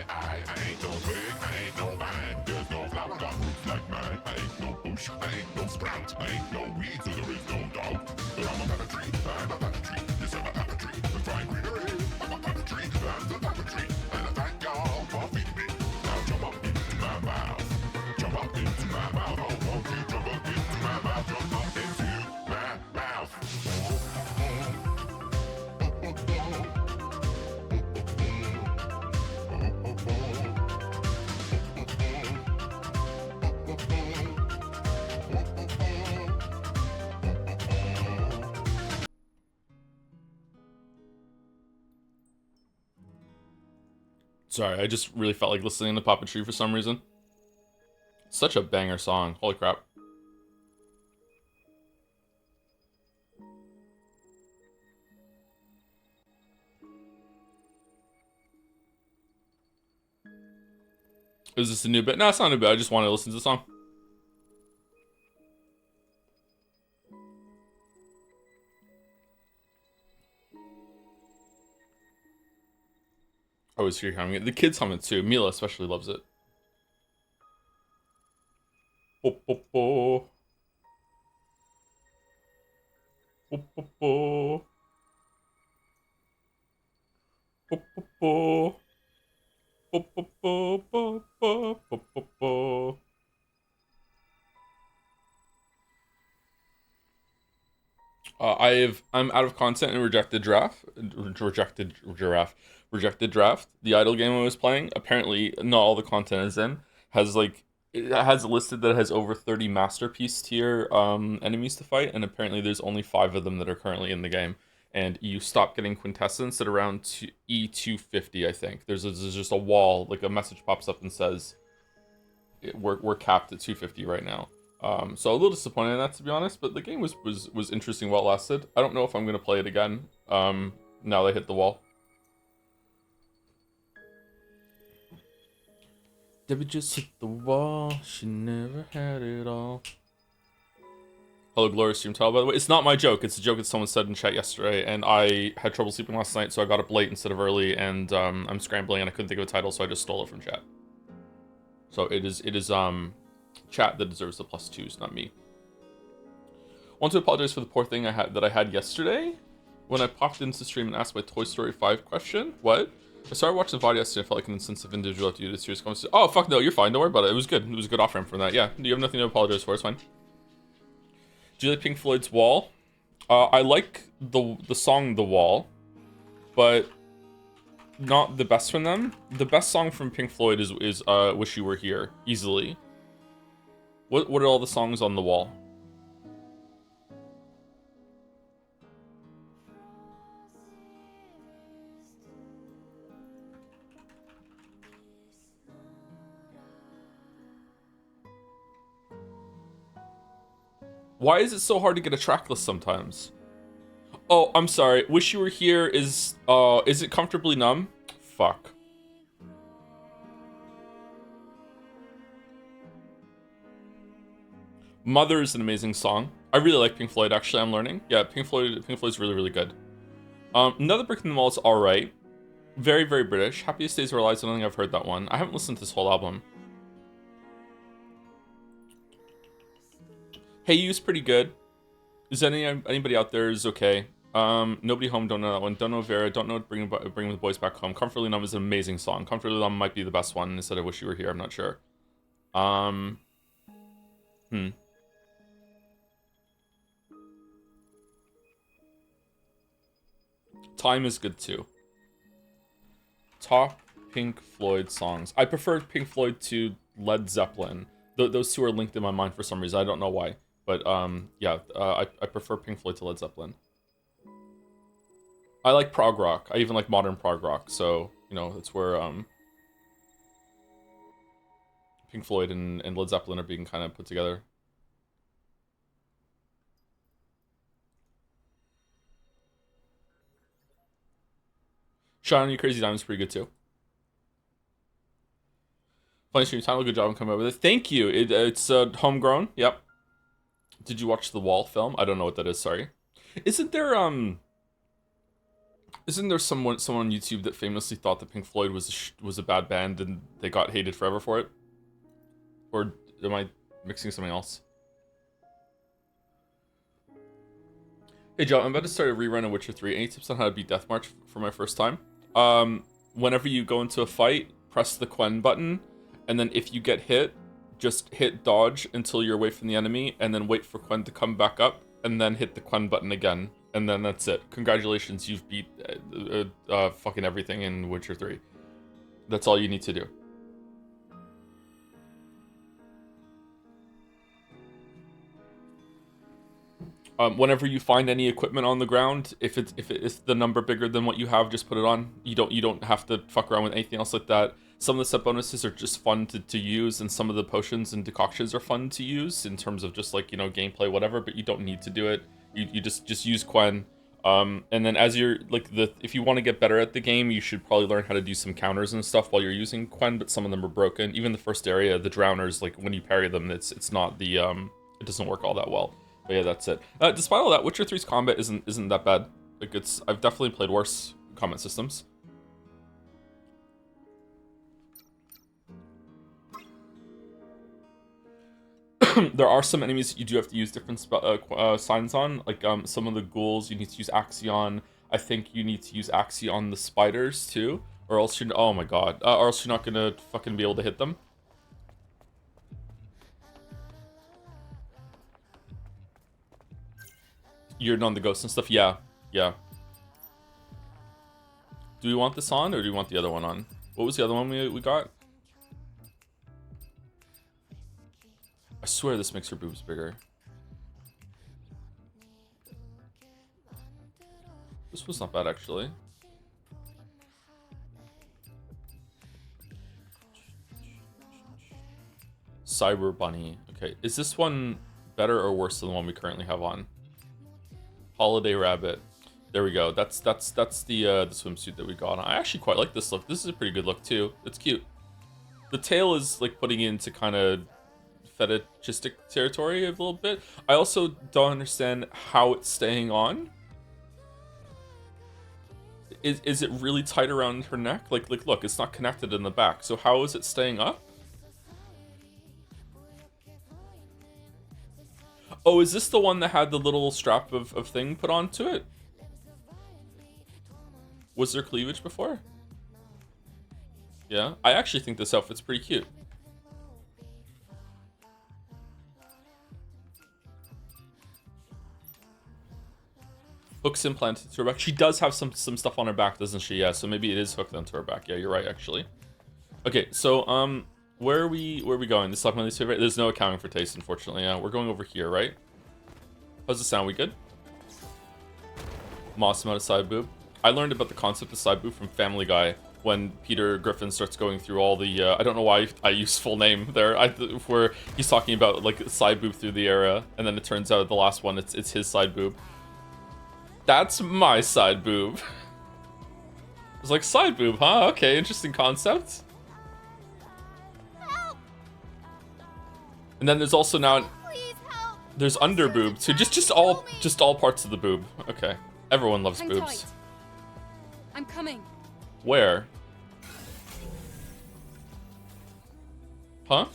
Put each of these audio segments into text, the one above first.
I ain't no twig, I ain't no vine. There's no flower got roots like mine. I ain't no bush, I ain't no sprout. I ain't no weed, so there is no doubt. But I'm a pepper tree, I'm a pepper tree. Yes, I'm a pepper tree. With fine greenery, I'm a pepper tree. I'm the pepper tree. And I thank y'all for feeding me. Now jump up into my mouth. Jump up into my mouth. Oh, won't you jump up into my mouth? Jump up into my mouth. Sorry, I just really felt like listening to Puppetry for some reason. Such a banger song. Holy crap. Is this a new bit? No, it's not a new bit. I just want to listen to the song. I always hear humming it. The kids hum it too. Mila especially loves it. Bo, bo, bo. Bo, bo, bo. Bo, bo, bo. Bo, bo, bo, bo, bo, bo, bo, bo. I'm out of content and rejected draft. The idle game I was playing, apparently not all the content is in. Has like it has listed that it has over 30 masterpiece tier enemies to fight, and apparently there's only 5 of them that are currently in the game. And you stop getting quintessence at around E250, I think. There's just a wall, like a message pops up and says we're capped at 250 right now. So a little disappointed in that, to be honest, but the game was interesting while it lasted. I don't know if I'm gonna play it again. Now they hit the wall. Debbie just hit the wall. She never had it all. Hello, Glorious Stream Tile, by the way. It's not my joke. It's a joke that someone said in chat yesterday, and I had trouble sleeping last night, so I got up late instead of early, and I'm scrambling, and I couldn't think of a title, so I just stole it from chat. So it is chat that deserves the +2s, not me. I want to apologize for the poor thing I had yesterday when I popped into stream and asked my Toy Story 5 question. What? I started watching the VOD yesterday. I felt like an insensitive individual after you did a serious comment. Oh fuck no, you're fine. Don't worry about it. It was good. It was a good off ramp from that. Yeah, you have nothing to apologize for. It's fine. Do you like Pink Floyd's Wall? I like the song The Wall, but not the best from them. The best song from Pink Floyd is Wish You Were Here, easily. What are all the songs on The Wall? Why is it so hard to get a track list sometimes? Oh, I'm sorry. Wish You Were Here is it Comfortably Numb? Fuck. Mother is an amazing song. I really like Pink Floyd, actually, I'm learning. Yeah, Pink Floyd's really, really good. Another Brick in the Wall is alright. Very, very British. Happiest Days of Our Lives, I don't think I've heard that one. I haven't listened to this whole album. Hey You's pretty good. Is anybody out there is okay? Nobody Home, don't know that one. Don't know Vera, don't know Bring the Boys Back Home. Comfortably Numb is an amazing song. Comfortably Numb might be the best one. Instead, I Wish You Were Here, I'm not sure. Time is good too. Top Pink Floyd songs. I prefer Pink Floyd to Led Zeppelin. Those two are linked in my mind for some reason. I don't know why. But yeah, I prefer Pink Floyd to Led Zeppelin. I like prog rock. I even like modern prog rock. So, you know, that's where Pink Floyd and Led Zeppelin are being kind of put together. Shine on You Crazy Diamond's pretty good too. Funny stream title, good job on coming up with it. Thank you. It's homegrown. Yep. Did you watch the Wall film? I don't know what that is. Sorry. Isn't there Isn't there someone on YouTube that famously thought that Pink Floyd was a bad band and they got hated forever for it? Or am I mixing something else? Hey Joe, I'm about to start a rerun of Witcher 3. Any tips on how to beat Deathmarch for my first time? Whenever you go into a fight, press the Quen button, and then if you get hit, just hit dodge until you're away from the enemy, and then wait for Quen to come back up, and then hit the Quen button again, and then that's it. Congratulations, you've beat fucking everything in Witcher 3. That's all you need to do. Whenever you find any equipment on the ground, if it's the number bigger than what you have, just put it on. You don't have to fuck around with anything else like that. Some of the set bonuses are just fun to use, and some of the potions and decoctions are fun to use in terms of just like, you know, gameplay, whatever. But you don't need to do it. You just use Quen. And then as you're like if you want to get better at the game, you should probably learn how to do some counters and stuff while you're using Quen. But some of them are broken. Even the first area, the drowners, like when you parry them, it's not the it doesn't work all that well. But yeah, that's it. Despite all that, Witcher 3's combat isn't that bad. Like I've definitely played worse combat systems. There are some enemies you do have to use different signs on. Like some of the ghouls you need to use Axii on. I think you need to use Axii on the spiders too, or else you're oh my god, or else you're not gonna fucking be able to hit them. You're on the ghosts and stuff. Yeah. Do we want this on, or do we want the other one on? What was the other one we got? I swear this makes her boobs bigger. This was not bad, actually. Cyber Bunny. Okay, is this one better or worse than the one we currently have on? Holiday Rabbit. There we go. That's the swimsuit that we got on. I actually quite like this look. This is a pretty good look too. It's cute. The tail is like putting it into kind of fetishistic territory a little bit. I also don't understand how it's staying on. Is it really tight around her neck? Like look, it's not connected in the back. So how is it staying up? Oh, is this the one that had the little strap of thing put onto it? Was there cleavage before? Yeah, I actually think this outfit's pretty cute. Hooks implanted to her back. She does have some stuff on her back, doesn't she? Yeah, so maybe it is hooked onto her back. Yeah, you're right, actually. Okay, so where are we going? This is like my least favorite. There's no accounting for taste, unfortunately. Yeah, we're going over here, right? How's it sound? We good? Moss amount of side boob. I learned about the concept of side boob from Family Guy when Peter Griffin starts going through all the I don't know why I used full name there. Where he's talking about like side boob through the era, and then it turns out the last one it's his side boob. That's my side boob. It's like side boob, huh? Okay, interesting concept. Help! And then there's also now there's under boob too. Just all parts of the boob. Okay. Everyone loves boobs. Tight. I'm coming. Where? Huh?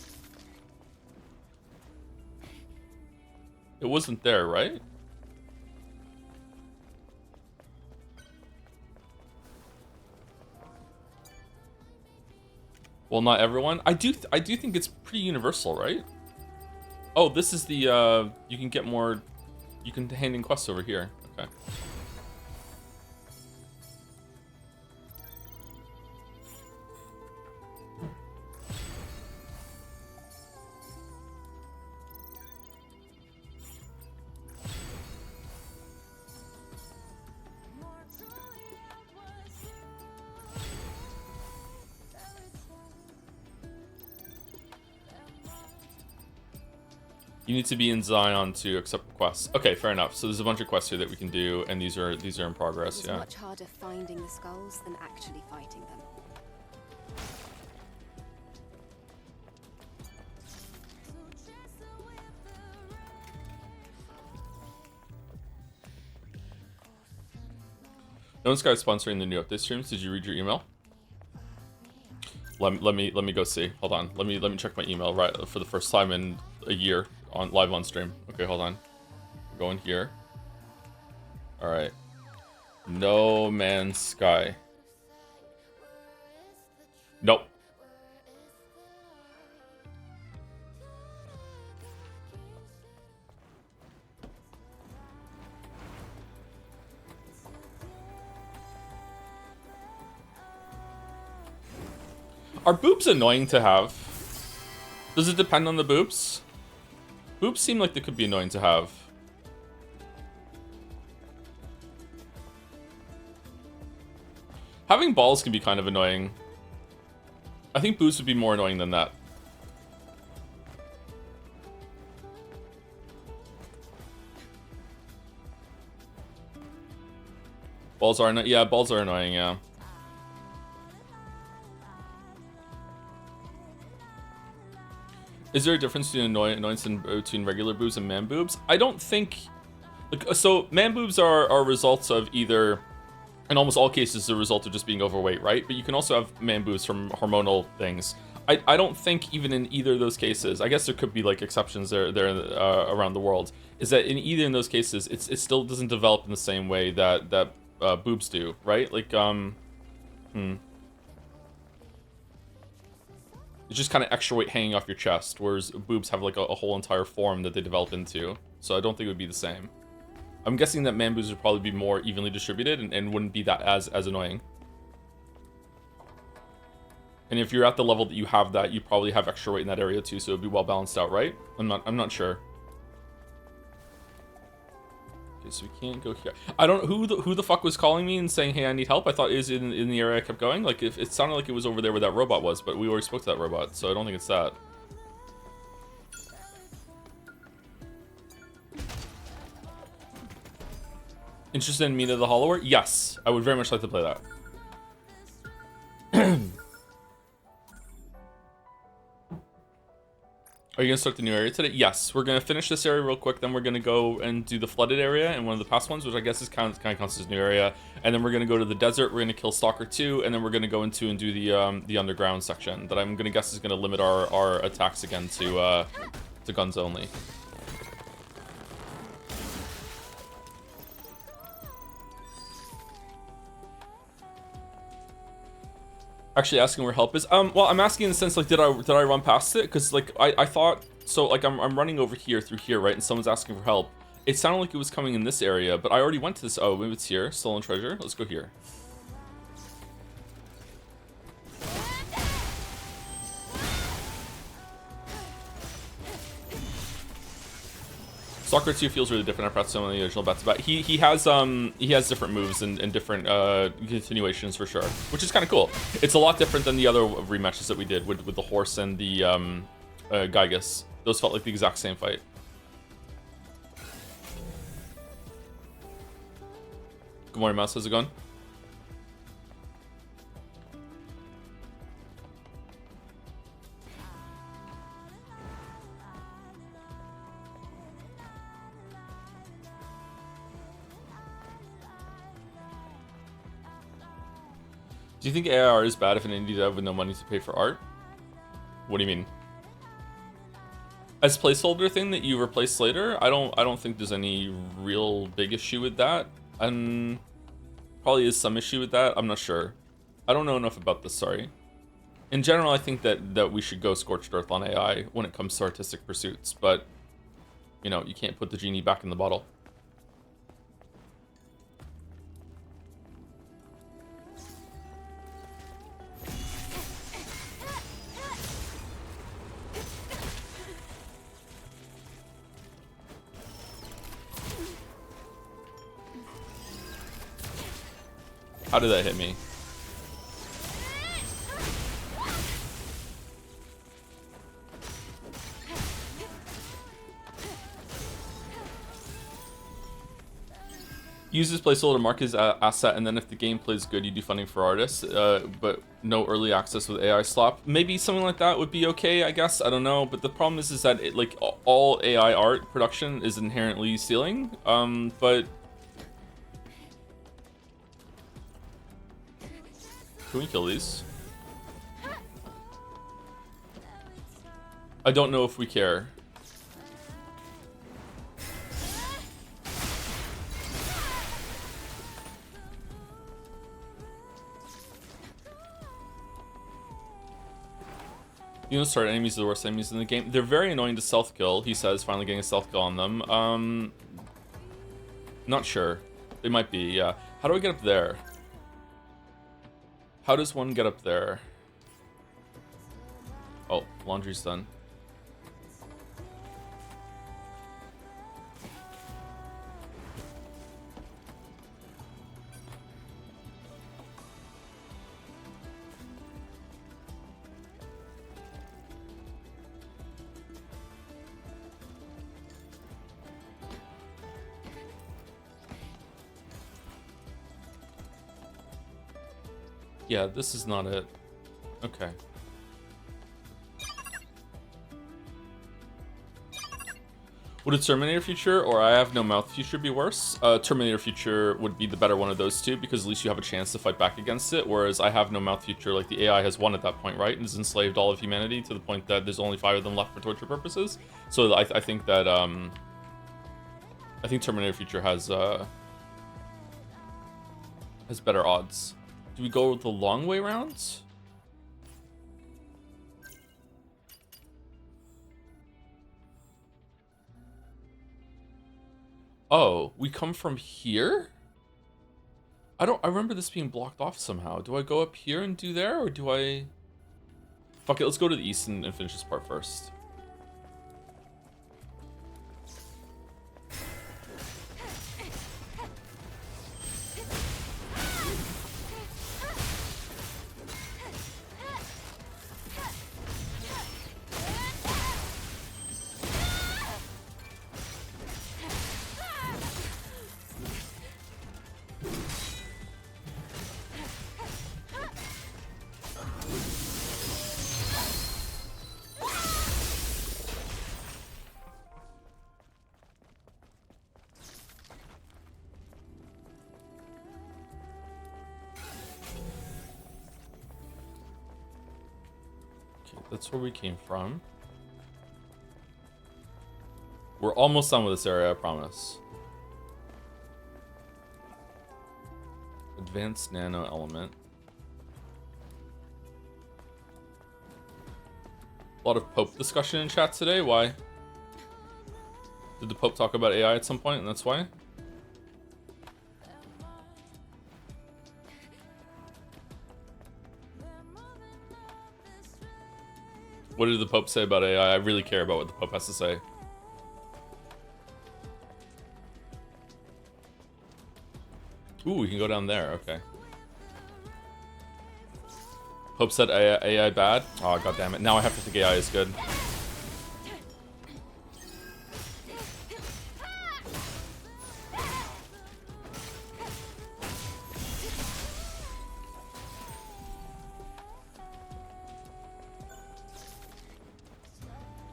It wasn't there, right? Well, not everyone. I do think it's pretty universal, right? Oh, this is the you can get more. You can hand in quests over here. Okay. You need to be in Zion to accept quests. Okay, fair enough. So there's a bunch of quests here that we can do, and these are in progress. It's Yeah. much harder finding the skulls than actually fighting them. No one's got sponsoring the new update streams. Did you read your email? Let me go see. Hold on. Let me check my email right for the first time in a year on live on stream. Okay, hold on. Go in here. All right. No Man's Sky. Nope. Are boobs annoying to have? Does it depend on the boobs? Boobs seem like they could be annoying to have. Having balls can be kind of annoying. I think boobs would be more annoying than that. Balls are yeah, balls are annoying, yeah. Is there a difference between annoyance between regular boobs and man boobs? I don't think. Like, so man boobs are results of either, in almost all cases, the result of just being overweight, right? But you can also have man boobs from hormonal things. I don't think even in either of those cases, I guess there could be like exceptions there around the world, is that in either in those cases, it still doesn't develop in the same way that boobs do, right? Like it's just kind of extra weight hanging off your chest, whereas boobs have like a whole entire form that they develop into. So I don't think it would be the same. I'm guessing that man boobs would probably be more evenly distributed and wouldn't be that as annoying. And if you're at the level that you have that, you probably have extra weight in that area too, so it'd be well balanced out, right? I'm not sure. Okay, so we can't go here. I don't know who the fuck was calling me and saying, hey, I need help. I thought it was in the area I kept going. Like, if it sounded like it was over there where that robot was, but we already spoke to that robot, so I don't think it's that. Interested in Mina the Hollower? Yes, I would very much like to play that. Are you gonna start the new area today? Yes, we're gonna finish this area real quick. Then we're gonna go and do the flooded area and one of the past ones, which I guess is kind of counts as new area. And then we're gonna go to the desert. We're gonna kill Stalker 2, and then we're gonna go into and do the underground section that I'm gonna guess is gonna limit our attacks again to guns only. Actually asking where help is. Well, I'm asking in the sense, like, did I run past it? Because like I thought so. Like I'm running over here through here, right? And someone's asking for help. It sounded like it was coming in this area, but I already went to this. Oh, maybe it's here. Stolen treasure. Let's go here. Stalker 2 feels really different after some of the original bets, but he has different moves and different continuations for sure, which is kind of cool. It's a lot different than the other rematches that we did with the horse and the Gygus. Those felt like the exact same fight. Good morning, Mouse. How's it going? Do you think AR is bad if an indie dev with no money to pay for art? What do you mean? As placeholder thing that you replace later, I don't think there's any real big issue with that. And probably is some issue with that. I'm not sure. I don't know enough about this, sorry. In general, I think that we should go scorched earth on AI when it comes to artistic pursuits, but you know, you can't put the genie back in the bottle. How did that hit me? Use this placeholder to mark his asset, and then if the game plays good, you do funding for artists, but no early access with AI slop. Maybe something like that would be okay, I guess. I don't know, but the problem is that it, like all AI art production is inherently stealing. But Can we kill these? I don't know if we care. You know, sorry, enemies are the worst enemies in the game. They're very annoying to stealth kill, he says, finally getting a stealth kill on them. Not sure. They might be, yeah. How do I get up there? How does one get up there? Oh, laundry's done. Yeah, this is not it. Okay. Would a Terminator Future or I Have No Mouth Future be worse? Terminator Future would be the better one of those two because at least you have a chance to fight back against it, whereas I Have No Mouth Future, like the AI has won at that point, right? And has enslaved all of humanity to the point that there's only 5 of them left for torture purposes. So I think that, I think Terminator Future has better odds. Do we go the long way around? Oh, we come from here? I remember this being blocked off somehow. Do I go up here and do there, or do I... Fuck it, let's go to the east and finish this part first. That's where we came from. We're almost done with this area, I promise. Advanced nano element. A lot of Pope discussion in chat today. Why? Did the Pope talk about AI at some point, and that's why? What did the Pope say about AI? I really care about what the Pope has to say. Ooh, we can go down there. Okay. Pope said AI bad? Oh, god damn it. Now I have to think AI is good.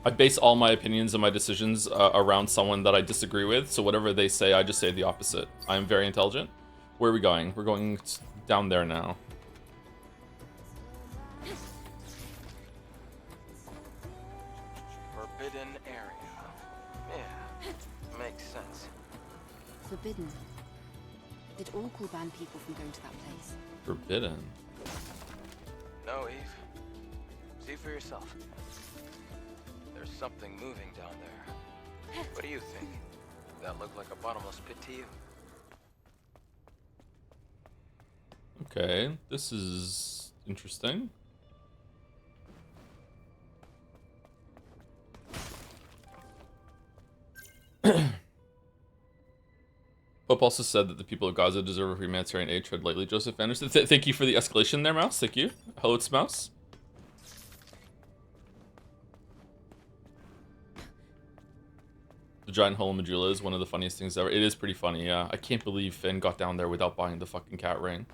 I base all my opinions and my decisions around someone that I disagree with, so whatever they say, I just say the opposite. I am very intelligent. Where are we going? We're going down there now. Forbidden area. Yeah, makes sense. Forbidden. Did Orcal ban people from going to that place? Forbidden. No, Eve. See for yourself. There's something moving down there. What do you think? That look like a bottomless pit to you? Okay, this is interesting. Pope also said that the people of Gaza deserve a humanitarian aid. Tread lightly, Joseph Anderson. Thank you for the escalation there, Mouse. Thank you. Hello, it's Mouse. The giant hole in Majula is one of the funniest things ever. It is pretty funny, yeah. I can't believe Finn got down there without buying the fucking cat ring.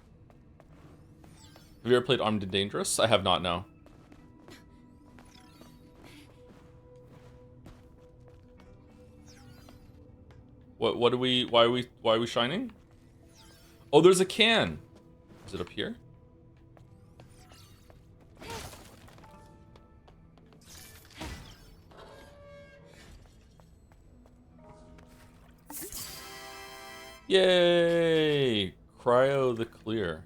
Have you ever played Armed and Dangerous? I have not, no. What do we, why are we shining? Oh, there's a can. Is it up here? Yay! Cryo the clear.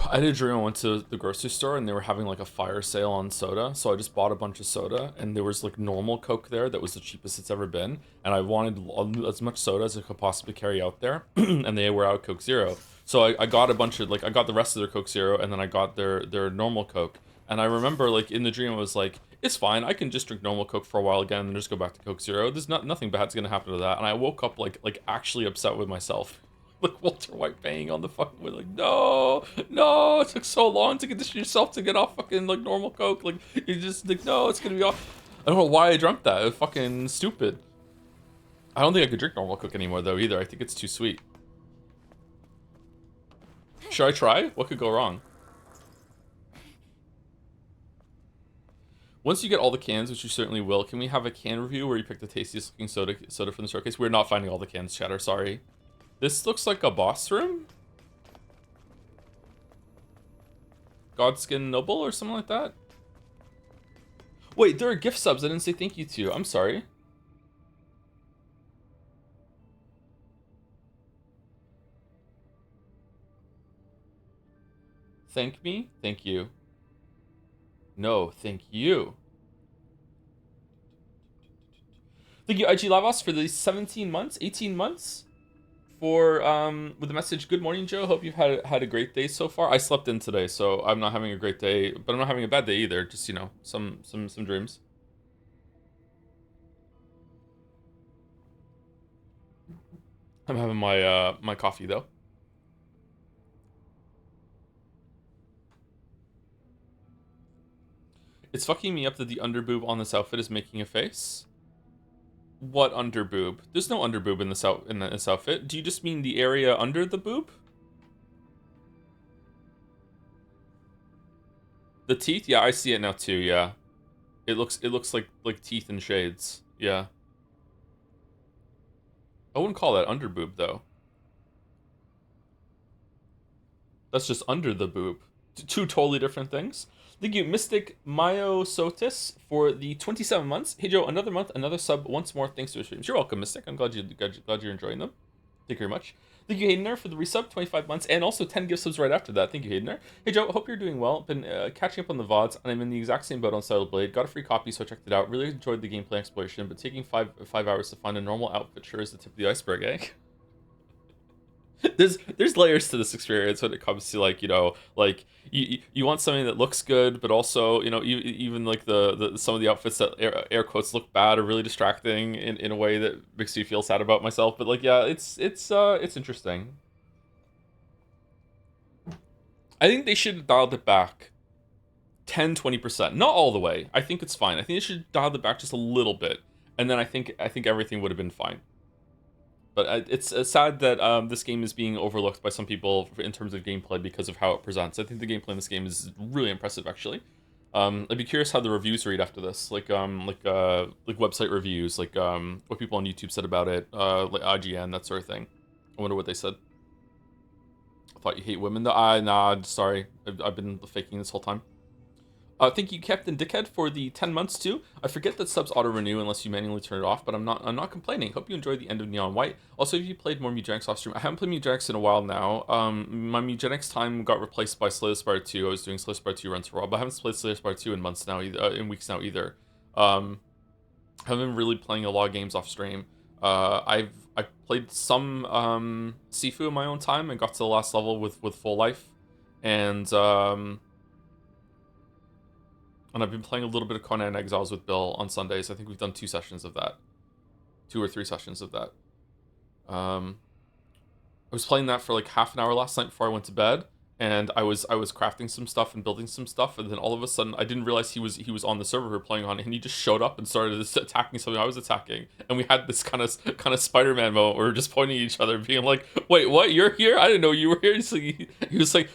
I had a dream I went to the grocery store and they were having like a fire sale on soda. So I just bought a bunch of soda and there was like normal Coke there that was the cheapest it's ever been. And I wanted as much soda as I could possibly carry out there. And they were out of Coke Zero. So I got a bunch of like, I got the rest of their Coke Zero and then I got their normal Coke. And I remember like in the dream I was like, it's fine. I can just drink normal Coke for a while again and then just go back to Coke Zero. There's nothing bad's gonna happen to that. And I woke up like actually upset with myself. Like Walter White banging on the fucking window, like, no, it took so long to condition yourself to get off fucking like normal Coke. Like you just like, no, it's gonna be off. I don't know why I drank that. It was fucking stupid. I don't think I could drink normal Coke anymore though either. I think it's too sweet. Should I try? What could go wrong? Once you get all the cans, which you certainly will, can we have a can review where you pick the tastiest looking soda from the showcase? We're not finding all the cans, chatter, sorry. This looks like a boss room? Godskin Noble or something like that? Wait, there are gift subs I didn't say thank you to. I'm sorry. Thank me? Thank you. No, thank you. Thank you, IG Lavos, for the 17 months, 18 months. For with the message, good morning, Joe. Hope you've had a great day so far. I slept in today, so I'm not having a great day, but I'm not having a bad day either. Just, you know, some dreams. I'm having my my coffee though. It's fucking me up that the underboob on this outfit is making a face. What underboob? There's no underboob in this outfit. Do you just mean the area under the boob? The teeth? Yeah, I see it now too. Yeah, it looks like teeth and shades. Yeah. I wouldn't call that underboob though. That's just under the boob. Two totally different things. Thank you, Mystic Myosotis, for the 27 months. Hey Joe, another month, another sub once more. Thanks to the streams. You're welcome, Mystic. I'm glad you're enjoying them. Thank you very much. Thank you, Haydener, for the resub, 25 months, and also 10 gift subs right after that. Thank you, Haydener. Hey Joe, hope you're doing well. Been catching up on the VODs, and I'm in the exact same boat on Style Blade. Got a free copy, so I checked it out. Really enjoyed the gameplay exploration, but taking five hours to find a normal outfit sure is the tip of the iceberg, eh? There's layers to this experience when it comes to like, you know, like you want something that looks good, but also, you know, even like the some of the outfits that air quotes look bad are really distracting in a way that makes me feel sad about myself. But like, yeah, it's interesting. I think they should have dialed it back 10-20%, not all the way. I think it's fine. I think they should dial it back just a little bit, and then I think everything would have been fine. But it's sad that this game is being overlooked by some people in terms of gameplay because of how it presents. I think the gameplay in this game is really impressive, actually. I'd be curious how the reviews read after this, like website reviews, like what people on YouTube said about it, like IGN, that sort of thing. I wonder what they said. I thought you hate women. Nah, sorry, I've been faking this whole time. Thank you, Captain Dickhead, for the 10 months too. I forget that subs auto-renew unless you manually turn it off, but I'm not complaining. Hope you enjoyed the end of Neon White. Also, if you played more Mugenics off stream, I haven't played Mugenics in a while now. My Mugenics time got replaced by Slay the Spire 2. I was doing Slay the Spire 2 runs for a while, but I haven't played Slay the Spire 2 in months now, in weeks now either. I haven't been really playing a lot of games off stream. I played some Sifu in my own time and got to the last level with Full Life, and I've been playing a little bit of Conan Exiles with Bill on Sundays. I think we've done 2 sessions of that. 2 or 3 sessions of that. I was playing that for like half an hour last night before I went to bed, and I was crafting some stuff and building some stuff, and then all of a sudden I didn't realize he was on the server we were playing on, and he just showed up and started attacking something I was attacking, and we had this kind of Spider-Man moment where we were just pointing at each other, being like, "Wait, what? You're here? I didn't know you were here." He was like,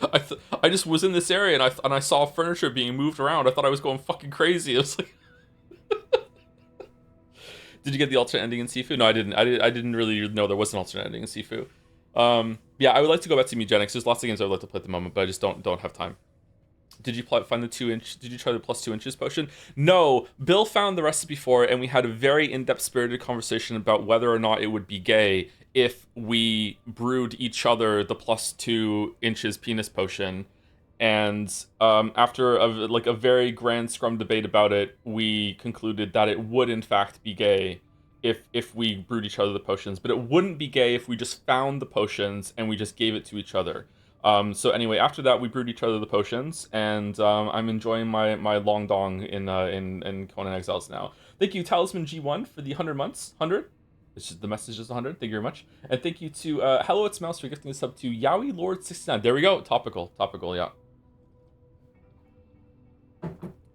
"I just was in this area and I saw furniture being moved around. I thought I was going fucking crazy." It was like, did you get the alternate ending in Sifu? No, I didn't. I didn't really know there was an alternate ending in Sifu. Yeah, I would like to go back to Mugenics. There's lots of games I would like to play at the moment, but I just don't have time. Did you find the 2-inch? Did you try the plus 2 inches potion? No, Bill found the recipe for it, and we had a very in-depth, spirited conversation about whether or not it would be gay if we brewed each other the plus 2 inches penis potion. And after a very grand scrum debate about it, we concluded that it would in fact be gay if we brewed each other the potions, but it wouldn't be gay if we just found the potions and we just gave it to each other. So anyway, after that, we brewed each other the potions, and I'm enjoying my long dong in Conan Exiles now. Thank you, Talisman G1, for the 100 months. 100? It's just, the message is 100. Thank you very much. And thank you to Hello It's Mouse for gifting a sub to Yowie Lord 69. There we go. Topical, yeah.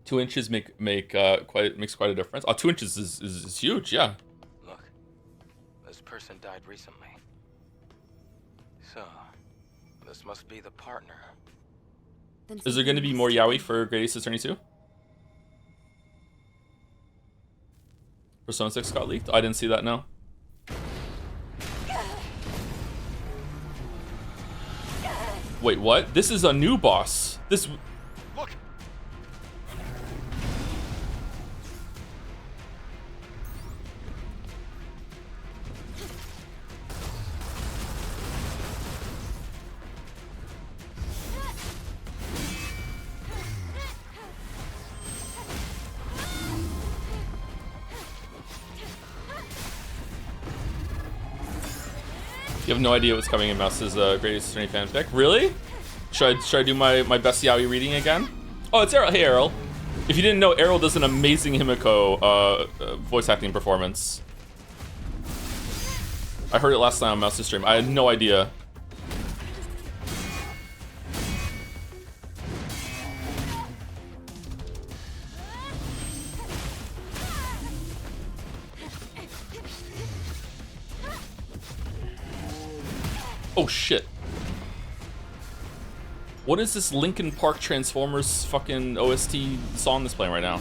2 inches makes quite a difference. 2 inches is huge, yeah. Look, this person died recently. So, this must be the partner. Then Is there going to be more Yowie for Great Ace Attorney 2? Persona 6 got leaked? I didn't see that, no. Wait, what? This is a new boss. This... Look! You have no idea what's coming in Mouse's Greatest Attorney fanfic? Really? Should I do my best Yaoi reading again? Oh, it's Errol. Hey, Errol. If you didn't know, Errol does an amazing Himiko voice acting performance. I heard it last night on Mouse's stream. I had no idea. Oh shit. What is this Linkin Park Transformers fucking OST song that's playing right now?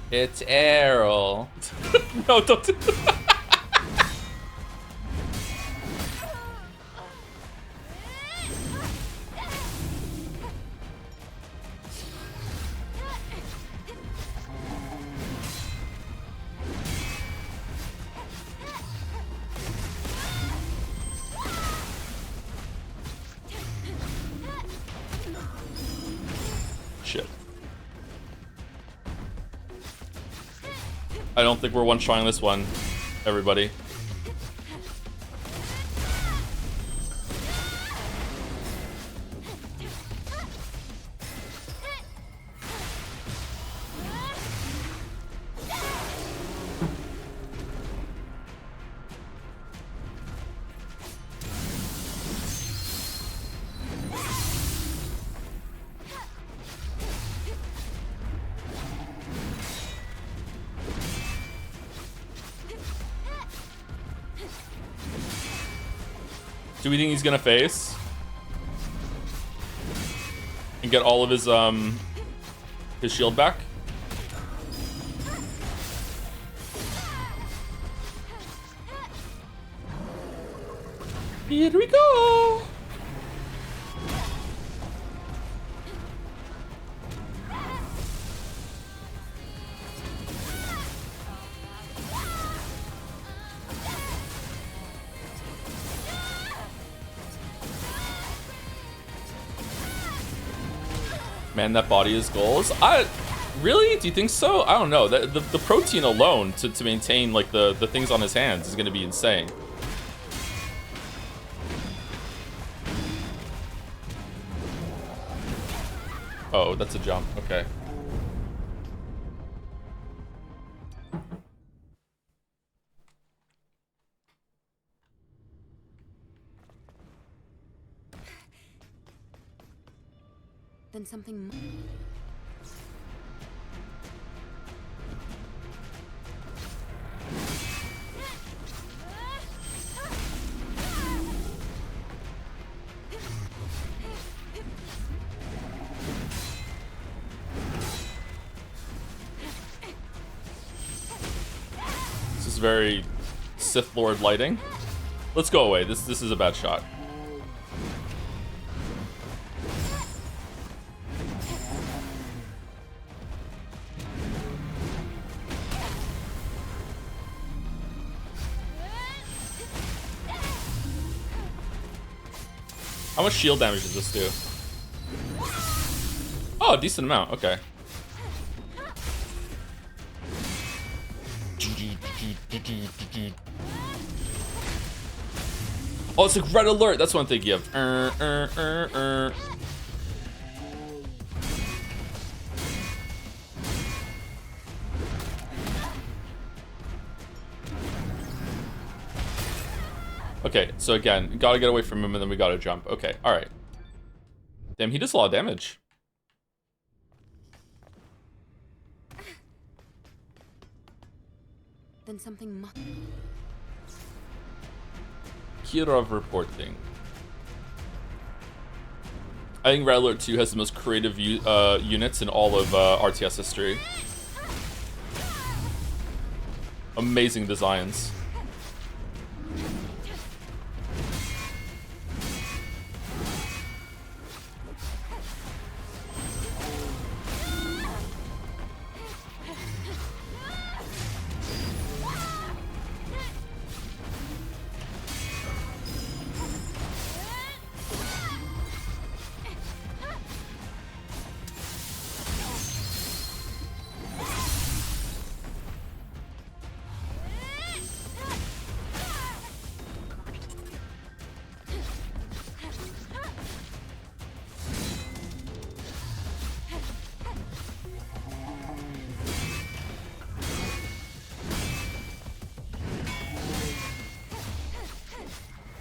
It's Errol. No, don't do Shit. I don't think we're one-shotting this one, everybody. Do we think he's gonna face and get all of his shield back? Here we go. Man, that body is goals. Really? Do you think so? I don't know. The protein alone to maintain like the things on his hands is gonna be insane. Oh, that's a jump. Okay. Then something. is very Sith Lord lighting. Let's go away. This is a bad shot. How much shield damage does this do? Oh, a decent amount. Okay. Oh, it's like red alert. That's what I'm thinking of. Okay, so again, gotta get away from him and then we gotta jump. Okay, alright. Damn, he does a lot of damage. Then something must. Kirov reporting. I think Red Alert 2 has the most creative units in all of RTS history. Amazing designs.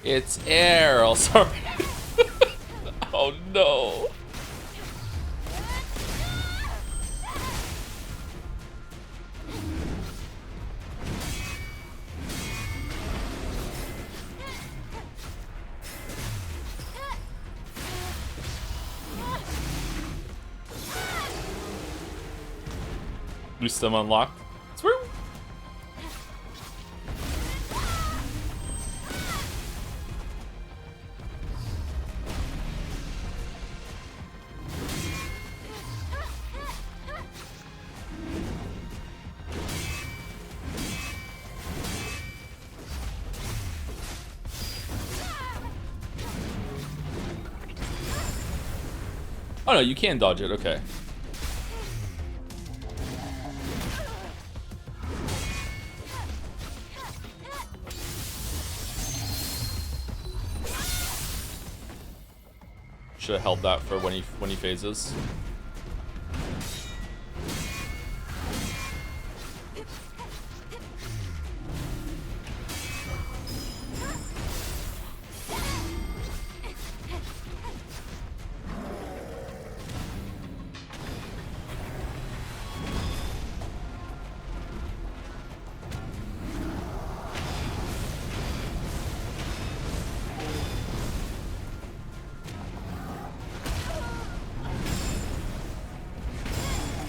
It's Errol, sorry. Oh no. New stem unlocked. Swoo! Oh no, you can dodge it, okay. Should have held that for when he phases.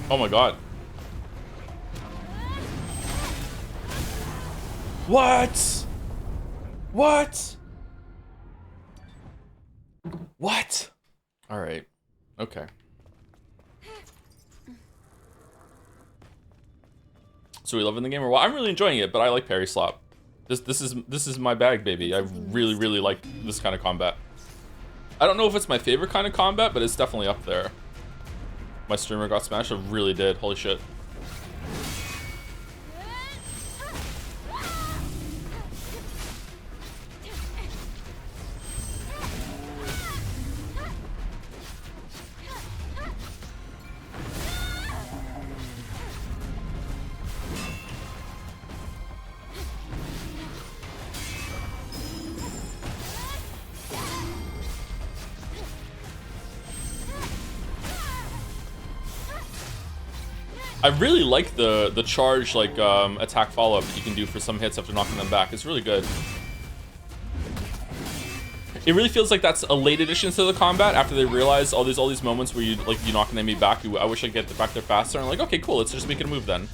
Oh my god. What? What? What? Alright. Okay. So we loving the game or what? I'm really enjoying it, but I like parry slap. This is my bag, baby. I really like this kind of combat. I don't know if it's my favorite kind of combat, but it's definitely up there. My streamer got smashed. I really did. Holy shit. I really like the charge, like, attack follow-up that you can do for some hits after knocking them back. It's really good. It really feels like that's a late addition to the combat after they realize all these moments where you knock an enemy back. I wish I could get back there faster. And like, okay, cool, let's just make it a move then.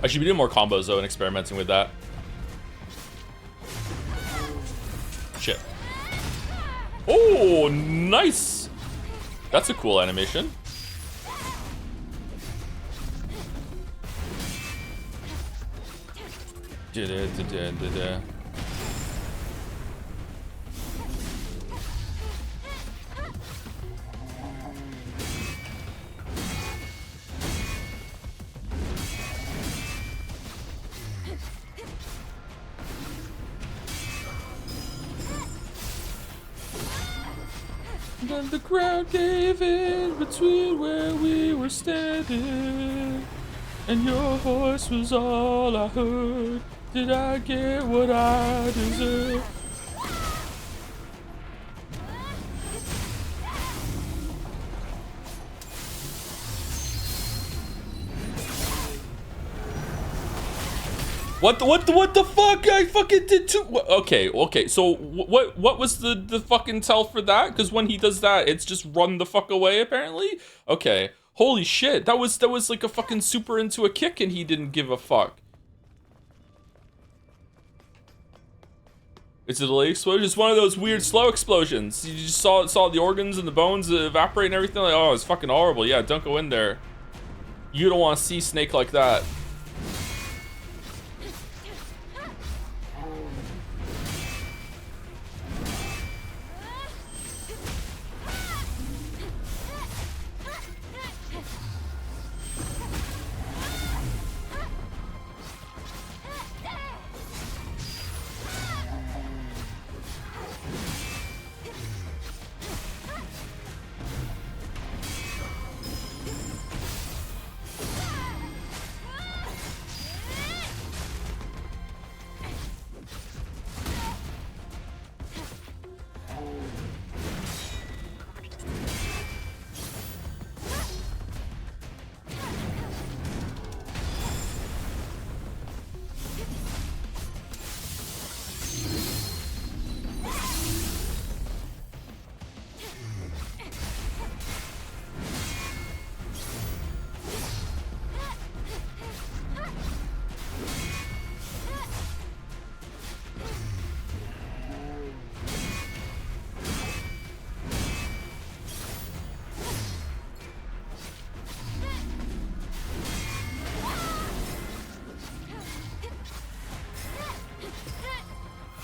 I should be doing more combos though and experimenting with that. Shit. Oh, nice. That's a cool animation. Da-da-da-da-da-da. Then the ground gave in between where we were standing, and your voice was all I heard. Did I get what I deserve? What the fuck? I fucking did too. Okay. So what was the fucking tell for that? Because when he does that, it's just run the fuck away. Apparently. Okay. Holy shit. That was like a fucking super into a kick, and he didn't give a fuck. It's a delayed explosion. It's one of those weird slow explosions. You just saw the organs and the bones evaporate and everything. Like, oh, it's fucking horrible. Yeah, don't go in there. You don't want to see Snake like that.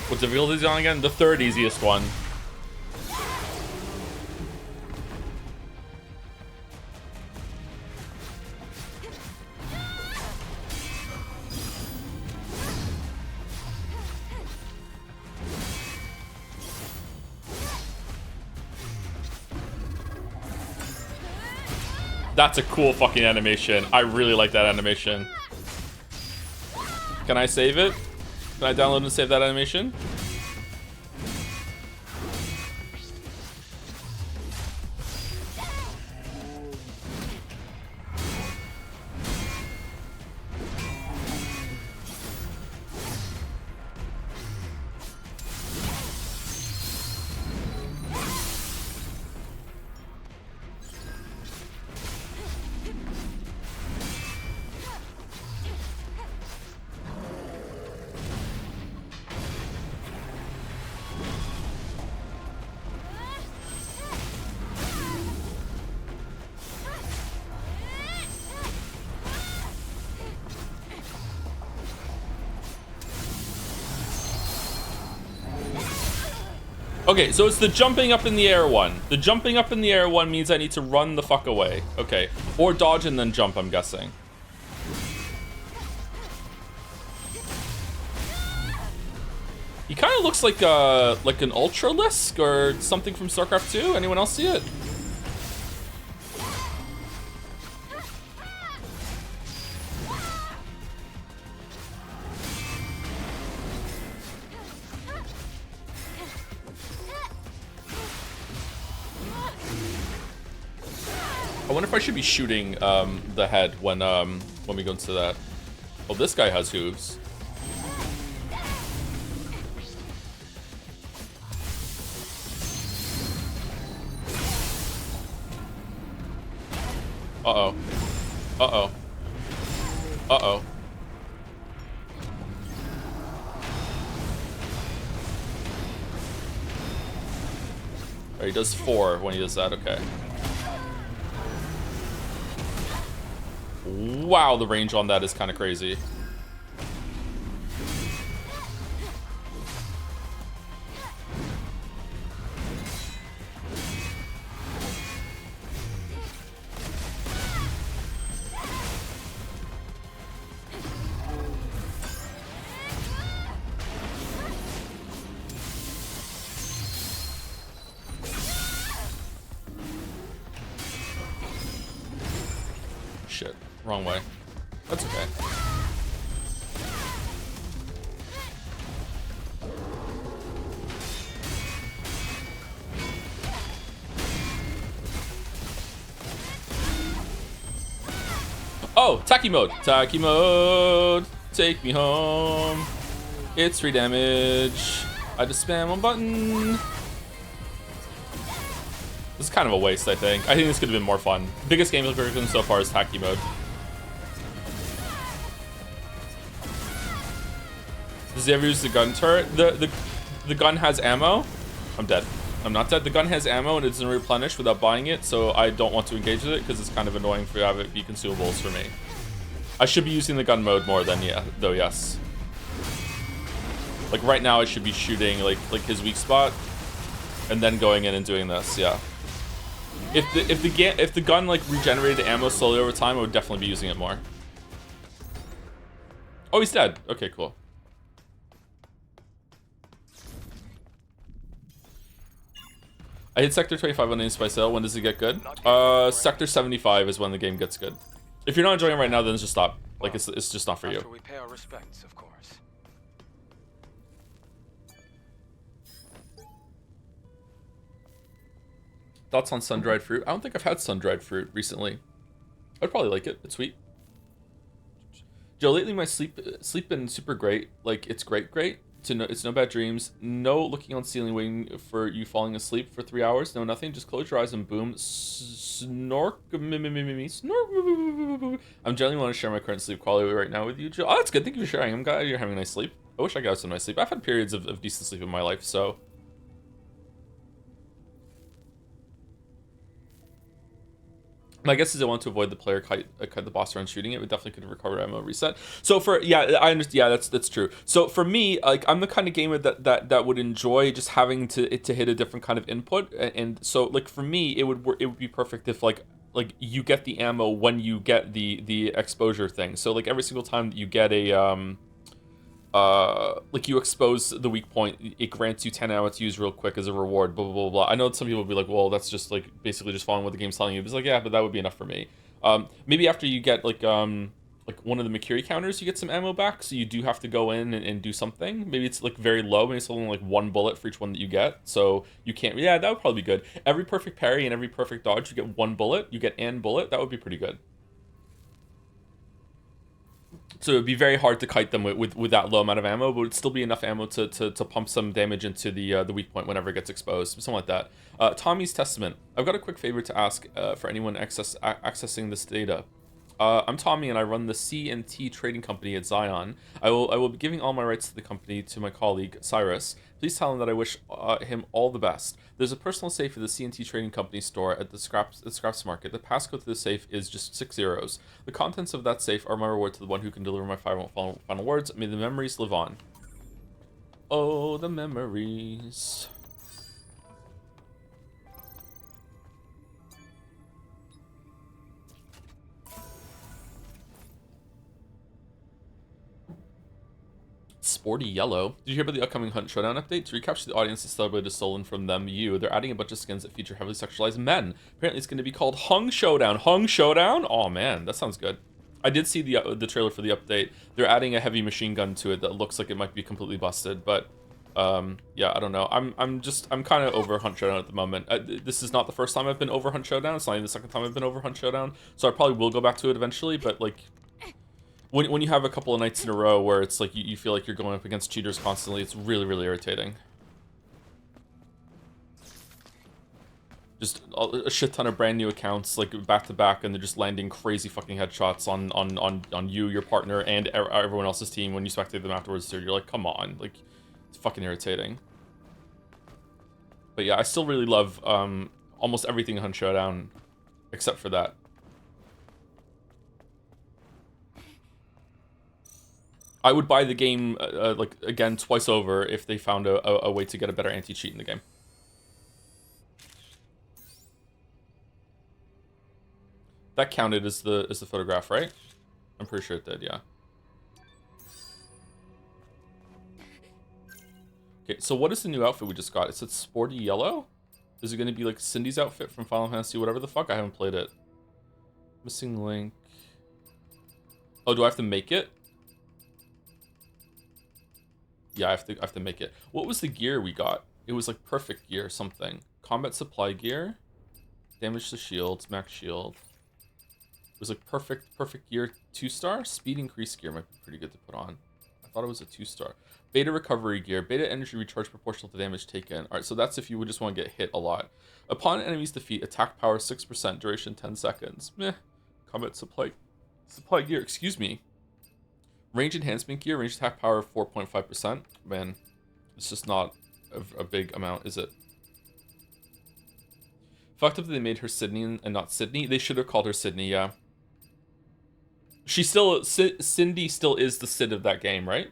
What difficulty is he on again? The third easiest one. That's a cool fucking animation. I really like that animation. Can I save it? Can I download and save that animation? Okay, so it's the jumping up in the air one. The jumping up in the air one means I need to run the fuck away. Okay. Or dodge and then jump, I'm guessing. He kind of looks like an Ultralisk or something from StarCraft 2. Anyone else see it? I wonder if I should be shooting the head when we go into that. Oh, this guy has hooves. Uh-oh. Uh-oh. Uh-oh. Or he does 4 when he does that, okay. Wow, the range on that is kind of crazy. Shit, wrong way. That's okay. Oh, Taki mode. Taki mode. Take me home. It's free damage. I just spam one button. This is kind of a waste, I think. I think this could have been more fun. Biggest game progression so far is Taki mode. Does he ever use the gun turret? The gun has ammo. I'm dead. I'm not dead. The gun has ammo and it doesn't replenish without buying it, so I don't want to engage with it because it's kind of annoying for have it be consumables for me. I should be using the gun mode more than though, yes. Like right now, I should be shooting like his weak spot, and then going in and doing this. Yeah. If the gun like regenerated ammo slowly over time, I would definitely be using it more. Oh, he's dead. Okay, cool. I hit Sector 25 on the Spy Sale. When does it get good? Sector 75 is when the game gets good. If you're not enjoying it right now, then just stop. Like it's just not for you. After we pay our respects, of course. Thoughts on sun-dried fruit? I don't think I've had sun-dried fruit recently. I'd probably like it. It's sweet. Joe, lately my sleep been super great. Like it's great. It's no bad dreams. No looking on ceiling waiting for you falling asleep for 3 hours. No nothing. Just close your eyes and boom. Snork. Snork. I'm generally want to share my current sleep quality right now with you, Joe. Oh, that's good. Thank you for sharing. I'm glad you're having a nice sleep. I wish I got some nice sleep. I've had periods of decent sleep in my life, so. My guess is I want to avoid the player cut the boss around shooting it. We definitely could recover ammo reset. So for I understand. Yeah, that's true. So for me, like I'm the kind of gamer that would enjoy just having to hit a different kind of input. And so like for me, it would be perfect if like you get the ammo when you get the exposure thing. So like every single time that you get a like you expose the weak point, it grants you 10 ammo to use real quick as a reward, blah, blah, blah, blah. I know some people will be like, well, that's just like basically just following what the game's telling you. It's like, yeah, but that would be enough for me. Maybe after you get like one of the Makiri counters, you get some ammo back, so you do have to go in and do something. Maybe it's like very low, maybe it's only like 1 bullet for each one that you get, so you can't, yeah, that would probably be good. Every perfect parry and every perfect dodge, you get 1 bullet, you get an bullet, that would be pretty good. So it would be very hard to kite them with that low amount of ammo, but it would still be enough ammo to pump some damage into the weak point whenever it gets exposed, something like that. Tommy's Testament. I've got a quick favor to ask for anyone accessing this data. I'm Tommy, and I run the C&T trading company at Zion. I will be giving all my rights to the company to my colleague, Cyrus. Please tell him that I wish him all the best. There's a personal safe at the C&T Trading Company store at the Scraps Market. The passcode to the safe is just 6 zeros. The contents of that safe are my reward to the one who can deliver my final words. May the memories live on. Oh, the memories. Sporty Yellow. Did you hear about the upcoming Hunt Showdown update? To recapture the audience that Celebrate is stolen from them, they're adding a bunch of skins that feature heavily sexualized men. Apparently it's going to be called Hung Showdown. Hung Showdown? Oh man, that sounds good. I did see the trailer for the update. They're adding a heavy machine gun to it that looks like it might be completely busted, but yeah, I don't know. I'm kind of over Hunt Showdown at the moment. This is not the first time I've been over Hunt Showdown. It's not even the second time I've been over Hunt Showdown, so I probably will go back to it eventually, but like when you have a couple of nights in a row where it's like you feel like you're going up against cheaters constantly, it's really, really irritating. Just a shit ton of brand new accounts like back to back, and they're just landing crazy fucking headshots on you, your partner, and everyone else's team when you spectate them afterwards. So you're like, come on, like it's fucking irritating. But yeah, I still really love almost everything on Showdown, except for that. I would buy the game like again twice over if they found a way to get a better anti-cheat in the game. That counted as the photograph, right? I'm pretty sure it did, yeah. Okay, so what is the new outfit we just got? It said sporty yellow? Is it going to be like Cindy's outfit from Final Fantasy, whatever the fuck? I haven't played it. Missing link. Oh, do I have to make it? Yeah, I have to make it. What was the gear we got? It was like perfect gear something. Combat supply gear. Damage to shields, max shield. It was like perfect gear 2-star. Speed increase gear might be pretty good to put on. I thought it was a 2-star. Beta recovery gear. Beta energy recharge proportional to damage taken. Alright, so that's if you would just want to get hit a lot. Upon enemy's defeat, attack power 6%, duration 10 seconds. Meh. Combat supply gear, excuse me. Range enhancement gear, range attack power 4.5%. Man, it's just not a big amount, is it? Fucked up that they made her Sydney and not Sydney. They should have called her Sydney, yeah. Cindy still is the Sid of that game, right?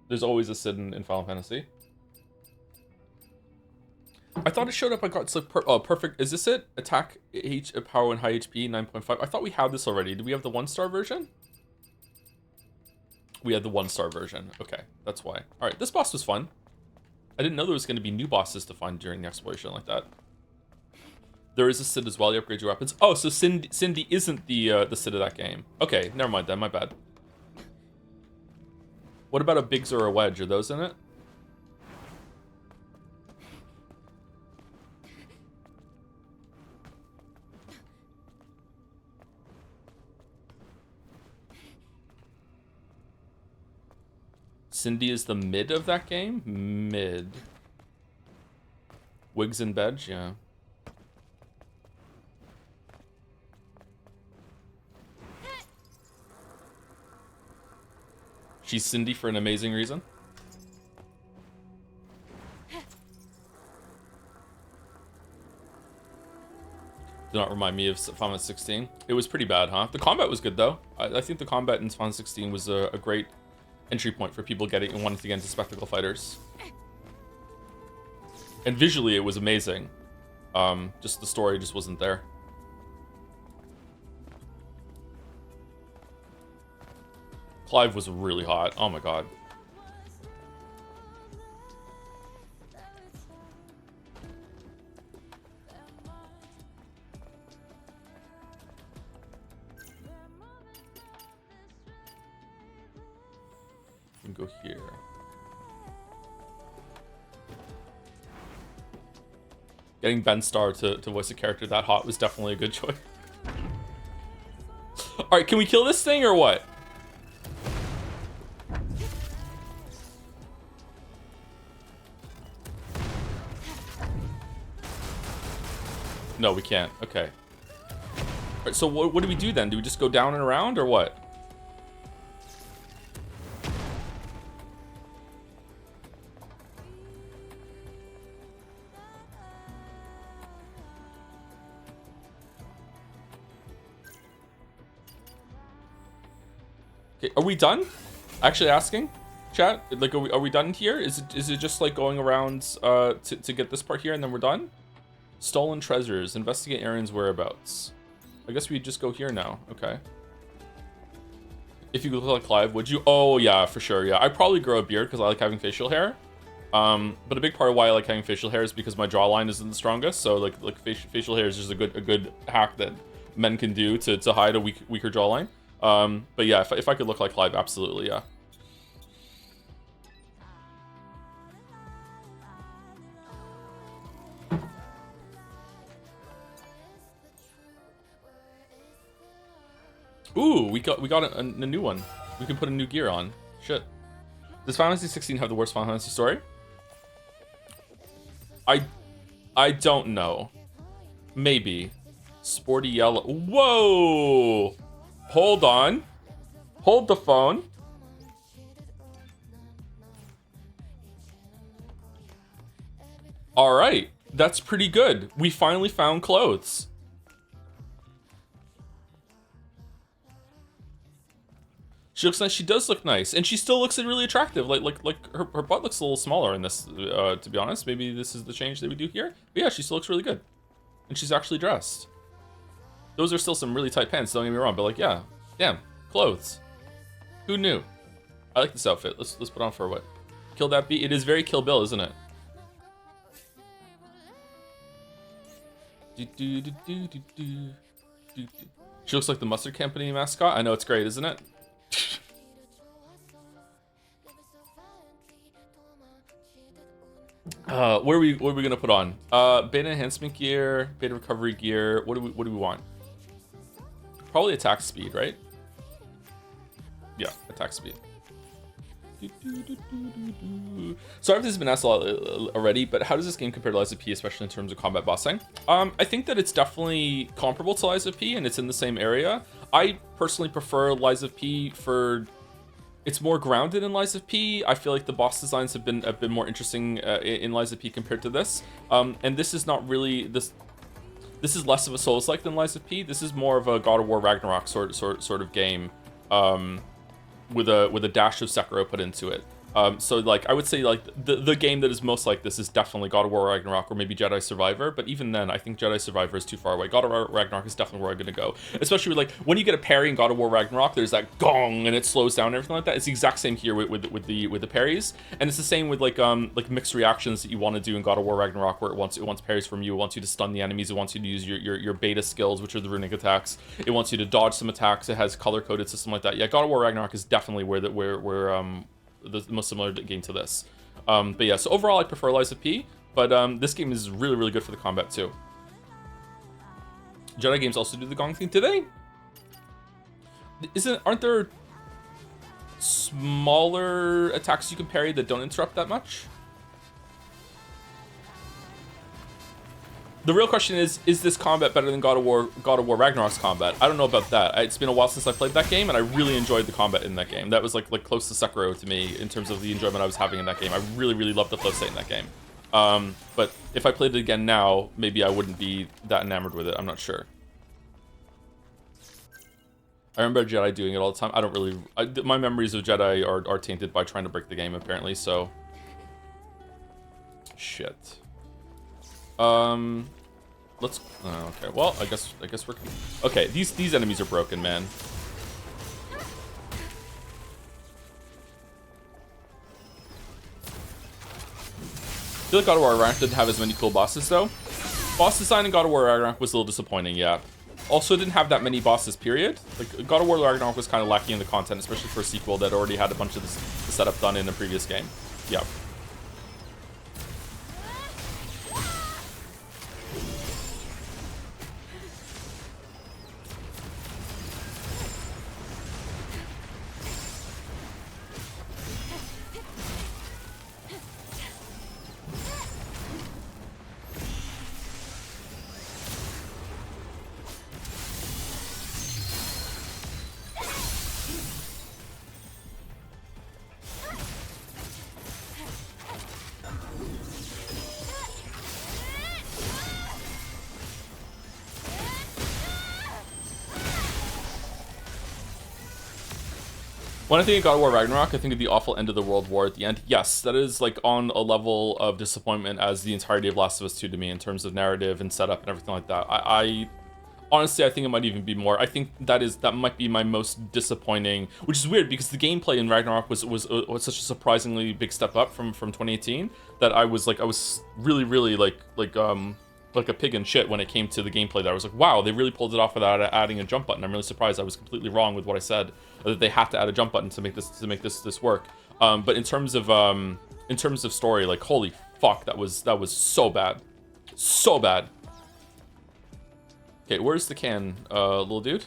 There's always a Sid in Final Fantasy. I thought it showed up. I got it's like perfect. Is this it? Attack power and high HP 9.5. I thought we had this already. Did we have the 1-star version? We had the 1-star version. Okay, that's why. All right, this boss was fun. I didn't know there was going to be new bosses to find during the exploration like that. There is a Sid as well. You upgrade your weapons. Oh, so Cindy isn't the Sid of that game. Okay, never mind then. My bad. What about a Biggs or a Wedge? Are those in it? Cindy is the mid of that game? Mid. Wigs and Bedge? Yeah. She's Cindy for an amazing reason. Do not remind me of Final Fantasy 16. It was pretty bad, huh? The combat was good, though. I think the combat in Final Fantasy 16 was a great entry point for people getting and wanting to get into spectacle fighters. And visually, it was amazing. Just the story just wasn't there. Clive was really hot. Oh my god. We can go here. Getting Ben Starr to voice a character that hot was definitely a good choice. Alright, can we kill this thing or what? No, we can't. Okay. Alright, so what do we do then? Do we just go down and around or what? Okay, are we done? Actually asking, chat? Like, are we done here? Is it just like going around to get this part here and then we're done? Stolen treasures. Investigate Aaron's whereabouts. I guess we just go here now. Okay. If you look like Clive, would you? Oh, yeah, for sure. Yeah, I'd probably grow a beard because I like having facial hair. But a big part of why I like having facial hair is because my jawline isn't the strongest. So like facial hair is just a good hack that men can do to hide a weaker jawline. But yeah, if I could look like Clive, absolutely, yeah. Ooh, we got a new one. We can put a new gear on. Shit. Does Final Fantasy 16 have the worst Final Fantasy story? I don't know. Maybe. Sporty yellow. Whoa! Hold on. Hold the phone. All right. That's pretty good. We finally found clothes. She looks nice. She does look nice, and she still looks really attractive. Like her butt looks a little smaller in this. To be honest, maybe this is the change that we do here. But yeah, she still looks really good, and she's actually dressed. Those are still some really tight pants. Don't get me wrong, but like, yeah, damn, clothes. Who knew? I like this outfit. Let's put on for what? Kill that beat. It is very Kill Bill, isn't it? She looks like the Mustard Company mascot. I know, it's great, isn't it? What are we gonna put on? Beta enhancement gear, beta recovery gear. What do we want? Probably attack speed, right? Yeah, attack speed. Sorry if this has been asked a lot already, but how does this game compare to Lies of P, especially in terms of combat bossing? I think that it's definitely comparable to Lies of P, and it's in the same area. I personally prefer Lies of P for... It's more grounded in Lies of P. I feel like the boss designs have been more interesting in Lies of P compared to this. And this is not really... This is less of a Souls-like than Lies of P. This is more of a God of War Ragnarok sort of game. With a dash of Sekiro put into it. So like I would say like the game that is most like this is definitely God of War Ragnarok or maybe Jedi Survivor, but even then I think Jedi Survivor is too far away. God of War Ragnarok is definitely where I'm gonna go, especially with like when you get a parry in God of War Ragnarok, there's that gong and it slows down and everything like that. It's the exact same here with the parries, and it's the same with like mixed reactions that you want to do in God of War Ragnarok, where it wants parries from you, it wants you to stun the enemies, it wants you to use your beta skills, which are the runic attacks, it wants you to dodge some attacks, it has color coded system like that. Yeah, God of War Ragnarok is definitely where the most similar game to this. But yeah, so overall I prefer Lies of P, but this game is really good for the combat too. Jedi games also do the gong thing today. Aren't there smaller attacks you can parry that don't interrupt that much? The real question is this combat better than God of War Ragnarok's combat? I don't know about that. It's been a while since I played that game, and I really enjoyed the combat in that game. That was like close to Sekiro to me in terms of the enjoyment I was having in that game. I really loved the flow state in that game. But if I played it again now, maybe I wouldn't be that enamored with it. I'm not sure. I remember Jedi doing it all the time. I don't really... my memories of Jedi are tainted by trying to break the game, apparently, so... Shit. Let's... okay, well, I guess we're... Okay, these enemies are broken, man. I feel like God of War Ragnarok didn't have as many cool bosses, though. Boss design in God of War Ragnarok was a little disappointing, yeah. Also, it didn't have that many bosses, period. Like, God of War Ragnarok was kind of lacking in the content, especially for a sequel that already had a bunch of the setup done in a previous game. Yeah. When I think of God of War Ragnarok, I think of the awful end of the world war at the end. Yes, that is like on a level of disappointment as the entirety of Last of Us 2 to me in terms of narrative and setup and everything like that. I honestly, I think it might even be more. I think that might be my most disappointing, which is weird because the gameplay in Ragnarok was such a surprisingly big step up from 2018 that I was really like a pig in shit when it came to the gameplay. That I was like, wow, they really pulled it off without adding a jump button. I'm really surprised. I was completely wrong with what I said, that they had to add a jump button to make this work. But in terms of story, like, holy fuck, that was so bad, so bad. Okay, where's the can, little dude?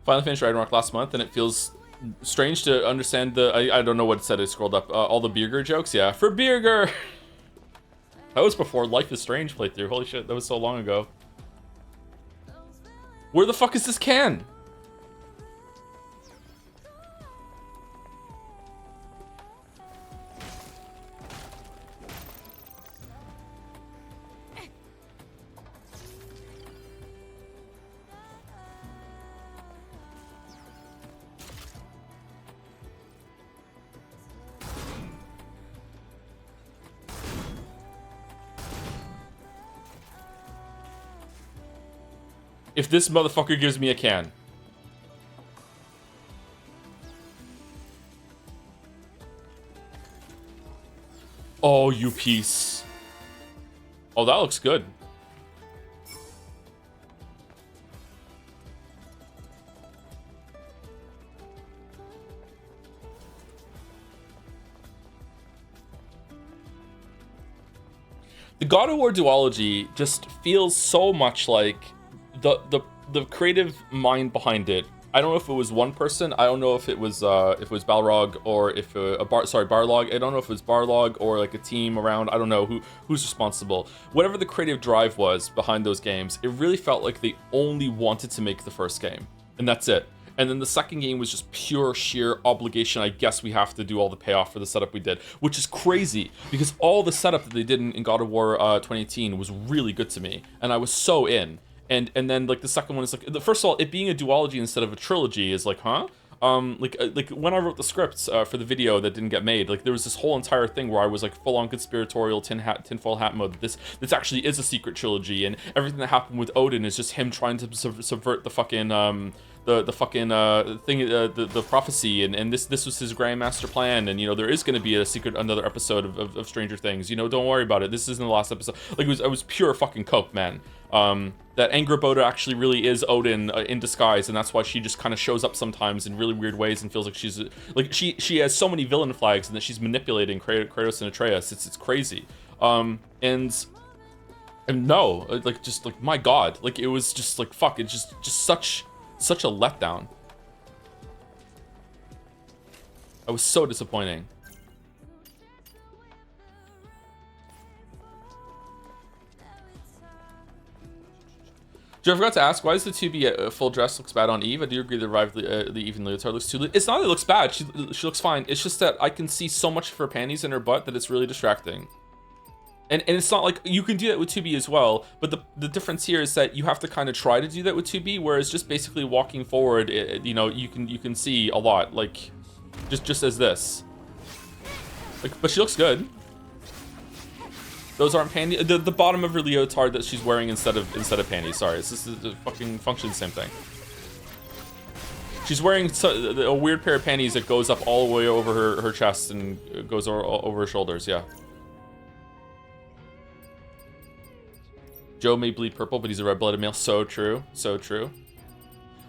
Finally finished Ragnarok last month, and it feels strange to understand I don't know what it said. I scrolled up all the Birger jokes. Yeah, for Birger. That was before Life is Strange playthrough. Holy shit, that was so long ago. Where the fuck is this can? If this motherfucker gives me a can. Oh, you piece. Oh, that looks good. The God of War duology just feels so much like the creative mind behind it. I don't know if it was one person. I don't know if it was Balrog or if Barlog. I don't know if it was Barlog or like a team around. I don't know who's responsible. Whatever the creative drive was behind those games, it really felt like they only wanted to make the first game, and that's it. And then the second game was just pure sheer obligation. I guess we have to do all the payoff for the setup we did, which is crazy because all the setup that they did in God of War 2018 was really good to me, and I was so in. And then like the second one is like, first of all, it being a duology instead of a trilogy is like, huh? Like when I wrote the scripts for the video that didn't get made, like there was this whole entire thing where I was like full on conspiratorial tinfoil hat mode. This actually is a secret trilogy, and everything that happened with Odin is just him trying to subvert the fucking the fucking thing, the prophecy, and this was his grandmaster plan. And you know there is going to be another episode of Stranger Things. You know, don't worry about it. This isn't the last episode. Like I was pure fucking coke, man. That Angrboda actually really is Odin in disguise, and that's why she just kind of shows up sometimes in really weird ways and feels like she's like she has so many villain flags and that she's manipulating Kratos and Atreus. It's crazy. And no, like just like my god, like it was just like fuck. It's just such a letdown. I was so disappointing. Joe, I forgot to ask, why does the 2B full dress looks bad on Eve? I do agree that the Eve in leotard looks too... It's not that it looks bad, she looks fine. It's just that I can see so much of her panties in her butt that it's really distracting. And it's not like... You can do that with 2B as well, but the difference here is that you have to kind of try to do that with 2B, whereas just basically walking forward, you know, you can see a lot, like, just as this. Like, but she looks good. Those aren't panties. The bottom of her leotard that she's wearing instead of panties. Sorry, this is the fucking function the same thing. She's wearing a weird pair of panties that goes up all the way over her chest and goes over her shoulders. Yeah. Joe may bleed purple, but he's a red-blooded male. So true. So true.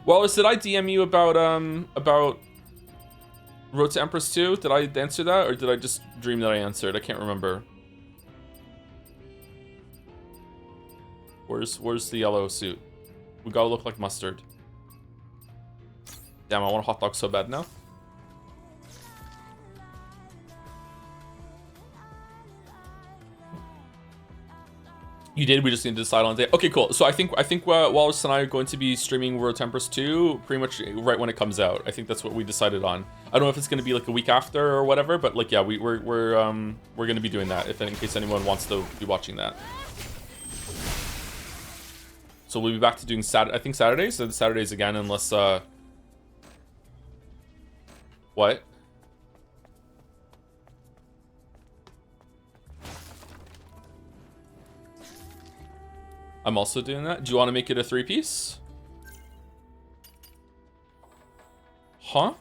Wallace, did I DM you about Road to Empress 2? Did I answer that, or did I just dream that I answered? I can't remember. Where's the yellow suit? We gotta look like mustard. Damn, I want a hot dog so bad now. You did. We just need to decide on the day. Okay, cool. So I think Wallace and I are going to be streaming Road to Empress 2 pretty much right when it comes out. I think that's what we decided on. I don't know if it's going to be like a week after or whatever, but like yeah, we're going to be doing that in case anyone wants to be watching that. So we'll be back to doing Saturdays and Saturdays again, unless what? I'm also doing that. Do you want to make it a 3-piece? Huh?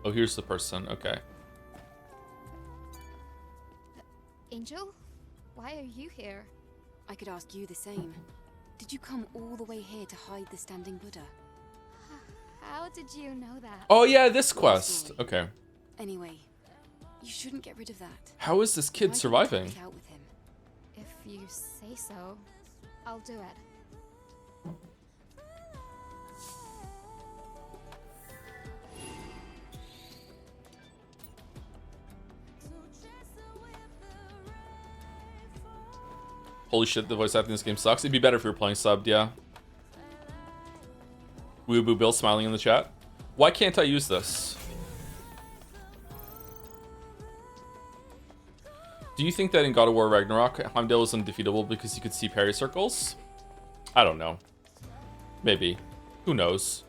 Oh, here's the person. Okay. Angel? Why are you here? I could ask you the same. Did you come all the way here to hide the standing Buddha? How did you know that? Oh yeah, this quest. Okay. Anyway, you shouldn't get rid of that. How is this kid surviving? Work out with him. If you say so, I'll do it. Holy shit, the voice acting in this game sucks. It'd be better if you were playing subbed, yeah. Weeaboo Bill smiling in the chat. Why can't I use this? Do you think that in God of War Ragnarok, Heimdall was undefeatable because he could see parry circles? I don't know. Maybe. Who knows?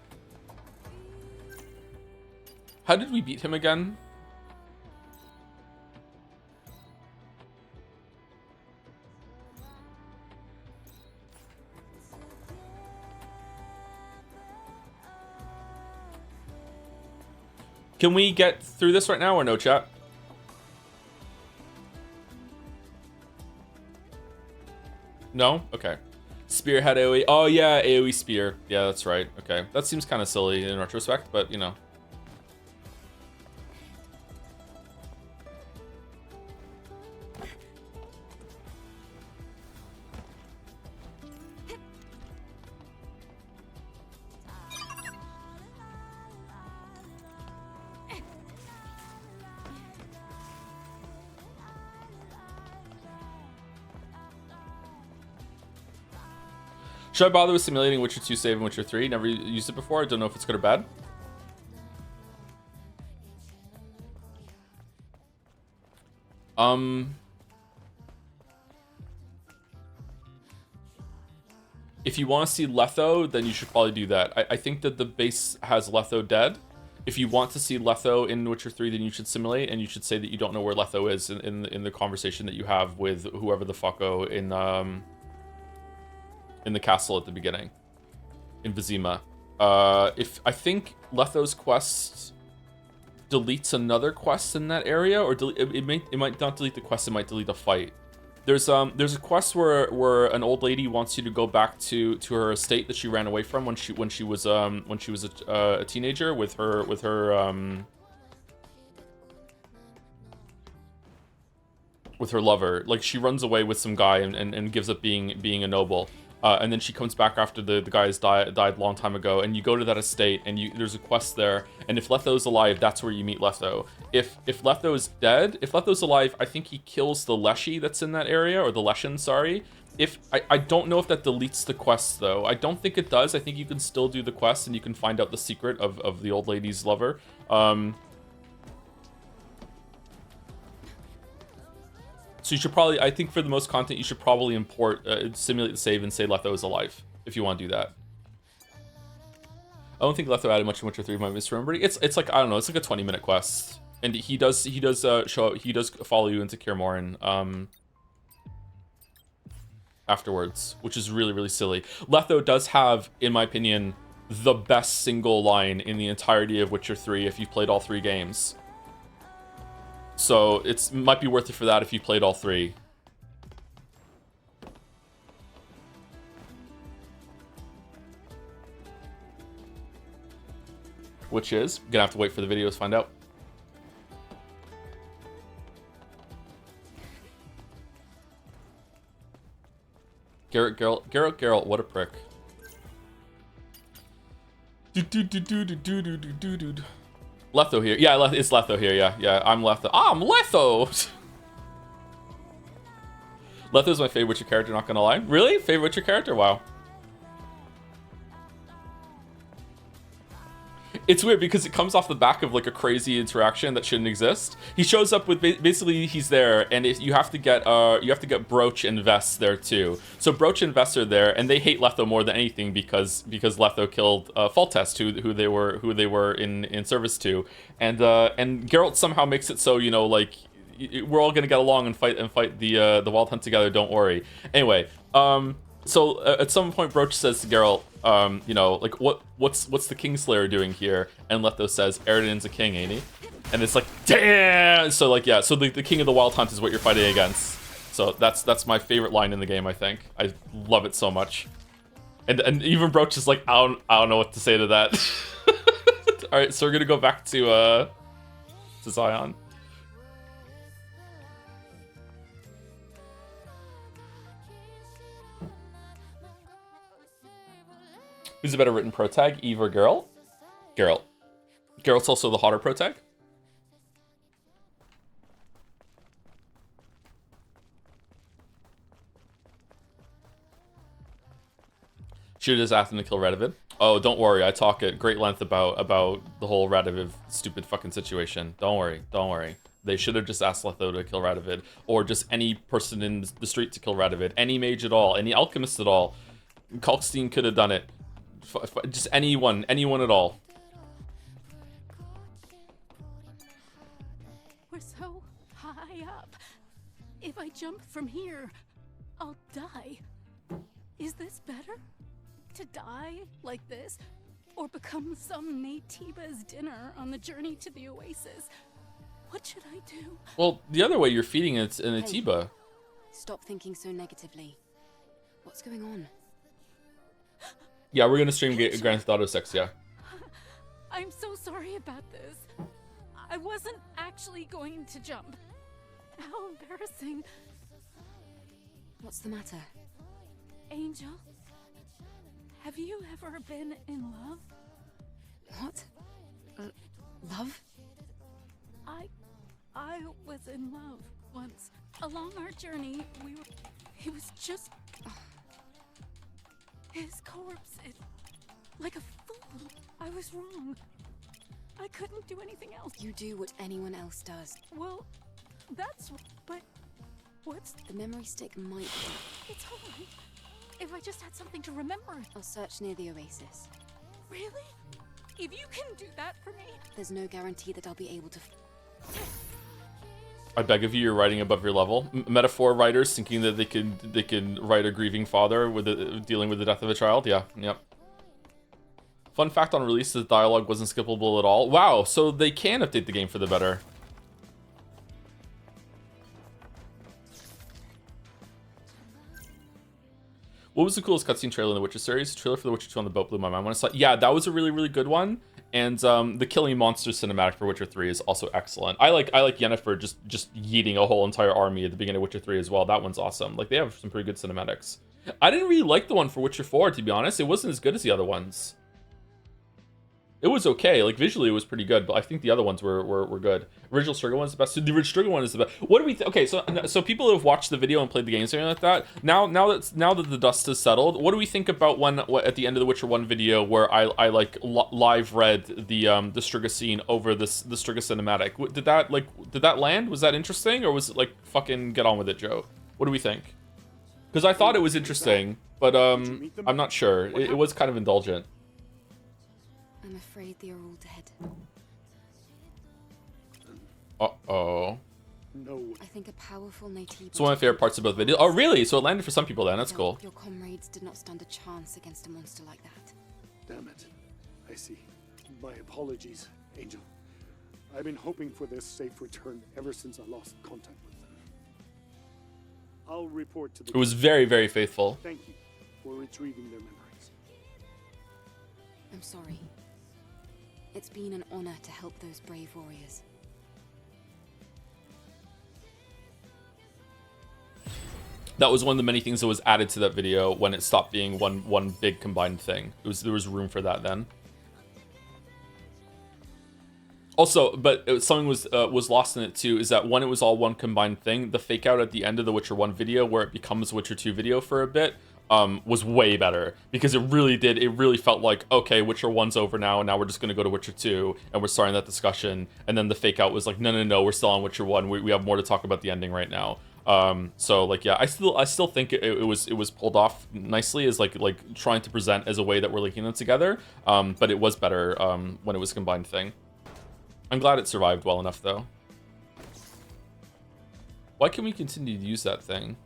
How did we beat him again? Can we get through this right now or no, chat? No? Okay. Spearhead AoE. Oh, yeah, AoE spear. Yeah, that's right. Okay. That seems kind of silly in retrospect, but, you know. Should I bother with simulating Witcher 2 save and Witcher 3? Never used it before. I don't know if it's good or bad. If you want to see Letho, then you should probably do that. I think that the base has Letho dead. If you want to see Letho in Witcher 3, then you should simulate, and you should say that you don't know where Letho is in the conversation that you have with whoever the fucko in the castle at the beginning. In Vizima. If I think Letho's quest deletes another quest in that area, or it might not delete the quest, it might delete a fight. There's a quest where an old lady wants you to go back to her estate that she ran away from when she was a teenager with her lover. Like, she runs away with some guy and gives up being a noble. And then she comes back after the guy has died a long time ago, and you go to that estate, and there's a quest there, and if Letho's alive, that's where you meet Letho. If Letho is dead, if Letho's alive, I think he kills the Leshy that's in that area, or the Leshen, sorry. I don't know if that deletes the quest, though. I don't think it does. I think you can still do the quest, and you can find out the secret of the old lady's lover. So you should probably, I think for the most content, you should probably import, simulate the save and say Letho is alive, if you want to do that. I don't think Letho added much in Witcher 3 if I'm misremembering. It's like, I don't know, it's like a 20-minute quest. And he does follow you into Kaer Morhen, afterwards, which is really, really silly. Letho does have, in my opinion, the best single line in the entirety of Witcher 3 if you've played all 3 games. So it might be worth it for that if you played all 3. Which is, gonna have to wait for the videos to find out. Geralt, what a prick. Letho here. Yeah, it's Letho here. Yeah, I'm Letho. I'm Letho! Letho's my favorite Witcher character, not gonna lie. Really? Favorite Witcher character? Wow. It's weird because it comes off the back of like a crazy interaction that shouldn't exist. He shows up with basically he's there, and you have to get Broach and Vess there too. So Broach and Vess are there, and they hate Letho more than anything because Letho killed Foltest, who they were in service to, and Geralt somehow makes it so, you know, like, we're all gonna get along and fight the Wild Hunt together. Don't worry. Anyway, so at some point Broach says to Geralt, you know, like, what's the Kingslayer doing here? And Letho says, Eredin's a king, ain't he? And it's like, damn! So like, yeah, so the King of the Wild Hunt is what you're fighting against. So that's my favorite line in the game, I think. I love it so much. And even Broach is like, I don't know what to say to that. Alright, so we're gonna go back to Zion. Who's a better written pro tag, Eve or Geralt? Geralt. Geralt's also the hotter pro tag. Should have just asked him to kill Radovid. Oh, don't worry. I talk at great length about the whole Radovid stupid fucking situation. Don't worry. Don't worry. They should have just asked Letho to kill Radovid, or just any person in the street to kill Radovid, any mage at all, any alchemist at all. Kalkstein could have done it. Just anyone at all. We're so high up. If I jump from here, I'll die. Is this better? To die like this? Or become some Naytiba's dinner on the journey to the oasis? What should I do? Well, the other way you're feeding it's in a Tiba. Stop thinking so negatively. What's going on? Yeah, we're gonna stream Grand Theft Auto 6, yeah. I'm so sorry about this. I wasn't actually going to jump. How embarrassing. What's the matter? Angel, have you ever been in love? What? Love? I was in love once. Along our journey, he was just... his corpse, like a fool. I was wrong. I couldn't do anything else. You do what anyone else does. Well, but what's... The memory stick might be. It's alright. If I just had something to remember. I'll search near the oasis. Really? If you can do that for me? There's no guarantee that I'll be able to... I beg of you, you're writing above your level. Metaphor writers thinking that they can write a grieving father with dealing with the death of a child. Yeah, yep. Fun fact on release: the dialogue wasn't skippable at all. Wow, so they can update the game for the better. What was the coolest cutscene trailer in the Witcher series? The trailer for The Witcher 2 on the boat blew my mind when I saw it. Yeah, that was a really, really good one. And the Killing Monsters cinematic for Witcher 3 is also excellent. I like Yennefer just yeeting a whole entire army at the beginning of Witcher 3 as well. That one's awesome. Like, they have some pretty good cinematics. I didn't really like the one for Witcher 4, to be honest. It wasn't as good as the other ones. It was okay. Like, visually it was pretty good, but I think the other ones were good. Original Striga one is the best. So the original Striga one is the best. What do we okay, so people who have watched the video and played the games and like that, now that the dust has settled, what do we think about what at the end of the Witcher 1 video where I like live read the Striga scene over the Striga cinematic? Did that land? Was that interesting, or was it like fucking get on with it, Joe? What do we think? Because I thought it was interesting, but I'm not sure. It was kind of indulgent. I'm afraid they are all dead. Uh-oh. No. I think a powerful native... It's one of my favorite parts of both videos. Oh, really? So it landed for some people then. That's cool. Your comrades did not stand a chance against a monster like that. Damn it. I see. My apologies, Angel. I've been hoping for this safe return ever since I lost contact with them. I'll report to the... It was very, very faithful. Thank you for retrieving their memories. I'm sorry. It's been an honor to help those brave warriors. That was one of the many things that was added to that video when it stopped being one big combined thing. There was room for that then. Also, but something was lost in it too, is that when it was all one combined thing, the fake out at the end of the Witcher 1 video where it becomes Witcher 2 video for a bit was way better, because it really felt like, okay, Witcher 1's over now, and now we're just going to go to Witcher 2 and we're starting that discussion. And then the fake out was like, no, we're still on Witcher 1. We have more to talk about the ending right now. So like, yeah, I still think it was pulled off nicely as like trying to present as a way that we're linking them together. But it was better when it was a combined thing. I'm glad it survived well enough though. Why can we continue to use that thing?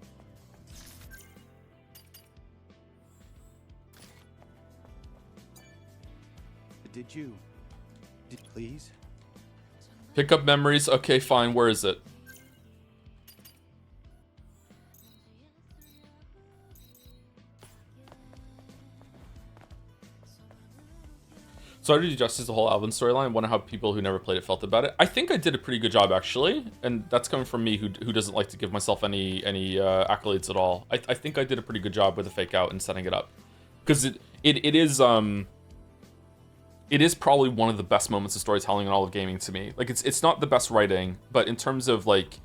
Please? Pick up memories. Okay, fine. Where is it? So I did do justice to the whole Alvin storyline. Wonder how people who never played it felt about it. I think I did a pretty good job actually, and that's coming from me who doesn't like to give myself any accolades at all. I think I did a pretty good job with the fake out and setting it up, because it is probably one of the best moments of storytelling in all of gaming to me. Like, it's not the best writing, but in terms of like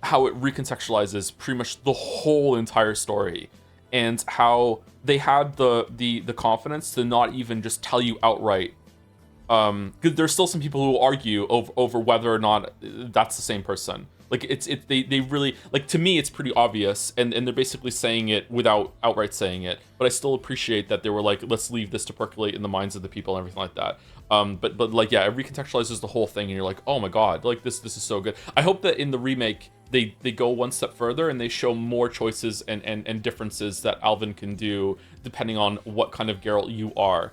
how it recontextualizes pretty much the whole entire story, and how they had the confidence to not even just tell you outright. Because there's still some people who argue over whether or not that's the same person. Like they really, like, to me it's pretty obvious, and they're basically saying it without outright saying it. But I still appreciate that they were like, let's leave this to percolate in the minds of the people and everything like that. But like, yeah, it recontextualizes the whole thing, and you're like, oh my god, like this is so good. I hope that in the remake they go one step further and they show more choices and differences that Alvin can do depending on what kind of Geralt you are.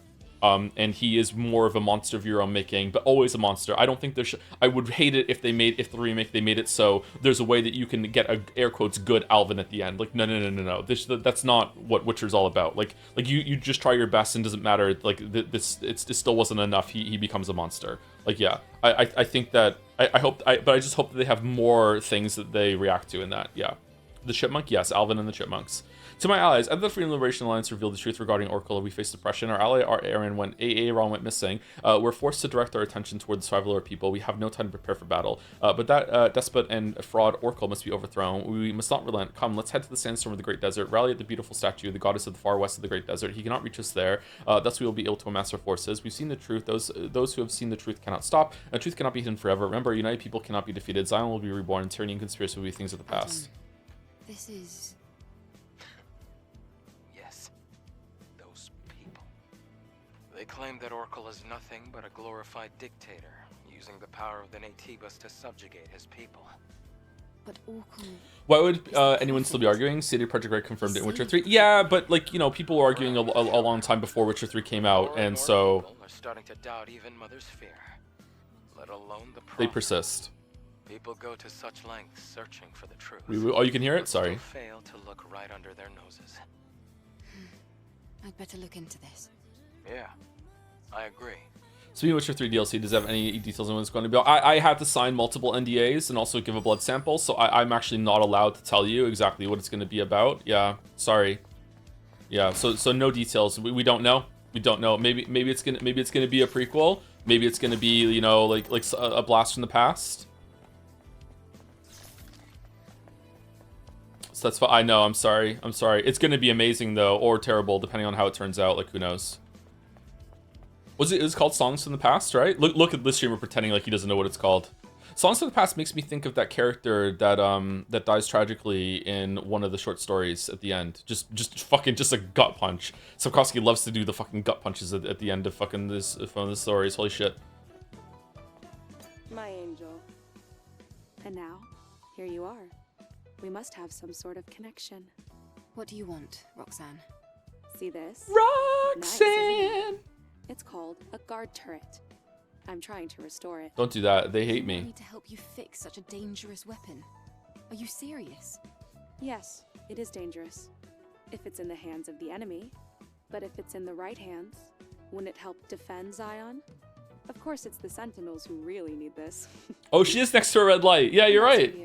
And he is more of a monster of your own making, but always a monster. I don't think there should. I would hate it if the remake they made it so there's a way that you can get a air quotes good Alvin at the end. Like no. That's not what Witcher's all about. Like you just try your best and doesn't matter. Like it still wasn't enough. He becomes a monster. Like yeah, I think that but I just hope that they have more things that they react to in that. Yeah, the Chipmunk, yes, Alvin and the Chipmunks. To my allies, after the Freedom Liberation Alliance revealed the truth regarding Orkla, we faced oppression. Our ally, Aaron, when Ron went missing, we're forced to direct our attention toward the survival of our people. We have no time to prepare for battle. But that despot and fraud Orkla must be overthrown. We must not relent. Come, let's head to the sandstorm of the Great Desert, rally at the beautiful statue, the goddess of the far west of the Great Desert. He cannot reach us there. Thus we will be able to amass our forces. We've seen the truth. Those who have seen the truth cannot stop. And truth cannot be hidden forever. Remember, united people cannot be defeated. Zion will be reborn, and tyranny and conspiracy will be things of the past. This is... They claim that Orkla is nothing but a glorified dictator, using the power of the Naytibas to subjugate his people. But Orkla... Why would anyone still be arguing? CD Projekt Red confirmed it in Witcher 3. Yeah, but like, you know, people were arguing a long time before Witcher 3 came out, and so... People are starting to doubt even Mother's fear, let alone the prophet. They persist. People go to such lengths searching for the truth. Oh, you can hear it? Sorry. Fail to look right under their noses. I'd better look into this. Yeah, I agree. Speaking of Witcher 3 DLC, does it have any details on what it's going to be? I had to sign multiple NDAs and also give a blood sample, so I'm actually not allowed to tell you exactly what it's going to be about. Yeah, sorry. Yeah, so no details. We don't know. We don't know. Maybe it's gonna be a prequel. Maybe it's gonna be, you know, like a blast from the past. So that's fine. I know. I'm sorry. It's gonna be amazing though, or terrible, depending on how it turns out. Like, who knows? It was called Songs from the Past, right? Look at this streamer pretending like he doesn't know what it's called. Songs from the Past makes me think of that character that dies tragically in one of the short stories at the end. Just a gut punch. Sapkowski loves to do the fucking gut punches at the end of fucking this one of the stories. Holy shit. My angel. And now, here you are. We must have some sort of connection. What do you want, Roxanne? See this? Roxanne! Nice, it's called a guard turret. I'm trying to restore it. Don't do that. They hate I me. need to help you fix such a dangerous weapon. Are you serious? Yes, it is dangerous. If it's in the hands of the enemy. But if it's in the right hands, wouldn't it help defend Zion? Of course, it's the Sentinels who really need this. Oh, she is next to a red light. Yeah, you're right.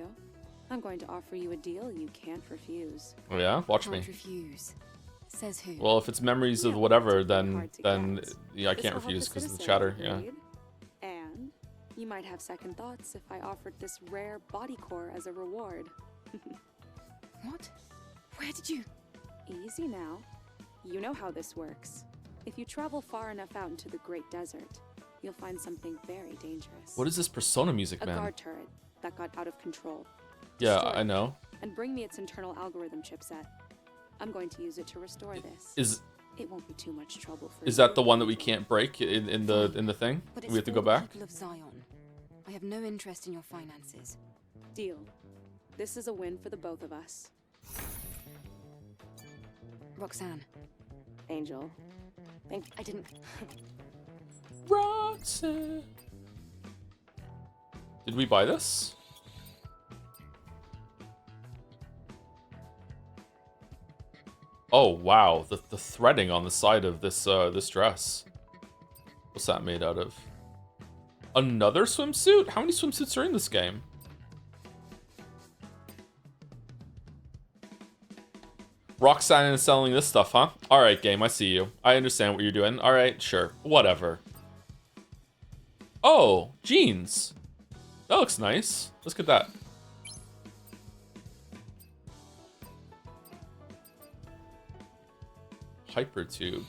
I'm going to offer you a deal you can't refuse. Oh yeah? Watch me. Can't refuse. Says who? Well, if it's memories of whatever, then yeah, I can't refuse because of the chatter. Yeah. And you might have second thoughts if I offered this rare body core as a reward. What? Where did you? Easy now. You know how this works. If you travel far enough out into the Great Desert, you'll find something very dangerous. What is this Persona music, man? A guard turret that got out of control. Yeah, Destroy I know. And bring me its internal algorithm chipset. I'm going to use it to restore this. It won't be too much trouble for you. Is that the one that we can't break in the thing? But We have to go back? People of Zion. I have no interest in your finances. Deal. This is a win for the both of us. Roxanne. Angel. I didn't... Roxanne. Did we buy this? Oh wow, the threading on the side of this this dress. What's that made out of? Another swimsuit? How many swimsuits are in this game? Roxanne is selling this stuff, huh? Alright, game, I see you. I understand what you're doing. Alright, sure. Whatever. Oh, jeans. That looks nice. Let's get that. Hypertube.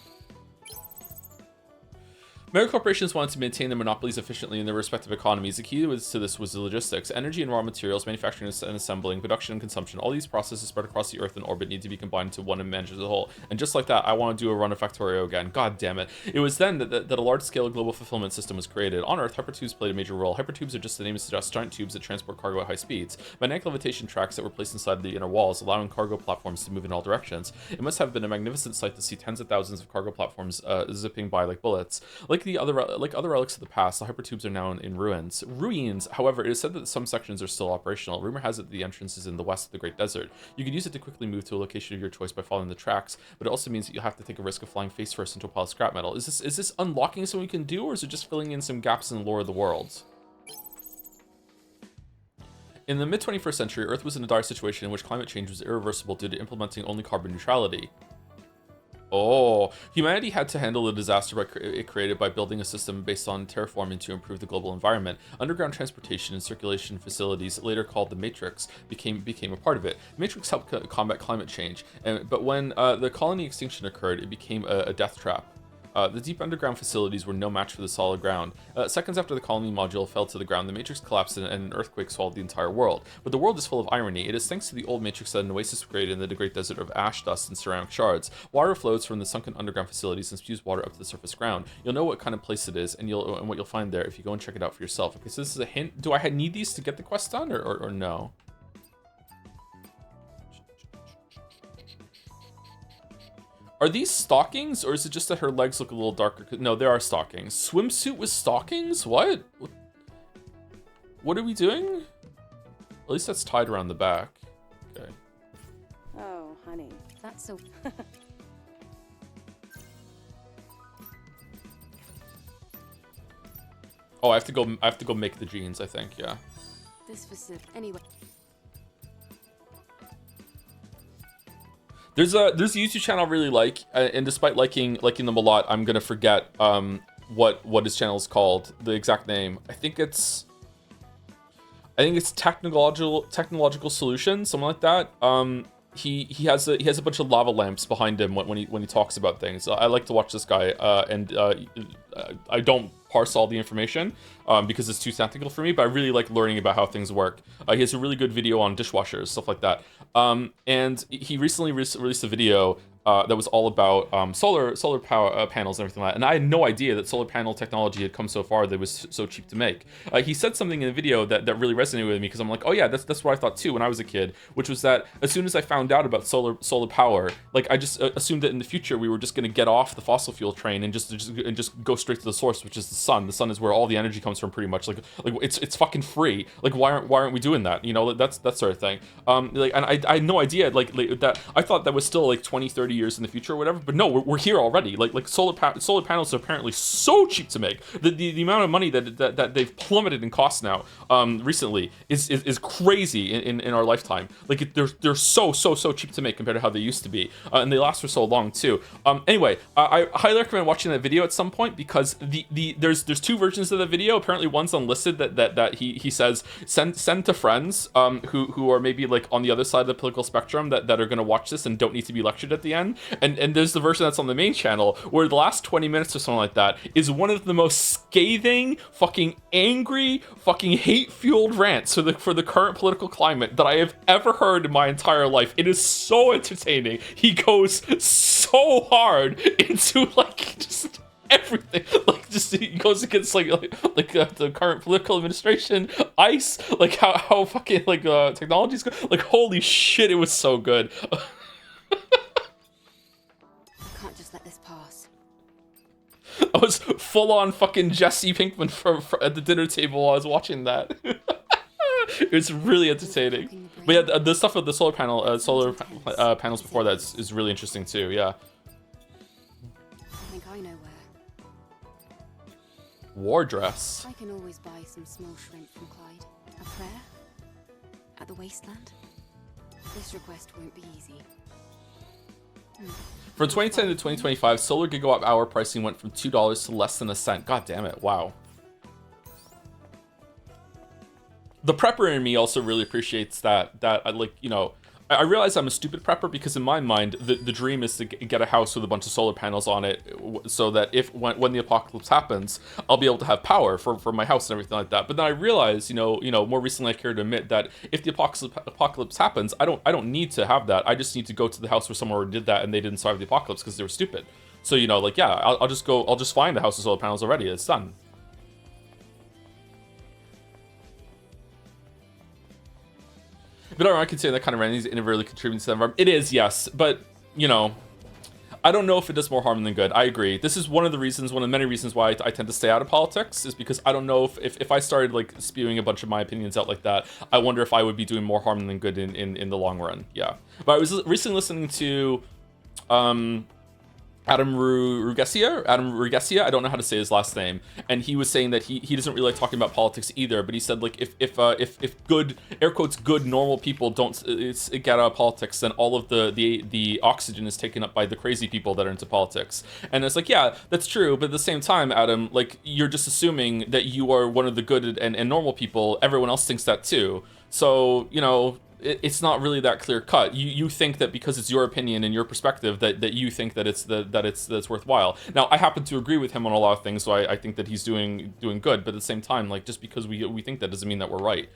Mega corporations wanted to maintain their monopolies efficiently in their respective economies. The key to this was the logistics. Energy and raw materials, manufacturing and assembling, production and consumption. All these processes spread across the Earth and orbit need to be combined into one and managed as a whole. And just like that, I want to do a run of Factorio again. God damn it. It was then that a large-scale global fulfillment system was created. On Earth, hypertubes played a major role. Hypertubes are just the name suggests, giant tubes that transport cargo at high speeds. Magnetic levitation tracks that were placed inside the inner walls, allowing cargo platforms to move in all directions. It must have been a magnificent sight to see tens of thousands of cargo platforms zipping by like bullets. Like other relics of the past, the hypertubes are now in ruins. However, it is said that some sections are still operational. Rumor has it that the entrance is in the west of the Great Desert. You can use it to quickly move to a location of your choice by following the tracks, but it also means that you'll have to take a risk of flying face first into a pile of scrap metal. Is this unlocking something we can do, or is it just filling in some gaps in the lore of the world? In the mid-21st century, Earth was in a dire situation in which climate change was irreversible due to implementing only carbon neutrality. Oh, humanity had to handle the disaster it created by building a system based on terraforming to improve the global environment. Underground transportation and circulation facilities, later called the Matrix, became a part of it. The Matrix helped combat climate change, but when the colony extinction occurred, it became a death trap. The deep underground facilities were no match for the solid ground. Seconds after the colony module fell to the ground, the Matrix collapsed and an earthquake swallowed the entire world. But the world is full of irony. It is thanks to the old Matrix that an oasis was created in the Great Desert of ash, dust, and ceramic shards. Water flows from the sunken underground facilities and spews water up to the surface ground. You'll know what kind of place it is and what you'll find there if you go and check it out for yourself. Okay, so this is a hint. Do I need these to get the quest done, or no? Are these stockings, or is it just that her legs look a little darker? No, there are stockings. Swimsuit with stockings? What? What are we doing? At least that's tied around the back. Okay. Oh, honey. That's so. Oh, I have to go make the jeans, I think, yeah. This facility. Anyway. There's a YouTube channel I really like, and despite liking them a lot, I'm gonna forget what his channel is called, the exact name. I think it's technological solutions, something like that. He has a bunch of lava lamps behind him when he talks about things. I like to watch this guy, and I don't parse all the information because it's too technical for me, but I really like learning about how things work. He has a really good video on dishwashers, stuff like that. And he recently released a video that was all about solar power panels and everything like that. And I had no idea that solar panel technology had come so far that it was so cheap to make. He said something in the video that really resonated with me, because I'm like, oh yeah, that's what I thought too when I was a kid, which was that as soon as I found out about solar power, like I just assumed that in the future we were just going to get off the fossil fuel train and just go straight to the source, which is the sun. The sun is where all the energy comes from, pretty much. Like it's fucking free. Like why aren't we doing that? You know, that's that sort of thing. And I had no idea like that. I thought that was still like 20-30 years in the future or whatever, but no, we're here already. Like solar panels are apparently so cheap to make. The amount of money that they've plummeted in cost now recently is crazy in our lifetime. Like they're so cheap to make compared to how they used to be, and they last for so long too. Anyway, I highly recommend watching that video at some point, because there's two versions of the video. Apparently one's unlisted that he says send to friends who are maybe like on the other side of the political spectrum that are going to watch this and don't need to be lectured at the end. And there's the version that's on the main channel where the last 20 minutes or something like that is one of the most scathing, fucking angry, fucking hate-fueled rants for the current political climate that I have ever heard in my entire life. It is so entertaining. He goes so hard into like just everything. Like just he goes against like the current political administration, ICE, like how fucking like technologies go. Like holy shit, it was so good. Can't just let this pass. I was full on fucking Jesse Pinkman at the dinner table while I was watching that. It was really entertaining. But yeah, the stuff with the solar panels before that is really interesting too. Yeah. I think I know where. War dress. I can always buy some small shrimp from Clyde. A prayer? At the wasteland? This request won't be easy. From 2010 to 2025, solar gigawatt hour pricing went from $2 to less than a cent. God damn it! Wow. The prepper in me also really appreciates that. Like, you know, I realize I'm a stupid prepper because in my mind, the dream is to get a house with a bunch of solar panels on it so that when the apocalypse happens, I'll be able to have power for my house and everything like that. But then I realize, more recently I care to admit that if the apocalypse happens, I don't need to have that. I just need to go to the house where someone already did that and they didn't survive the apocalypse because they were stupid. So, I'll just find a house with solar panels already. It's done. But I can say that kind of randomness inadvertently contributes to the environment. It is, yes, but I don't know if it does more harm than good. I agree. This is one of the many reasons why I tend to stay out of politics, is because I don't know if I started like spewing a bunch of my opinions out like that, I wonder if I would be doing more harm than good in the long run. Yeah. But I was recently listening to Adam Rugesia, I don't know how to say his last name, and he was saying that he doesn't really like talking about politics either, but he said like if good, air quotes, good normal people don't get out of politics, then all of the oxygen is taken up by the crazy people that are into politics. And it's like, yeah, that's true, but at the same time, Adam, like, you're just assuming that you are one of the good and normal people. Everyone else thinks that too. So, it's not really that clear cut. You think that because it's your opinion and your perspective that you think that it's worthwhile. Now, I happen to agree with him on a lot of things, so I think that he's doing good. But at the same time, like, just because we think that doesn't mean that we're right.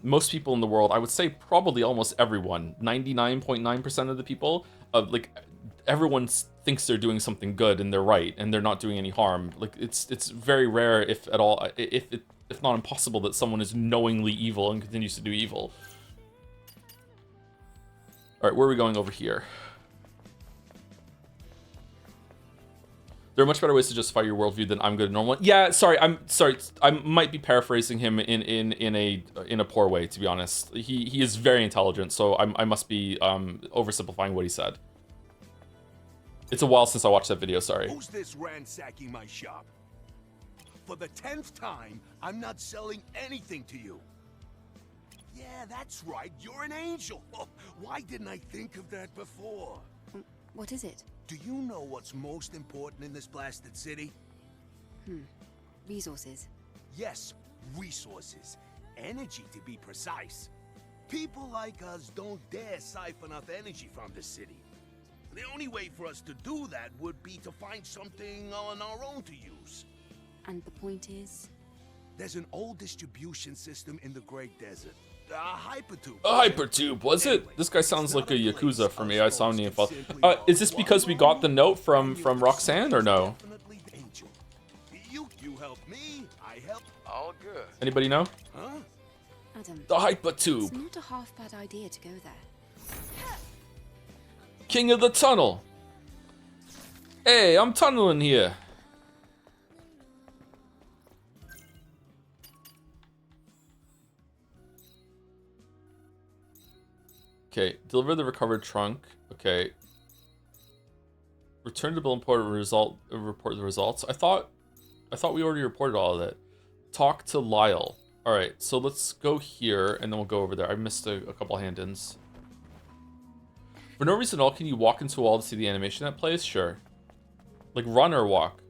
Most people in the world, I would say probably almost everyone, 99.9% of the people, everyone thinks they're doing something good and they're right and they're not doing any harm. Like, it's very rare, if at all, if not impossible, that someone is knowingly evil and continues to do evil. All right, where are we going over here? There are much better ways to justify your worldview than I'm good at normal. Yeah, I'm sorry. I might be paraphrasing him in a poor way, to be honest. He is very intelligent, so I must be oversimplifying what he said. It's a while since I watched that video. Sorry. Who's this ransacking my shop? For the 10th time, I'm not selling anything to you. Yeah, that's right. You're an angel. Oh, why didn't I think of that before? What is it? Do you know what's most important in this blasted city? Resources. Yes, resources. Energy, to be precise. People like us don't dare siphon off energy from the city. The only way for us to do that would be to find something on our own to use. And the point is? There's an old distribution system in the Great Desert. A hypertube. A hypertube, was it? This guy sounds like a Yakuza for me. I saw him fall. Is this because we got the note from Roxanne, or no? You help me, I help. All good. Anybody know? Huh? Adam. The hypertube. It's not a half bad idea to go there. King of the tunnel. Hey, I'm tunneling here. Okay, deliver the recovered trunk. Okay. Return to Bill and report the results. I thought we already reported all of that. Talk to Lyle. Alright, so let's go here and then we'll go over there. I missed a couple hand-ins. For no reason at all, can you walk into a wall to see the animation that plays? Sure. Like, run or walk?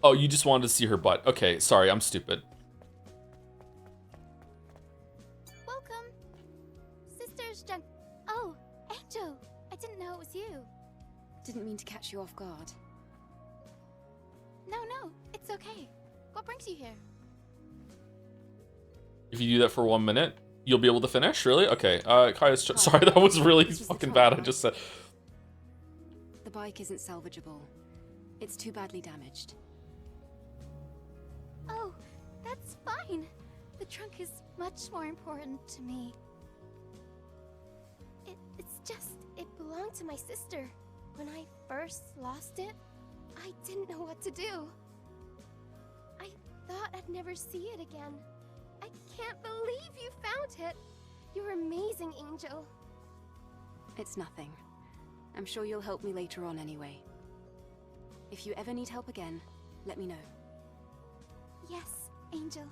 Oh, you just wanted to see her butt. Okay, sorry, I'm stupid. Welcome. Sisters Oh, Angel. I didn't know it was you. Didn't mean to catch you off guard. No, it's okay. What brings you here? If you do that for 1 minute, you'll be able to finish? Really? Okay. Kaya's sorry, that was really fucking bad. I just said. The bike isn't salvageable. It's too badly damaged. Oh, that's fine. The trunk is much more important to me. It's just, it belonged to my sister. When I first lost it, I didn't know what to do. I thought I'd never see it again. I can't believe you found it. You're amazing, Angel. It's nothing. I'm sure you'll help me later on anyway. If you ever need help again, let me know. Yes, Angel.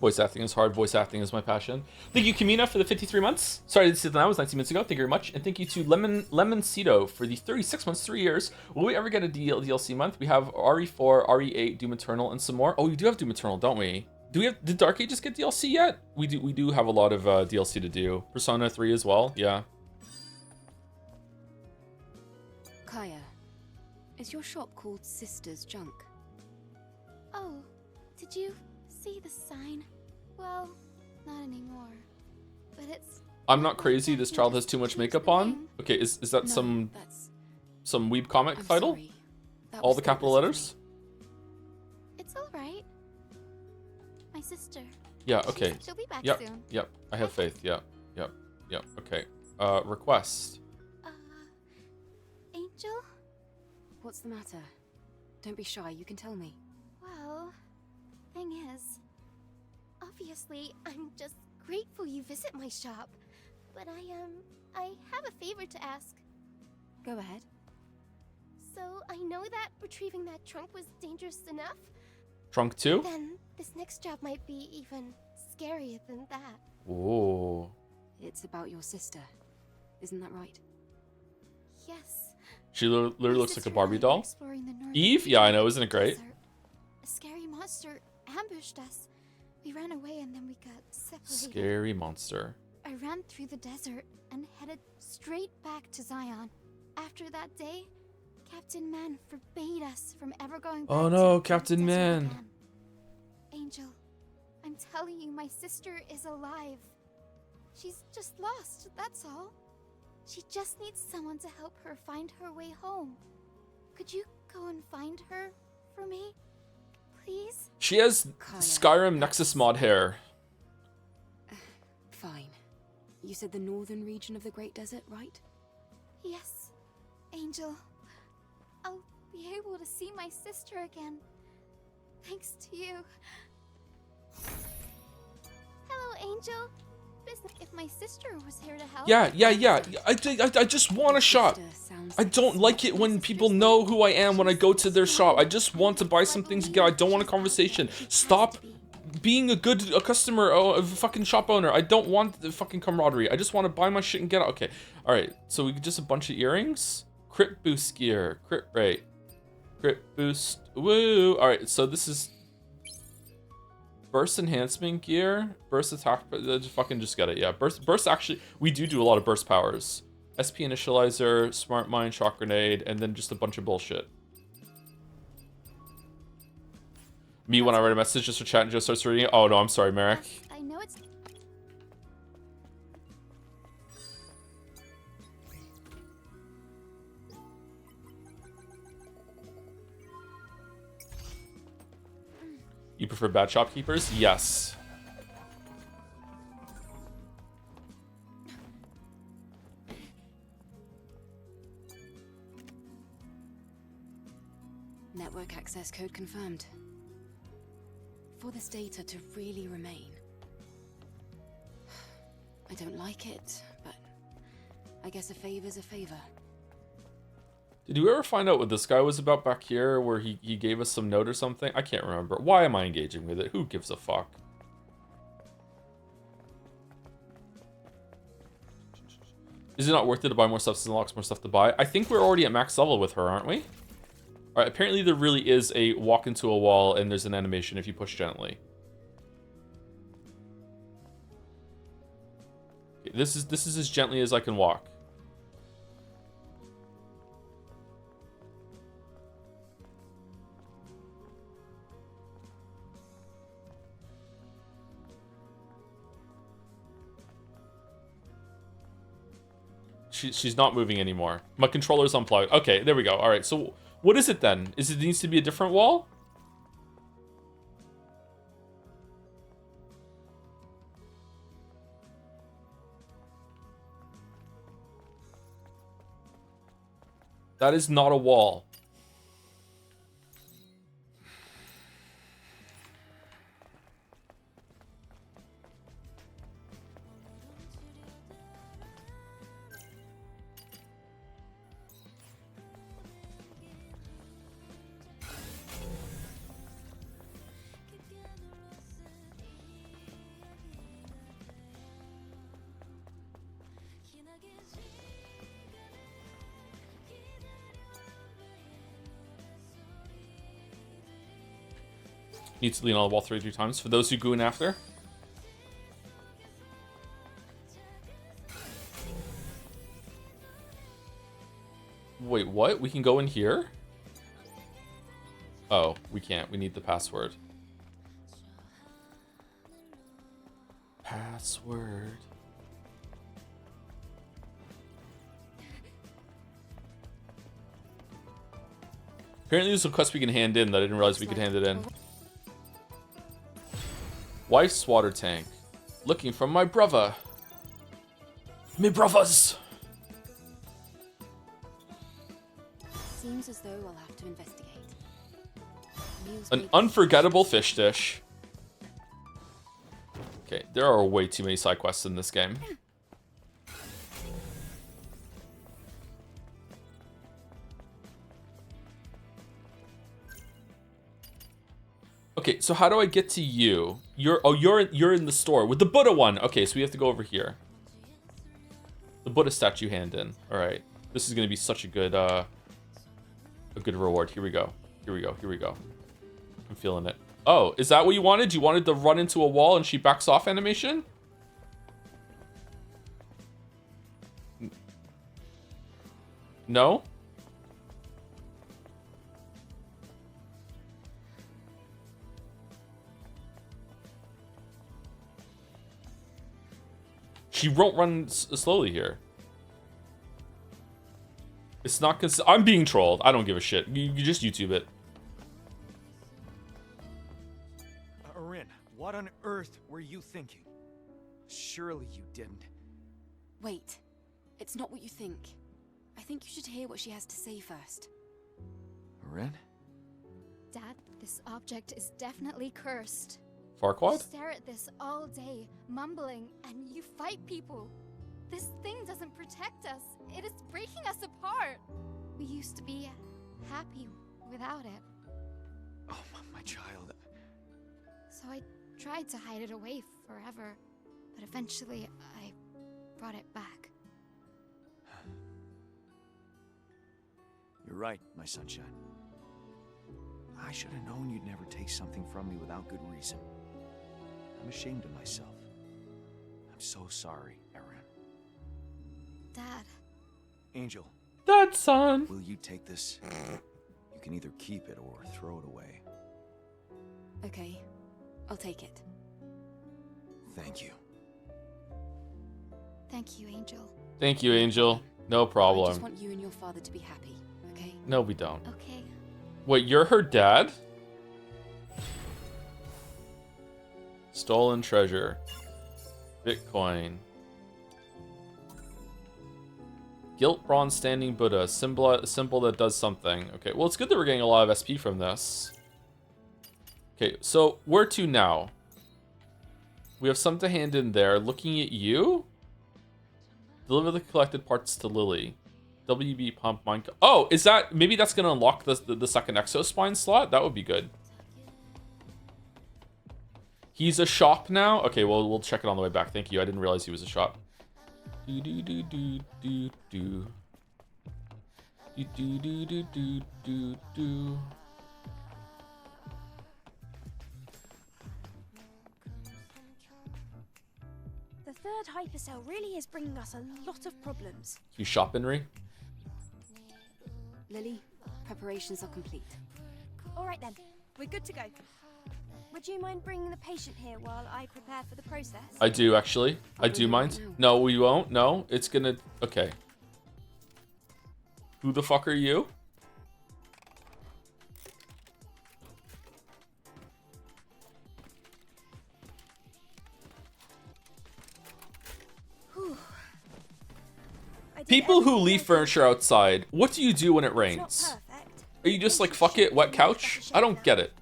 Voice acting is hard. Voice acting is my passion. Thank you, Kamina, for the 53 months. Sorry, this is that was 19 minutes ago. Thank you very much. And thank you to Lemoncito for the 36 months, 3 years. Will we ever get a DLC month? We have RE4, RE8, Doom Eternal, and some more. Oh, we do have Doom Eternal, don't we? Did Dark Ages get DLC yet? We do have a lot of DLC to do. Persona 3 as well, yeah. Kaya, is your shop called Sister's Junk? Oh, did you see the sign? Well, not anymore. But it's... I'm not crazy, this child has too much makeup on. Okay, is that some weeb comic I'm title? sorry. That All was the capital letters? It's alright. My sister. Yeah, okay. She'll be back Yep, soon. yep. I have faith. Yep. Okay. Request. Angel? What's the matter? Don't be shy, you can tell me. Well, thing is, obviously, I'm just grateful you visit my shop. But I have a favor to ask. Go ahead. So, I know that retrieving that trunk was dangerous enough. Trunk 2? Then, this next job might be even scarier than that. Ooh. It's about your sister. Isn't that right? Yes. She literally looks like a Barbie doll. Exploring the northern Eve? Yeah, I know. Isn't it great? desert. A scary monster ambushed us. We ran away and then we got separated. Scary monster. I ran through the desert and headed straight back to Zion. After that day, Captain Man forbade us from ever going back Oh to no, the Captain desert Man. again. Angel, I'm telling you, my sister is alive. She's just lost, that's all. She just needs someone to help her find her way home. Could you go and find her for me? Please? She has Kaya, Skyrim Nexus mod hair. Fine. You said the northern region of the Great Desert, right? Yes, Angel. I'll be able to see my sister again. Thanks to you. Hello, Angel. Business if my sister was here to help. Yeah. I just want a shop. I don't like it when people know who I am when I go to their shop. I just want to buy some things again. I don't want a conversation. Stop being a customer, a fucking shop owner. I don't want the fucking camaraderie. I just want to buy my shit and get out. Okay. Alright, so we just a bunch of earrings. Crit boost gear. Crit rate. Crit boost. Woo! Alright, so this is burst enhancement gear. Burst attack. Just get it. Yeah, burst actually, we do a lot of burst powers. SP initializer, smart mine, shock grenade, and then just a bunch of bullshit. Me when I write a message just for chat and Joe starts reading it. Oh no, I'm sorry, Merrick. I know it's... You prefer bad shopkeepers? Yes. Network access code confirmed. For this data to really remain. I don't like it, but I guess a favor's a favor. Did you ever find out what this guy was about back here, where he gave us some note or something? I can't remember. Why am I engaging with it? Who gives a fuck? Is it not worth it to buy more stuff since it unlocks more stuff to buy? I think we're already at max level with her, aren't we? Alright, apparently there really is a walk into a wall and there's an animation if you push gently. Okay, this is as gently as I can walk. She's not moving anymore. My controller's unplugged. Okay, there we go. All right, so what is it then? Is it needs to be a different wall? That is not a wall. Need to lean on the wall 3 times. For those who go in after. Wait, what? We can go in here? Oh, we can't. We need the password. Password. Apparently there's a quest we can hand in that I didn't realize we could hand it in. Wife's water tank. Looking for my brother. Me brothers! Seems as though I'll have to investigate. An unforgettable fish dish. Okay, there are way too many side quests in this game. Okay, so how do I get to you? You're in the store with the Buddha one. Okay, so we have to go over here. The Buddha statue hand in. All right, this is gonna be such a good reward. Here we go. Here we go. Here we go. I'm feeling it. Oh, is that what you wanted? You wanted to run into a wall and she backs off animation? No? She won't run slowly here. It's not I'm being trolled. I don't give a shit. You just YouTube it. Arin, what on earth were you thinking? Surely you didn't. Wait. It's not what you think. I think you should hear what she has to say first. Arin? Dad, this object is definitely cursed. You Farquaad? stare at this all day, mumbling, and you fight people. This thing doesn't protect us. It is breaking us apart. We used to be happy without it. Oh, my child. So I tried to hide it away forever, but eventually I brought it back. You're right, my sunshine. I should have known you'd never take something from me without good reason. I'm ashamed of myself. I'm so sorry, Arin. Dad. Angel. Dad, son. Will you take this? You can either keep it or throw it away. Okay, I'll take it. Thank you. Thank you, Angel. Thank you, Angel. No I just problem. want you and your father to be happy, okay? No, we don't. Okay. Wait, you're her dad? Stolen treasure. Bitcoin. Gilt bronze standing Buddha. A symbol that does something. Okay, well, it's good that we're getting a lot of SP from this. Okay, so where to now? We have some to hand in there. Looking at you? Deliver the collected parts to Lily. WB pump mine. Oh, is that... Maybe that's going to unlock the second Exospine slot? That would be good. He's a shop now? Okay, well, we'll check it on the way back. Thank you. I didn't realize he was a shop. Do do do do do do. Do do do do do do do. The third hypercell really is bringing us a lot of problems. You shop, Henry? Lily, preparations are complete. All right then, we're good to go. Would you mind bringing the patient here while I prepare for the process? I do, actually. I do mind. No, we won't. No, it's gonna... Okay. Who the fuck are you? People who leave furniture outside, what do you do when it rains? Are you just like, fuck it, wet couch? I don't get it.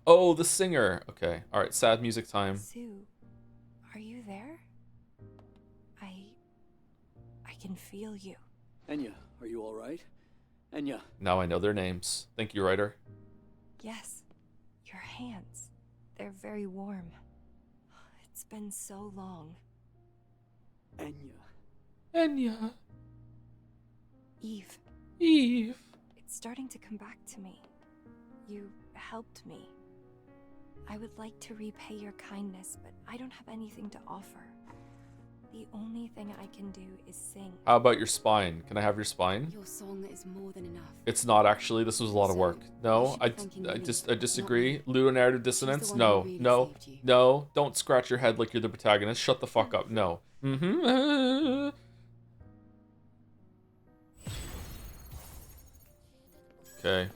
Oh, the singer. Okay. All right. Sad music time. Sue, are you there? I can feel you. Enya, are you all right? Enya. Now I know their names. Thank you, writer. Yes. Your hands. They're very warm. It's been so long. Enya. Enya. Eve. Eve. It's starting to come back to me. You helped me. I would like to repay your kindness, but I don't have anything to offer. The only thing I can do is sing. How about your spine? Can I have your spine? Your song is more than enough. It's not actually. This was a lot of work. No, I disagree. Ludonarrative dissonance. No, no, no. Don't scratch your head like you're the protagonist. Shut the fuck up. No. Okay.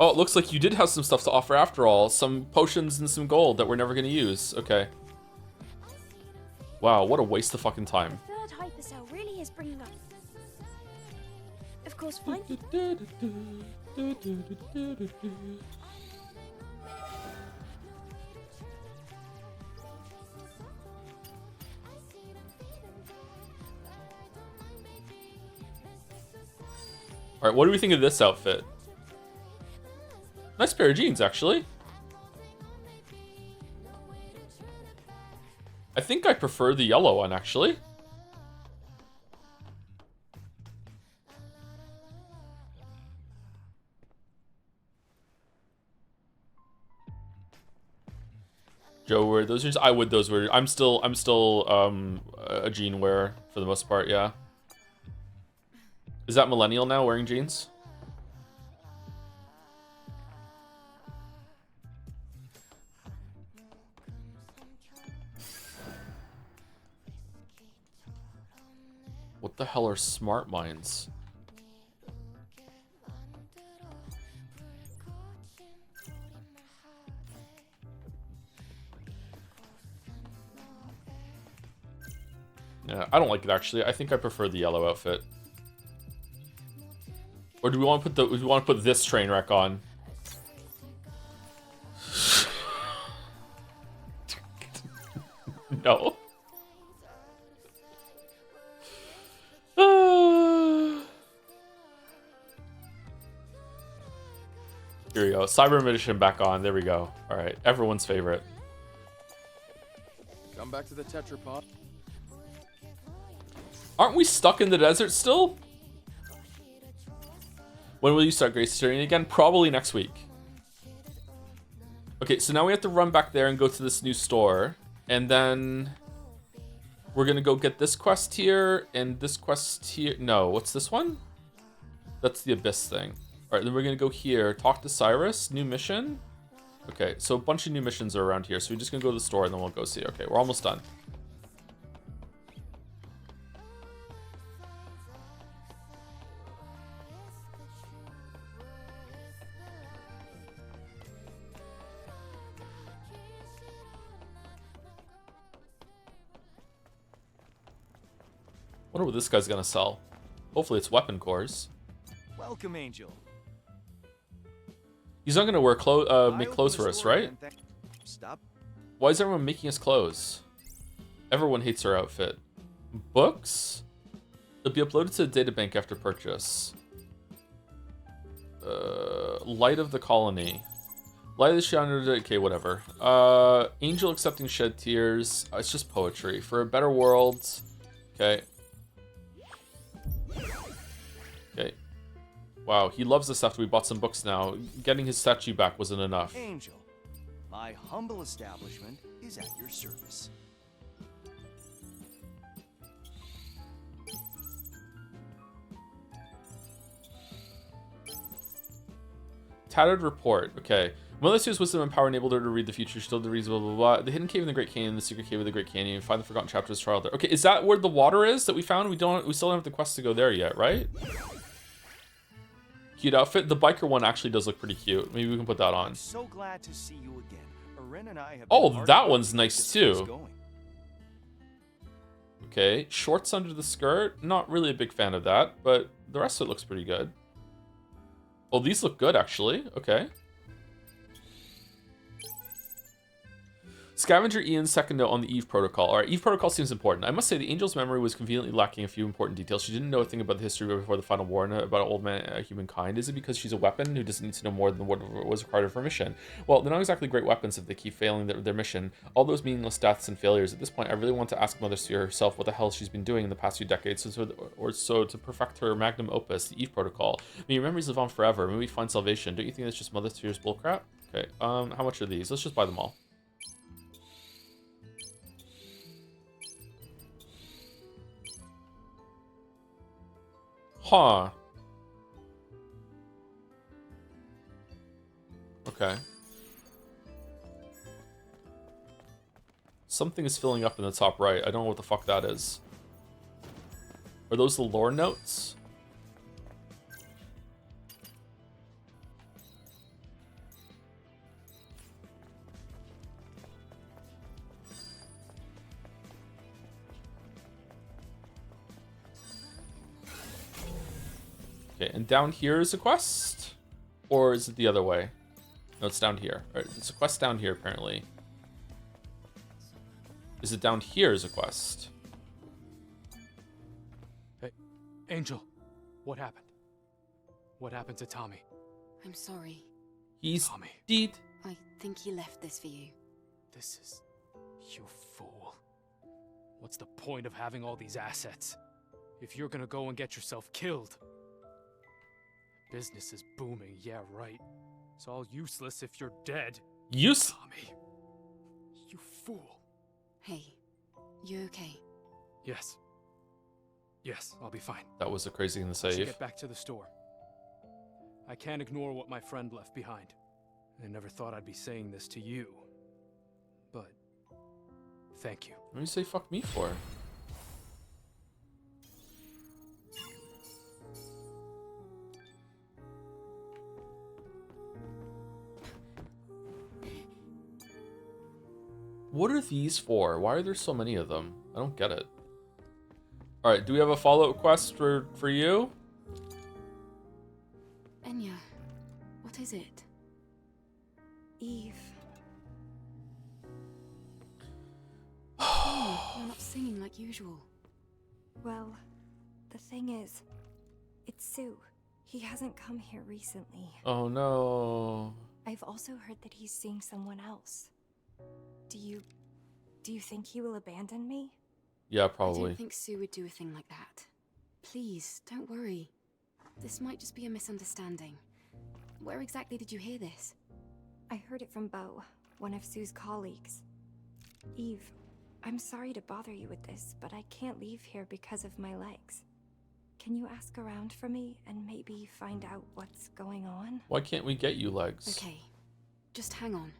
Oh, it looks like you did have some stuff to offer after all. Some potions and some gold that we're never going to use. Okay. Wow, what a waste of fucking time. Third hypercell really is bringing up. Of course, fine. Alright, what do we think of this outfit? Nice pair of jeans, actually. I think I prefer the yellow one, actually. Joe, wear those jeans? I would those wear. I'm still a jean wearer for the most part, yeah. Is that millennial now wearing jeans? What the hell are smart minds? Yeah, I don't like it actually. I think I prefer the yellow outfit. Or do we want to put this train wreck on? No. Here we go. Cyber Magician back on. There we go. All right. Everyone's favorite. Come back to the tetrapod. Aren't we stuck in the desert still? When will you start Grace Journey again? Probably next week. Okay, so now we have to run back there and go to this new store. And then we're going to go get this quest here and this quest here. No, what's this one? That's the Abyss thing. All right, then we're going to go here. Talk to Cyrus. New mission. Okay, so a bunch of new missions are around here. So we're just going to go to the store and then we'll go see. Okay, we're almost done. Wonder what this guy's gonna sell. Hopefully it's weapon cores. Welcome, Angel. He's not gonna wear make clothes for us, right? Stop. Why is everyone making us clothes? Everyone hates our outfit. Books? It'll be uploaded to the databank after purchase. Light of the Colony. Light of the Shadow. Okay, whatever. Angel accepting shed tears. It's just poetry. For a better world. Okay. Okay. Wow, he loves us after we bought some books now. Getting his statue back wasn't enough. Angel, my humble establishment is at your service. Tattered report. Okay. Melissa's wisdom and power enabled her to read the future. Still the reason, blah, blah, blah. The hidden cave in the Great Canyon, the secret cave of the Great Canyon. Find the forgotten chapters trial there. Okay, is that where the water is that we found? We still don't have the quest to go there yet, right? Cute outfit. The biker one actually does look pretty cute. Maybe we can put that on. I'm so glad to see you again. Aren and I have oh, that one's nice too. Okay, shorts under the skirt. Not really a big fan of that, but the rest of it looks pretty good. Oh, these look good actually. Okay. Scavenger Ian's second note on the Eve Protocol. Alright, Eve Protocol seems important. I must say the Angel's memory was conveniently lacking a few important details. She didn't know a thing about the history before the final war and about old man humankind. Is it because she's a weapon who doesn't need to know more than what was required of her mission? Well, they're not exactly great weapons if they keep failing their mission. All those meaningless deaths and failures. At this point, I really want to ask Mother Sphere herself what the hell she's been doing in the past few decades or so to perfect her magnum opus, the Eve Protocol. May your memories live on forever. May we find salvation. Don't you think that's just Mother Sphere's bullcrap? Okay, how much are these? Let's just buy them all. Huh. Okay. Something is filling up in the top right. I don't know what the fuck that is. Are those the lore notes? Okay, and down here is a quest? Or is it the other way? No, it's down here. All right, it's a quest down here, apparently. Is it down here as a quest? Hey, Angel, what happened? What happened to Tommy? I'm sorry. He's Tommy. dead. I think he left this for you. This is... you fool. What's the point of having all these assets if you're gonna go and get yourself killed? Business is booming, yeah, right. It's all useless if you're dead. Tommy. You fool. Hey, you okay? Yes. Yes, I'll be fine. That was a crazy thing to I should say. get back to the store. I can't ignore what my friend left behind. I never thought I'd be saying this to you. But... thank you. What do you say fuck me for? What are these for? Why are there so many of them? I don't get it. Alright, do we have a follow-up quest for you? Enya, what is it? Eve. You're not singing like usual. Well, the thing is, it's Sue. He hasn't come here recently. Oh no. I've also heard that he's seeing someone else. Do you think he will abandon me? Yeah, I probably. don't think Sue would do a thing like that. Please, don't worry. This might just be a misunderstanding. Where exactly did you hear this? I heard it from Beau, one of Sue's colleagues. Eve, I'm sorry to bother you with this, but I can't leave here because of my legs. Can you ask around for me and maybe find out what's going on? Why can't we get you legs? Okay, just hang on.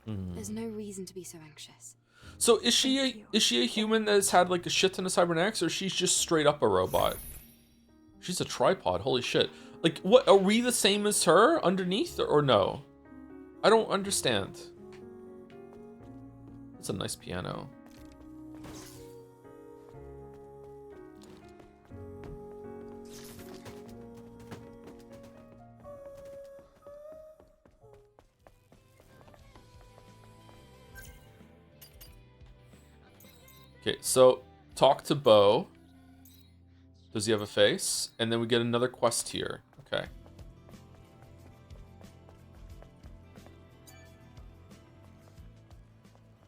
There's no reason to be so anxious. So is she a human that's had like a shit ton of cybernetics, or she's just straight up a robot? She's a tripod, holy shit. Like, what, are we the same as her underneath, or no? I don't understand. It's a nice piano. Okay, so talk to Beau. Does he have a face? And then we get another quest here. Okay.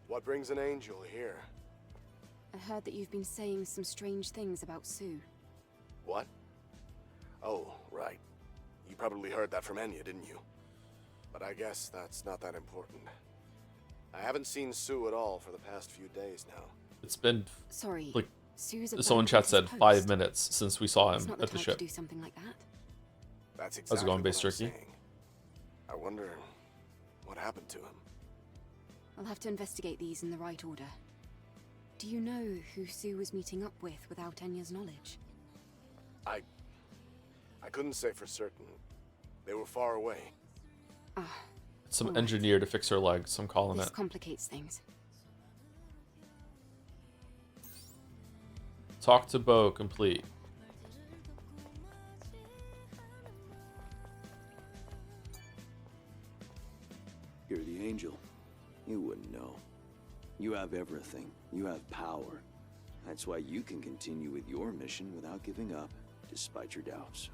What brings an angel here? I heard that you've been saying some strange things about Sue. What? Oh, right. You probably heard that from Enya, didn't you? But I guess that's not that important. I haven't seen Sue at all for the past few days now. It's been Sorry, like Sue's someone in chat said post. 5 minutes since we saw He's him not at the type ship. to do something like that. That's How's it exactly going, what Base I'm Turkey? saying. I wonder what happened to him. I'll have to investigate these in the right order. Do you know who Sue was meeting up with without Enya's knowledge? I couldn't say for certain. They were far away. Some Alright. engineer to fix her legs, I'm calling This it. complicates things. Talk to Beau, complete. You're the angel. You wouldn't know. You have everything. You have power. That's why you can continue with your mission without giving up, despite your doubts.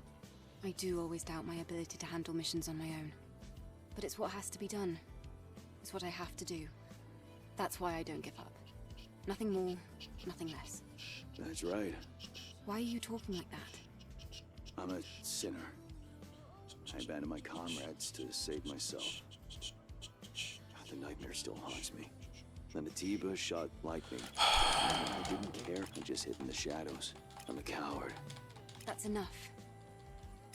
I do always doubt my ability to handle missions on my own. But it's what has to be done. It's what I have to do. That's why I don't give up. Nothing more, nothing less. That's right. Why are you talking like that? I'm a sinner. I abandoned my comrades to save myself. The nightmare still haunts me. Then the T-Bush shot lightning. I didn't care. I just hid in the shadows. I'm a coward. That's enough.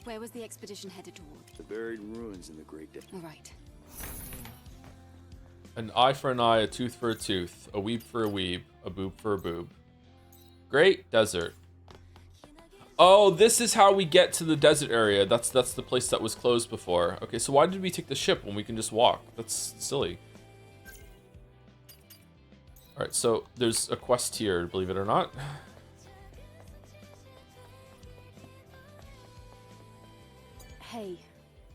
Where was the expedition headed toward? The buried ruins in the Great Desert. All right. An eye for an eye, a tooth for a tooth, a weeb for a weeb, a boob for a boob. Great Desert. Oh, this is how we get to the desert area. That's the place that was closed before. Okay, so why did we take the ship when we can just walk? That's silly. Alright, so there's a quest here, believe it or not. Hey,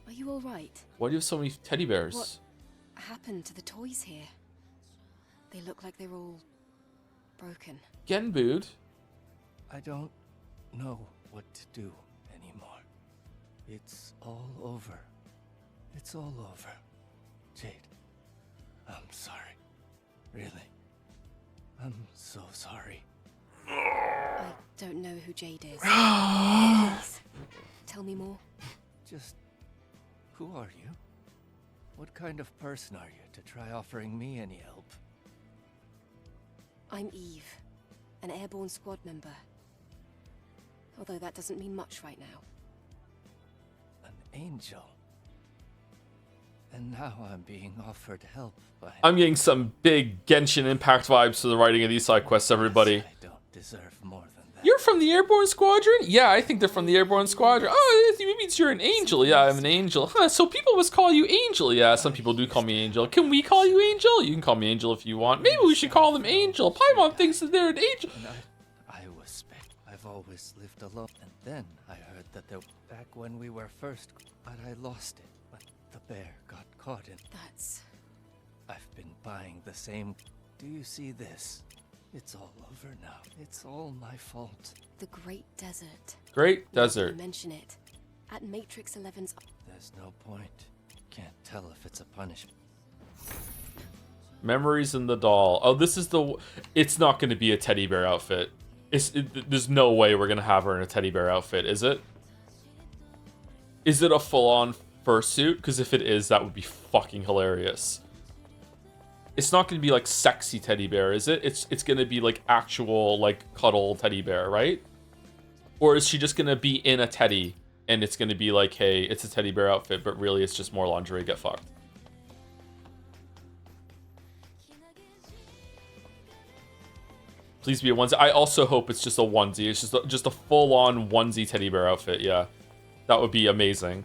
are you alright? Why do you have so many teddy bears? What happened to the toys here? They look like they're all broken. Genbud? I don't know what to do anymore. It's all over. It's all over. Jade, I'm sorry. Really. I'm so sorry. I don't know who Jade is. Please, tell me more. Just, who are you? What kind of person are you to try offering me any help? I'm Eve, an airborne squad member. Although that doesn't mean much right now. An angel? And now I'm being offered help by... I'm getting some big Genshin Impact vibes to the writing of these side quests, everybody. I don't deserve more than that. You're from the Airborne Squadron? Yeah, I think they're from the Airborne Squadron. Oh, it means you're an angel. Yeah, I'm an angel. Huh, so people must call you Angel. Yeah, some people do call me Angel. Can we call you Angel? You can call me Angel if you want. Maybe we should call them Angel. Paimon thinks that they're an angel. I was spec. I've always lived alone. And then I heard that there... Back when we were first... But I lost it. When the bear got caught in... That's... I've been buying the same... Do you see this? It's all over now. It's all my fault. The Great Desert. Great Desert. You mention it. At Matrix 11's... There's no point. Can't tell if it's a punishment. Memories in the doll. Oh, this is the... It's not going to be a teddy bear outfit. There's no way we're going to have her in a teddy bear outfit, is it? Is it a full-on fursuit? Because if it is, that would be fucking hilarious. It's not going to be like sexy teddy bear, is it? It's going to be like actual like cuddle teddy bear, right? Or is she just going to be in a teddy and it's going to be like, hey, it's a teddy bear outfit, but really it's just more lingerie, get fucked. Please be a onesie. I also hope it's just a onesie. It's just a full-on onesie teddy bear outfit, yeah. That would be amazing.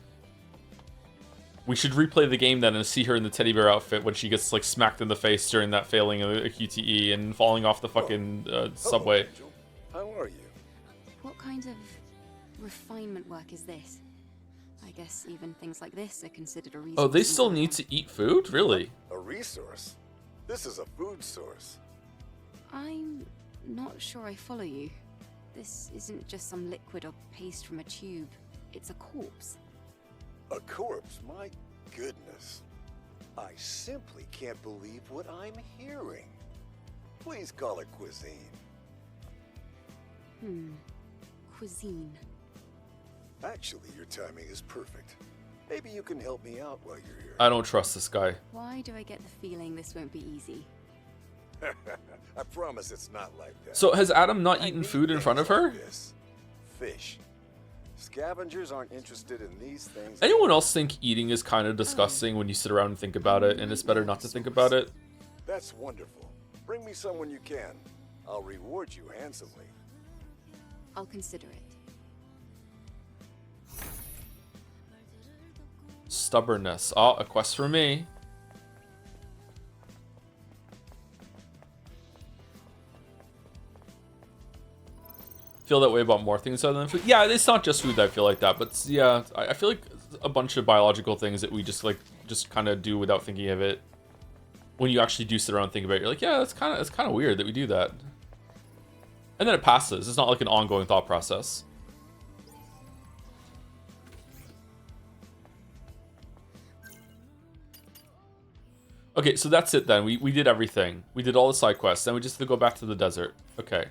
We should replay the game then and see her in the teddy bear outfit when she gets like smacked in the face during that failing of a QTE and falling off the fucking subway. How are you? What kind of refinement work is this? I guess even things like this are considered a resource. Oh, they still need to eat food? Really? A resource? This is a food source. I'm not sure I follow you. This isn't just some liquid or paste from a tube. It's a corpse. A corpse? My goodness. I simply can't believe what I'm hearing. Please call it cuisine. Cuisine. Actually, your timing is perfect. Maybe you can help me out while you're here. I don't trust this guy. Why do I get the feeling this won't be easy? I promise it's not like that. So has Adam not eaten food in front of her? Fish. Scavengers aren't interested in these things. Anyone else think eating is kind of disgusting when you sit around and think about it, and it's better not to think about it? That's wonderful. Bring me someone you can. I'll reward you handsomely. I'll consider it. Stubbornness. Oh, a quest for me. Feel that way about more things other than food. Yeah, it's not just food that I feel like that, but yeah, I feel like a bunch of biological things that we just kind of do without thinking of it. when you actually do sit around and think about it, you're like, yeah, it's kind of weird that we do that. And then it passes. It's not like an ongoing thought process. Okay, so that's it then. We did everything. We did all the side quests. Then we just have to go back to the desert. Okay.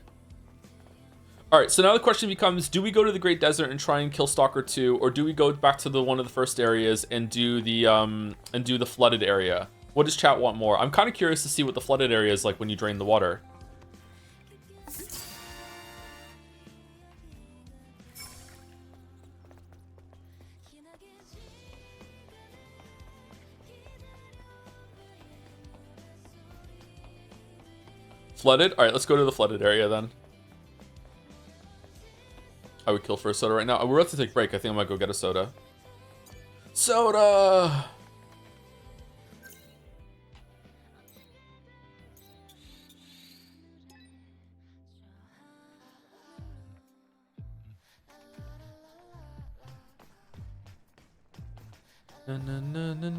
Alright, so now the question becomes, do we go to the Great Desert and try and kill Stalker 2, or do we go back to one of the first areas and do the flooded area? What does chat want more? I'm kind of curious to see what the flooded area is like when you drain the water. Flooded? Alright, let's go to the flooded area then. I would kill for a soda right now. We're about to take a break. I think I might go get a soda. Soda! Na, na, na, na,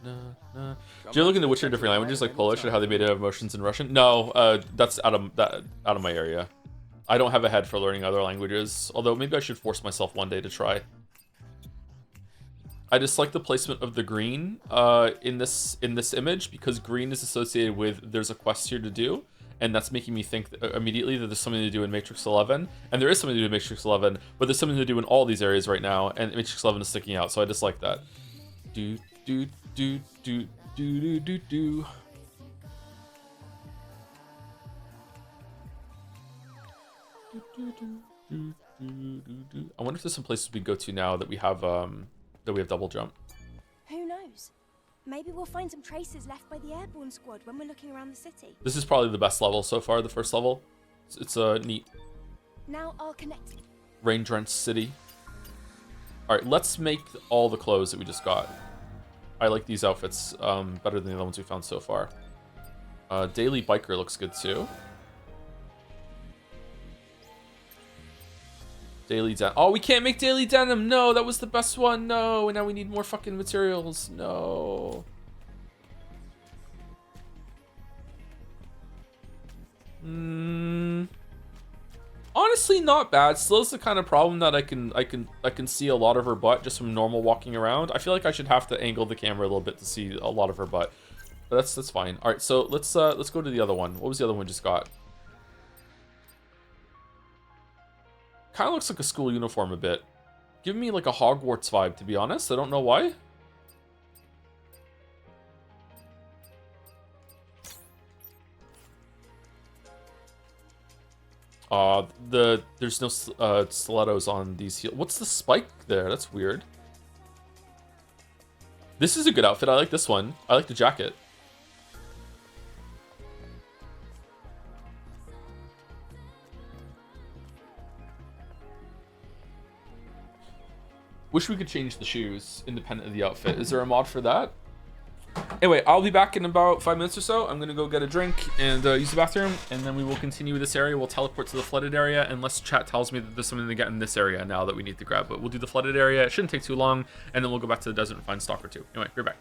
na, na. Do you look into Witcher in different languages like Polish or how they made it have emotions in Russian? No, that's out of my area. I don't have a head for learning other languages, although maybe I should force myself one day to try. I dislike the placement of the green in this image because green is associated with there's a quest here to do, and that's making me think immediately that there's something to do in Matrix 11, and there is something to do in Matrix 11, but there's something to do in all these areas right now, and Matrix 11 is sticking out, so I dislike that. Do do do do do do do do. I wonder if there's some places we go to now that we have double jump. Who knows? Maybe we'll find some traces left by the airborne squad when we're looking around the city. This is probably the best level so far, the first level. It's neat. Now I'll connect. Rain-drenched city. Alright, let's make all the clothes that we just got. I like these outfits better than the other ones we found so far. Daily Biker looks good too. Daily denim. Oh, we can't make daily denim. No, that was the best one. No, and now we need more fucking materials. No. Honestly, not bad. Still is the kind of problem that I can see a lot of her butt just from normal walking around. I feel like I should have to angle the camera a little bit to see a lot of her butt. But that's fine. All right, so let's go to the other one. What was the other one we just got? Kind of looks like a school uniform a bit. Give me like a Hogwarts vibe, to be honest. I don't know why. There's no stilettos on these heels. What's the spike there? That's weird. This is a good outfit. I like this one. I like the jacket. Wish we could change the shoes independent of the outfit. Is there a mod for that? Anyway, I'll be back in about 5 minutes or so. I'm gonna go get a drink and use the bathroom, and then we will continue this area. We'll teleport to the flooded area unless chat tells me that there's something to get in this area now that we need to grab. But we'll do the flooded area. It shouldn't take too long, and then we'll go back to the desert and find Stalker 2. Anyway, we're back.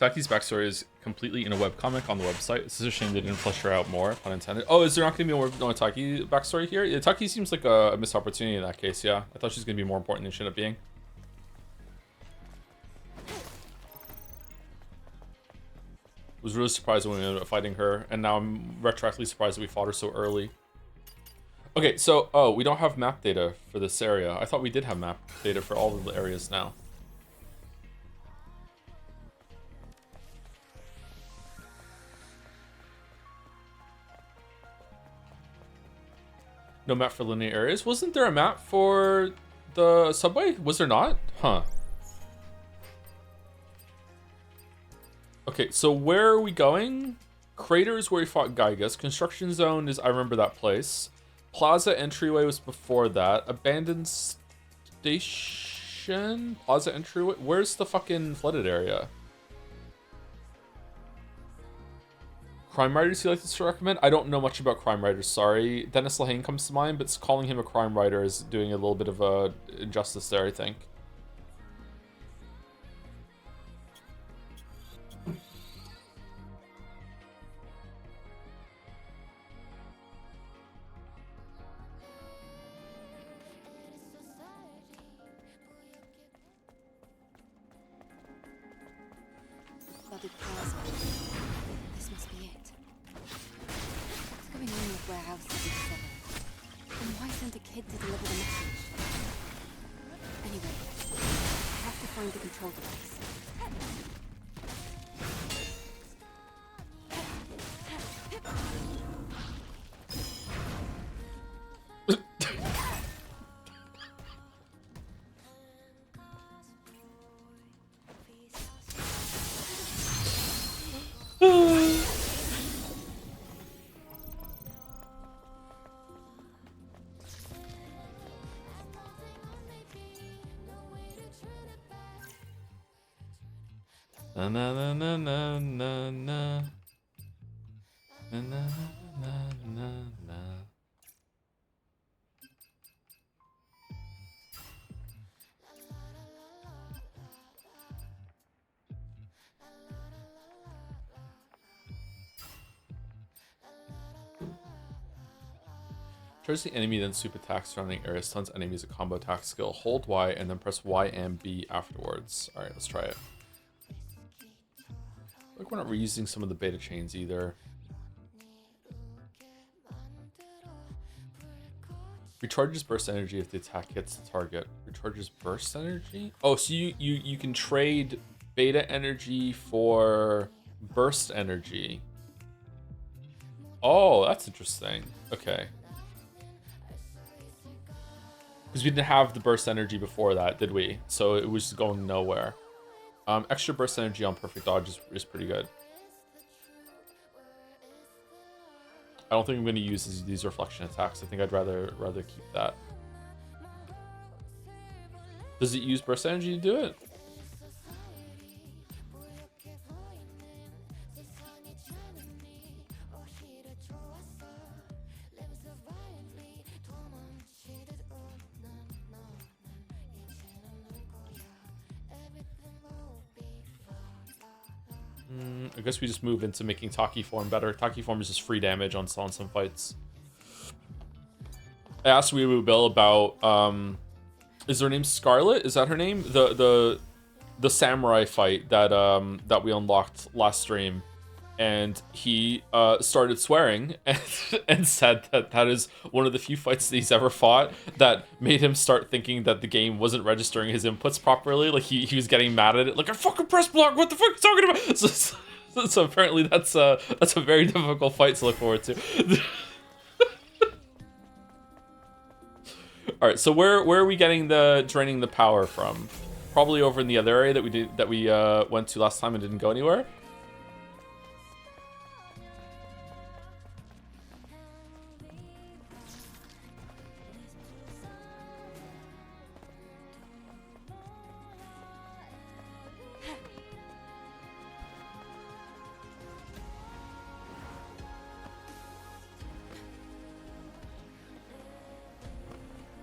Taki's backstory is completely in a webcomic on the website. It's a shame they didn't flesh her out more, pun intended. Oh, is there not going to be more Taki backstory here? Yeah, Taki seems like a missed opportunity in that case, yeah. I thought she was going to be more important than she ended up being. Was really surprised when we ended up fighting her, and now I'm retroactively surprised that we fought her so early. Okay, so, oh, we don't have map data for this area. I thought we did have map data for all of the areas now. No map for linear areas? Wasn't there a map for the subway? Was there not? Huh. Okay, so where are we going? Crater is where we fought Gygas. Construction Zone is, I remember that place. Plaza Entryway was before that. Abandoned Station? Plaza Entryway? Where's the fucking flooded area? Crime writers you like to recommend? I don't know much about crime writers, sorry. Dennis Lehane comes to mind, but calling him a crime writer is doing a little bit of a injustice there, I think. Flooded plaza. This must be it. What's going on with Warehouse 77? And why send a kid to deliver the message? Anyway, I have to find the control device. Na na na na na na na na na na na na. Charge the enemy, then super attack surrounding area, stuns enemies a combo attack skill. Hold Y and then press Y and B afterwards. Alright, let's try it. Like we're not reusing some of the beta chains either. Recharges burst energy if the attack hits the target. Recharges burst energy? Oh, so you can trade beta energy for burst energy. Oh, that's interesting. Okay. Because we didn't have the burst energy before that, did we? So it was just going nowhere. Extra burst energy on perfect dodge is pretty good. I don't think I'm going to use these reflection attacks. I think I'd rather keep that. Does it use burst energy to do it? I guess we just move into making Taki form better. Taki form is just free damage on some fights. I asked Wee Woo Bill about is her name Scarlet? Is that her name? The samurai fight that that we unlocked last stream, and he started swearing and said that is one of the few fights that he's ever fought that made him start thinking that the game wasn't registering his inputs properly. Like he was getting mad at it. Like, I fucking press block. What the fuck are you talking about? So apparently that's a very difficult fight to look forward to. All right, so where are we getting the draining the power from? Probably over in the other area that we went to last time and didn't go anywhere.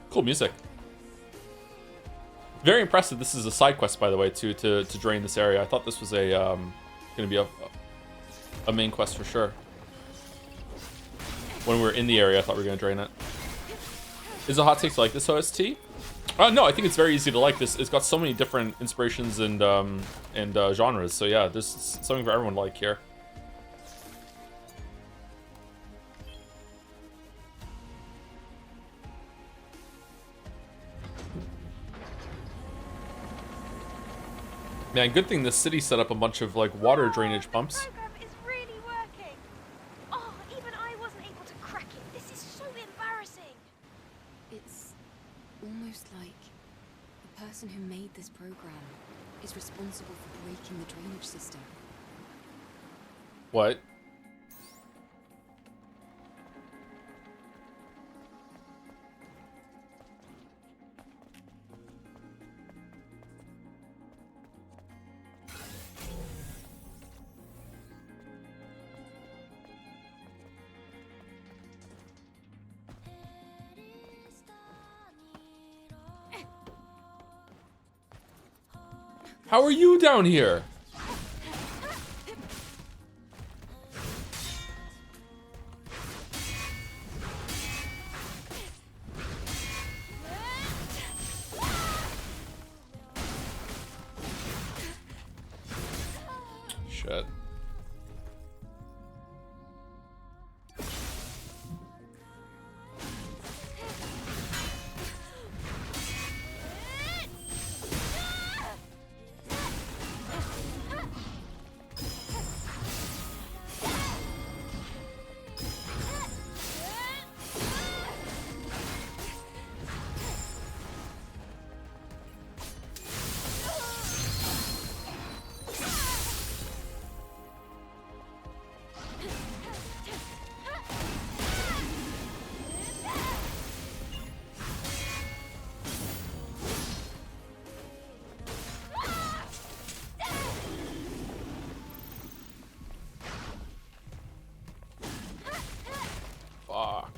Cool music. Very impressive. This is a side quest, by the way, to drain this area. I thought this was a gonna be a main quest for sure. When we were in the area, I thought we were gonna drain it. Is it a hot take to like this OST? No, I think it's very easy to like this. It's got so many different inspirations and genres. So yeah, there's something for everyone to like here. Man, good thing the city set up a bunch of like water drainage pumps. Program is really working. Oh, even I wasn't able to crack it. This is so embarrassing. It's almost like the person who made this program is responsible for breaking the drainage system. What? How are you down here? Shit. Fuck.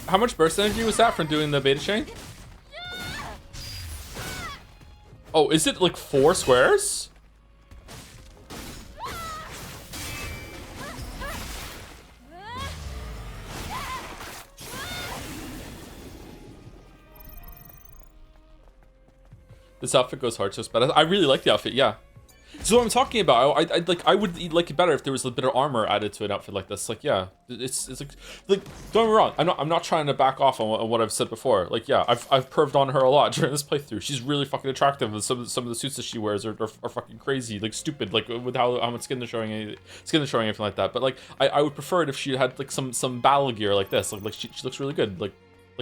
How much burst energy was that from doing the beta chain? Oh, is it like 4 squares? This outfit goes hard, so it's better. I really like the outfit, yeah. So what I'm talking about, I would like it better if there was a bit of armor added to an outfit like this. Like, yeah, it's like don't get me wrong. I'm not trying to back off on what I've said before. Like, yeah, I've perved on her a lot during this playthrough. She's really fucking attractive, and some of the suits that she wears are fucking crazy, like stupid, like with how much skin they're showing, anything like that. But like, I would prefer it if she had like some battle gear like this. Like she looks really good, like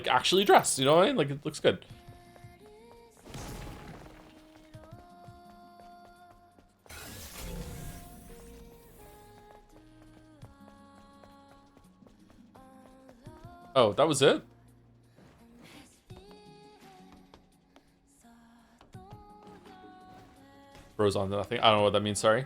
actually dressed. You know what I mean? Like it looks good. Oh, that was it? Rose on nothing. I don't know what that means, sorry.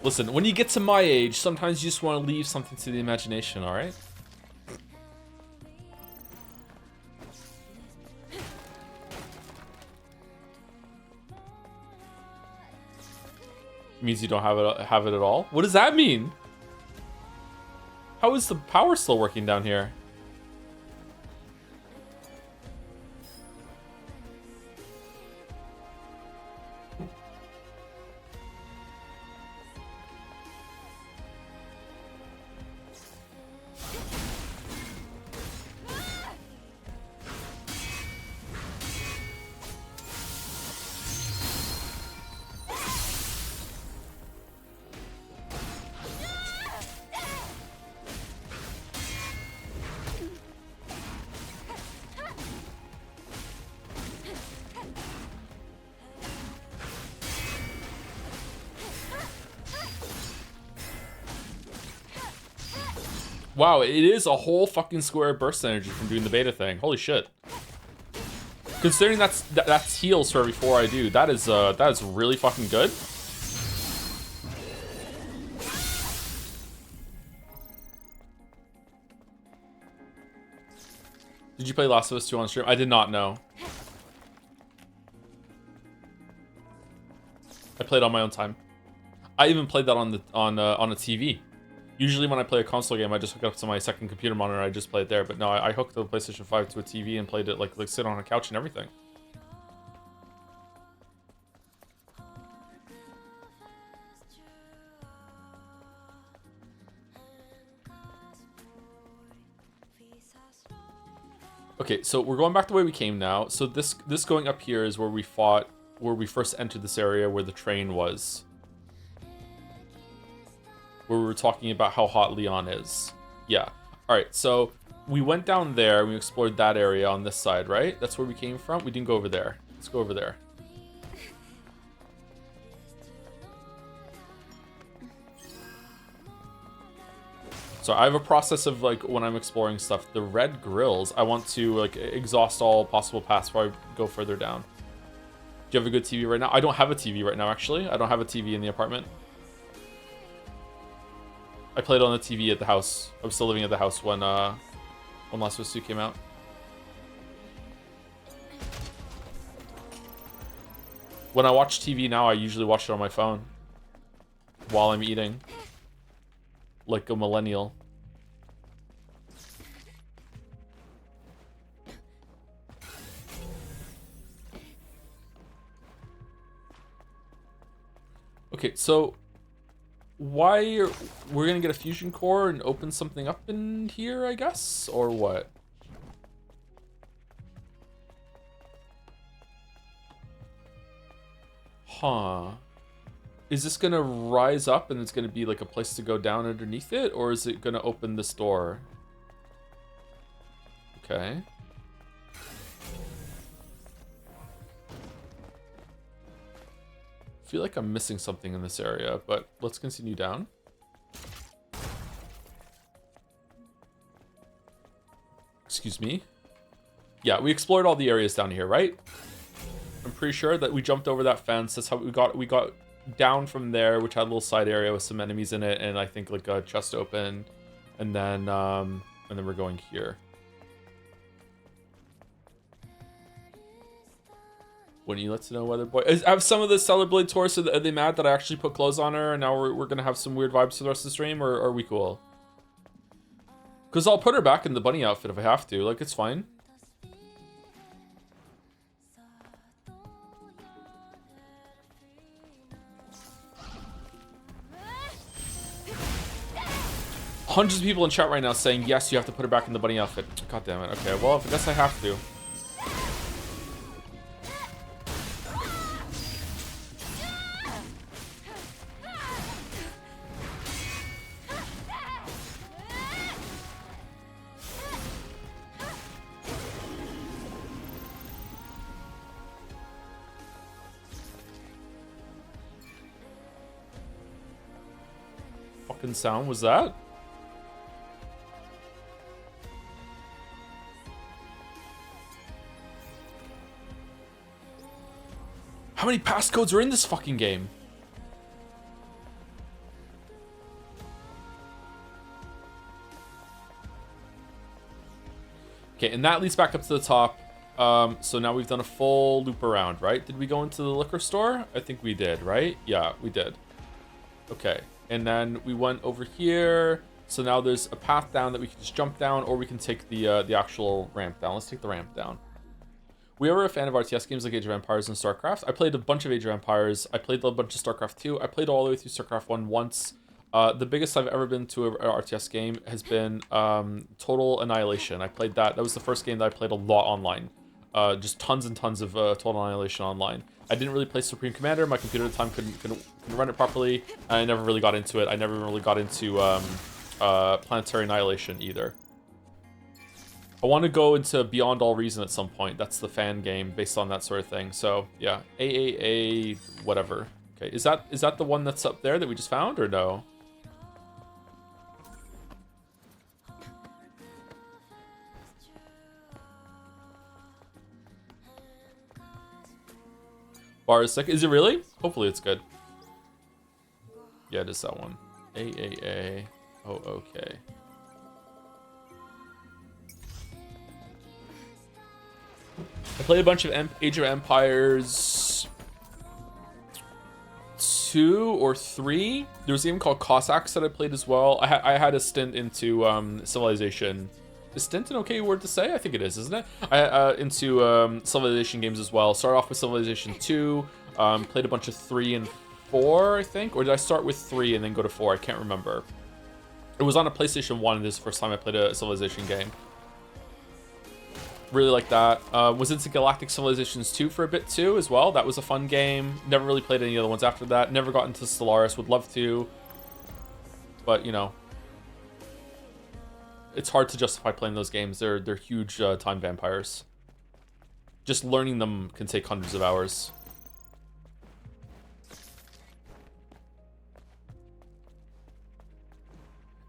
Listen, when you get to my age, sometimes you just want to leave something to the imagination, alright? Means you don't have it at all? What does that mean? How is the power still working down here? Wow, it is a whole fucking square burst energy from doing the beta thing. Holy shit. Considering that's heals for every 4 I do, that is really fucking good. Did you play Last of Us 2 on stream? I did not know. I played on my own time. I even played that on a TV. Usually when I play a console game, I just hook it up to my second computer monitor and I just play it there. But no, I hooked the PlayStation 5 to a TV and played it like sit on a couch and everything. Okay, so we're going back the way we came now. So this going up here is where we fought, where we first entered this area where the train was. Where we were talking about how hot Leon is. Yeah. Alright, so we went down there and we explored that area on this side, right? That's where we came from? We didn't go over there. Let's go over there. So I have a process of like when I'm exploring stuff. The red grills, I want to like exhaust all possible paths before I go further down. Do you have a good TV right now? I don't have a TV right now, actually. I don't have a TV in the apartment. I played on the TV at the house. I was still living at the house when Last of Us 2 came out. When I watch TV now, I usually watch it on my phone while I'm eating. Like a millennial. Okay, so we're gonna get a fusion core and open something up in here, I guess, or what? Huh. Is this gonna rise up and it's gonna be like a place to go down underneath it, or is it gonna open this door? Okay. I feel like I'm missing something in this area, but let's continue down. Excuse me. Yeah, we explored all the areas down here, right? I'm pretty sure that we jumped over that fence. That's how we got down from there, which had a little side area with some enemies in it, and I think like a chest open, and then we're going here. When you let to know whether boy have some of the Stellar Blade Taurus, are they mad that I actually put clothes on her and now we're gonna have some weird vibes for the rest of the stream, or are we cool? Because I'll put her back in the bunny outfit if I have to, like it's fine. Hundreds of people in chat right now saying, yes, you have to put her back in the bunny outfit. God damn it. Okay, well, I guess I have to. Fucking sound was that? How many passcodes are in this fucking game? Okay, and that leads back up to the top. So now we've done a full loop around, right? Did we go into the liquor store? I think we did, right? Yeah, we did. Okay, and then we went over here. So now there's a path down that we can just jump down, or we can take the actual ramp down. Let's take the ramp down. We are a fan of RTS games like Age of Empires and StarCraft. I played a bunch of Age of Empires. I played a bunch of StarCraft 2. I played all the way through StarCraft 1 once. The biggest I've ever been to an RTS game has been Total Annihilation. I played that. That was the first game that I played a lot online. Just tons and tons of Total Annihilation online. I didn't really play Supreme Commander. My computer at the time couldn't run it properly. And I never really got into it. I never really got into Planetary Annihilation either. I want to go into Beyond All Reason at some point. That's the fan game based on that sort of thing. So yeah, AAA whatever. Okay, is that the one that's up there that we just found, or no? Bar is sick. Is it really? Hopefully it's good. Yeah, it is that one. AAA. Oh, okay. I played a bunch of Age of Empires 2 or 3. There was a game called Cossacks that I played as well. I had a stint into Civilization. Is stint an okay word to say? I think it is, isn't it? Into Civilization games as well. Started off with Civilization 2. Played a bunch of 3 and 4, I think. Or did I start with 3 and then go to 4? I can't remember. It was on a PlayStation 1. This is the first time I played a Civilization game. Really like that. Was into Galactic Civilizations 2 for a bit too as well. That was a fun game. Never really played any other ones after that. Never got into Stellaris. Would love to. But, you know. It's hard to justify playing those games. They're huge time vampires. Just learning them can take hundreds of hours.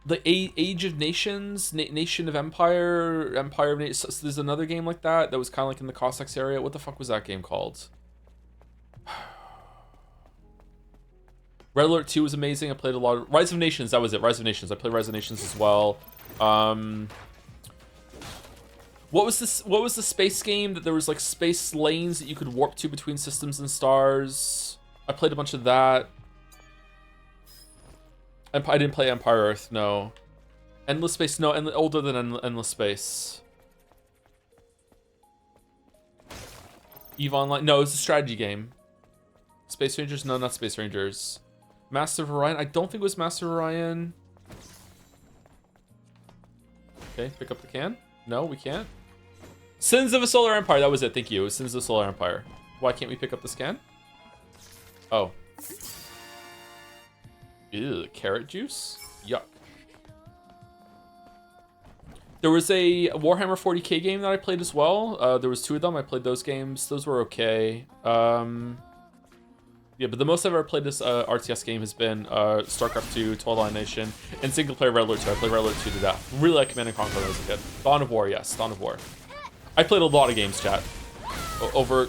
The Age of Nations, Nation of Empire, Empire of Nations. There's another game like that was kind of like in the Cossacks area. What the fuck was that game called? Red Alert 2 was amazing. I played a lot of Rise of Nations. That was it. Rise of Nations. I played Rise of Nations as well. What was this? What was the space game that there was like space lanes that you could warp to between systems and stars? I played a bunch of that. I didn't play Empire Earth, no. Endless Space, no, older than Endless Space. EVE Online, no, it's a strategy game. Space Rangers, no, not Space Rangers. Master of Orion, I don't think it was Master of Orion. Okay, pick up the can. No, we can't. Sins of a Solar Empire, that was it, thank you. It was Sins of a Solar Empire. Why can't we pick up the scan? Oh. Ew, carrot juice? Yuck. There was a Warhammer 40k game that I played as well. There was 2 of them. I played those games. Those were okay. Yeah, but the most I've ever played this RTS game has been StarCraft 2, Total Annihilation, and single player Red Alert 2. I played Red Alert 2 to death. Really like Command & Conquer when I was a kid. Dawn of War, yes, Dawn of War. I played a lot of games, chat. Over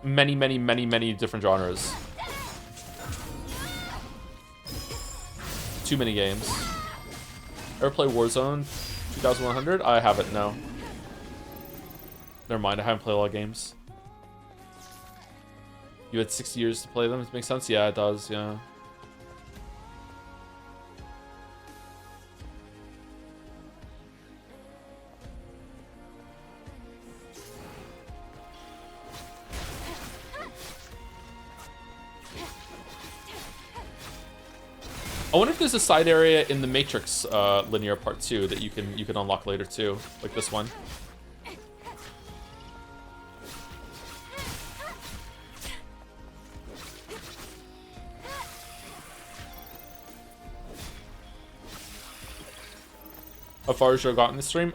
many different genres. Too many games. Ever play Warzone 2100? I haven't, no. Never mind, I haven't played a lot of games. You had 60 years to play them, it makes sense? Yeah, it does, yeah. I wonder if there's a side area in the Matrix linear part 2 that you can unlock later too, like this one. How far has you got in the stream?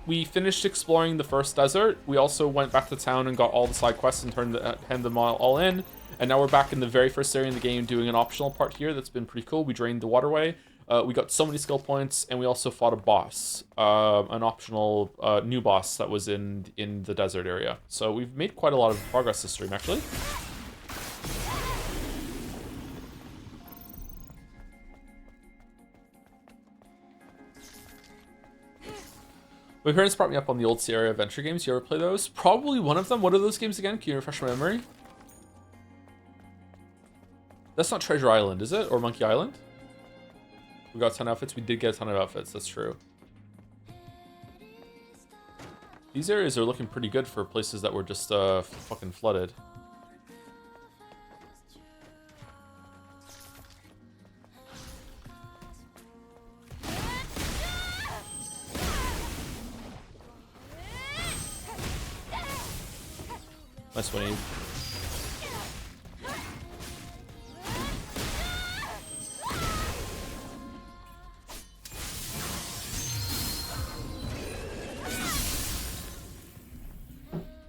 We finished exploring the first desert. We also went back to town and got all the side quests and handed them all in. And now we're back in the very first area in the game doing an optional part here that's been pretty cool. We drained the waterway. We got so many skill points, and we also fought a boss, an optional new boss that was in the desert area. So we've made quite a lot of progress this stream, actually. My parents brought me up on the old Sierra Adventure games. You ever play those? Probably one of them. What are those games again? Can you refresh my memory? That's not Treasure Island, is it? Or Monkey Island? We got a ton of outfits. We did get a ton of outfits. That's true. These areas are looking pretty good for places that were just fucking flooded. Nice one, Eve.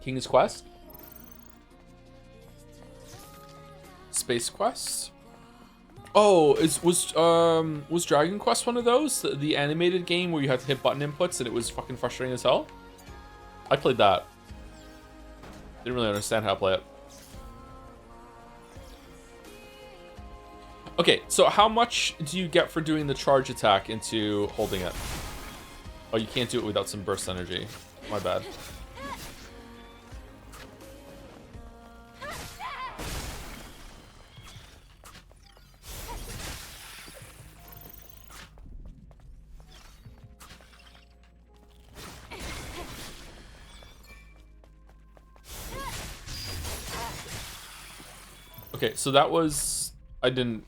King's Quest? Space Quest? Oh, was Dragon Quest one of those? The animated game where you had to hit button inputs and it was fucking frustrating as hell? I played that. Didn't really understand how to play it. Okay, so how much do you get for doing the charge attack into holding it? Oh, you can't do it without some burst energy. My bad. Okay, so that was... I didn't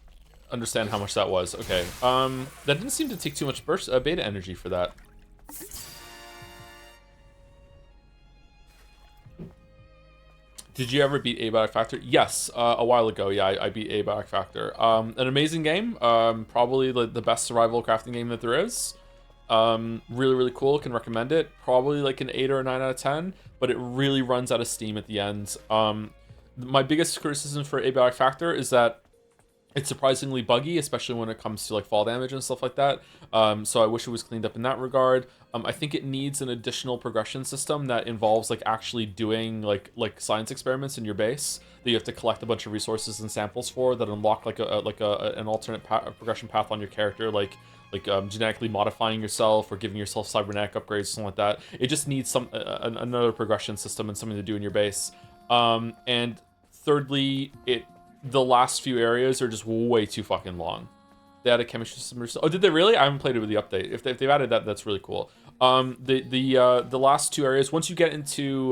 understand how much that was. Okay, that didn't seem to take too much burst beta energy for that. Did you ever beat Abiotic Factor? Yes, a while ago. Yeah, I beat Abiotic Factor. An amazing game. Probably the best survival crafting game that there is. Really, really cool. Can recommend it. Probably like an 8 or a 9 out of 10, but it really runs out of steam at the end. My biggest criticism for Abiotic Factor is that it's surprisingly buggy, especially when it comes to like fall damage and stuff like that. So I wish it was cleaned up in that regard. I think it needs an additional progression system that involves like actually doing like science experiments in your base that you have to collect a bunch of resources and samples for that unlock like an alternate progression path on your character, like genetically modifying yourself or giving yourself cybernetic upgrades, something like that. It just needs another progression system and something to do in your base. And thirdly, the last few areas are just way too fucking long. They added chemistry system. Oh, did they really? I haven't played it with the update. If they've added that, that's really cool. The last two areas, once you get into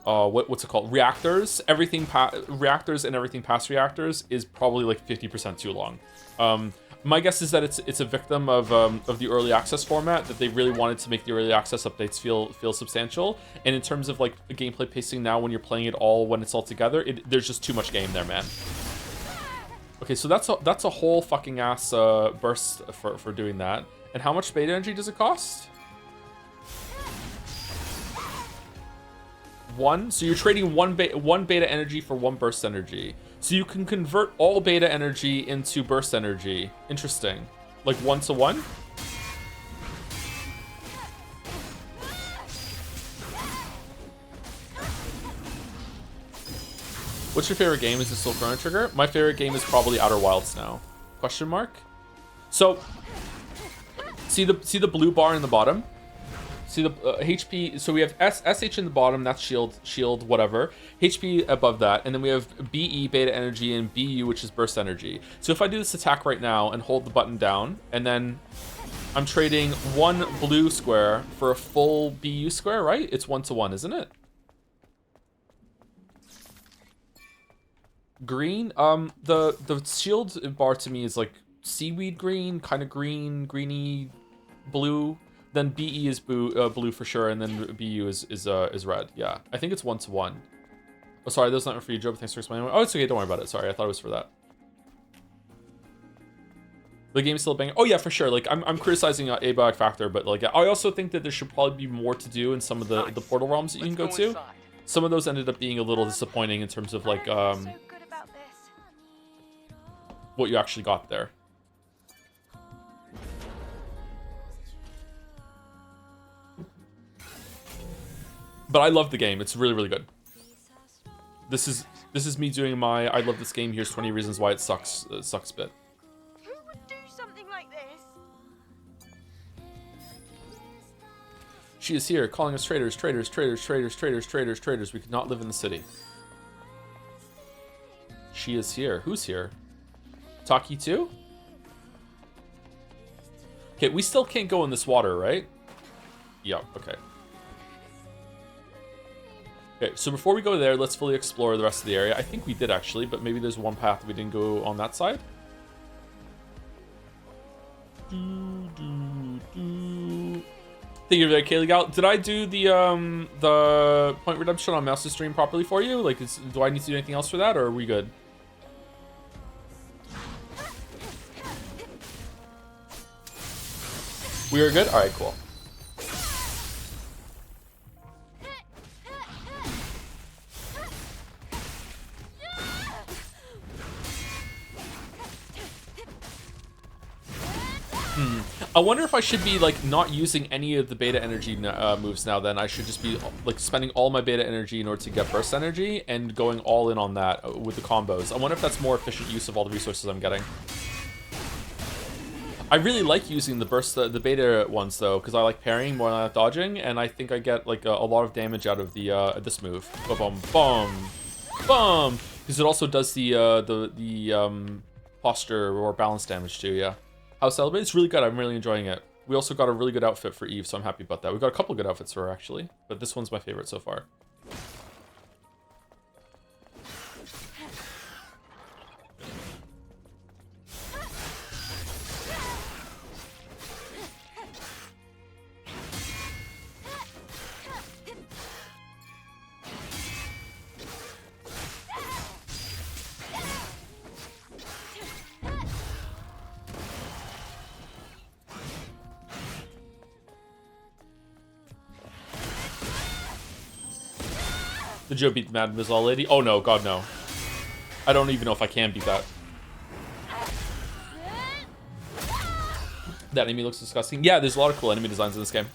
what's it called? Reactors. Reactors and everything past reactors is probably like 50% too long. My guess is that it's a victim of the early access format, that they really wanted to make the early access updates feel substantial. And in terms of like gameplay pacing now, when you're playing it all when it's all together, there's just too much game there, man. Okay, so that's a whole fucking ass burst for doing that. And how much beta energy does it cost? 1. So you're trading one beta energy for 1 burst energy. So you can convert all beta energy into burst energy. Interesting. Like 1-to-1? What's your favorite game? Is it still Chrono Trigger? My favorite game is probably Outer Wilds now. Question mark? So, see the blue bar in the bottom? See the HP, so we have SH in the bottom, that's shield, whatever. HP above that, and then we have BE, beta energy, and BU, which is burst energy. So if I do this attack right now and hold the button down, and then I'm trading 1 blue square for a full BU square, right? It's 1-to-1, isn't it? Green, the shield bar to me is like seaweed green, kind of greeny, blue. Then BE is blue for sure, and then BU is red. Yeah, I think it's 1-to-1. Oh, sorry, that's not for you, Joe. Thanks for explaining. Oh, it's okay. Don't worry about it. Sorry, I thought it was for that. The game's still banging. Oh yeah, for sure. Like I'm criticizing Abiotic Factor, but like I also think that there should probably be more to do in some of the portal realms that you can go to. Some of those ended up being a little disappointing in terms of like what you actually got there. But I love the game. It's really, really good. This is me doing my I love this game. Here's 20 reasons why it sucks bit. Who would do something like this? She is here, calling us traitors. We could not live in the city. She is here. Who's here? Taki too? Okay, we still can't go in this water, right? Yeah, okay. Okay, so before we go there, let's fully explore the rest of the area. I think we did actually, but maybe there's one path we didn't go on that side. Thank you for that, Kaylee Gal. Did I do the point redemption on Mouse's stream properly for you? Like, do I need to do anything else for that, or are we good? We are good? Alright, cool. I wonder if I should be like not using any of the beta energy moves now. Then I should just be like spending all my beta energy in order to get burst energy and going all in on that with the combos. I wonder if that's more efficient use of all the resources I'm getting. I really like using the burst, the beta ones though, because I like parrying more than I like dodging, and I think I get like a lot of damage out of the this move. Boom, boom, boom. Because it also does the posture or balance damage too. Yeah. How Celebrate? It's really good. I'm really enjoying it. We also got a really good outfit for Eve, so I'm happy about that. We got a couple good outfits for her actually, but this one's my favorite so far. Did Joe beat Mad Mizal Lady? Oh no, god no. I don't even know if I can beat that. That enemy looks disgusting. Yeah, there's a lot of cool enemy designs in this game.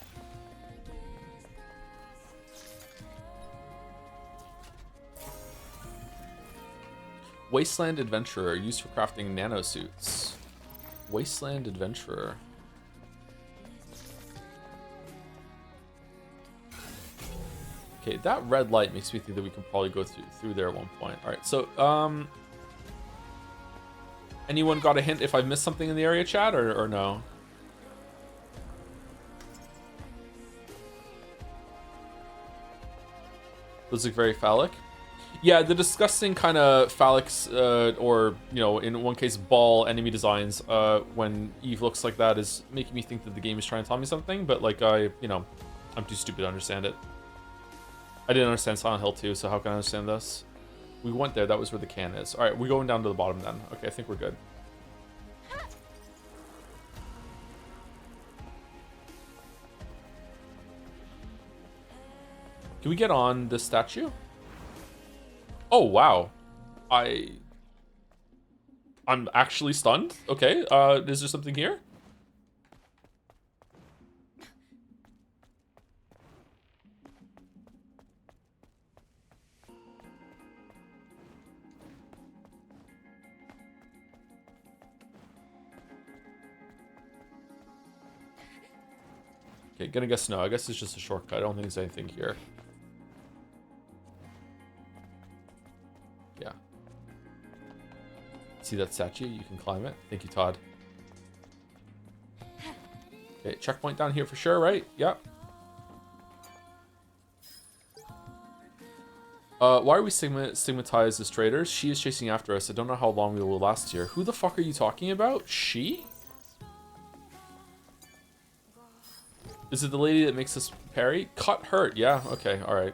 Wasteland Adventurer, used for crafting nanosuits. Wasteland Adventurer. Okay, that red light makes me think that we can probably go through there at one point. All right, so anyone got a hint if I missed something in the area, chat, or no? Those look very phallic. Yeah, the disgusting kind of phallic, or you know, in one case, ball enemy designs. When Eve looks like that is making me think that the game is trying to tell me something, but like I'm too stupid to understand it. I didn't understand Silent Hill 2, so how can I understand this? We went there, that was where the can is. Alright, we're going down to the bottom then. Okay, I think we're good. Can we get on this statue? Oh, wow. I'm actually stunned? Okay, is there something here? Okay, gonna guess no. I guess it's just a shortcut. I don't think there's anything here. Yeah. See that statue? You can climb it. Thank you, Todd. Okay, checkpoint down here for sure, right? Yep. Why are we stigmatized as traitors? She is chasing after us. I don't know how long we will last here. Who the fuck are you talking about? She? Is it the lady that makes us parry? Cut hurt. Yeah, okay, alright.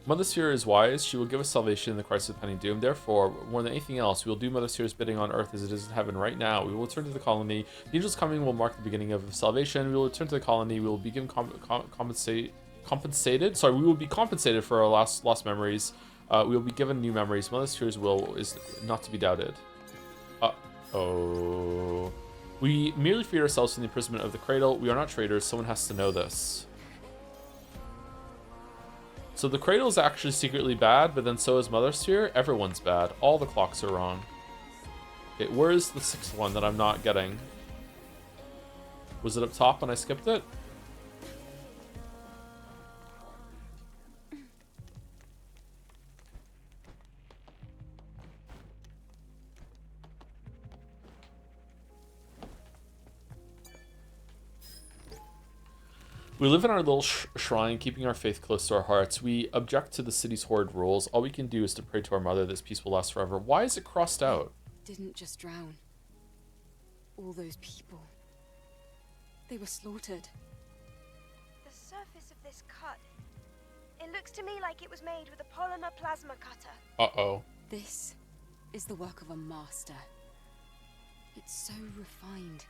Mother Sphere is wise. She will give us salvation in the crisis of Penny Doom. Therefore, more than anything else, we will do Mother Sphere's bidding on earth as it is in heaven right now. We will return to the colony. The angels coming will mark the beginning of salvation. We will return to the colony. We will be given compensated. Sorry, we will be compensated for our lost memories. We will be given new memories. Mother Sphere's will is not to be doubted. Uh-oh. We merely freed ourselves from the imprisonment of the cradle. We are not traitors. Someone has to know this. So the cradle is actually secretly bad, but then so is Mother Sphere. Everyone's bad. All the clocks are wrong. Okay, where is the sixth one that I'm not getting? Was it up top and I skipped it? We live in our little shrine, keeping our faith close to our hearts. We object to the city's horrid rules. All we can do is to pray to our mother this peace will last forever. Why is it crossed out? Didn't just drown. All those people. They were slaughtered. The surface of this cut. It looks to me like it was made with a polymer plasma cutter. Uh-oh. This is the work of a master. It's so refined.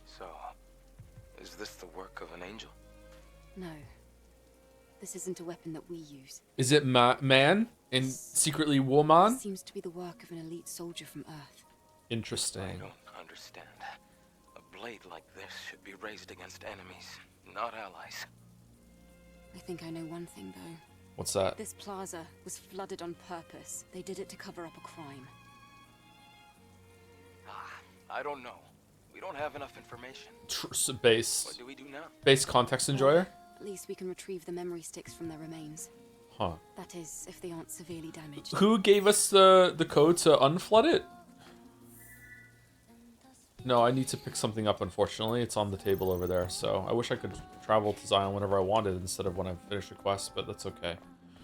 So, is this the work of an angel? No. This isn't a weapon that we use. Is it man and secretly woman? Seems to be the work of an elite soldier from Earth. Interesting. understand. A blade like this should be raised against enemies, not allies. I think I know one thing, though. What's that? This plaza was flooded on purpose. They did it to cover up a crime. I don't know. We don't have enough information. Base. What do we do now? Base context enjoyer? At least we can retrieve the memory sticks from their remains. Huh. That is, if they aren't severely damaged. Who gave us the code to unflood it? No, I need to pick something up, unfortunately. It's on the table over there, so I wish I could travel to Zion whenever I wanted instead of when I finish a quest, but that's okay.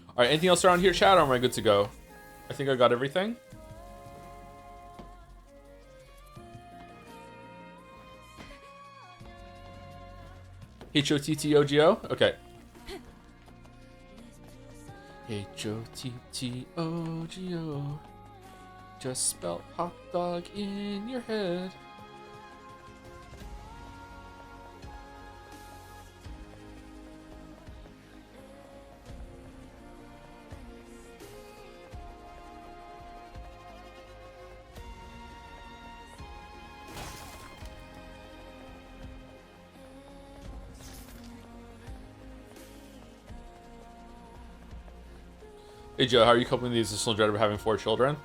Alright, anything else around here, chat, or am I good to go? I think I got everything. H-O-T-T-O-G-O? Okay. H-O-T-T-O-G-O. Just spelled hot dog in your head. Hey Joe, how are you coping with the additional dread of having 4 children?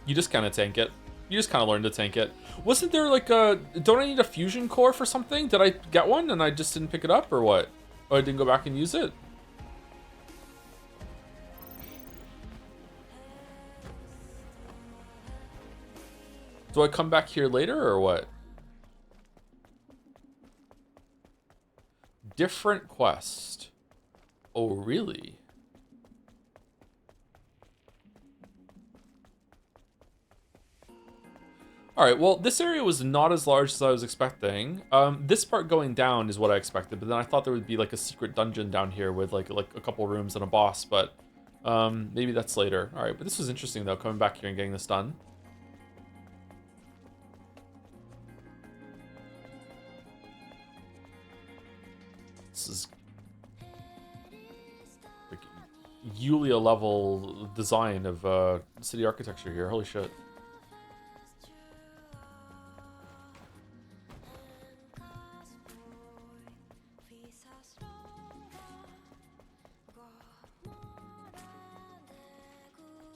You just kind of tank it. You just kind of learn to tank it. Wasn't there like a... Don't I need a fusion core for something? Did I get one and I just didn't pick it up or what? Oh, I didn't go back and use it? Do I come back here later or what? Different quest. Oh, really? Alright, well, this area was not as large as I was expecting. This part going down is what I expected, but then I thought there would be like a secret dungeon down here with like a couple rooms and a boss, but maybe that's later. Alright, but this was interesting though, coming back here and getting this done. This is like Yulia level design of city architecture here, holy shit.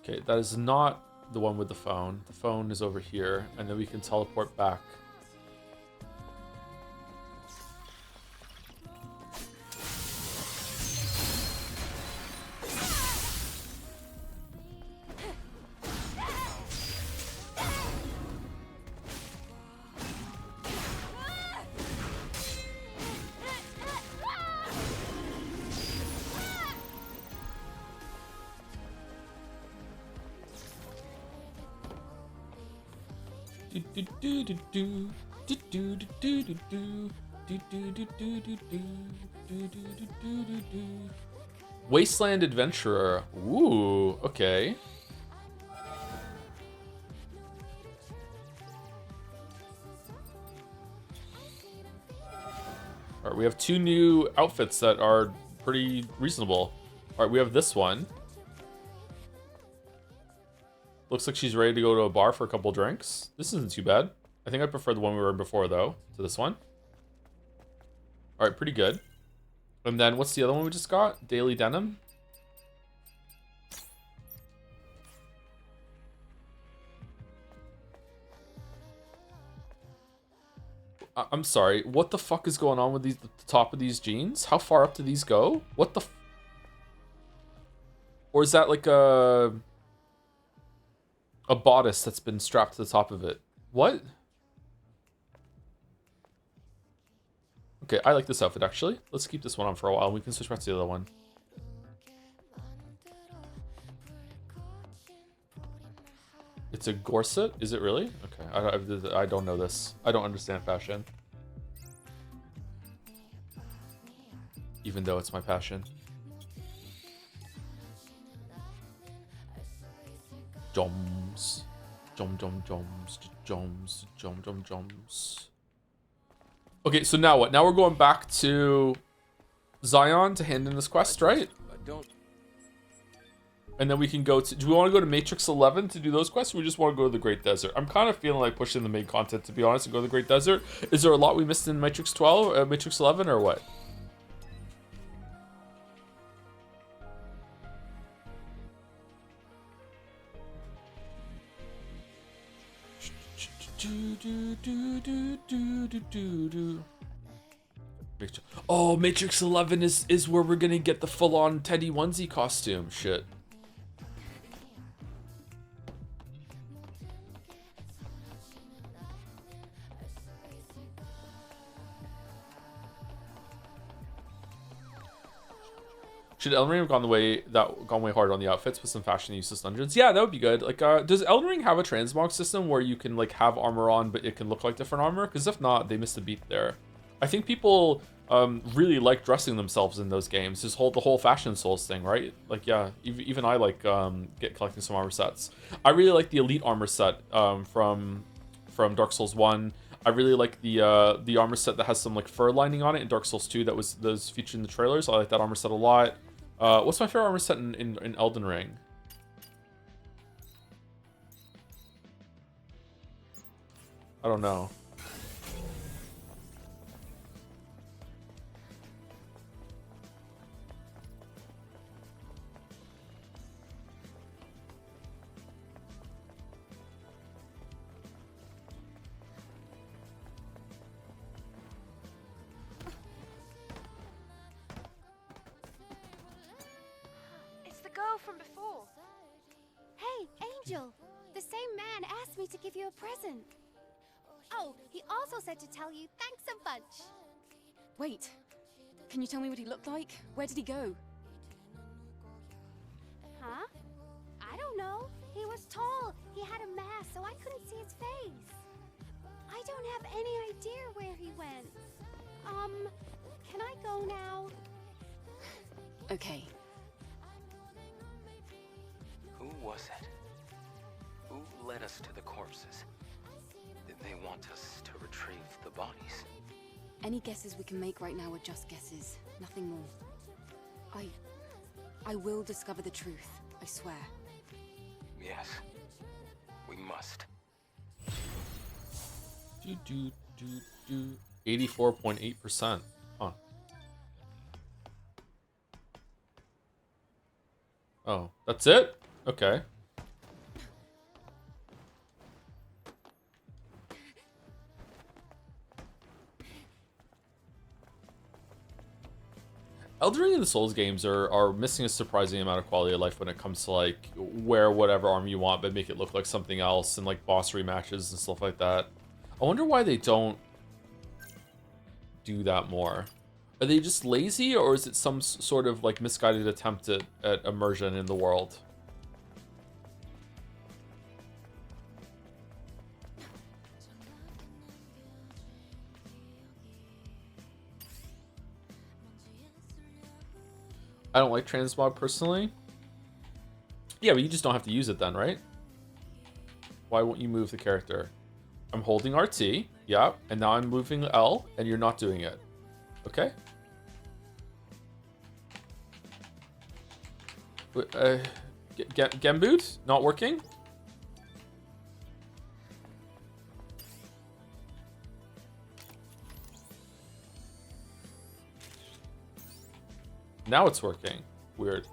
Okay, that is not the one with the phone. The phone is over here, and then we can teleport back. Wasteland Adventurer. Ooh, okay. Alright, we have 2 new outfits that are pretty reasonable. Alright, we have this one. Looks like she's ready to go to a bar for a couple drinks. This isn't too bad. I think I prefer the one we were in before, though, to this one. Alright, pretty good. And then, what's the other one we just got? Daily Denim? I'm sorry, what the fuck is going on with the top of these jeans? How far up do these go? What the or is that like a bodice that's been strapped to the top of it? What? Okay, I like this outfit actually. Let's keep this one on for a while. We can switch back to the other one. It's a corset? Is it really? Okay, I don't know this. I don't understand fashion. Even though it's my passion. Joms. Joms. Okay, so now what? Now we're going back to Zion to hand in this quest, right? But don't. And then we can go to... Do we want to go to Matrix 11 to do those quests, or we just want to go to the Great Desert? I'm kind of feeling like pushing the main content, to be honest, and go to the Great Desert. Is there a lot we missed in Matrix 12, Matrix 11, or what? Oh, Matrix 11 is where we're gonna get the full-on Teddy onesie costume. Shit. Should Elden Ring have gone way hard on the outfits with some fashion useless dungeons? Yeah, that would be good. Like, does Elden Ring have a transmog system where you can like have armor on, but it can look like different armor? Because if not, they missed a beat there. I think people really like dressing themselves in those games. The whole Fashion Souls thing, right? Like, yeah, even I like collecting some armor sets. I really like the Elite armor set from Dark Souls 1. I really like the armor set that has some like fur lining on it in Dark Souls 2 that was featured in the trailers. I like that armor set a lot. What's my favorite armor set in Elden Ring? I don't know. From before. Hey, Angel! The same man asked me to give you a present. Oh, he also said to tell you thanks a bunch. Wait, can you tell me what he looked like? Where did he go? Huh? I don't know. He was tall. He had a mask, so I couldn't see his face. I don't have any idea where he went. Can I go now? Okay. Who was it? Who led us to the corpses? Did they want us to retrieve the bodies? Any guesses we can make right now are just guesses, nothing more. I will discover the truth, I swear. Yes, we must. 84.8%. Huh. Oh, that's it? Okay. Elden Ring and the Souls games are missing a surprising amount of quality of life when it comes to like wear whatever armor you want but make it look like something else, and like boss rematches and stuff like that. I wonder why they don't do that more. Are they just lazy, or is it some sort of like misguided attempt at immersion in the world? I don't like transmog personally. Yeah, but you just don't have to use it then, right? Why won't you move the character? I'm holding RT, yeah, and now I'm moving L, and you're not doing it. Okay? Gemboot? Not working? Now it's working. Weird.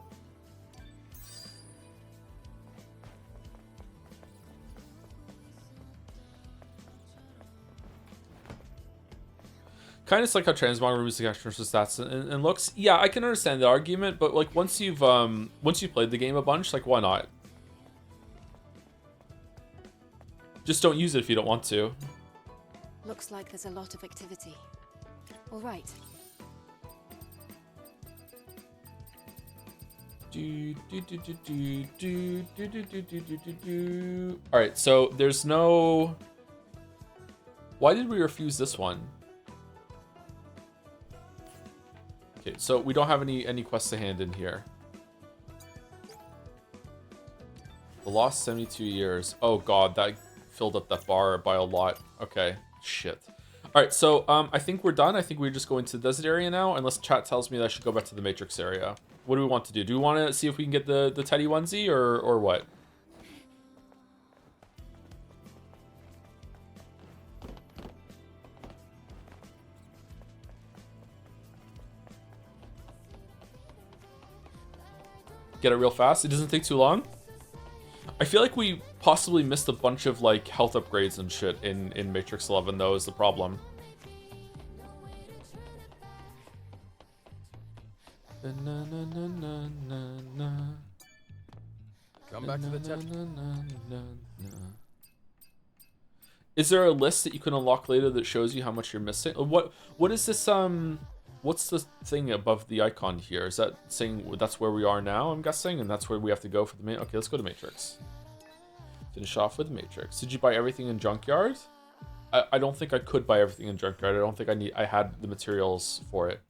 Kind of like how transmog removes the extra stats and looks. Yeah, I can understand the argument, but like once you've played the game a bunch, like why not? Just don't use it if you don't want to. Looks like there's a lot of activity. All right. All right, so there's no... Why did we refuse this one? Okay, so we don't have any quests to hand in here. The lost 72 years. Oh god, that filled up that bar by a lot. Okay, shit. All right, so I think we're done. I think we just go into the desert area now, unless chat tells me that I should go back to the Matrix area. What do we want to do? Do we want to see if we can get the Teddy onesie or what? Get it real fast. It doesn't take too long. I feel like we possibly missed a bunch of like health upgrades and shit in Matrix 11 though is the problem. Come back to the tent. Is there a list that you can unlock later that shows you how much you're missing? What is this what's the thing above the icon here? Is that saying that's where we are now, I'm guessing, and that's where we have to go for the main? Okay, let's go to Matrix. Finish off with Matrix. Did you buy everything in Junkyard? I don't think I could buy everything in Junkyard. I don't think I had the materials for it.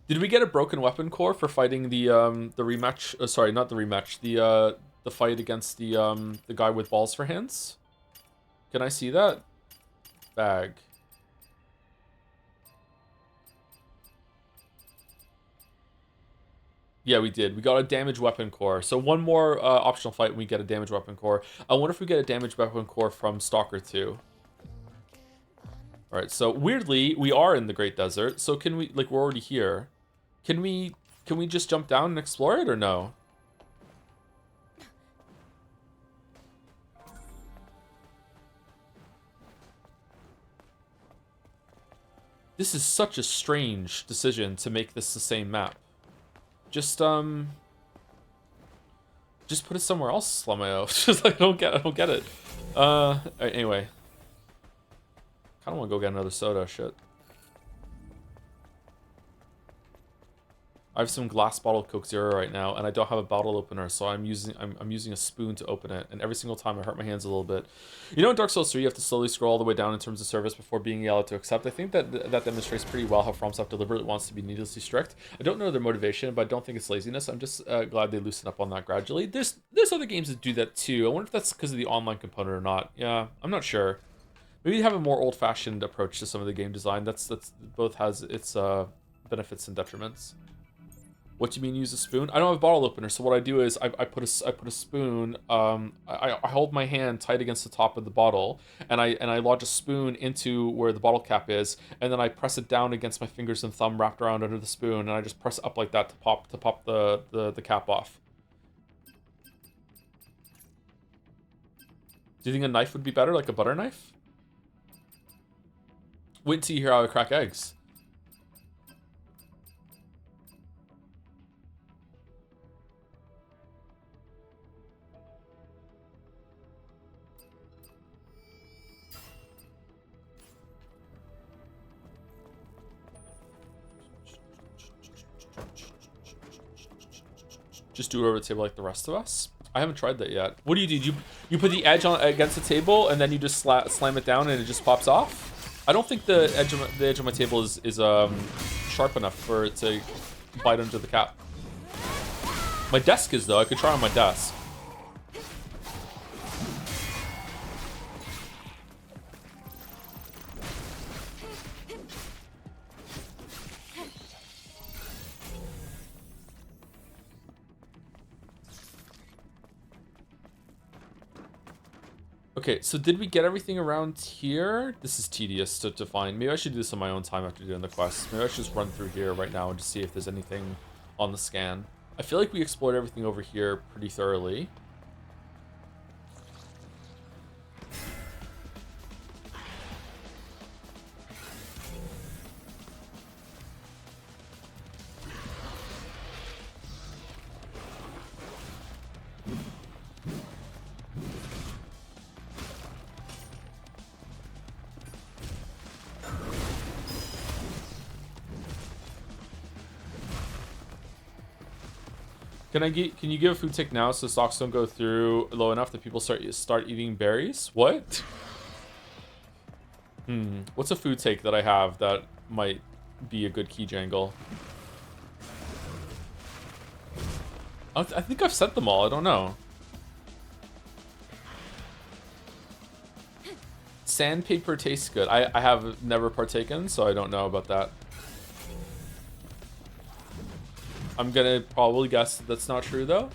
Did we get a broken weapon core for fighting the rematch? Sorry, not the rematch. The fight against the guy with balls for hands. Can I see that? Bag. Yeah, we did. We got a damaged weapon core. So one more optional fight and we get a damaged weapon core. I wonder if we get a damaged weapon core from Stalker 2. Alright, so weirdly, we are in the Great Desert. So can we, like, we're already here. Can we just jump down and explore it or no? This is such a strange decision to make this the same map. Just put it somewhere else, Slamayo. Just like I don't get it. Anyway. Kinda wanna go get another soda, shit. I have some glass bottle Coke Zero right now, and I don't have a bottle opener, so I'm using a spoon to open it, and every single time I hurt my hands a little bit. You know, in Dark Souls 3, you have to slowly scroll all the way down in terms of service before being allowed to accept. I think that demonstrates pretty well how FromSoft deliberately wants to be needlessly strict. I don't know their motivation, but I don't think it's laziness. I'm just glad they loosen up on that gradually. There's other games that do that too. I wonder if that's because of the online component or not. Yeah, I'm not sure. Maybe have a more old-fashioned approach to some of the game design. That's both has its benefits and detriments. What do you mean use a spoon? I don't have a bottle opener, so what I do is I put a spoon. I hold my hand tight against the top of the bottle, and I lodge a spoon into where the bottle cap is, and then I press it down against my fingers and thumb wrapped around under the spoon, and I just press up like that to pop the cap off. Do you think a knife would be better, like a butter knife? Wait until you hear how I crack eggs. Just do it over the table like the rest of us? I haven't tried that yet. What do? You put the edge on against the table and then you just slam it down and it just pops off? I don't think the edge of my table is sharp enough for it to bite under the cap. My desk is though. I could try on my desk. Okay, so did we get everything around here? This is tedious to find. Maybe I should do this on my own time after doing the quest. Maybe I should just run through here right now and just see if there's anything on the scan. I feel like we explored everything over here pretty thoroughly. Can you give a food take now so stocks don't go through low enough that people start eating berries? What? What's a food take that I have that might be a good key jangle? I think I've sent them all. I don't know. Sandpaper tastes good. I have never partaken, so I don't know about that. I'm gonna probably guess that that's not true though.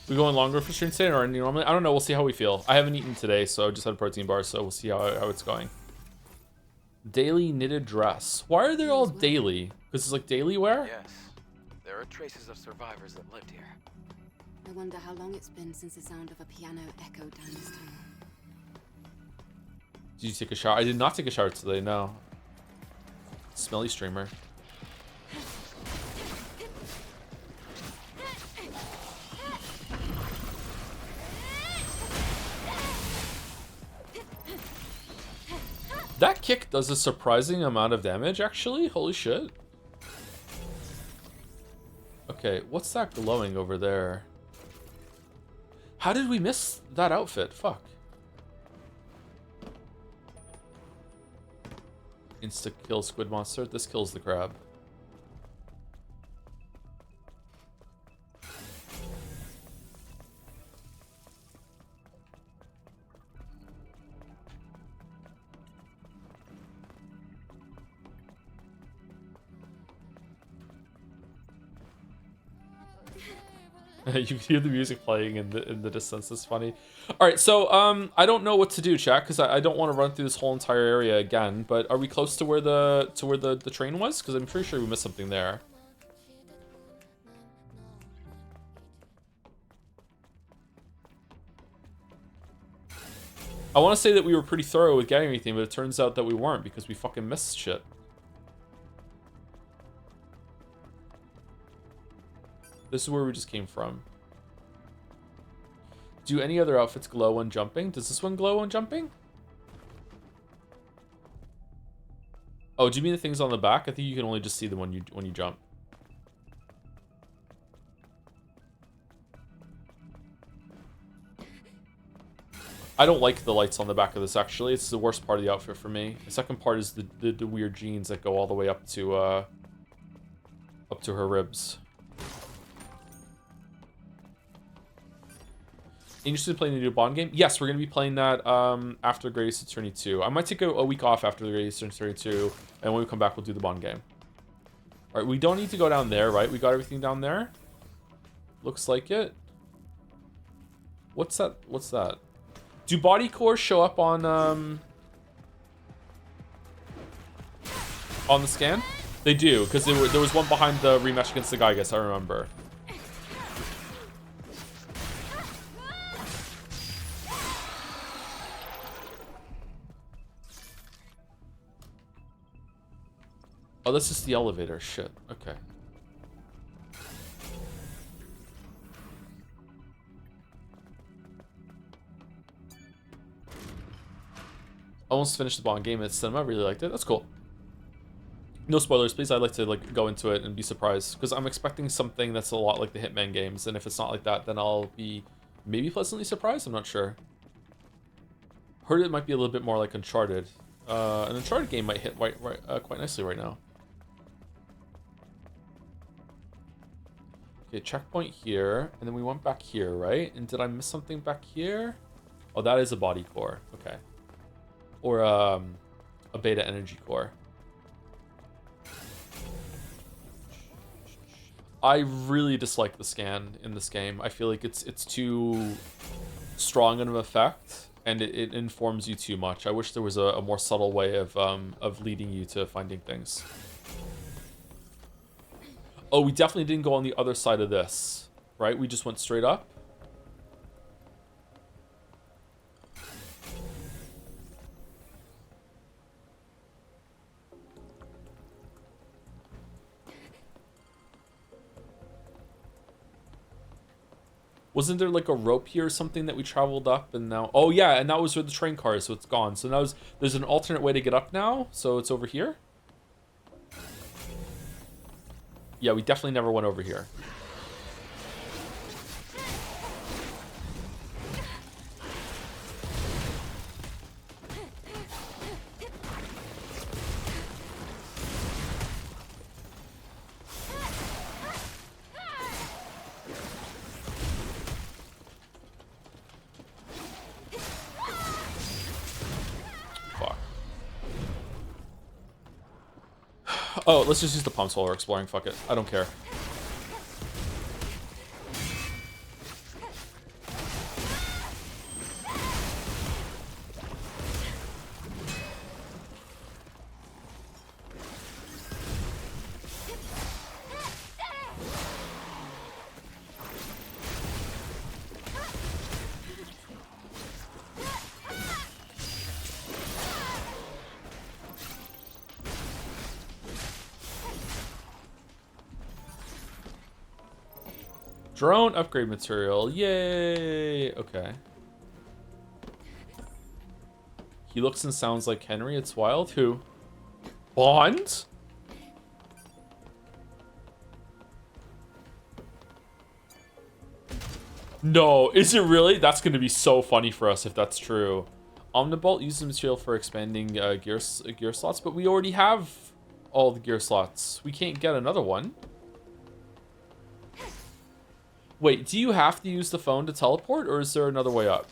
We going longer for stream today or normally? I don't know. We'll see how we feel. I haven't eaten today, so I just had a protein bar, so we'll see how it's going. Daily knitted dress. Why are they all daily? Because it's like daily wear? Yes. There are traces of survivors that lived here. I wonder how long it's been since the sound of a piano echoed down this tunnel. Did you take a shower? I did not take a shower today, no. Smelly streamer. That kick does a surprising amount of damage, actually. Holy shit. Okay, what's that glowing over there? How did we miss that outfit? Fuck. Insta-kill squid monster. This kills the crab. You can hear the music playing in the distance. It's funny. All right, so I don't know what to do, chat, because I don't want to run through this whole entire area again. But are we close to where the train was? Because I'm pretty sure we missed something there. I want to say that we were pretty thorough with getting everything, but it turns out that we weren't because we fucking missed shit. This is where we just came from. Do any other outfits glow when jumping? Does this one glow when jumping? Oh, do you mean the things on the back? I think you can only just see them when you jump. I don't like the lights on the back of this, actually. It's the worst part of the outfit for me. The second part is the weird jeans that go all the way up to her ribs. Interested in playing the new Bond game? Yes, we're going to be playing that after Greatest Attorney 2. I might take a week off after the Greatest Attorney 2, and when we come back, we'll do the Bond game. Alright, we don't need to go down there, right? We got everything down there? Looks like it. What's that? What's that? Do body cores show up on the scan? They do, because there was one behind the rematch against the Gygas, I remember. Oh, that's just the elevator. Shit. Okay. Almost finished the Bond game at cinema. Really liked it. That's cool. No spoilers, please. I'd like to go into it and be surprised because I'm expecting something that's a lot like the Hitman games, and if it's not like that, then I'll be maybe pleasantly surprised. I'm not sure. Heard it might be a little bit more like Uncharted. An Uncharted game might hit quite nicely right now. Okay, checkpoint here, and then we went back here, right? And did I miss something back here? Oh, that is a body core. Okay. Or a beta energy core. I really dislike the scan in this game. I feel like it's too strong of an effect, and it informs you too much. I wish there was a more subtle way of leading you to finding things. Oh, we definitely didn't go on the other side of this, right? We just went straight up. Wasn't there like a rope here or something that we traveled up and now... Oh yeah, and that was where the train car is, so it's gone. So now there's an alternate way to get up now, so it's over here? Yeah, we definitely never went over here. Oh, let's just use the pumps while we're exploring. Fuck it. I don't care. Drone upgrade material. Yay! Okay. He looks and sounds like Henry. It's wild. Who? Bond? No, is it really? That's going to be so funny for us if that's true. Omnibolt uses the material for expanding gear slots, but we already have all the gear slots. We can't get another one. Wait, do you have to use the phone to teleport, or is there another way up?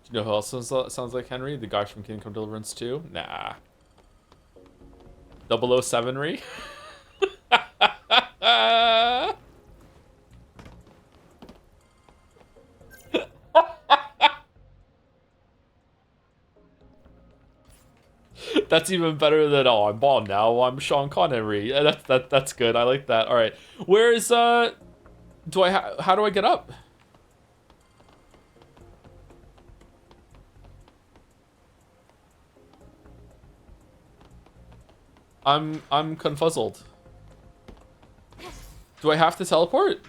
Do you know who else sounds like Henry? The guy from Kingdom Come Deliverance 2? Nah. 007-ry? That's even better than, oh, I'm Bond now, I'm Sean Connery. That's good. I like that. All right. Where is how do I get up? I'm confuzzled. Do I have to teleport?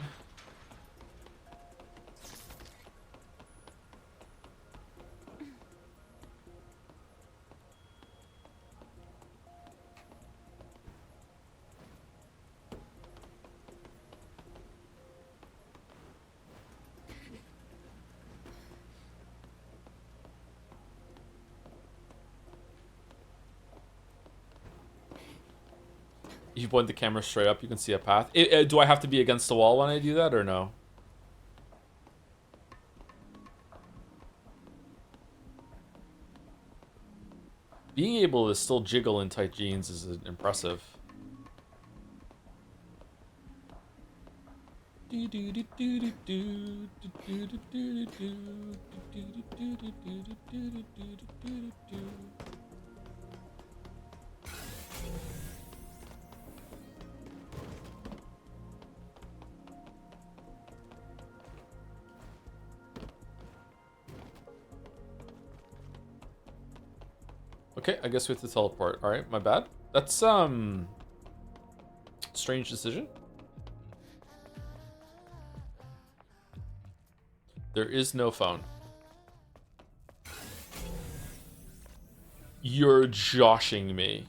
If you point the camera straight up, you can see a path. Do I have to be against the wall when I do that, or no? Being able to still jiggle in tight jeans is impressive. Okay, I guess we have to teleport. All right, my bad. That's strange decision. There is no phone. You're joshing me.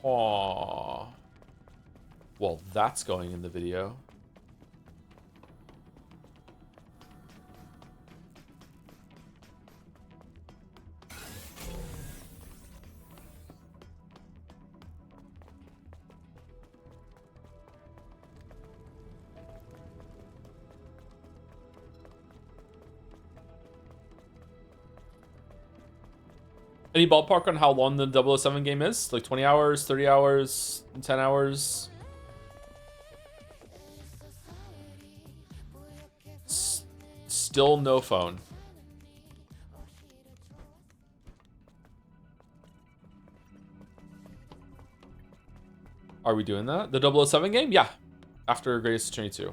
Aww. Well, that's going in the video. Any ballpark on how long the 007 game is? Like 20 hours, 30 hours, 10 hours? Still no phone. Are we doing that? The 007 game? Yeah. After Greatest Attorney 2.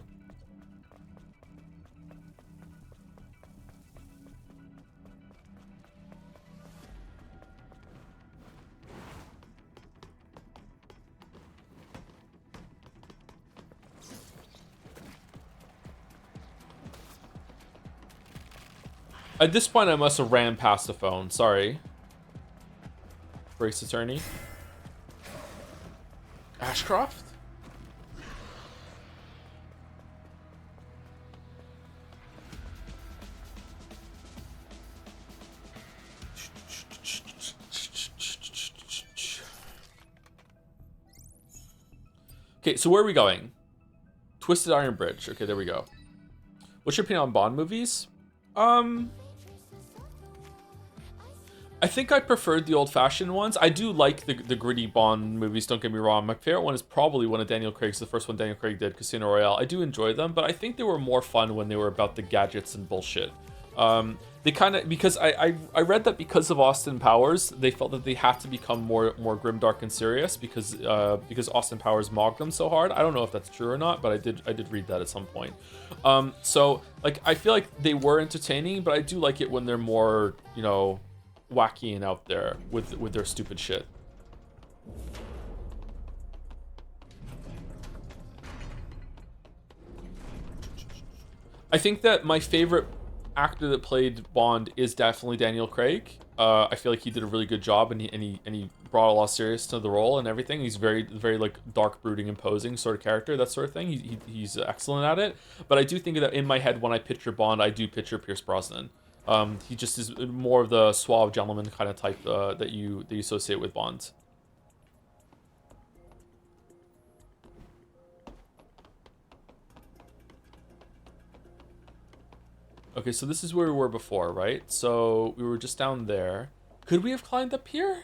At this point, I must have ran past the phone. Sorry. Grace Attorney. Ashcroft? Okay, so where are we going? Twisted Iron Bridge. Okay, there we go. What's your opinion on Bond movies? I think I preferred the old-fashioned ones. I do like the gritty Bond movies, don't get me wrong. My favorite one is probably one of Daniel Craig's, the first one Daniel Craig did, Casino Royale. I do enjoy them, but I think they were more fun when they were about the gadgets and bullshit. They kind of, because I read that because of Austin Powers, they felt that they had to become more grimdark and serious because Austin Powers mocked them so hard. I don't know if that's true or not, but I did read that at some point. So like I feel like they were entertaining, but I do like it when they're more, you know, wacky and out there with their stupid shit. I think that my favorite actor that played Bond is definitely Daniel Craig. I feel like he did a really good job, and he brought a lot of seriousness to the role and everything. He's very like dark, brooding, imposing sort of character, that sort of thing. He's excellent at it. But I do think that in my head, when I picture Bond, I do picture Pierce Brosnan. He just is more of the suave gentleman kind of type that you associate with Bond. Okay, so this is where we were before, right? So we were just down there. Could we have climbed up here?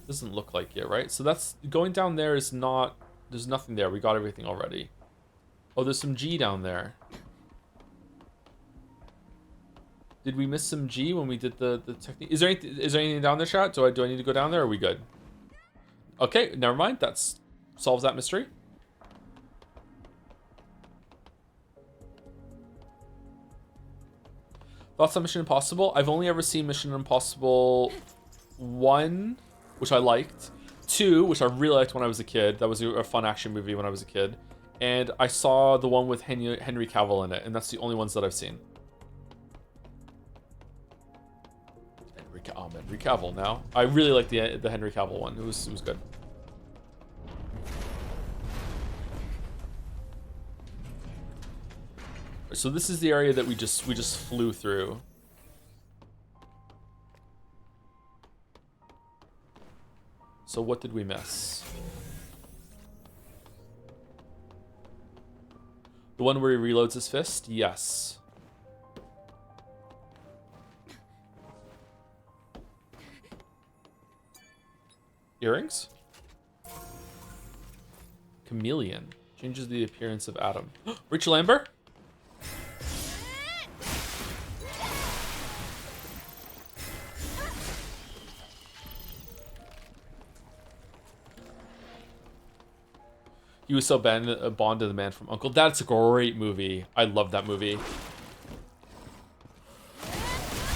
Doesn't look like it, right? So that's going down there is not. There's nothing there. We got everything already. Oh, there's some G down there. Did we miss some G when we did the technique? Is there anything down there, chat? Do I need to go down there, or are we good? Okay, never mind. That solves that mystery. Thoughts on Mission Impossible? I've only ever seen Mission Impossible 1, which I liked. 2, which I really liked when I was a kid. That was a fun action movie when I was a kid. And I saw the one with Henry Cavill in it, and that's the only ones that I've seen. Henry Cavill now. I really like the Henry Cavill one. It was good. So this is the area that we just flew through. So what did we miss? The one where he reloads his fist? Yes. Earrings? Chameleon. Changes the appearance of Adam. Rachel Amber? He was so Bond to the Man from U.N.C.L.E. That's a great movie. I love that movie.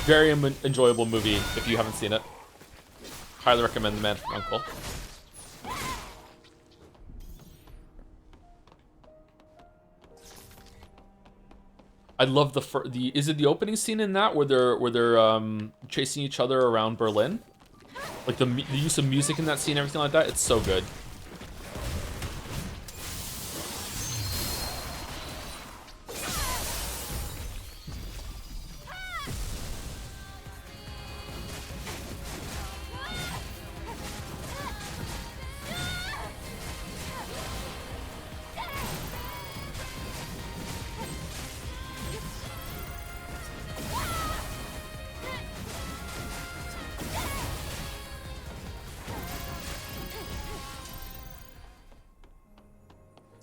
Very enjoyable movie if you haven't seen it. Highly recommend The Man from U.N.C.L.E. I love the is it the opening scene in that where they're chasing each other around Berlin? Like the use of music in that scene, everything like that. It's so good.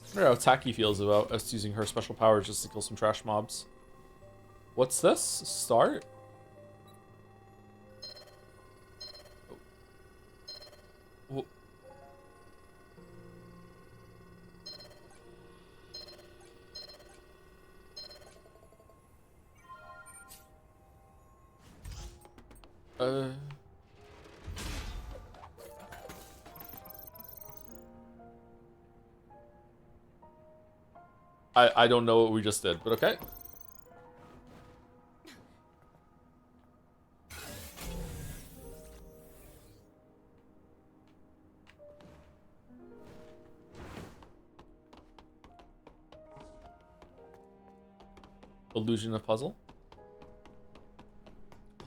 I wonder how Taki feels about us using her special powers just to kill some trash mobs. What's this? Start? Oh. I don't know what we just did, but okay. Illusion of puzzle.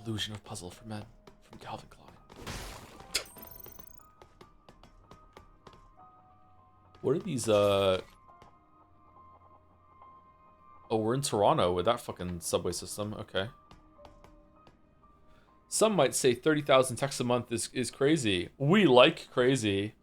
Illusion of puzzle for men from Calvin Klein. What are these Oh, we're in Toronto with that fucking subway system. Okay. Some might say 30,000 texts a month is crazy. We like crazy.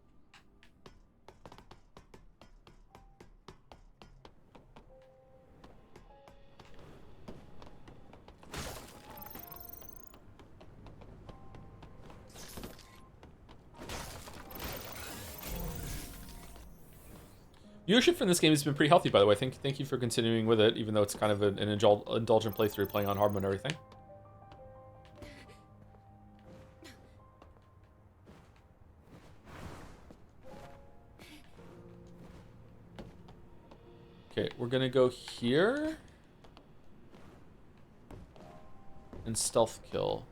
Viewership from this game has been pretty healthy, by the way. Thank you for continuing with it, even though it's kind of an indulgent playthrough playing on hard mode and everything. Okay, we're gonna go here and stealth kill.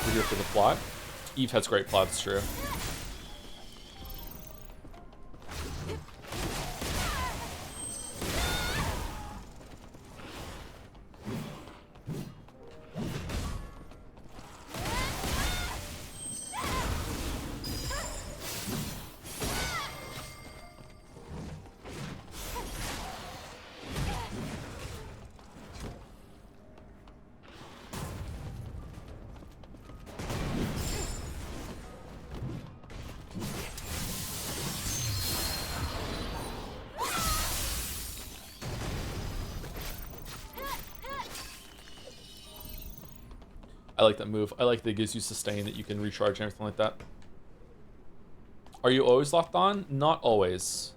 We're here for the plot. Eve has great plot, it's true. I like that move. I like that it gives you sustain, that you can recharge and everything like that. Are you always locked on? Not always.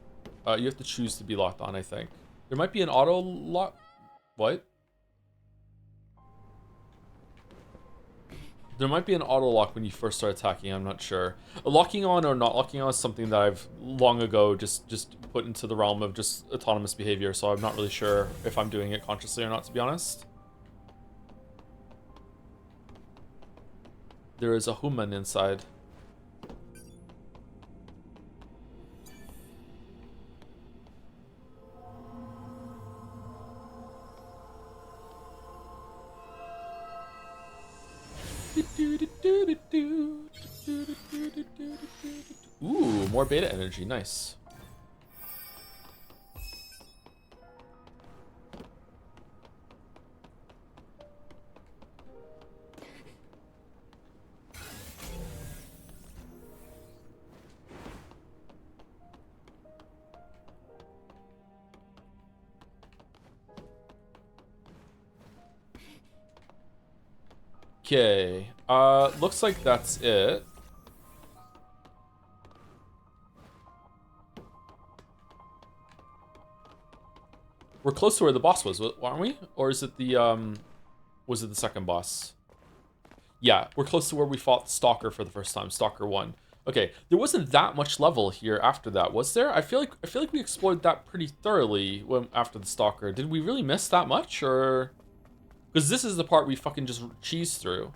You have to choose to be locked on, I think. There might be an auto lock. What? There might be an auto lock when you first start attacking, I'm not sure. Locking on or not locking on is something that I've long ago just put into the realm of just autonomous behavior, so I'm not really sure if I'm doing it consciously or not, to be honest. There is a human inside. Ooh, more beta energy, nice. Okay, looks like that's it. We're close to where the boss was, aren't we? Or is it the, was it the second boss? Yeah, we're close to where we fought Stalker for the first time, Stalker 1. Okay, there wasn't that much level here after that, was there? I feel like we explored that pretty thoroughly after the Stalker. Did we really miss that much, or...? Because this is the part we fucking just cheese through.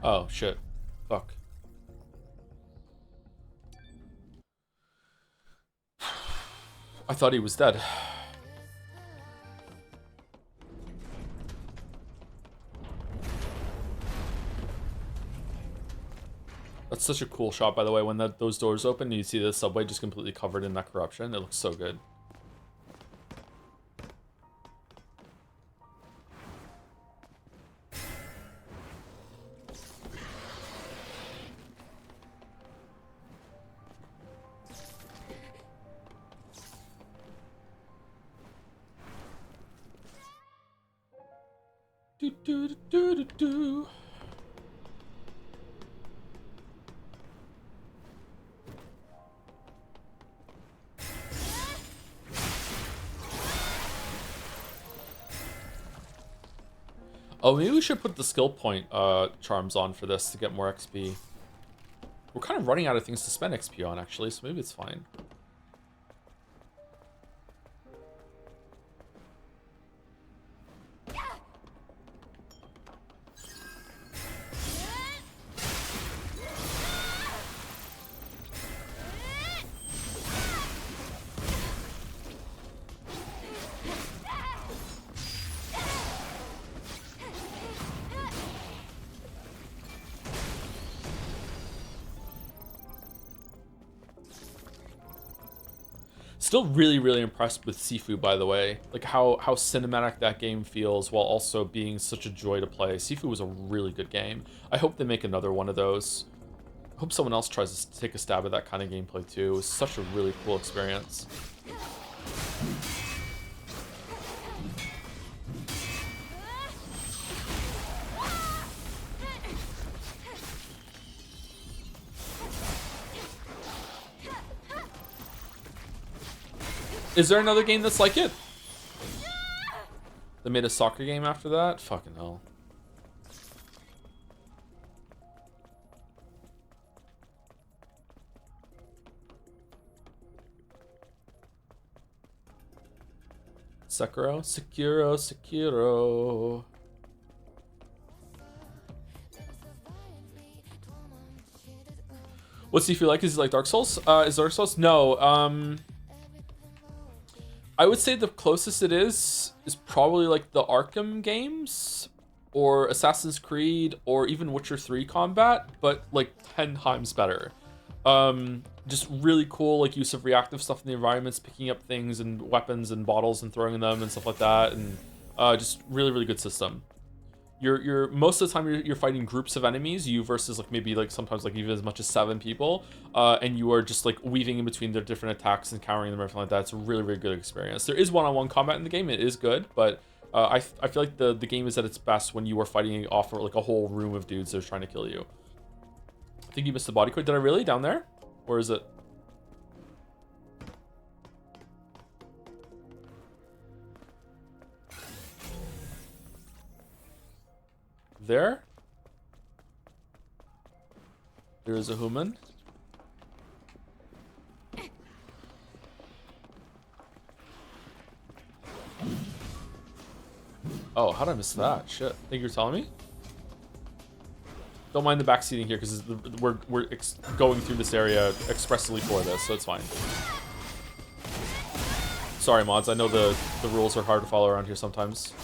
Oh, shit. Fuck. I thought he was dead. That's such a cool shot, by the way, when those doors open and you see the subway just completely covered in that corruption. It looks so good. Do, do, do, do, do, do. Oh, maybe we should put the skill point charms on for this to get more XP. We're kind of running out of things to spend XP on, actually, so maybe it's fine. Still really, really impressed with Sifu, by the way. Like how cinematic that game feels while also being such a joy to play. Sifu was a really good game. I hope they make another one of those. I hope someone else tries to take a stab at that kind of gameplay too. It was such a really cool experience. Is there another game that's like it? They made a soccer game after that? Fucking hell. Sekiro? Sekiro, Sekiro. What's he feel like? Is he like Dark Souls? Is Dark Souls? No. I would say the closest it is probably like the Arkham games or Assassin's Creed or even Witcher 3 combat, but like 10 times better. Just really cool like use of reactive stuff in the environments, picking up things and weapons and bottles and throwing them and stuff like that, and just really, really good system. You're most of the time you're fighting groups of enemies, you versus like maybe like sometimes like even as much as 7 people, and you are just like weaving in between their different attacks and countering them or everything like that. It's a really, really good experience. There is one-on-one combat in the game. It is good, but I feel like the game is at its best when you are fighting off like a whole room of dudes that are trying to kill you. I think you missed the body code. Did I really? Down there? Or is it? There is a human. Oh, how did I miss that? Shit. Think you're telling me? Don't mind the backseating here because we're going through this area expressly for this, so it's fine. Sorry, mods. I know the rules are hard to follow around here sometimes.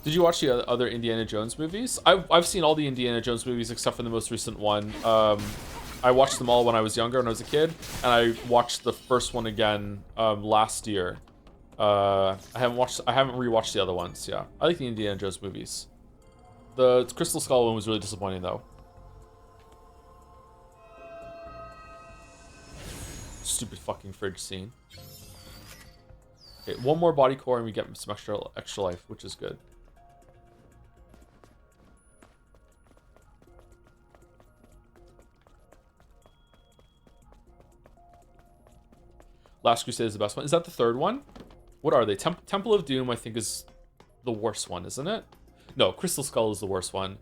Did you watch the other Indiana Jones movies? I've seen all the Indiana Jones movies except for the most recent one. I watched them all when I was younger, when I was a kid, and I watched the first one again last year. I haven't rewatched the other ones. Yeah, I like the Indiana Jones movies. The Crystal Skull one was really disappointing though. Stupid fucking fridge scene. Okay, one more body core and we get some extra life, which is good. Last Crusade is the best one. Is that the third one? What are they? Temple of Doom, I think, is the worst one, isn't it? No, Crystal Skull is the worst one.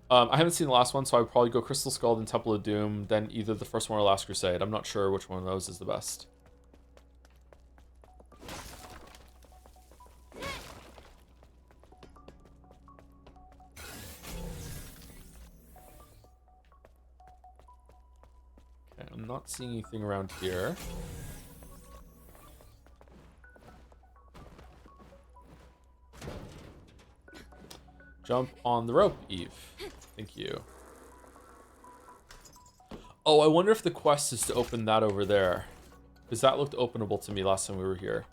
I haven't seen the last one, so I would probably go Crystal Skull, then Temple of Doom, then either the first one or Last Crusade. I'm not sure which one of those is the best. not seeing anything around here. Jump on the rope, Eve. Thank you. Oh, I wonder if the quest is to open that over there. Because that looked openable to me last time we were here.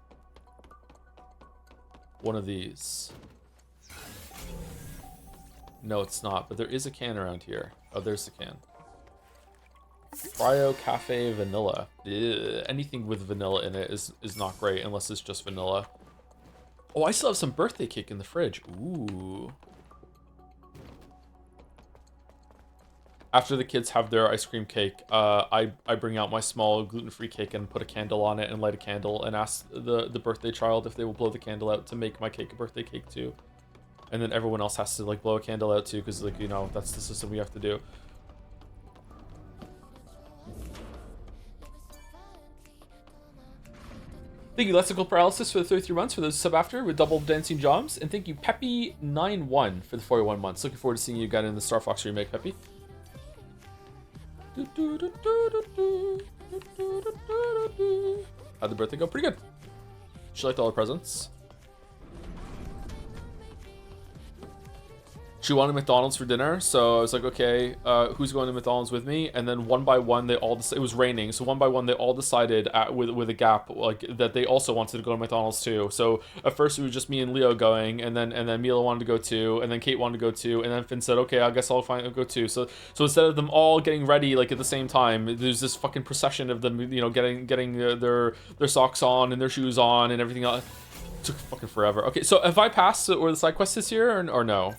One of these. No, it's not, but there is a can around here. Oh, there's the can. Cryo Cafe Vanilla. Ugh, anything with vanilla in it is not great unless it's just vanilla. Oh, I still have some birthday cake in the fridge. Ooh. After the kids have their ice cream cake, I bring out my small gluten-free cake and put a candle on it and light a candle and ask the birthday child if they will blow the candle out to make my cake a birthday cake too. And then everyone else has to like blow a candle out too, because like, you know, that's the system we have to do. Thank you, Lexical Paralysis, for the 33 months for those sub after with double dancing jobs. And thank you, Peppy91 for the 41 months. Looking forward to seeing you again in the Star Fox remake, Peppy. How'd the birthday go? Pretty good. She liked all the presents. She wanted McDonald's for dinner, so I was like, okay, who's going to McDonald's with me? And then one by one, they all it was raining, so one by one, they all decided with a gap like that they also wanted to go to McDonald's too. So at first it was just me and Leo going, and then Mila wanted to go too, and then Kate wanted to go too, and then Finn said, okay, I guess I'll go too. So instead of them all getting ready like at the same time, there's this fucking procession of them, you know, getting their socks on and their shoes on and everything else. It took fucking forever. Okay, so have I passed where the side quest is here or no?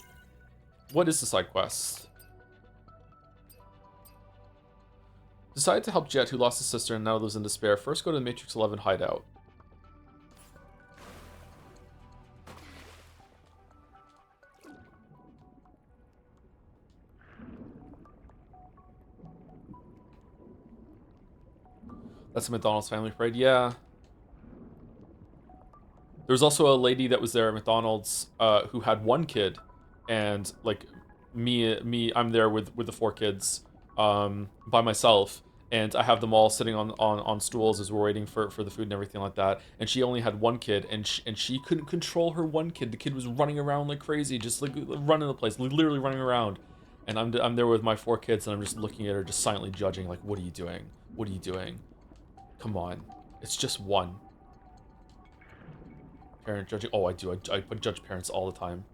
What is the side quest? Decided to help Jet, who lost his sister and now lives in despair. First, go to the Matrix 11 hideout. That's a McDonald's family parade. Yeah. There was also a lady that was there at McDonald's who had one kid. And like me, I'm there with the 4 kids by myself, and I have them all sitting on stools as we're waiting for the food and everything like that. And she only had one kid, and she couldn't control her one kid. The kid was running around like crazy, just like running the place, literally running around. And I'm there with my 4 kids, and I'm just looking at her, just silently judging, like, what are you doing? What are you doing? Come on, it's just one. Parent judging. Oh, I do. I judge parents all the time.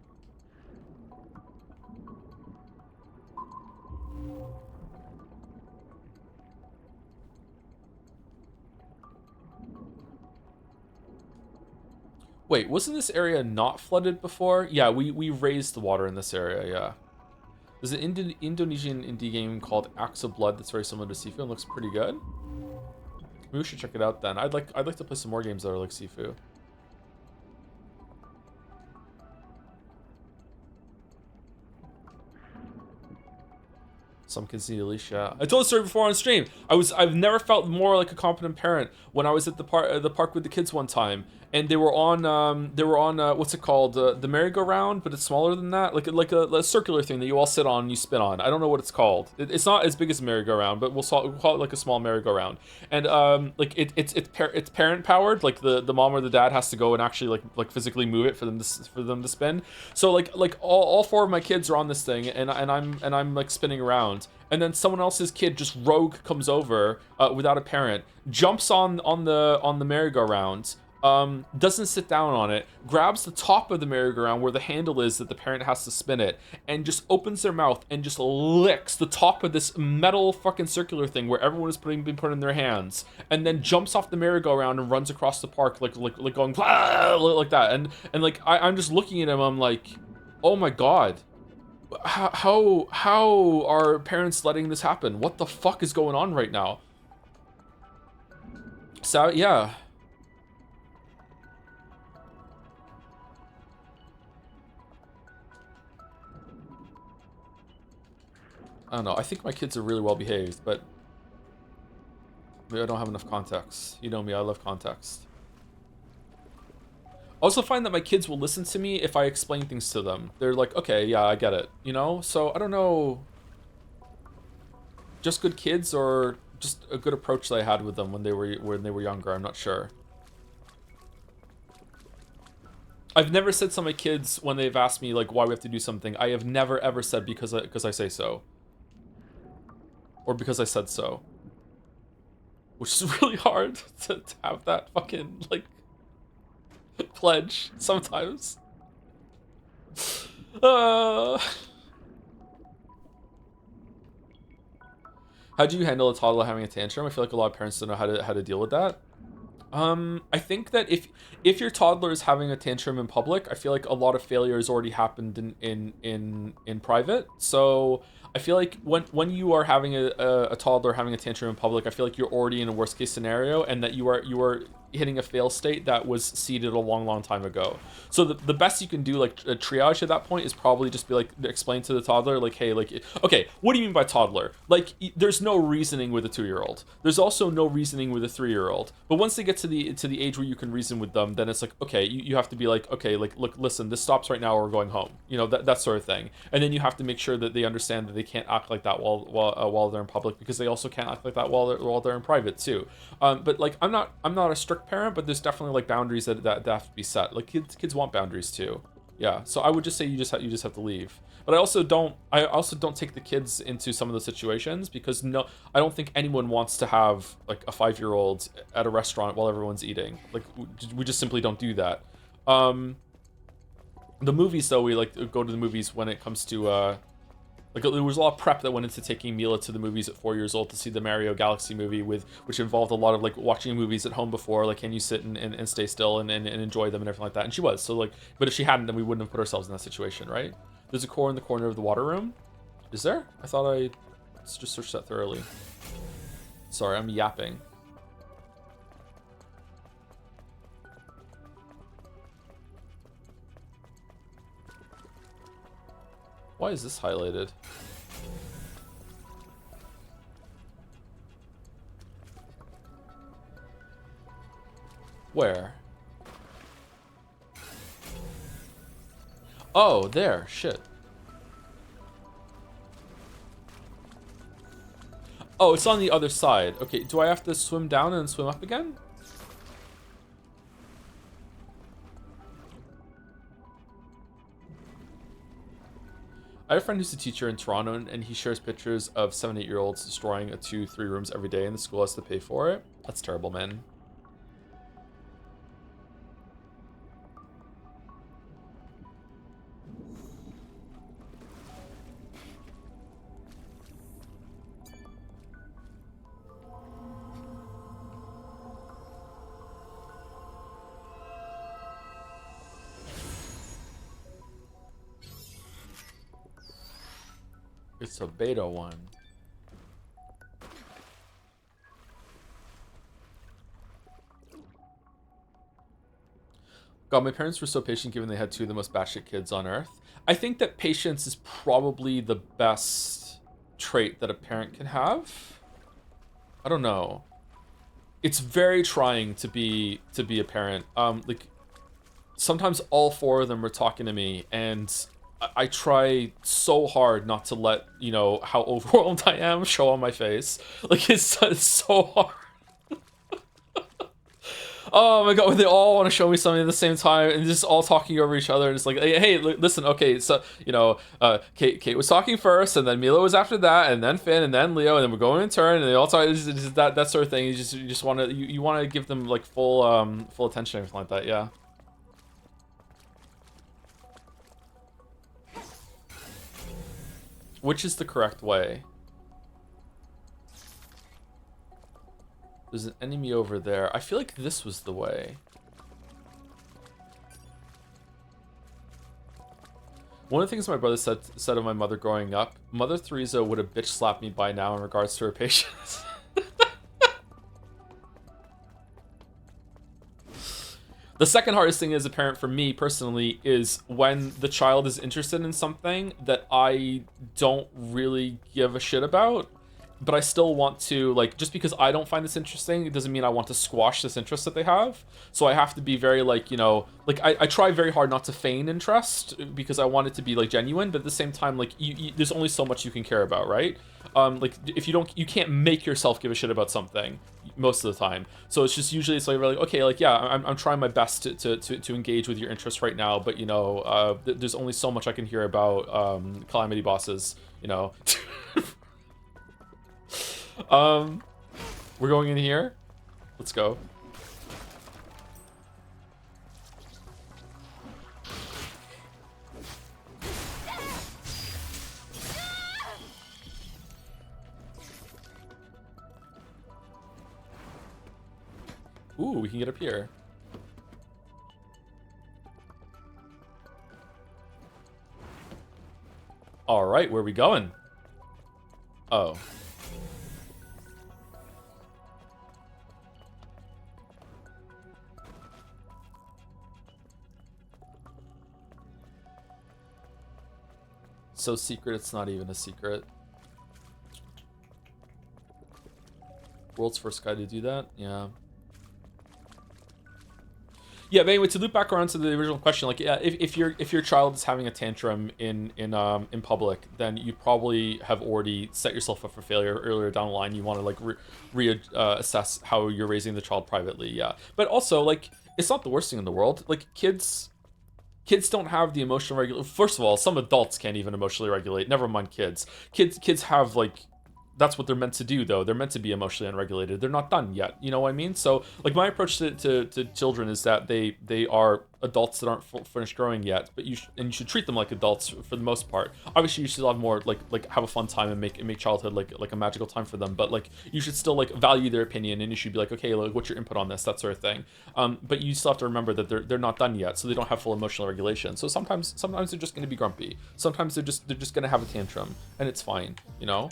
Wait, wasn't this area not flooded before? Yeah, we raised the water in this area, yeah. There's an Indonesian indie game called Axe of Blood that's very similar to Sifu and looks pretty good. Maybe we should check it out then. I'd like to play some more games that are like Sifu. Some kids need a leash, yeah. I told the story before on stream. I've never felt more like a competent parent when I was at the park with the kids one time, and they were on what's it called, the merry-go-round, but it's smaller than that, like a circular thing that you all sit on and you spin on. I don't know what it's called. It's not as big as a merry-go-round, but we'll call it like a small merry-go-round. And like it's parent powered. Like the mom or the dad has to go and actually like physically move it for them to spin. So like all 4 of my kids are on this thing, and I'm like spinning around. And then someone else's kid just rogue comes over without a parent, jumps on the merry-go-round, doesn't sit down on it, grabs the top of the merry-go-round where the handle is that the parent has to spin it, and just opens their mouth and just licks the top of this metal fucking circular thing where everyone is been put in their hands, and then jumps off the merry-go-round and runs across the park like going like that. And like I'm just looking at him, I'm like, oh my god. How are parents letting this happen? What the fuck is going on right now? So yeah. I don't know. I think my kids are really well behaved, but maybe I don't have enough context. You know me, I love context. I also find that my kids will listen to me if I explain things to them. They're like, okay, yeah, I get it, you know? So I don't know, just good kids, or just a good approach that I had with them when they were younger. I'm not sure. I've never said to my kids when they've asked me like why we have to do something. I have never ever said because I say so, or because I said so, which is really hard to have that fucking like pledge sometimes. How do you handle a toddler having a tantrum? I feel like a lot of parents don't know how to deal with that. I think that if your toddler is having a tantrum in public, I feel like a lot of failure has already happened in private. So I feel like when you are having a toddler having a tantrum in public, I feel like you're already in a worst case scenario, and that you are hitting a fail state that was seeded a long time ago. So the best you can do, like a triage at that point, is probably just be like, explain to the toddler like, hey, like, okay, what do you mean by toddler? Like, there's no reasoning with a 2-year-old. There's also no reasoning with a 3-year-old. But once they get to the age where you can reason with them, then it's like, okay, you have to be like, okay, like, look, listen, this stops right now, or we're going home. You know, that sort of thing. And then you have to make sure that they understand that they can't act like that while they're in public, because they also can't act like that while they're in private too. But like, I'm not a strict parent, but there's definitely like boundaries that have to be set. Like kids want boundaries too. Yeah. So I would just say you just have to leave. But I also don't take the kids into some of those situations, because I don't think anyone wants to have like a 5-year-old at a restaurant while everyone's eating. Like we just simply don't do that. The movies though, we like go to the movies when it comes to like there was a lot of prep that went into taking Mila to the movies at 4 years old to see the Mario Galaxy movie, which involved a lot of like watching movies at home before, like, can you sit and stay still and enjoy them and everything like that. And she was, so like, but if she hadn't, then we wouldn't have put ourselves in that situation, right? There's a core in the corner of the water room. Is there? I thought I just searched that thoroughly. Sorry, I'm yapping. Why is this highlighted? Where? Oh, there. Shit. Oh, it's on the other side. Okay, do I have to swim down and swim up again? I have a friend who's a teacher in Toronto, and he shares pictures of 7-8-year-olds destroying 2-3 rooms every day, and the school has to pay for it. That's terrible, man. It's a beta one. God, my parents were so patient given they had 2 of the most batshit kids on earth. I think that patience is probably the best trait that a parent can have. I don't know. It's very trying to be a parent. Like sometimes all 4 of them are talking to me, and I try so hard not to let, you know, how overwhelmed I am show on my face. Like, it's so hard. Oh my god, they all want to show me something at the same time, and just all talking over each other, and it's like, hey, listen, okay, so, you know, Kate was talking first, and then Mila was after that, and then Finn, and then Leo, and then we're going in turn, and they all talk, just that sort of thing. You just want to, you want to give them, like, full attention, or everything like that, yeah. Which is the correct way? There's an enemy over there. I feel like this was the way. One of the things my brother said of my mother growing up, Mother Teresa would have bitch slapped me by now in regards to her patience. The second hardest thing as a parent for me personally is when the child is interested in something that I don't really give a shit about, but I still want to, like, just because I don't find this interesting, it doesn't mean I want to squash this interest that they have. So I have to be very, like, you know, like, I try very hard not to feign interest because I want it to be, like, genuine, but at the same time, like, there's only so much you can care about, right? Like, if you can't make yourself give a shit about something most of the time. So it's just usually, it's like, really, okay, like, yeah, I'm trying my best to engage with your interests right now, but, you know, there's only so much I can hear about Calamity bosses, you know. We're going in here. Let's go. Ooh, we can get up here. All right, where are we going? Oh. So secret, it's not even a secret. World's first guy to do that? Yeah. Yeah, but anyway, to loop back around to the original question, like, yeah, if your child is having a tantrum in public, then you probably have already set yourself up for failure earlier down the line. You want to, like, reassess how you're raising the child privately, yeah. But also, like, it's not the worst thing in the world. Like, kids don't have the emotional regulation. First of all, some adults can't even emotionally regulate. Never mind kids. Kids have, like, that's what they're meant to do, though. They're meant to be emotionally unregulated. They're not done yet. You know what I mean? So, like, my approach to children is that they are adults that aren't finished growing yet, but you should treat them like adults for the most part. Obviously, you should have more like have a fun time and make childhood like a magical time for them. But, like, you should still, like, value their opinion, and you should be like, okay, like, what's your input on this, that sort of thing. But you still have to remember that they're not done yet, so they don't have full emotional regulation. So sometimes they're just going to be grumpy. Sometimes they're just going to have a tantrum, and it's fine. You know.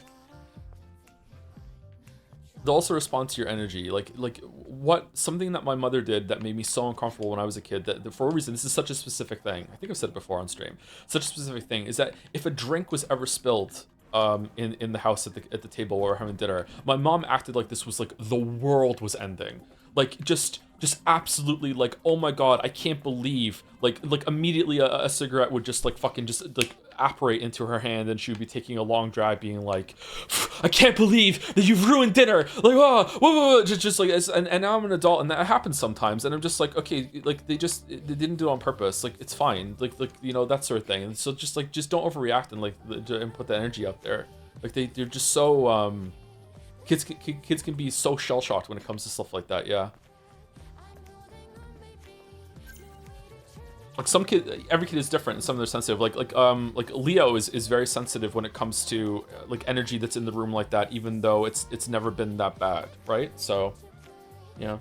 They'll also respond to your energy. Like something that my mother did that made me so uncomfortable when I was a kid, that for a reason, this is such a specific thing. I think I've said it before on stream. Such a specific thing is that if a drink was ever spilled in the house at the table where we're having dinner, my mom acted like this was like the world was ending. Like just absolutely like, oh my god, I can't believe, like immediately a cigarette would just like fucking just like apparate into her hand, and she would be taking a long drag, being like, I can't believe that you've ruined dinner, like, oh, whoa, just like, and now I'm an adult, and that happens sometimes, and I'm just like, okay, like they didn't do it on purpose, like it's fine, like you know, that sort of thing. And so just don't overreact and and put the energy out there. Like they're just so kids can be so shell-shocked when it comes to stuff like that. Yeah. Like every kid is different, and some of them are sensitive. Like Leo is very sensitive when it comes to like energy that's in the room like that, even though it's never been that bad, right? So, yeah.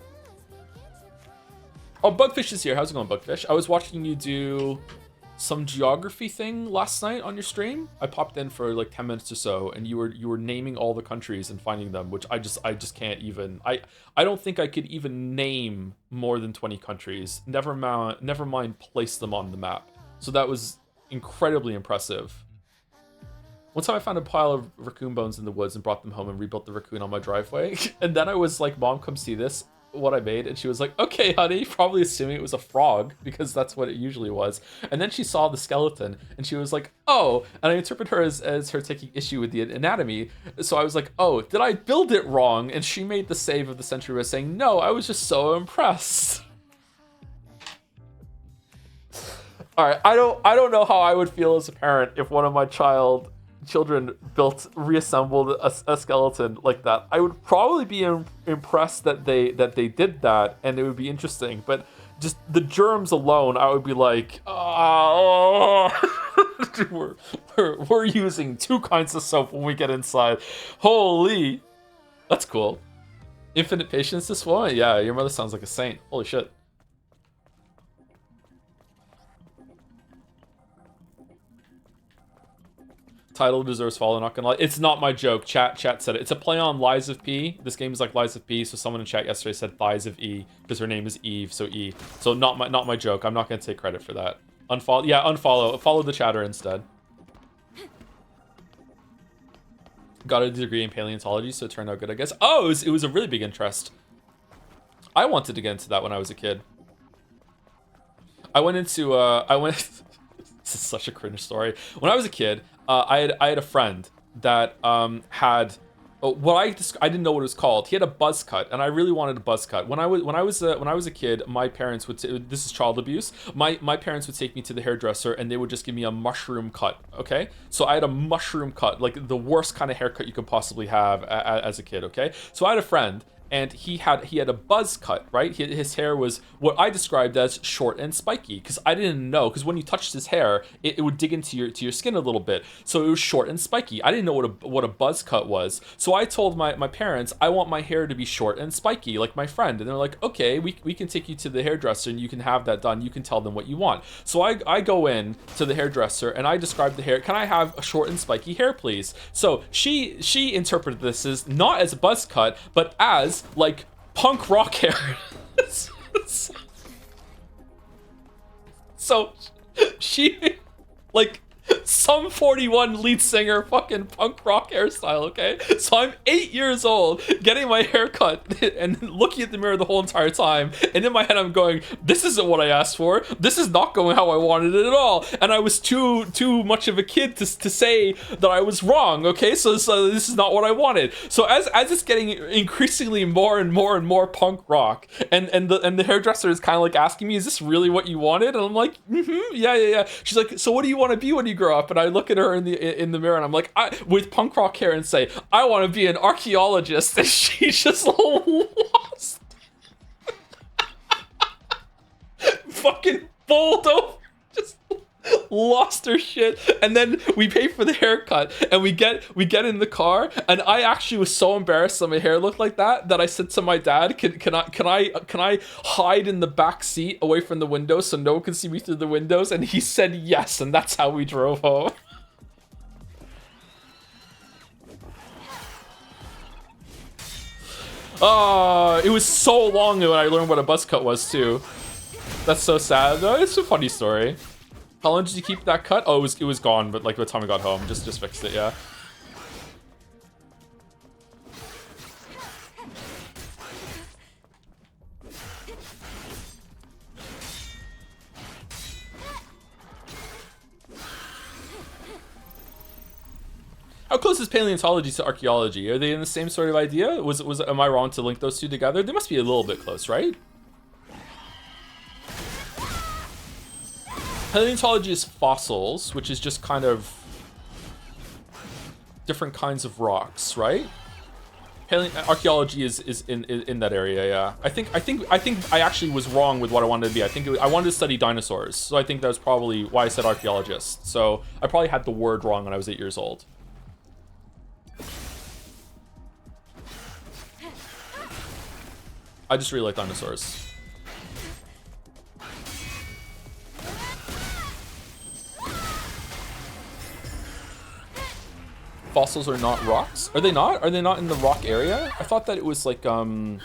Oh, Bugfish is here. How's it going, Bugfish? I was watching you do some geography thing last night on your stream. I popped in for like 10 minutes or so, and you were naming all the countries and finding them, which I just can't even. I don't think I could even name more than 20 countries. Never mind place them on the map. So that was incredibly impressive. One time I found a pile of raccoon bones in the woods and brought them home and rebuilt the raccoon on my driveway. And then I was like, Mom, come see this, what I made. And she was like, okay, honey, probably assuming it was a frog, because that's what it usually was. And then she saw the skeleton and she was like, oh, and I interpret her as her taking issue with the anatomy. So I was like, oh, did I build it wrong? And she made the save of the century by saying, no, I was just so impressed. All right, I don't know how I would feel as a parent if one of my children reassembled a skeleton like that. I would probably be impressed that they did that, and it would be interesting. But just the germs alone, I would be like, oh, we're using 2 kinds of soap when we get inside. Holy, that's cool. Infinite patience this one? Yeah, your mother sounds like a saint. Holy shit. Title deserves follow, not gonna lie. It's not my joke. Chat said it. It's a play on Lies of P. This game is like Lies of P, so someone in chat yesterday said Thighs of E, because her name is Eve, so E. So not my joke. I'm not gonna take credit for that. Unfollow. Yeah, unfollow. Follow the chatter instead. Got a degree in paleontology, so it turned out good, I guess. Oh, it was a really big interest. I wanted to get into that when I was a kid. I went into, this is such a cringe story. When I was a kid, I had a friend that had what I didn't know what it was called. He had a buzz cut, and I really wanted a buzz cut. When I was a kid, my parents would this is child abuse. My parents would take me to the hairdresser, and they would just give me a mushroom cut. Okay, so I had a mushroom cut, like the worst kind of haircut you could possibly have as a kid. Okay, so I had a friend. And he had a buzz cut, right? His hair was what I described as short and spiky, because I didn't know, because when you touched his hair, it would dig into your skin a little bit. So it was short and spiky. I didn't know what a buzz cut was. So I told my parents, I want my hair to be short and spiky, like my friend. And they're like, okay, we can take you to the hairdresser and you can have that done. You can tell them what you want. So I go in to the hairdresser and I describe the hair. Can I have a short and spiky hair, please? So she interpreted this as not as a buzz cut, but as like punk rock hair. So she like Sum 41 lead singer fucking punk rock hairstyle, okay? So I'm 8 years old, getting my hair cut and looking at the mirror the whole entire time, and in my head I'm going, this isn't what I asked for, this is not going how I wanted it at all, and I was too much of a kid to say that I was wrong, okay? So this is not what I wanted. So as it's getting increasingly more and more punk rock, and the hairdresser is kind of like asking me, is this really what you wanted? And I'm like, yeah. She's like, so what do you want to be when you grow up? And I look at her in the mirror and I'm like, with punk rock hair, and say, I want to be an archaeologist. And she just lost. Fucking bowled over. Just lost her shit. And then we pay for the haircut and we get in the car, and I actually was so embarrassed that my hair looked like that I said to my dad, can I hide in the back seat away from the window so no one can see me through the windows? And he said yes, and that's how we drove home. It was so long when I learned what a buzz cut was too. That's so sad. No, it's a funny story. How long did you keep that cut? Oh, it was gone, but like by the time I got home, just fixed it, yeah. How close is paleontology to archaeology? Are they in the same sort of idea? Am I wrong to link those two together? They must be a little bit close, right? Paleontology is fossils, which is just kind of different kinds of rocks, right? Archaeology is in that area, yeah. I think I actually was wrong with what I wanted to be. I wanted to study dinosaurs, so I think that was probably why I said archaeologist. So I probably had the word wrong when I was 8 years old. I just really like dinosaurs. Fossils are not rocks? Are they not? Are they not in the rock area? I thought that it was like the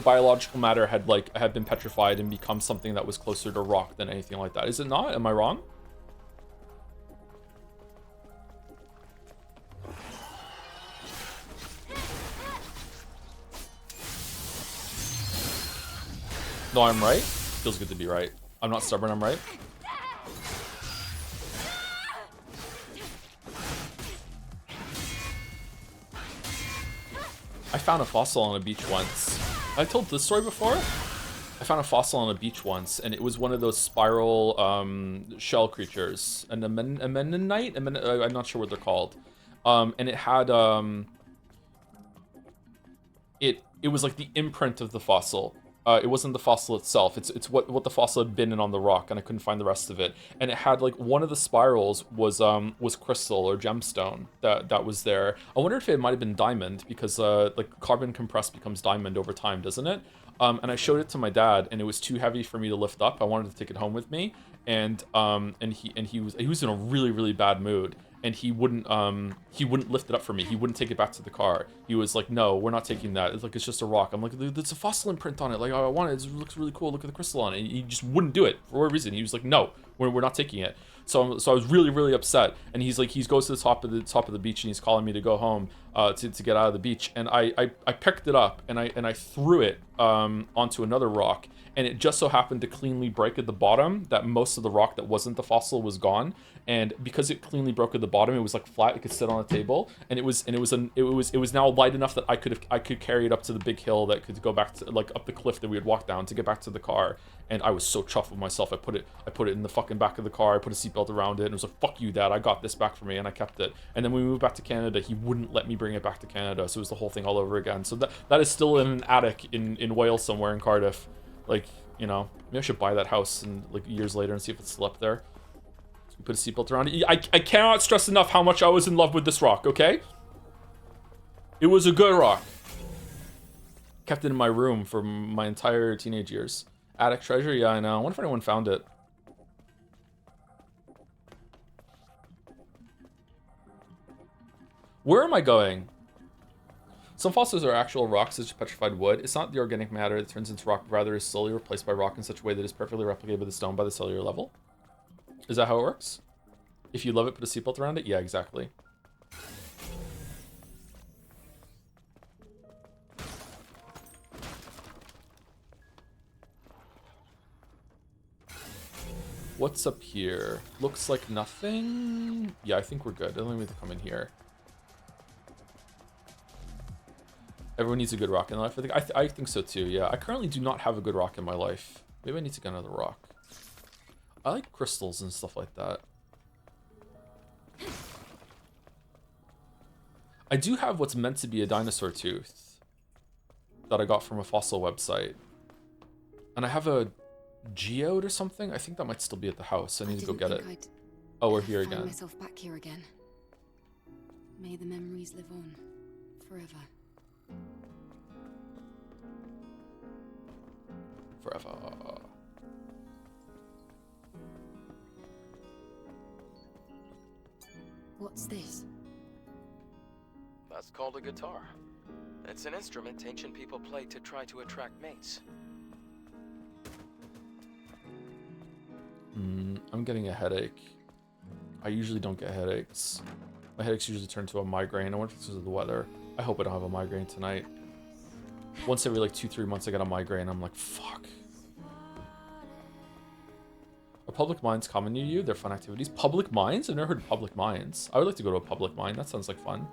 biological matter had been petrified and become something that was closer to rock than anything like that. Is it not? Am I wrong? No, I'm right. Feels good to be right. I'm not stubborn, I'm right. I found a fossil on a beach once. I told this story before? I found a fossil on a beach once, and it was one of those spiral shell creatures. An ammonite? I'm not sure what they're called. And it had... It was like the imprint of the fossil. It wasn't the fossil itself. It's what the fossil had been in on the rock, and I couldn't find the rest of it. And it had like one of the spirals was crystal or gemstone that was there. I wonder if it might have been diamond, because like carbon compressed becomes diamond over time, doesn't it? And I showed it to my dad, and it was too heavy for me to lift up. I wanted to take it home with me, and he was in a really bad mood. And he wouldn't lift it up for me. He wouldn't take it back to the car. He was like, no, we're not taking that. It's like, it's just a rock. I'm like, there's a fossil imprint on it. Like, I want it. It looks really cool. Look at the crystal on it. And he just wouldn't do it for whatever reason. He was like, no, we're not taking it. So I was really, really upset. And he goes to the top of the beach and he's calling me to go home to get out of the beach. And I picked it up and I threw it onto another rock. And it just so happened to cleanly break at the bottom, that most of the rock that wasn't the fossil was gone. And because it cleanly broke at the bottom, it was like flat. It could sit on a table, and it was now light enough that I could carry it up to the big hill that could go back to, like, up the cliff that we had walked down to get back to the car. And I was so chuffed with myself. I put it in the fucking back of the car. I put a seatbelt around it, and it was like, "Fuck you, Dad! I got this back for me," and I kept it. And then when we moved back to Canada, he wouldn't let me bring it back to Canada, so it was the whole thing all over again. So that is still in an attic in Wales somewhere in Cardiff, like. You know, maybe I should buy that house and like years later and see if it's still up there. So we put a seatbelt around it. I cannot stress enough how much I was in love with this rock, okay? It was a good rock. Kept it in my room for my entire teenage years. Attic treasure? Yeah, I know. I wonder if anyone found it. Where am I going? Some fossils are actual rocks, such as petrified wood. It's not the organic matter that turns into rock, but rather is slowly replaced by rock in such a way that is perfectly replicated by the stone by the cellular level. Is that how it works? If you love it, put a seatbelt around it? Yeah, exactly. What's up here? Looks like nothing. Yeah, I think we're good. Let me come in here. Everyone needs a good rock in life. I think so too, yeah. I currently do not have a good rock in my life. Maybe I need to get another rock. I like crystals and stuff like that. I do have what's meant to be a dinosaur tooth that I got from a fossil website. And I have a geode or something. I think that might still be at the house. I need to go get it. Oh, we're here again. Myself back here again. May the memories live on forever. Forever. What's this? That's called a guitar. It's an instrument ancient people played to try to attract mates. I'm getting a headache. I usually don't get headaches. My headaches usually turn to a migraine. I wonder if it's because of the weather. I hope I don't have a migraine tonight. Once every like 2-3 months I get a migraine. I'm like, fuck. Are public mines common near you? They're fun activities. Public mines? I've never heard of public mines. I would like to go to a public mine. That sounds like fun.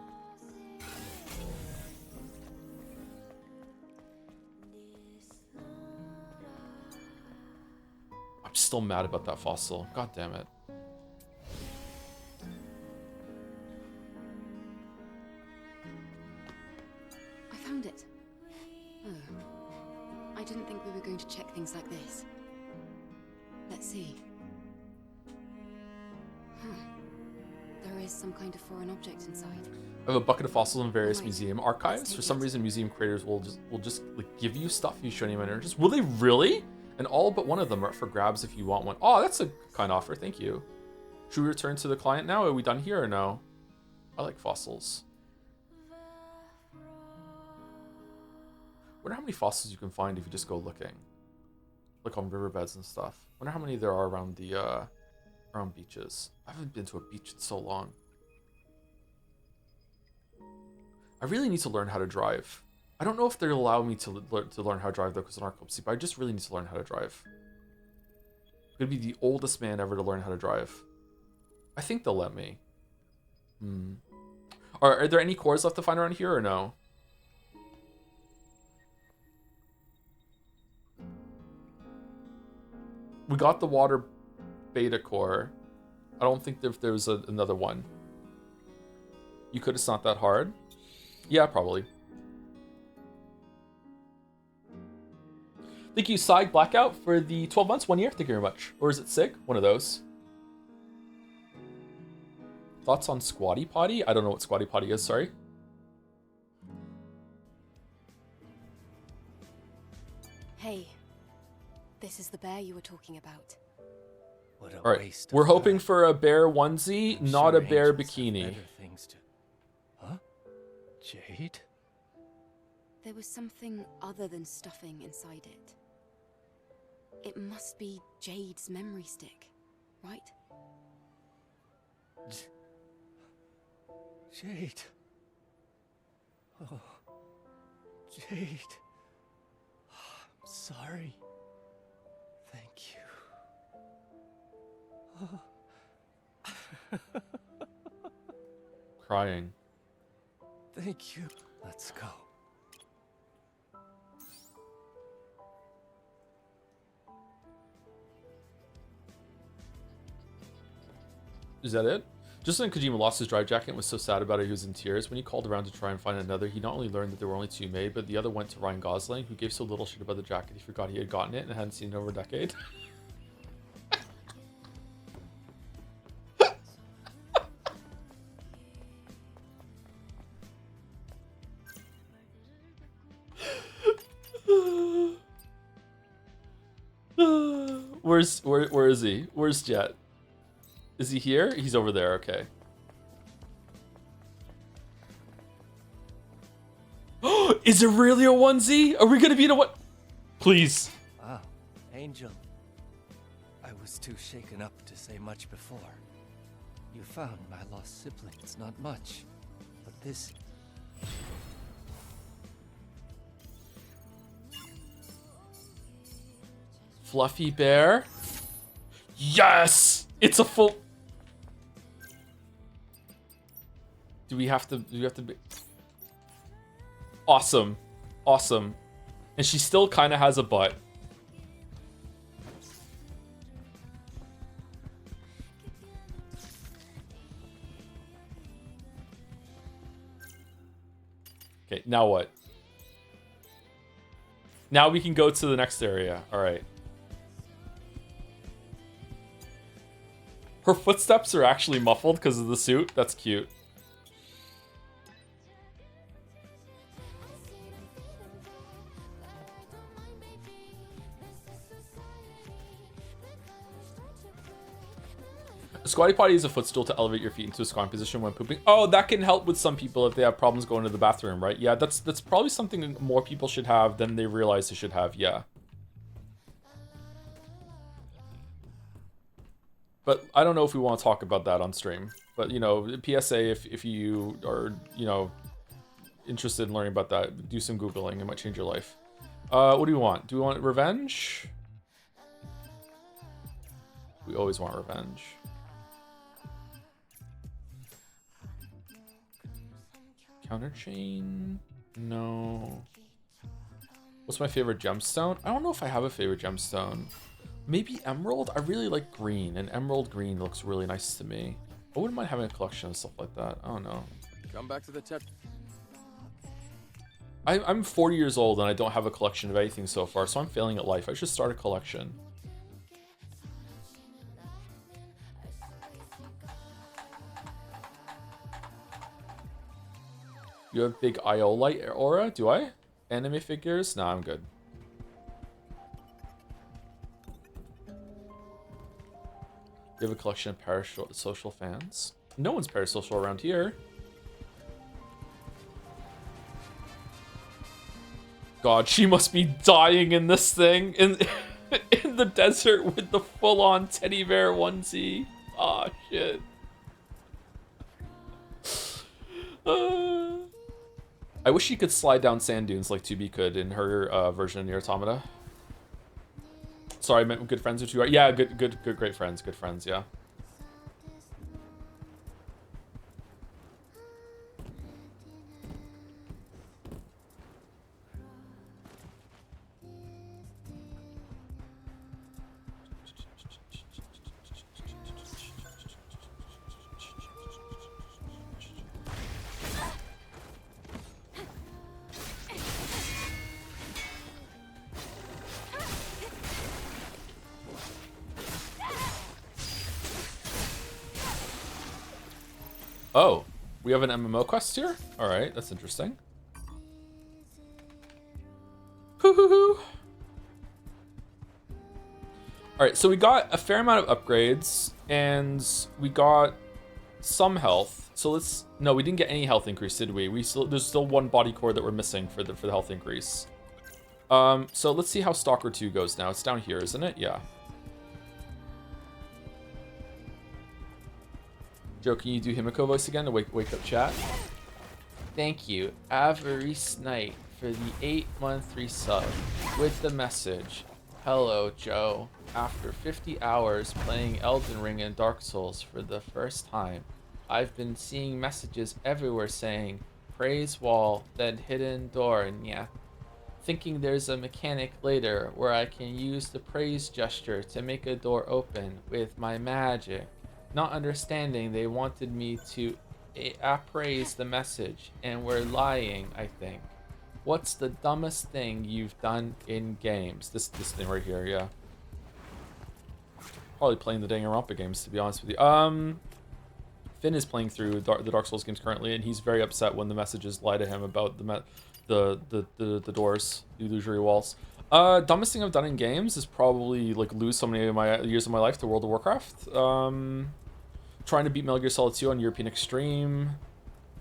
I'm still mad about that fossil. God damn it. I found it. Oh. I didn't think we were going to check things like this. Let's see. Huh. There is some kind of foreign object inside. I have a bucket of fossils in various museum archives. For some reason, museum creators will just like give you stuff you show anyone interest. Will they really? And all but one of them are up for grabs if you want one. Oh, that's a kind offer. Thank you. Should we return to the client now? Are we done here or no? I like fossils. Wonder how many fossils you can find if you just go looking, like on riverbeds and stuff. Wonder how many there are around the around beaches. I haven't been to a beach in so long. I really need to learn how to drive. I don't know if they'll allow me to learn how to drive though, because of narcolepsy. But I just really need to learn how to drive. I'm gonna be the oldest man ever to learn how to drive. I think they'll let me. Are there any cores left to find around here or no? We got the water beta core. I don't think there was another one. You could. It's not that hard. Yeah, probably. Thank you, Psy Blackout, for the 12 months, 1 year. Thank you very much. Or is it SIG? One of those. Thoughts on Squatty Potty? I don't know what Squatty Potty is, sorry. Hey, this is the bear you were talking about. What a All right, waste. we're hoping for a bear onesie, not a bear bikini. Huh? Jade? There was something other than stuffing inside it. It must be Jade's memory stick, right? Jade. Oh, Jade. I'm sorry. Thank you. Crying. Thank you. Let's go. Is that it? Just when Kojima lost his drive jacket and was so sad about it, he was in tears. When he called around to try and find another, he not only learned that there were only 2 made, but the other went to Ryan Gosling, who gave so little shit about the jacket he forgot he had gotten it and hadn't seen it over a decade. Where is he? Where's Jet? Is he here? He's over there, okay. Is it really a onesie? Are we gonna be in a what? Please. Wow, Angel. I was too shaken up to say much before. You found my lost sibling. It's not much, but this... Fluffy bear. Yes! It's a full... Do we have to be... Awesome. Awesome. And she still kind of has a butt. Okay, now what? Now we can go to the next area. All right. Her footsteps are actually muffled because of the suit. That's cute. A squatty potty is a footstool to elevate your feet into a squatting position when pooping. Oh, that can help with some people if they have problems going to the bathroom, right? Yeah, that's probably something more people should have than they realize they should have. Yeah. But I don't know if we want to talk about that on stream. But, you know, PSA, if you are, you know, interested in learning about that, do some Googling. It might change your life. What do we want? Do we want revenge? We always want revenge. Counter chain? No. What's my favorite gemstone? I don't know if I have a favorite gemstone. Maybe emerald? I really like green, and emerald green looks really nice to me. I wouldn't mind having a collection of stuff like that. I don't know. Come back to the tip. I'm 40 years old and I don't have a collection of anything so far, so I'm failing at life. I should start a collection. You have big Iolite aura? Do I? Anime figures? Nah, I'm good. You have a collection of parasocial fans? No one's parasocial around here. God, she must be dying in this thing. In the desert with the full-on teddy bear onesie. Aw, oh, shit. I wish she could slide down sand dunes like 2B could in her version of Nier Automata. Sorry, I meant good friends with you. Yeah, great friends. Good friends, yeah. Oh, we have an MMO quest here? Alright, that's interesting. Alright, so we got a fair amount of upgrades, and we got some health. So let's... No, we didn't get any health increase, did we? There's still one body core that we're missing for the health increase. So let's see how Stalker 2 goes now. It's down here, isn't it? Yeah. Joe, can you do Himiko voice again to wake up chat? Thank you, Avarice Knight, for the 8-month resub with the message. Hello, Joe. After 50 hours playing Elden Ring and Dark Souls for the first time, I've been seeing messages everywhere saying, praise wall, then hidden door, yeah. Thinking there's a mechanic later where I can use the praise gesture to make a door open with my magic. Not understanding they wanted me to appraise the message and were lying, I think. What's the dumbest thing you've done in games? This thing right here, yeah. Probably playing the Danganronpa games, to be honest with you. Finn is playing through the Dark Souls games currently, and he's very upset when the messages lie to him about the doors, the illusory walls. Dumbest thing I've done in games is probably like lose so many of my years of my life to World of Warcraft. Trying to beat Metal Gear Solid 2 on European Extreme.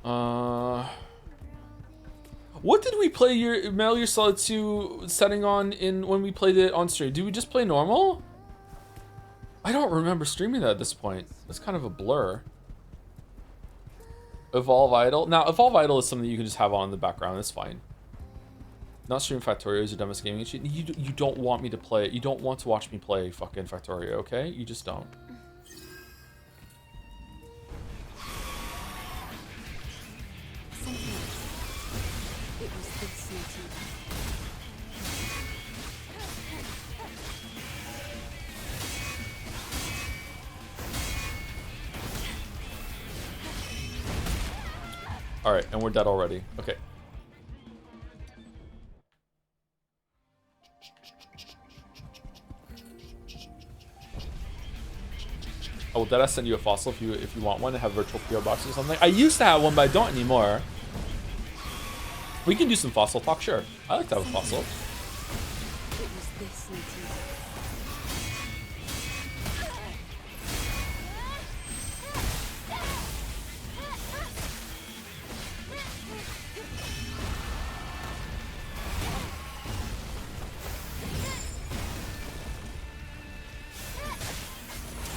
What did we play your Metal Gear Solid 2 setting on when we played it on stream? Did we just play normal? I don't remember streaming that at this point. It's kind of a blur. Evolve Idol. Now, Evolve Idol is something you can just have on in the background. It's fine. Not stream Factorio is your dumbest gaming shit. You don't want me to play it. You don't want to watch me play fucking Factorio, okay? You just don't. It was this motive. Alright, and we're dead already. Okay. Oh, did I send you a fossil if you want one to have virtual PO boxes or something? I used to have one, but I don't anymore. We can do some fossil talk, sure. I like to have a fossil. It was this motive.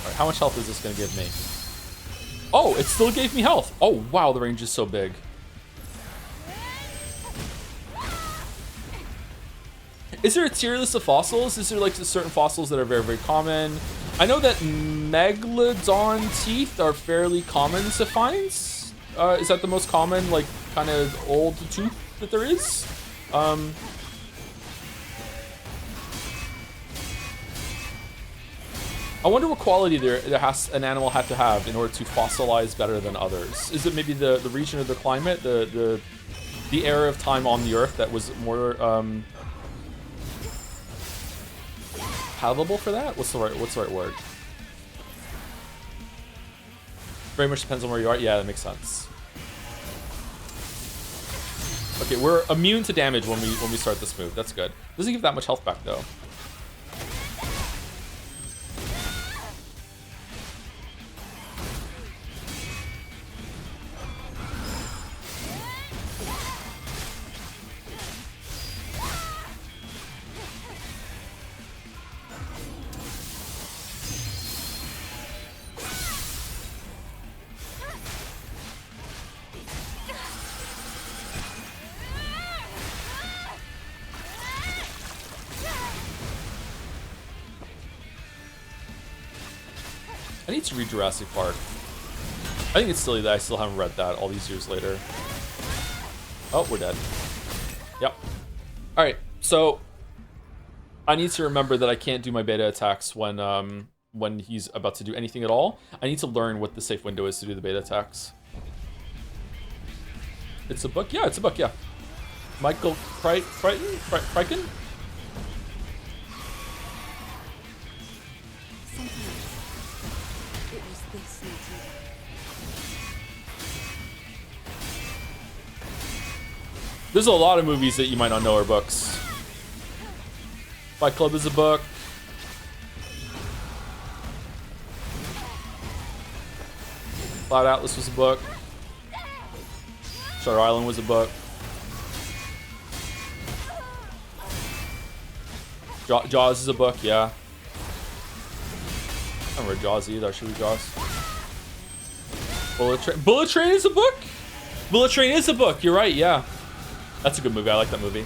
Alright, how much health is this going to give me? Oh, it still gave me health. Oh, wow, the range is so big. Is there a tier list of fossils? Is there like certain fossils that are very, very common? I know that Megalodon teeth are fairly common to find. Is that the most common, like, kind of old tooth that there is? I wonder what quality an animal had to have in order to fossilize better than others. Is it maybe the region of the climate, the era of time on the Earth that was more palatable for that? What's the right word? Very much depends on where you are. Yeah, that makes sense. Okay, we're immune to damage when we start this move. That's good. Doesn't give that much health back though. I need to read Jurassic Park. I think it's silly that I still haven't read that all these years later. Oh, we're dead. Yep. Alright, so I need to remember that I can't do my beta attacks when he's about to do anything at all. I need to learn what the safe window is to do the beta attacks. It's a book? Yeah, it's a book, yeah. Michael Crichton? It was this motive. There's a lot of movies that you might not know are books. Fight Club is a book. Cloud Atlas was a book. Shutter Island was a book. Jaws is a book, yeah. I haven't read Jaws either. I should read Jaws. Bullet Train is a book? Bullet Train is a book, you're right, yeah. That's a good movie, I like that movie.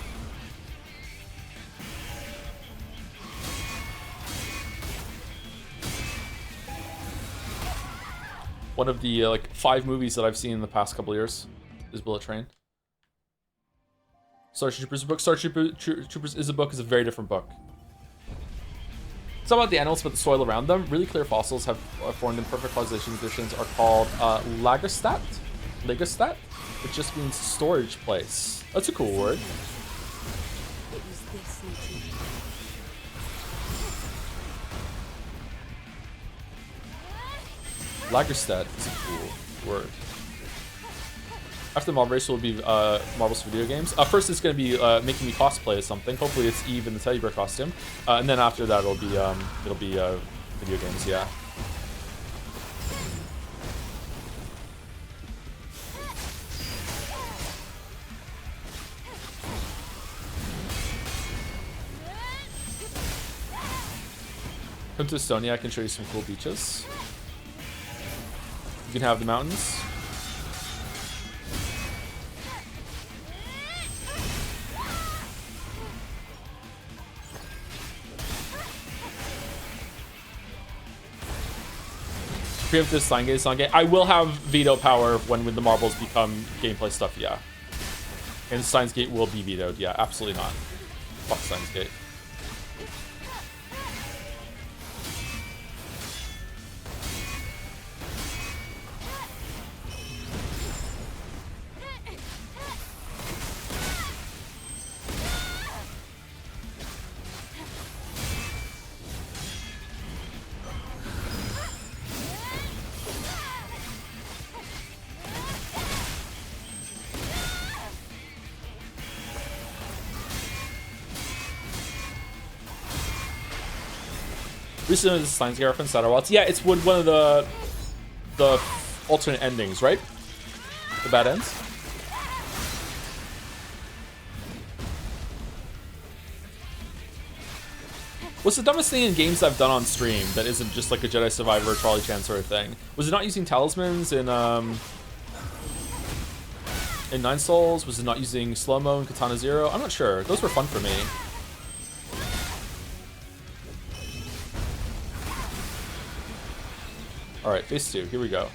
One of the like 5 movies that I've seen in the past couple years is Bullet Train. Starship Troopers is a book. Starship Troopers is a book, is a very different book. It's not about the animals, but the soil around them. Really clear fossils have formed in perfect causation conditions are called Lagostat, which just means storage place. That's a cool word. It was this motif. Lagerstadt is a cool word. After the Marvel race will be Marvel's video games. First it's going to be making me cosplay as something. Hopefully it's Eve in the teddy bear costume. And then after that it'll be video games, yeah. Come to Estonia, I can show you some cool beaches. You can have the mountains. Preemptive Steingate, I will have veto power when the marbles become gameplay stuff, yeah. And Steins Gate will be vetoed, yeah, absolutely not. Fuck Steins Gate. Recently, the Steins Gate reference Outer Wilds. Yeah, it's one of the alternate endings, right? The bad ends. What's the dumbest thing in games I've done on stream that isn't just like a Jedi Survivor or Trolley Chan sort of thing? Was it not using talismans in Nine Souls? Was it not using slow-mo in Katana Zero? I'm not sure. Those were fun for me. Alright, phase 2, here we go.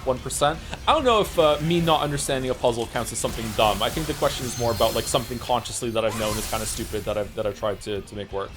1%. I don't know if me not understanding a puzzle counts as something dumb. I think the question is more about like something consciously that I've known is kind of stupid that I've tried to make work.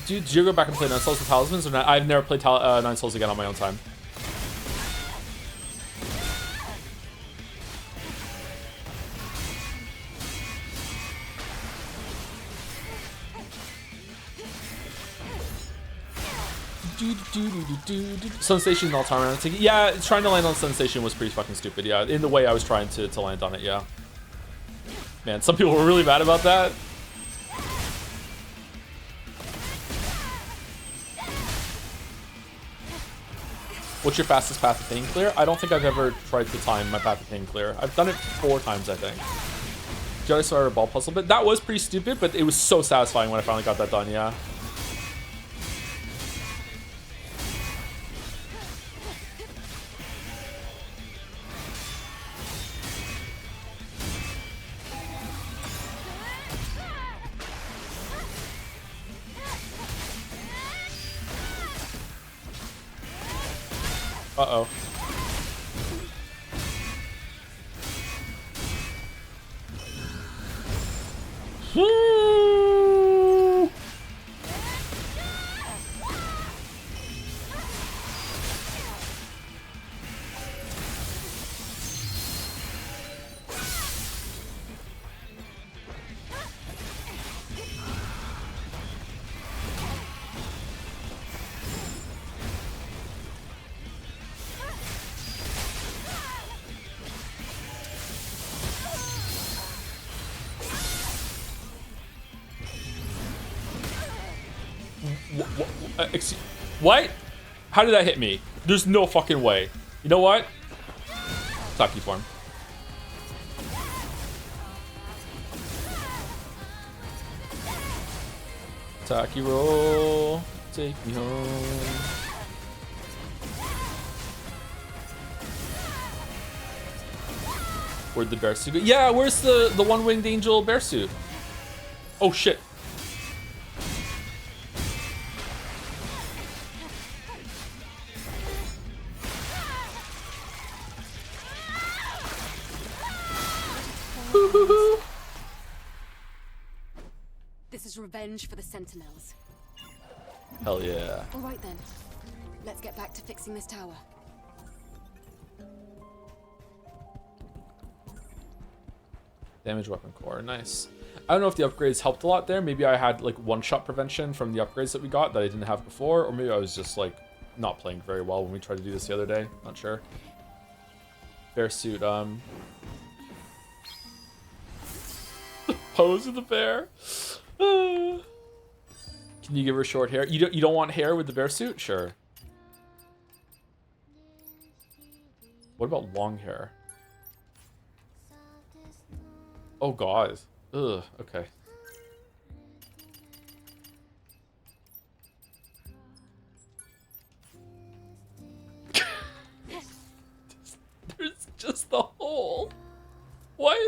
Did you go back and play Nine Souls with Talismans or not? I've never played Nine Souls again on my own time. Sun Station and all time around. Yeah, trying to land on Sun Station was pretty fucking stupid. Yeah, in the way I was trying to land on it. Yeah. Man, some people were really mad about that. What's your fastest path to Pain Clear? I don't think I've ever tried to time my path to Pain Clear. I've done it 4 times, I think. Jedi Survivor ball puzzle, but that was pretty stupid, but it was so satisfying when I finally got that done, yeah. Uh-oh. What? How did that hit me? There's no fucking way. You know what? Taki form. Taki roll. Take me home. Where'd the bear suit go? Yeah, where's the one-winged angel bear suit? Oh shit. This is revenge for the Sentinels. Hell yeah. All right then. Let's get back to fixing this tower. Damage weapon core, nice. I don't know if the upgrades helped a lot there. Maybe I had like one-shot prevention from the upgrades that we got that I didn't have before, or maybe I was just like not playing very well when we tried to do this the other day. Not sure. Bear suit, the pose of the bear. Can you give her short hair? You don't want hair with the bear suit? Sure. What about long hair? Oh god. Ugh, okay. There's just the hole. What?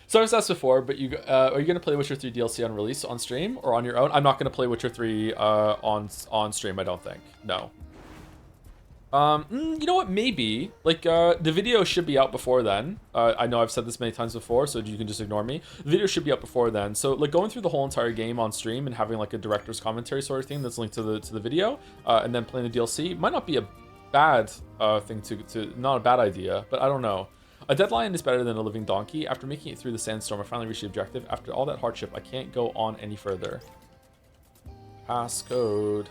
So I was asked before, but are you gonna play Witcher 3 DLC on release on stream or on your own? I'm not gonna play Witcher 3 on stream. I don't think. No. You know what? Maybe like the video should be out before then. I know I've said this many times before, so you can just ignore me. The video should be out before then. So like going through the whole entire game on stream and having like a director's commentary sort of thing that's linked to the video, and then playing the DLC might not be a bad thing to not a bad idea, but I don't know. A deadline is better than a living donkey. After making it through the sandstorm, I finally reached the objective. After all that hardship, I can't go on any further. Passcode.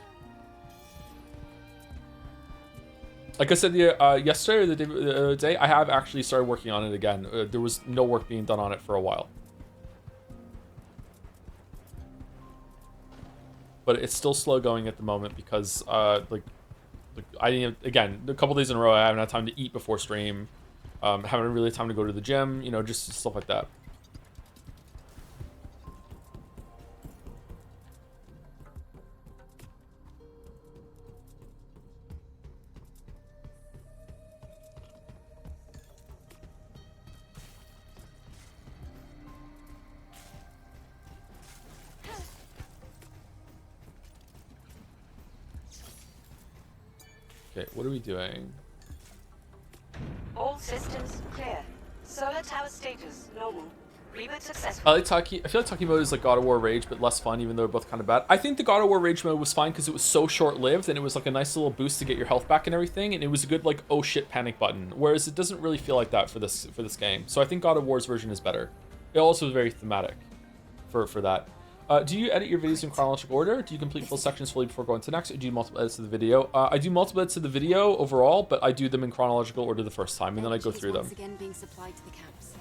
Like I said yesterday or the other day, I have actually started working on it again. There was no work being done on it for a while. But it's still slow going at the moment because like I didn't, again, a couple days in a row I haven't had time to eat before stream. Haven't really had time to go to the gym, you know, just stuff like that. Okay, what are we doing? All systems clear. Solar tower status normal. Reboot successful. I feel like Taki mode is like God of War Rage, but less fun, even though they're both kind of bad. I think the God of War Rage mode was fine because it was so short-lived, and it was like a nice little boost to get your health back and everything, and it was a good like oh shit panic button. Whereas it doesn't really feel like that for this game. So I think God of War's version is better. It also is very thematic for that. Do you edit your videos in chronological order? Do you complete full sections fully before going to next, or do you multiple edits to the video? I do multiple edits to the video overall, but I do them in chronological order the first time, and then I go through them. Again being supplied to the camps.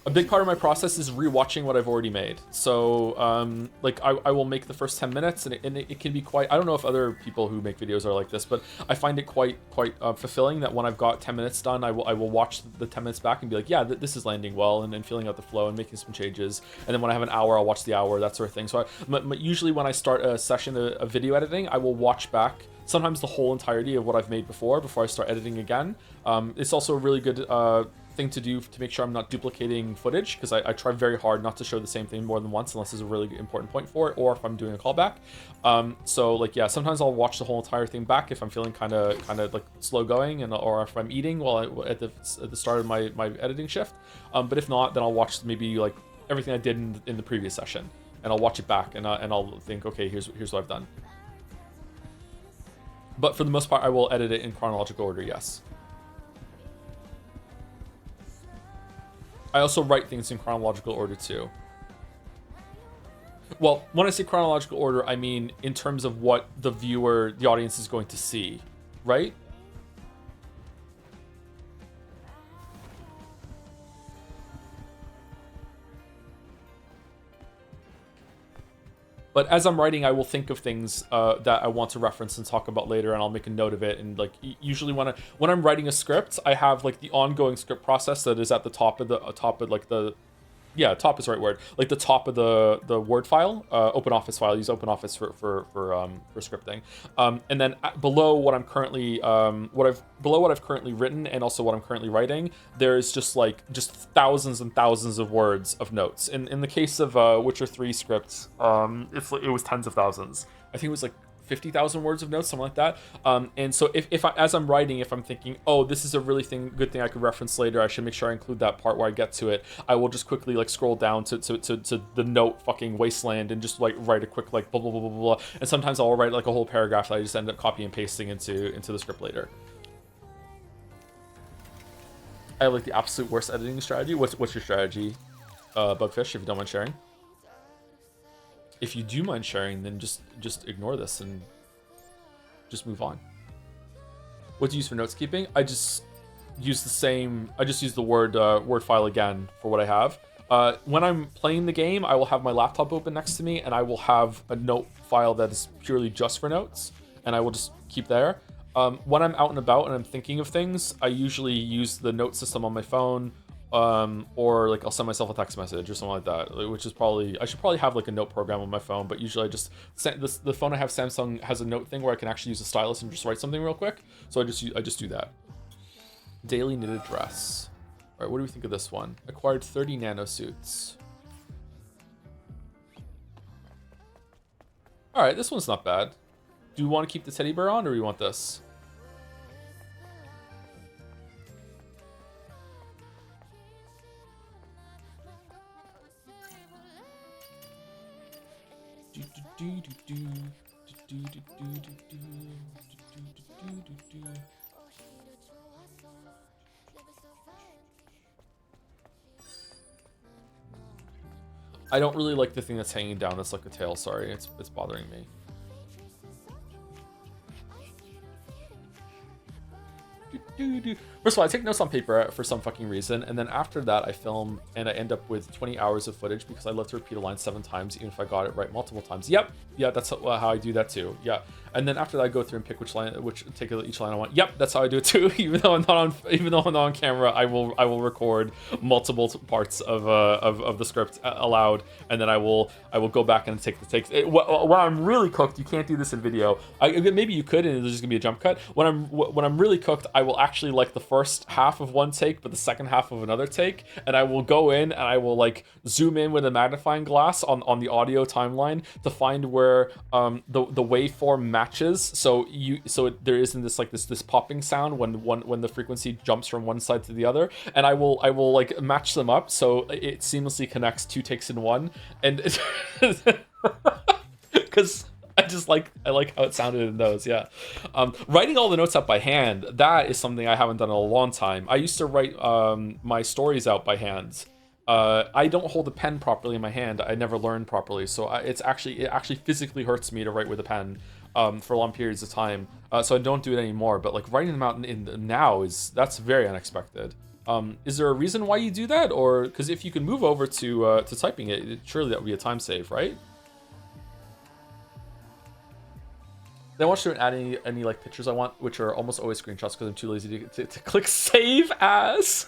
A big part of my process is rewatching what I've already made. So, like, I will make the first 10 minutes, and it can be quite... I don't know if other people who make videos are like this, but I find it quite fulfilling that when I've got 10 minutes done, I will watch the 10 minutes back and be like, yeah, this is landing well, and feeling out the flow and making some changes. And then when I have an hour, I'll watch the hour, that sort of thing. So usually when I start a session of video editing, I will watch back sometimes the whole entirety of what I've made before I start editing again. It's also a really good... thing to do to make sure I'm not duplicating footage, because I try very hard not to show the same thing more than once unless there's a really important point for it, or if I'm doing a callback. So like, yeah, sometimes I'll watch the whole entire thing back if I'm feeling kind of like slow going, or if I'm eating while at the start of my editing shift. But if not, then I'll watch maybe like everything I did in the previous session, and I'll watch it back, and I'll think, okay, here's what I've done. But for the most part, I will edit it in chronological order, yes. I also write things in chronological order too. Well, when I say chronological order, I mean in terms of what the audience is going to see, right? But as I'm writing, I will think of things that I want to reference and talk about later, and I'll make a note of it. And like usually when I'm writing a script, I have like the ongoing script process that is at the top of top is the right word. Like the top of the Word file, OpenOffice file. I use OpenOffice for scripting. And then below what I'm currently below what I've currently written and also what I'm currently writing, there's just thousands and thousands of words of notes. In the case of Witcher 3 scripts, it was tens of thousands. I think it was like 50,000 words of notes, something like that. And so if as I'm writing, if I'm thinking, oh, this is a really good thing I could reference later, I should make sure I include that part where I get to it, I will just quickly like scroll down to the note fucking wasteland and just like write a quick like blah blah blah blah blah. And sometimes I'll write like a whole paragraph that I just end up copying and pasting into the script later. I have like the absolute worst editing strategy. What's your strategy, Bugfish, if you don't mind sharing? If you do mind sharing, then just ignore this and just move on. What do you use for notes keeping? I just use the Word file again for what I have. When I'm playing the game, I will have my laptop open next to me, and I will have a note file that is purely just for notes, and I will just keep there. When I'm out and about and I'm thinking of things, I usually use the note system on my phone. Or like I'll send myself a text message or something like that, which is I should probably have like a note program on my phone, but usually I just the phone I have, Samsung, has a note thing where I can actually use a stylus and just write something real quick. So I just do that. Daily knitted dress. All right, what do we think of this one? Acquired 30 nanosuits. All right, this one's not bad. Do you want to keep the teddy bear on, or do you want this? I don't really like the thing that's hanging down. That's like a tail. Sorry, it's bothering me. First of all, I take notes on paper for some fucking reason, and then after that I film and I end up with 20 hours of footage because I love to repeat a line 7 times even if I got it right multiple times. Yep, yeah, that's how I do that too. Yeah, and then after that I go through and pick each line I want. Yep, that's how I do it too. Even though I'm not on camera, I will record multiple parts of the script aloud, and then I will go back and take the takes. When I'm really cooked, you can't do this in video. Maybe you could, and there's just gonna be a jump cut. When I'm really cooked, I will actually like the first half of one take, but the second half of another take, and I will go in and I will like zoom in with a magnifying glass on the audio timeline to find where the waveform matches. So there isn't this popping sound when the frequency jumps from one side to the other, and I will like match them up so it seamlessly connects 2 takes in one, and because I like how it sounded in those. Yeah. Writing all the notes out by hand, that is something I haven't done in a long time. I used to write my stories out by hand. I don't hold a pen properly in my hand. I never learned properly, so it actually physically hurts me to write with a pen for long periods of time. So I don't do it anymore. But like writing them out now that's very unexpected. Is there a reason why you do that, or because if you can move over to typing it, surely that would be a time save, right? Then I want you to add any like pictures I want, which are almost always screenshots because I'm too lazy to click save as.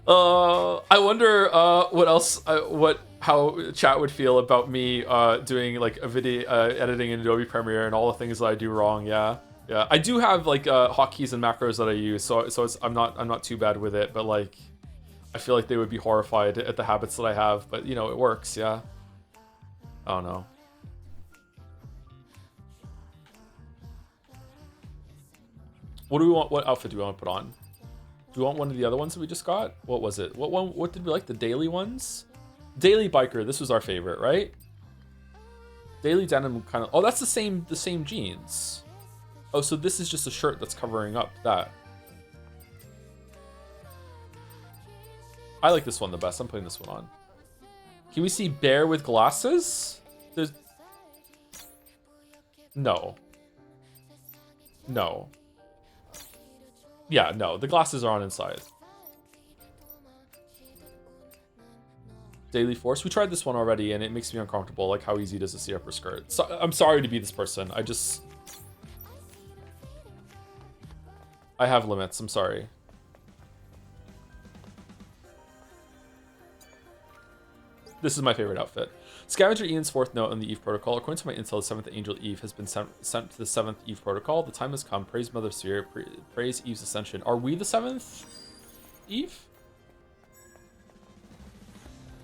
I wonder how chat would feel about me doing like a video editing in Adobe Premiere and all the things that I do wrong. Yeah, I do have like hotkeys and macros that I use, so I'm not too bad with it, but like I feel like they would be horrified at the habits that I have, but you know, it works. Yeah. I don't know. What do we want? What outfit do we want to put on? Do we want one of the other ones that we just got? What was it? What did we like? The daily ones? Daily biker. This was our favorite, right? Daily denim kind of. Oh, that's the same jeans. Oh, so this is just a shirt that's covering up that. I like this one the best. I'm putting this one on. Can we see bear with glasses? There's... No. No. Yeah, no. The glasses are on inside. Daily Force. We tried this one already, and it makes me uncomfortable, like how easy it is to see upper skirt. So, I'm sorry to be this person. I have limits. I'm sorry. This is my favorite outfit. Scavenger Ian's fourth note on the Eve Protocol. According to my intel, the seventh angel Eve has been sent to the seventh Eve Protocol. The time has come. Praise Mother Sphere. Praise Eve's ascension. Are we the seventh Eve?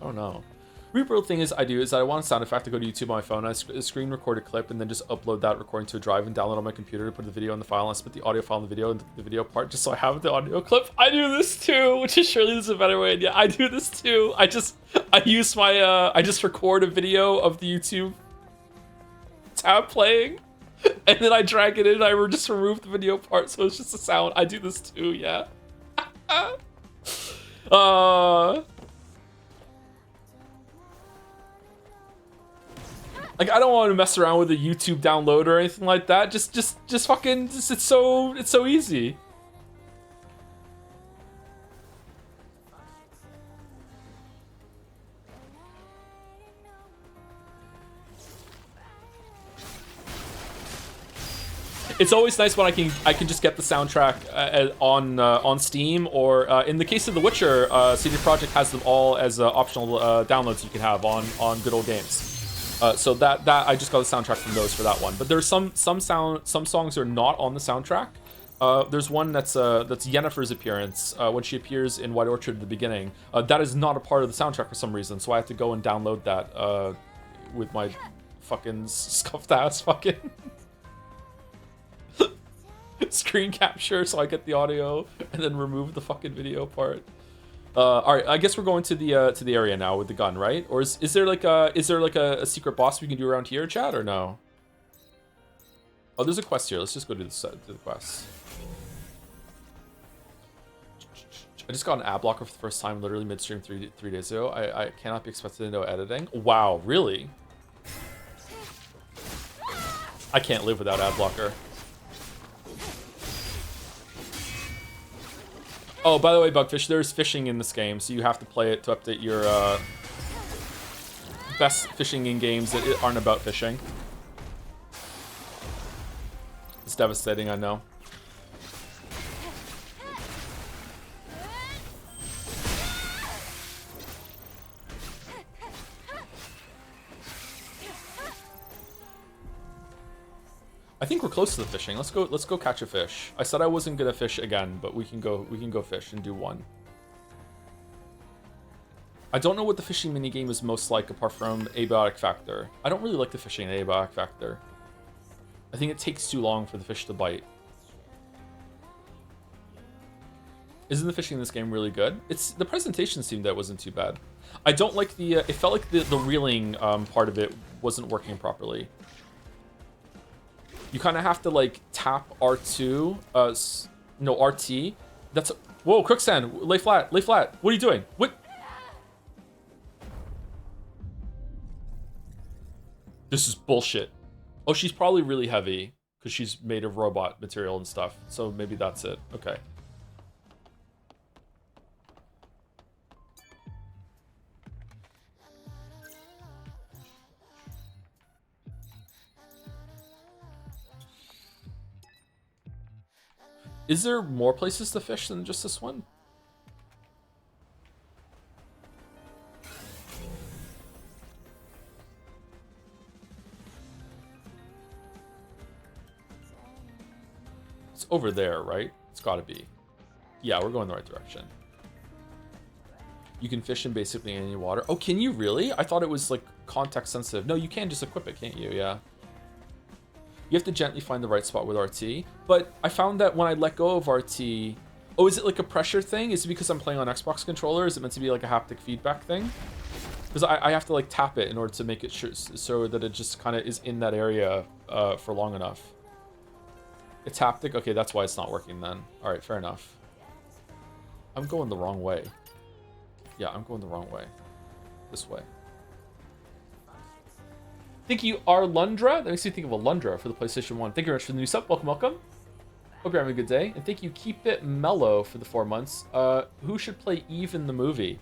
Oh no. Real thing is I want a sound effect to go to YouTube on my phone. I screen record a clip and then just upload that recording to a drive and download on my computer to put the video in the file. And I split the audio file in the video and the video part just so I have the audio clip. I do this too, which is surely this is a better way. Yeah, I do this too. I just record a video of the YouTube tab playing and then I drag it in and I just remove the video part so it's just a sound. I do this too, yeah. Like, I don't want to mess around with a YouTube download or anything like that. Just fucking, it's so easy. It's always nice when I can just get the soundtrack on Steam, or in the case of The Witcher, CD Projekt has them all as optional downloads you can have on Good Old Games. So that I just got the soundtrack from those for that one. But there's some songs are not on the soundtrack. There's one that's Yennefer's appearance when she appears in White Orchard at the beginning. That is not a part of the soundtrack for some reason, so I have to go and download that with my fucking scuffed ass fucking screen capture, so I get the audio and then remove the fucking video part. All right, I guess we're going to the area now with the gun, right? Or is there like a secret boss we can do around here, chat, or no? Oh, there's a quest here. Let's just go to the quest. I just got an ad blocker for the first time, literally midstream three days ago. I cannot be expected to know editing. Wow, really? I can't live without ad blocker. Oh, by the way, Bugfish, there's fishing in this game, so you have to play it to update your best fishing in games that aren't about fishing. It's devastating, I know. I think we're close to the fishing. Let's go catch a fish. I said I wasn't gonna fish again, but we can go fish and do one. I don't know what the fishing minigame is most like apart from abiotic factor. I don't really like the fishing in abiotic factor. I think it takes too long for the fish to bite. Isn't the fishing in this game really good? The presentation seemed that it wasn't too bad. I don't like the it felt like the reeling part of it wasn't working properly. You kind of have to like tap R2, no, RT. That's, whoa, Quicksand, lay flat. What are you doing? What? This is bullshit. Oh, she's probably really heavy because she's made of robot material and stuff. So maybe that's it. Okay. Is there more places to fish than just this one? It's over there, right? It's gotta be. Yeah, we're going the right direction. You can fish in basically any water. Oh, can you really? I thought it was like context sensitive. No, you can just equip it, can't you? Yeah. You have to gently find the right spot with RT. But I found that when I let go of RT... Oh, is it like a pressure thing? Is it because I'm playing on Xbox controller? Is it meant to be like a haptic feedback thing? Because I have to like tap it in order to make it sure so that it just kind of is in that area for long enough. It's haptic? Okay, that's why it's not working then. Alright, fair enough. I'm going the wrong way. Yeah, I'm going the wrong way. This way. Thank you, Arlundra. That makes me think of Alundra for the PlayStation 1. Thank you very much for the new sub. Welcome, welcome. Hope you're having a good day. And thank you, Keep It Mellow, for the 4 months. Who should play Eve in the movie?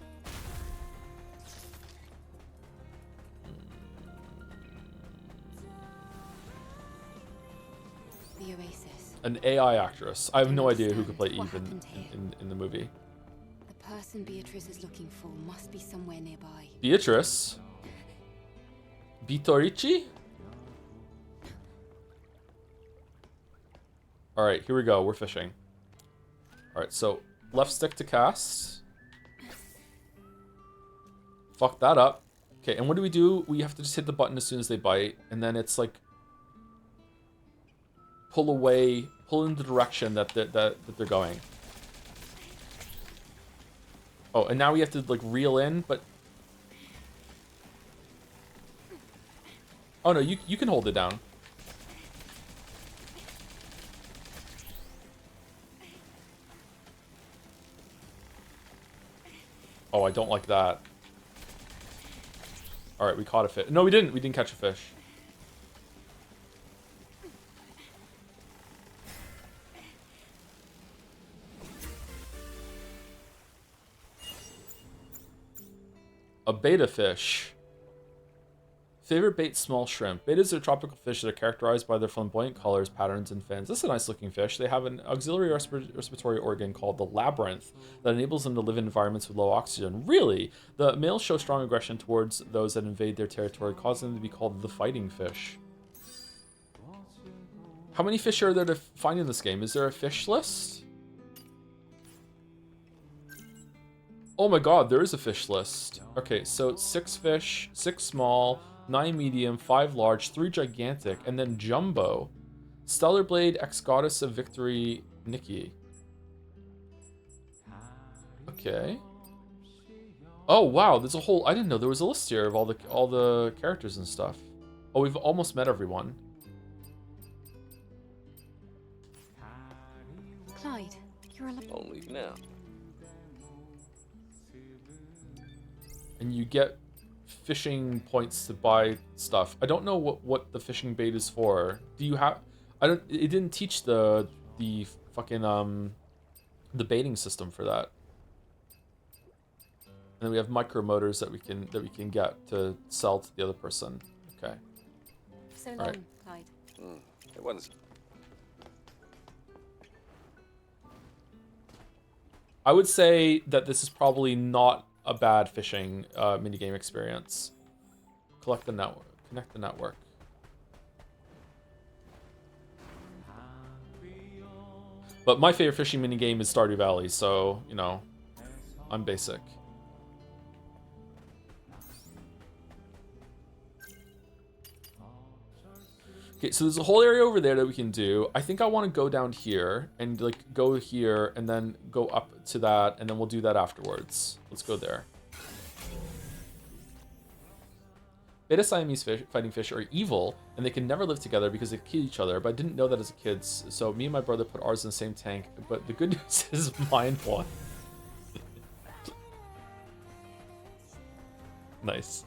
An AI actress. I have no idea who could play Eve in the movie. The person Beatrice is looking for must be somewhere nearby. Beatrice? Bitorici? Alright, here we go. We're fishing. Alright, so left stick to cast. Fuck that up. Okay, and what do? We have to just hit the button as soon as they bite, and then it's like pull away, pull in the direction that they're going. Oh, and now we have to like reel in, but oh no, you can hold it down. Oh, I don't like that. Alright, we caught a fish. No, we didn't. We didn't catch a fish. A beta fish. Favorite bait, small shrimp. Betas are tropical fish that are characterized by their flamboyant colors, patterns, and fins. This is a nice looking fish. They have an auxiliary respiratory organ called the labyrinth that enables them to live in environments with low oxygen. Really? The males show strong aggression towards those that invade their territory, causing them to be called the fighting fish. How many fish are there to find in this game? Is there a fish list? Oh my god, there is a fish list. Okay, so 6 fish, 6 small, 9 medium, 5 large, 3 gigantic, and then jumbo. Stellar Blade, ex-goddess of victory, Nikki. Okay. Oh wow, there's a whole. I didn't know there was a list here of all the characters and stuff. Oh, we've almost met everyone. Clyde, you're a only now. And you get fishing points to buy stuff. I don't know what the fishing bait is for. Do you have? I don't. It didn't teach the fucking the baiting system for that. And then we have micro motors that we can get to sell to the other person. Okay. So long, right. Clyde. It was. I would say that this is probably not a bad fishing minigame experience. Collect the network. Connect the network. But my favorite fishing minigame is Stardew Valley, so, you know, I'm basic. Okay, so there's a whole area over there that we can do. I think I want to go down here and like go here and then go up to that, and then we'll do that afterwards. Let's go there. Beta Siamese fighting fish are evil, and they can never live together because they kill each other, but I didn't know that as a kid, so me and my brother put ours in the same tank, but the good news is mine won. Nice.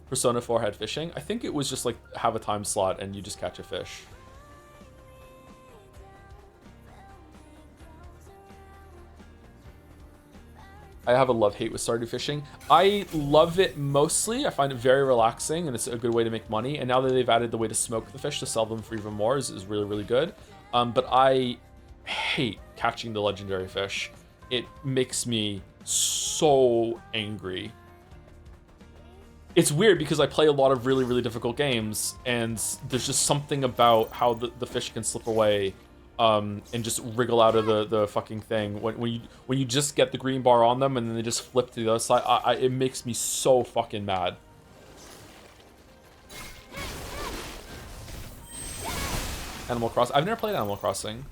Persona 4 had fishing. I think it was just like have a time slot and you just catch a fish. I have a love-hate with Stardew Fishing. I love it mostly. I find it very relaxing and it's a good way to make money. And now that they've added the way to smoke the fish to sell them for even more is really, really good. But I hate catching the legendary fish. It makes me so angry. It's weird because I play a lot of really, really difficult games, and there's just something about how the fish can slip away and just wriggle out of the fucking thing. When you just get the green bar on them and then they just flip to the other side, it makes me so fucking mad. Animal Crossing. I've never played Animal Crossing.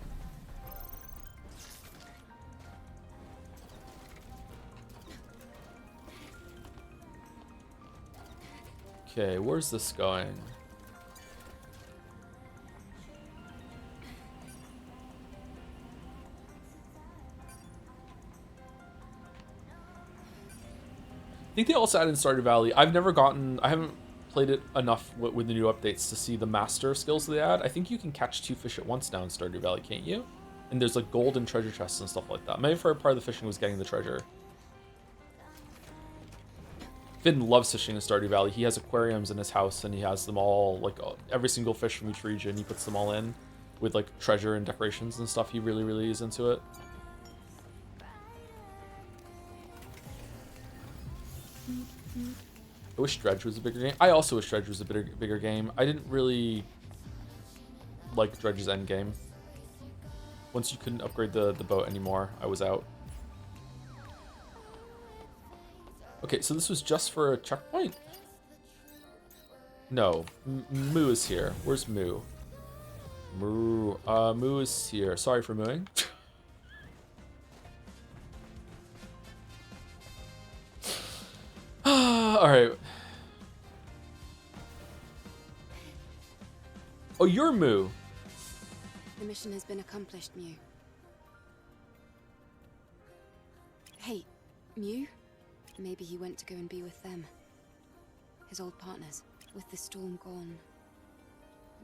Okay, where's this going? I think they also added in Stardew Valley. I haven't played it enough with the new updates to see the master skills they add. I think you can catch 2 fish at once now in Stardew Valley, can't you? And there's like gold and treasure chests and stuff like that. Maybe for part of the fishing was getting the treasure. Finn loves fishing in Stardew Valley. He has aquariums in his house, and he has them all, like, every single fish from each region. He puts them all in with, like, treasure and decorations and stuff. He really, really is into it. I wish Dredge was a bigger game. I also wish Dredge was a bigger game. I didn't really like Dredge's endgame. Once you couldn't upgrade the boat anymore, I was out. Okay, so this was just for a checkpoint? No. Moo is here. Where's Moo? Moo is here. Sorry for mooing. Alright. Oh, you're Moo. The mission has been accomplished, Mew. Hey, Mew? Maybe he went to go and be with them. His old partners. With the storm gone,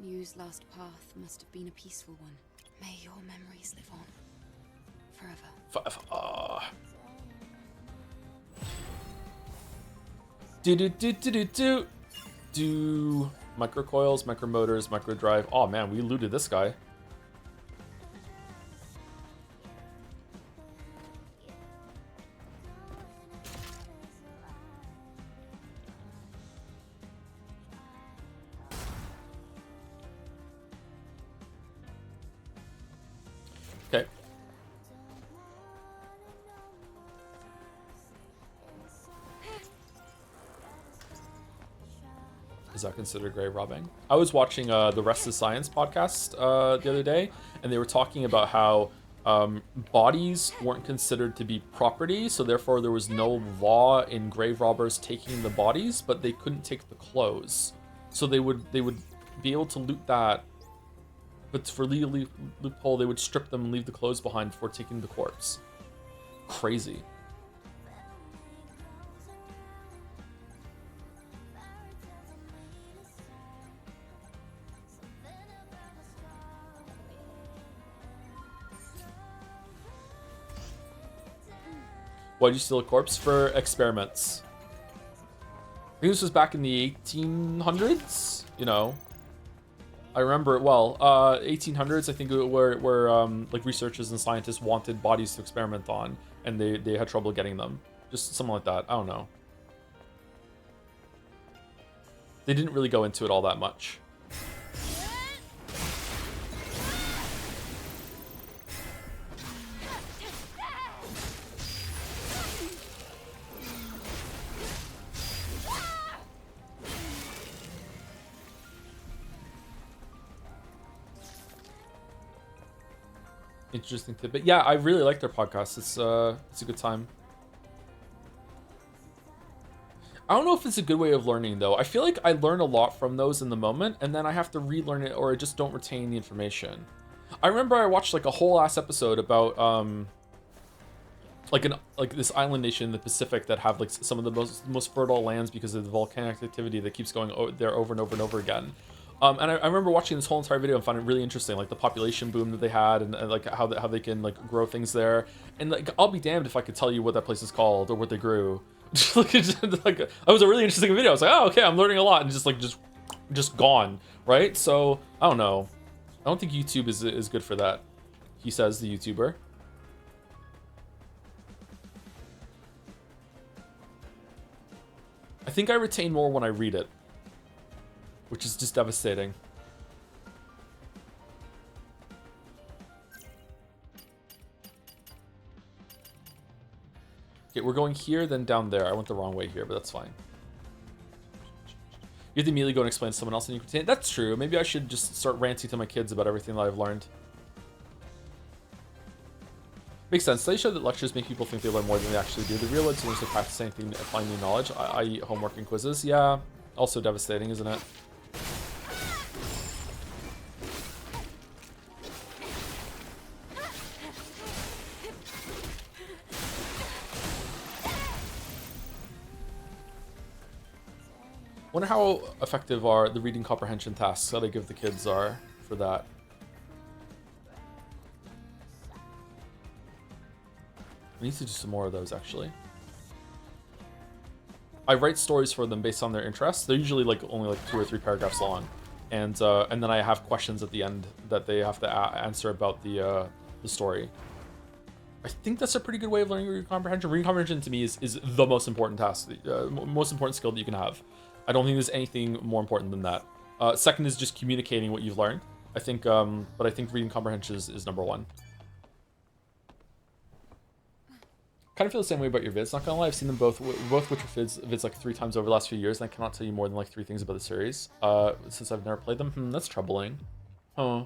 Mew's last path must have been a peaceful one. May your memories live on. Forever. Forever. Do microcoils, micromotors, microdrive. Oh man, we looted this guy. Okay. Is that considered grave robbing? I was watching the Rest is Science podcast the other day, and they were talking about how bodies weren't considered to be property, so therefore there was no law in grave robbers taking the bodies, but they couldn't take the clothes. So they would be able to loot that, but for legal loophole, they would strip them and leave the clothes behind before taking the corpse. Crazy. Why'd you steal a corpse? For experiments. I think this was back in the 1800s, you know. I remember it well. 1800s, I think, where like researchers and scientists wanted bodies to experiment on, and they had trouble getting them. Just something like that. I don't know. They didn't really go into it all that much. Interesting tidbit. Yeah, I really like their podcast. It's a good time. I don't know if it's a good way of learning though. I feel like I learn a lot from those in the moment, and then I have to relearn it, or I just don't retain the information. I remember I watched like a whole ass episode about like this island nation in the Pacific that have like some of the most fertile lands because of the volcanic activity that keeps going there over and over and over again. And I remember watching this whole entire video and finding it really interesting, like the population boom that they had, and like how they can like grow things there. And like, I'll be damned if I could tell you what that place is called or what they grew. Like, that was a really interesting video. I was like, oh, okay, I'm learning a lot, and just gone, right? So I don't know. I don't think YouTube is good for that. He says, the YouTuber. I think I retain more when I read it, which is just devastating. Okay, we're going here, then down there. I went the wrong way here, but that's fine. You have to immediately go and explain to someone else and you can retain. That's true. Maybe I should just start ranting to my kids about everything that I've learned. Makes sense. They show that lectures make people think they learn more than they actually do. The real world students to practice anything and find new knowledge, i.e. homework and quizzes. Yeah, also devastating, isn't it? Wonder how effective are the reading comprehension tasks that they give the kids are for that. I need to do some more of those, actually. I write stories for them based on their interests. They're usually like only like 2 or 3 paragraphs long, and then I have questions at the end that they have to answer about the story. I think that's a pretty good way of learning reading comprehension. Reading comprehension to me is the most important task, most important skill that you can have. I don't think there's anything more important than that. Second is just communicating what you've learned. I think, but I think reading comprehension is number 1. Kind of feel the same way about your vids. Not gonna lie, I've seen them both Witcher vids like 3 times over the last few years, and I cannot tell you more than like 3 things about the series. Since I've never played them. That's troubling. Huh.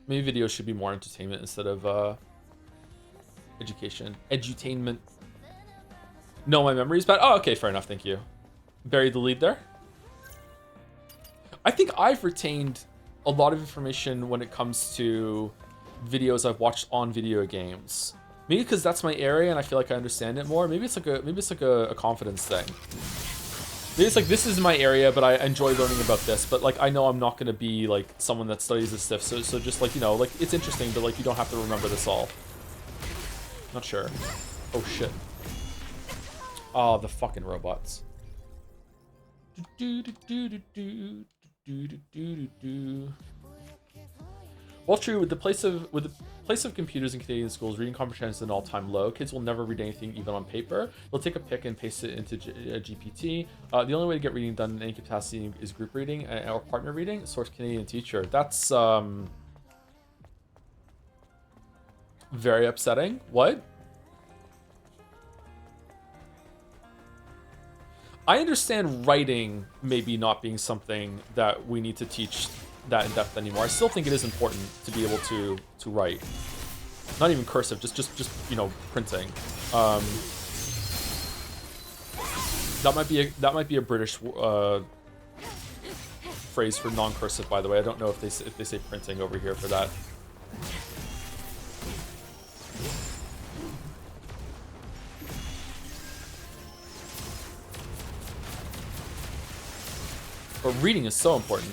Maybe videos should be more entertainment instead of education. Edutainment. No, my memory's bad. Oh, okay, fair enough. Thank you. Buried the lead there. I think I've retained a lot of information when it comes to videos I've watched on video games. Maybe because that's my area and I feel like I understand it more. Maybe it's like a confidence thing. Maybe it's like, this is my area, but I enjoy learning about this. But like, I know I'm not gonna be like someone that studies this stuff. So just like, you know, like it's interesting, but like you don't have to remember this all. Not sure. Oh shit. Oh, the fucking robots. Well, true, with the place of computers in Canadian schools, reading comprehension is an all-time low. Kids will never read anything even on paper. They'll take a pick and paste it into GPT. The only way to get reading done in any capacity is group reading or partner reading. Source Canadian teacher. That's very upsetting. What? I understand writing maybe not being something that we need to teach that in depth anymore. I still think it is important to be able to write. Not even cursive, just you know, printing. That might be a British phrase for non-cursive, by the way. I don't know if they say printing over here for that. But reading is so important.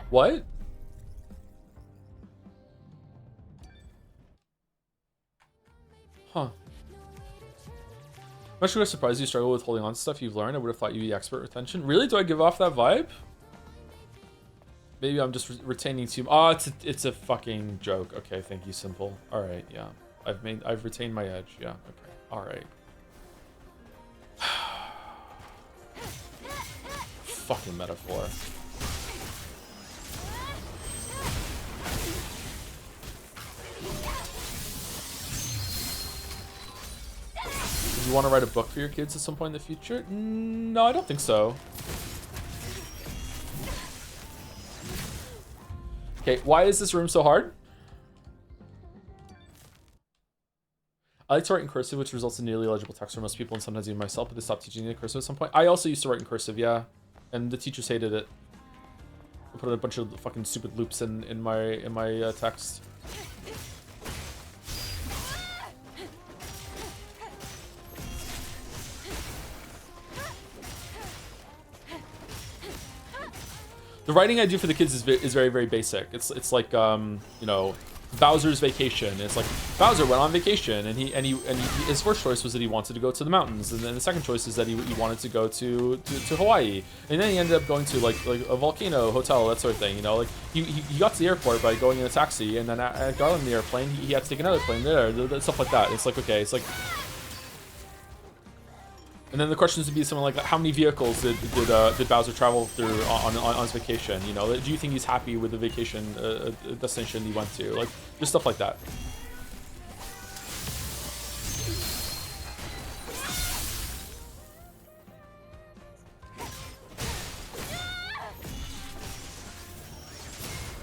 What? Huh. I'm actually surprised you struggle with holding on to stuff you've learned. I would have thought you'd be expert retention. Really? Do I give off that vibe? Maybe I'm just retaining too. Oh, it's a fucking joke. Okay, thank you, Simple. All right, yeah. I've retained my edge. Yeah. Okay. All right. Fucking metaphor. Do you want to write a book for your kids at some point in the future? No, I don't think so. Okay, why is this room so hard? I like to write in cursive, which results in nearly illegible text for most people and sometimes even myself, but they stopped teaching me cursive at some point. I also used to write in cursive, yeah. And the teachers hated it. I put a bunch of fucking stupid loops in my text. The writing I do for the kids is very, very basic. It's like you know, Bowser's Vacation. It's like Bowser went on vacation, and his first choice was that he wanted to go to the mountains, and then the second choice is that he wanted to go to Hawaii, and then he ended up going to like a volcano hotel, that sort of thing. You know, like he got to the airport by going in a taxi, and then got on the airplane. He had to take another plane there, stuff like that. It's like, okay, it's like. And then the questions would be something like, how many vehicles did Bowser travel through on his vacation? You know, do you think he's happy with the vacation destination he went to? Like, just stuff like that.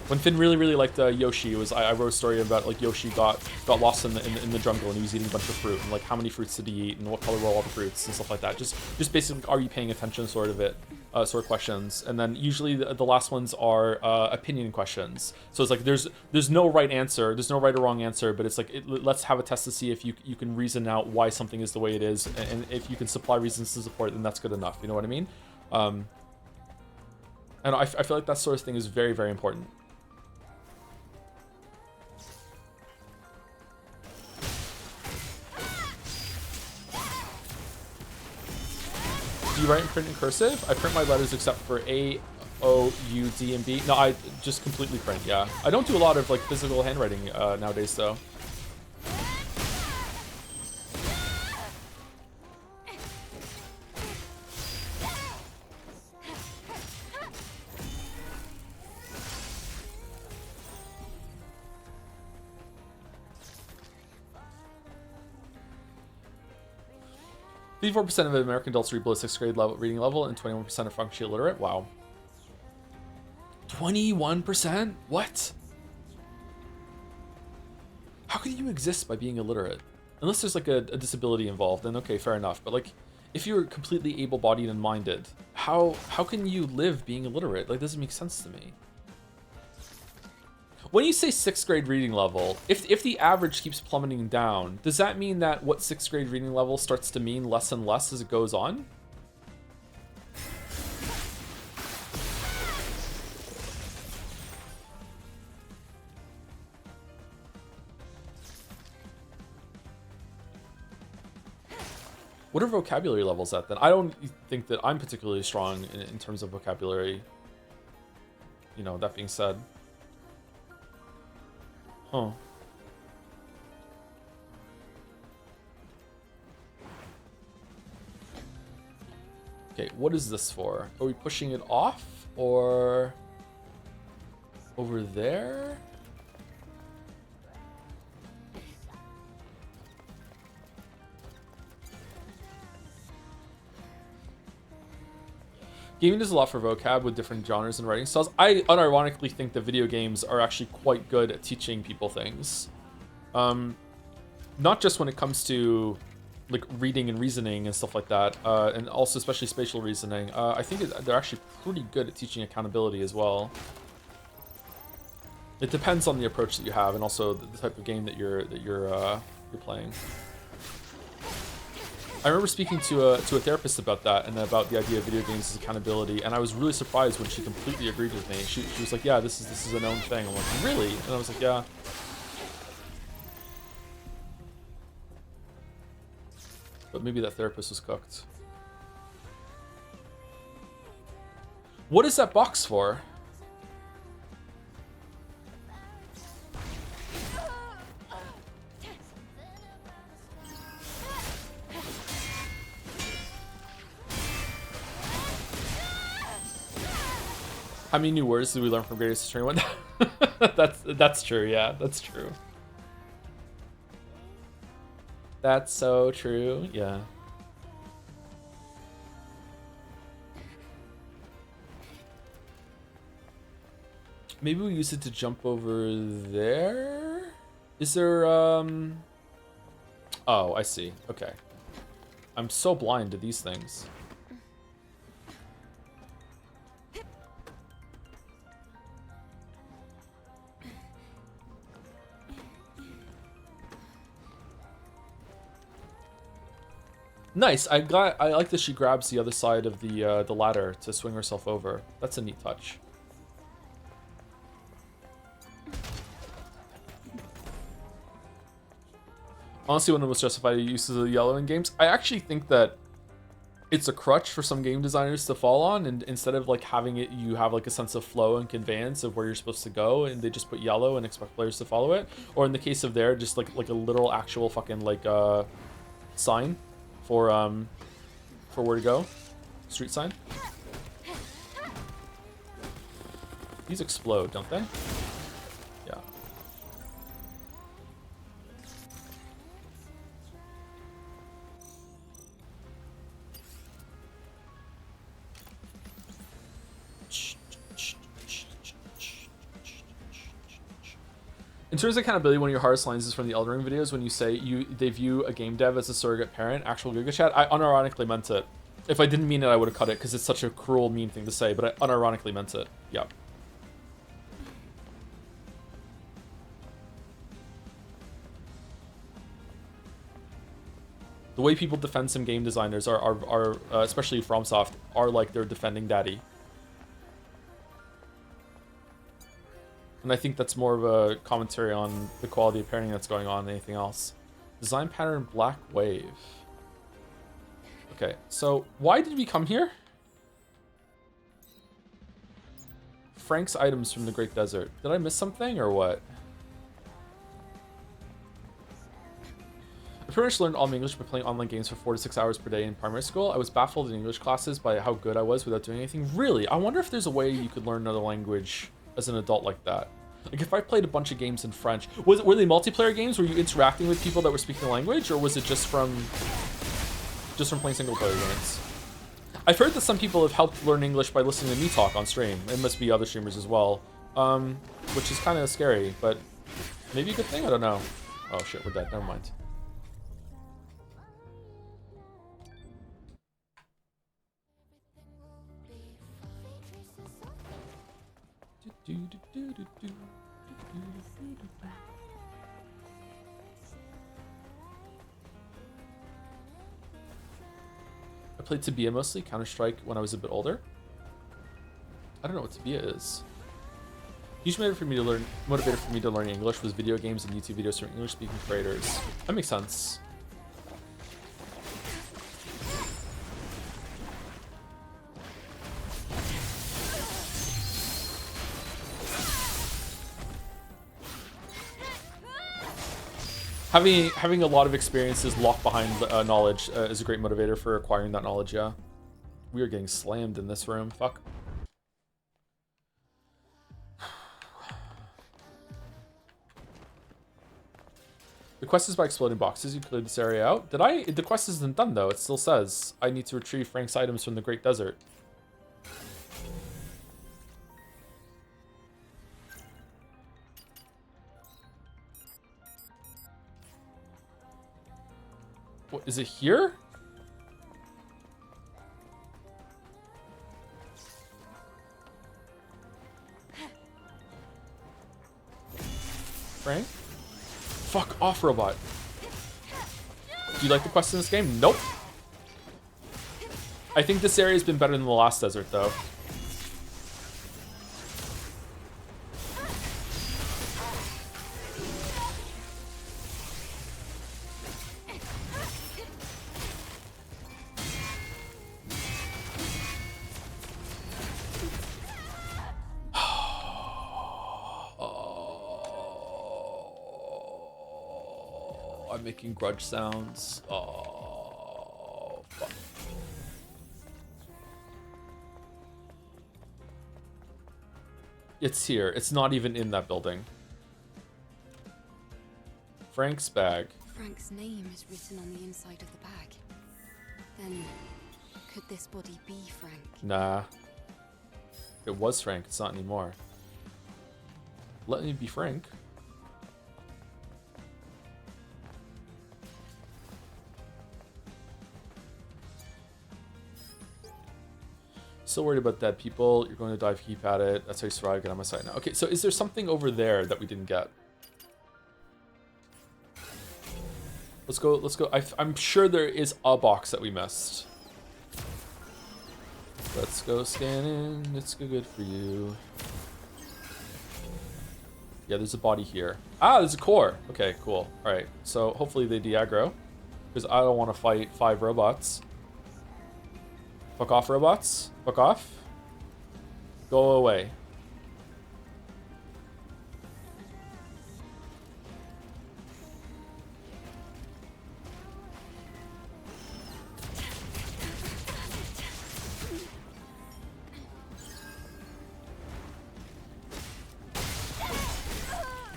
When Finn really liked Yoshi, I wrote a story about like Yoshi got lost in the jungle and he was eating a bunch of fruit, and like how many fruits did he eat and what color were all the fruits and stuff like that. Just basically, are you paying attention, sort of it. sort of questions, and then usually the last ones are opinion questions. So it's like there's no right answer, there's no right or wrong answer, but it's like let's have a test to see if you can reason out why something is the way it is, and if you can supply reasons to support it, then that's good enough. You know what I mean? And I feel like that sort of thing is very, very important. Do you write and print in cursive? I print my letters except for A, O, U, D, and B. No, I just completely print, yeah. I don't do a lot of like physical handwriting nowadays, though. %of American adults read below 6th grade level reading level, and 21% are functionally illiterate. Wow. 21%? What? How can you exist by being illiterate? Unless there's like a disability involved, then okay, fair enough. But like, if you're completely able-bodied and minded, how can you live being illiterate? Like, doesn't make sense to me. When you say 6th grade reading level, if the average keeps plummeting down, does that mean that what 6th grade reading level starts to mean less and less as it goes on? What are vocabulary levels at then? I don't think that I'm particularly strong in terms of vocabulary. You know, that being said. Huh. Okay, what is this for? Are we pushing it off or over there? Gaming does a lot for vocab with different genres and writing styles. I unironically think that video games are actually quite good at teaching people things. Not just when it comes to like reading and reasoning and stuff like that, and also especially spatial reasoning. I think they're actually pretty good at teaching accountability as well. It depends on the approach that you have and also the type of game that you're playing. I remember speaking to a therapist about that and about the idea of video games as accountability, and I was really surprised when she completely agreed with me. She was like, "Yeah, this is a known thing." I'm like, "Really?" And I was like, "Yeah." But maybe that therapist was cooked. What is that box for? How many new words did we learn from Greatest History 1? That's true, yeah, that's true. That's so true, yeah. Maybe we use it to jump over there? Is there, Oh, I see, okay. I'm so blind to these things. Nice. I like that she grabs the other side of the ladder to swing herself over. That's a neat touch. Honestly, one of the most justified uses of the yellow in games. I actually think that it's a crutch for some game designers to fall on, and instead of like having it, you have like a sense of flow and conveyance of where you're supposed to go, and they just put yellow and expect players to follow it. Or in the case of there, just like a literal actual fucking like sign for where to go. Street sign. These explode, don't they? Yeah. In terms of accountability, one of your hardest lines is from the Elden Ring videos when you say they view a game dev as a surrogate parent. Actual Giga Chat. I unironically meant it. If I didn't mean it, I would have cut it because it's such a cruel, mean thing to say, but I unironically meant it. Yep. The way people defend some game designers are especially FromSoft, are like they're defending Daddy. And I think that's more of a commentary on the quality of parenting that's going on than anything else. Design pattern Black Wave. Okay, so why did we come here? Frank's items from the Great Desert. Did I miss something or what? I pretty much learned all my English by playing online games for 4 to 6 hours per day in primary school. I was baffled in English classes by how good I was without doing anything. Really? I wonder if there's a way you could learn another language as an adult like that. Like if I played a bunch of games in French, were they multiplayer games? Were you interacting with people that were speaking the language, or was it just from playing single player games? I've heard that some people have helped learn English by listening to me talk on stream. It must be other streamers as well, which is kind of scary, but maybe a good thing. I don't know. Oh shit, we're dead. Never mind. I played Tibia mostly, Counter-Strike, when I was a bit older. I don't know what Tibia is. Huge motivator for me to learn English was video games and YouTube videos from English-speaking creators. That makes sense. Having a lot of experiences locked behind knowledge is a great motivator for acquiring that knowledge, yeah. We are getting slammed in this room. Fuck. The quest is by exploding boxes. You cleared this area out. Did I? The quest isn't done, though. It still says I need to retrieve Frank's items from the Great Desert. What, is it here? Frank? Fuck off, robot. Do you like the quest in this game? Nope. I think this area has been better than the last desert, though. Making grudge sounds. Oh, fuck. It's here. It's not even in that building. Frank's bag. Frank's name is written on the inside of the bag. Then, could this body be Frank? Nah. It was Frank. It's not anymore. Let me be Frank. So worried about dead people. You're going to dive, keep at it. That's how you survive. Get on my side now. Okay, so is there something over there that we didn't get? Let's go. Let's go. I'm sure there is a box that we missed. Let's go scanning. It's good for you. Yeah, there's a body here. Ah, there's a core. Okay, cool. All right. So hopefully they de-aggro, because I don't want to fight 5 robots. Fuck off, robots. Fuck off. Go away.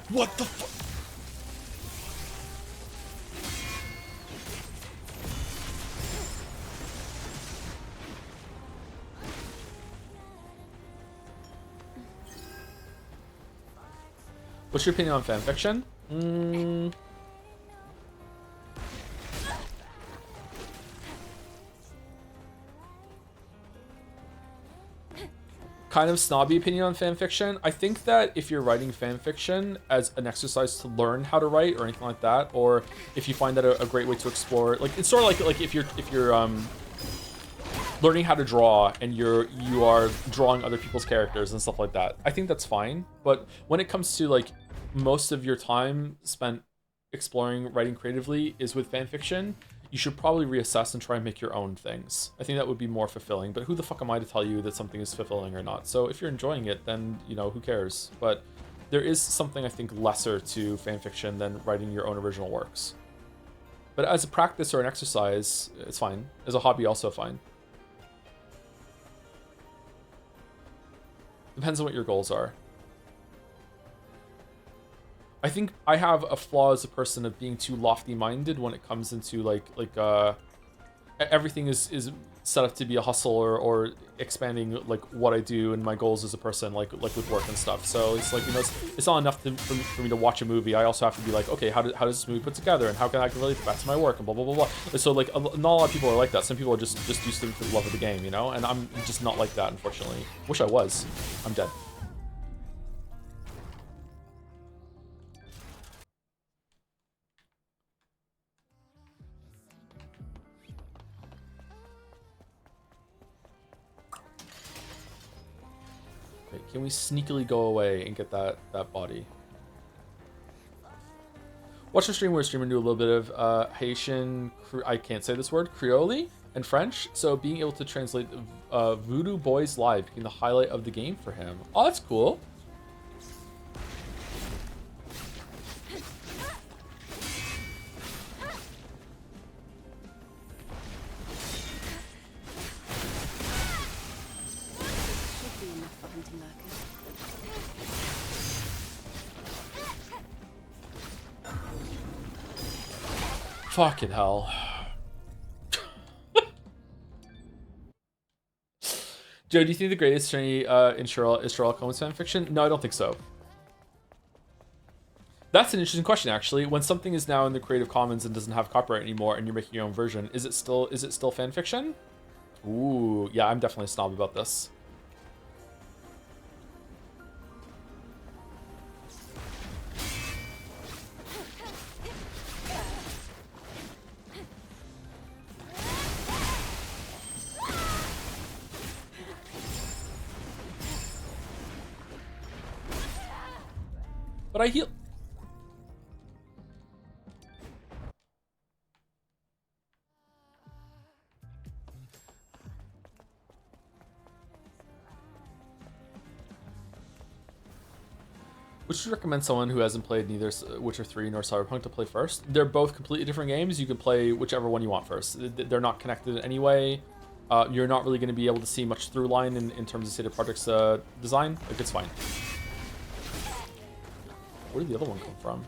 What the fuck? What's your opinion on fanfiction? kind of snobby opinion on fanfiction. I think that if you're writing fanfiction as an exercise to learn how to write or anything like that, or if you find that a great way to explore, like it's sort of like if you're learning how to draw and you are drawing other people's characters and stuff like that, I think that's fine. But when it comes to like most of your time spent exploring writing creatively is with fanfiction, you should probably reassess and try and make your own things. I think that would be more fulfilling, but who the fuck am I to tell you that something is fulfilling or not? So if you're enjoying it, then, you know, who cares? But there is something, I think, lesser to fanfiction than writing your own original works. But as a practice or an exercise, it's fine. As a hobby, also fine. Depends on what your goals are. I think I have a flaw as a person of being too lofty-minded when it comes into everything is set up to be a hustle or expanding like what I do and my goals as a person, like with work and stuff. So it's like, you know, it's not enough for me to watch a movie. I also have to be like, okay, how does this movie put together and how can I relate that to my work and blah blah blah blah. So like not a lot of people are like that. Some people are just do stuff for the love of the game, you know. And I'm just not like that, unfortunately. Wish I was. I'm dead. Can we sneakily go away and get that body? Watch a stream where a streamer knew a little bit of Haitian, I can't say this word, Creole and French. So being able to translate Voodoo Boys Live became the highlight of the game for him. Oh, that's cool. Fucking hell. Joe, do you think the greatest journey in Sherlock Holmes fanfiction? No, I don't think so. That's an interesting question, actually. When something is now in the Creative Commons and doesn't have copyright anymore, and you're making your own version, is it still fanfiction? Ooh, yeah, I'm definitely a snob about this. But I heal. Would you recommend someone who hasn't played neither Witcher 3 nor Cyberpunk to play first? They're both completely different games. You can play whichever one you want first. They're not connected in any way. You're not really going to be able to see much through line in terms of CD Projekt's design. Like, it's fine. Where did the other one come from?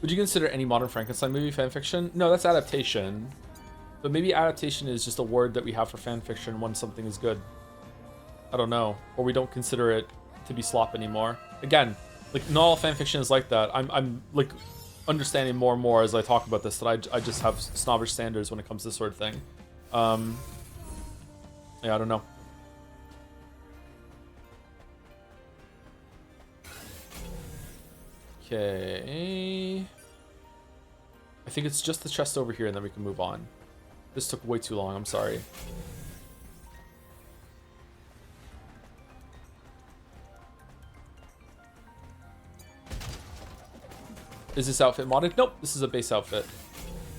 Would you consider any modern Frankenstein movie fanfiction? No, that's adaptation. But maybe adaptation is just a word that we have for fanfiction when something is good. I don't know. Or we don't consider it to be slop anymore. Again, like, not all fanfiction is like that. I'm like understanding more and more as I talk about this that I just have snobbish standards when it comes to this sort of thing. Yeah, I don't know. Okay. I think it's just the chest over here and then we can move on. This took way too long, I'm sorry. Is this outfit modded? Nope, this is a base outfit.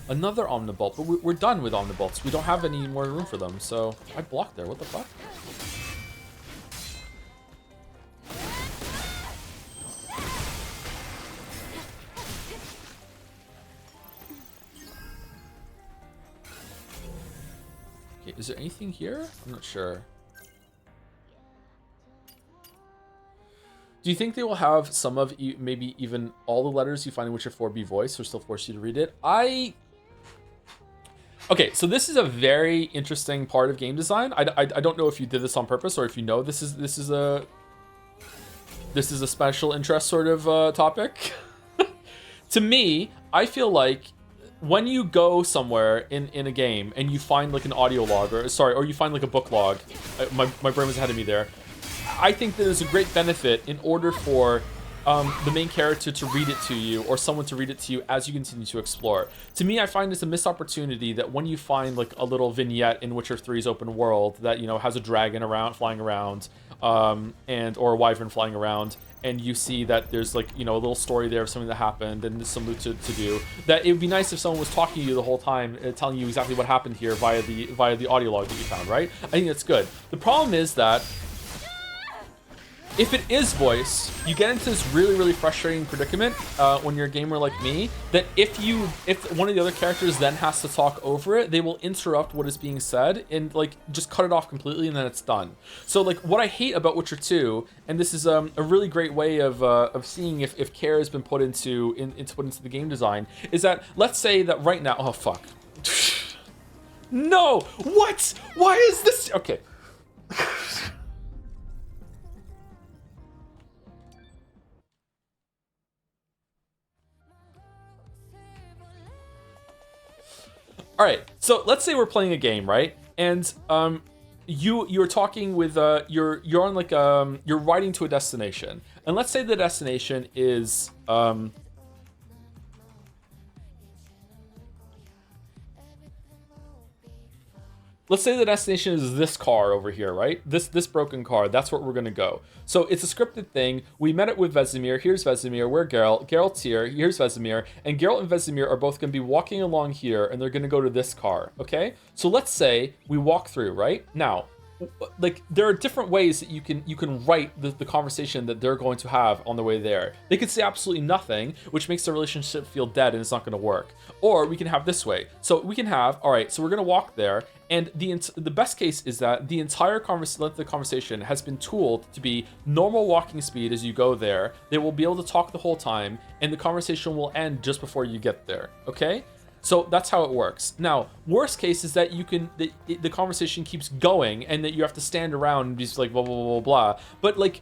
Another Omnibolt, but we're done with Omnibolts. We don't have any more room for them, so I blocked there, what the fuck? Is there anything here? I'm not sure. Do you think they will have some of maybe even all the letters you find in Witcher 4 be voiced, or still force you to read it? Okay, so this is a very interesting part of game design. I don't know if you did this on purpose, or if you know this is a special interest sort of topic. To me, I feel like when you go somewhere in a game and you find like an audio log, or you find like a book log, my brain was ahead of me there. I think that there's a great benefit in order for the main character to read it to you, or someone to read it to you as you continue to explore. To me, I find it's a missed opportunity that when you find like a little vignette in Witcher 3's open world that, you know, has a dragon flying around, or a wyvern flying around, and you see that there's like, you know, a little story there of something that happened and there's some loot to do, that it would be nice if someone was talking to you the whole time, telling you exactly what happened here via the audio log that you found, right? I think that's good. The problem is that if it is voice, you get into this really, really frustrating predicament when you're a gamer like me, that if one of the other characters then has to talk over it, they will interrupt what is being said and like just cut it off completely, and then it's done. So like what I hate about Witcher 2, and this is a really great way of seeing if care has been put into the game design, is that let's say that right now, oh fuck, no, what? Why is this okay? All right, so let's say we're playing a game, right? And you're talking with you're on like you're riding to a destination, and let's say the destination is let's say the destination is this car over here, right? This broken car. That's where we're gonna go. So it's a scripted thing. We met it with Vesemir. Here's Vesemir. We're Geralt. Geralt's here. Here's Vesemir. And Geralt and Vesemir are both gonna be walking along here, and they're gonna go to this car. Okay. So let's say we walk through, right? Now, like there are different ways that you can write the conversation that they're going to have on the way there. They could say absolutely nothing, which makes the relationship feel dead and it's not going to work. Or we can have this way. So we can have, all right, so we're going to walk there, and the best case is that the entire conversation has been tooled to be normal walking speed as you go there. They will be able to talk the whole time, and the conversation will end just before you get there. Okay? So that's how it works. Now, worst case is that the conversation keeps going, and that you have to stand around and be just like blah blah blah blah. But like,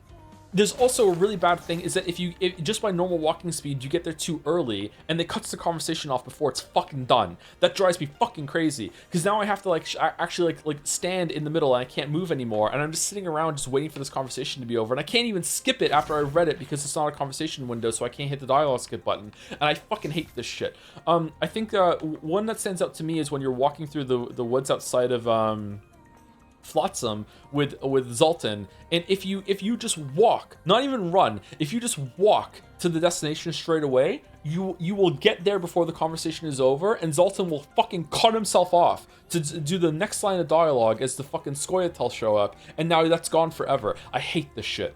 there's also a really bad thing is that if just by normal walking speed you get there too early, and it cuts the conversation off before it's fucking done. That drives me fucking crazy, because now I have to like actually like stand in the middle, and I can't move anymore, and I'm just sitting around just waiting for this conversation to be over, and I can't even skip it after I read it because it's not a conversation window, so I can't hit the dialogue skip button, and I fucking hate this shit. I think one that stands out to me is when you're walking through the woods outside of Flotsam with Zoltan, and if you just walk, not even run, if you just walk to the destination straight away, you will get there before the conversation is over, and Zoltan will fucking cut himself off to do the next line of dialogue as the fucking Scoia'tael show up, and now that's gone forever. I hate this shit.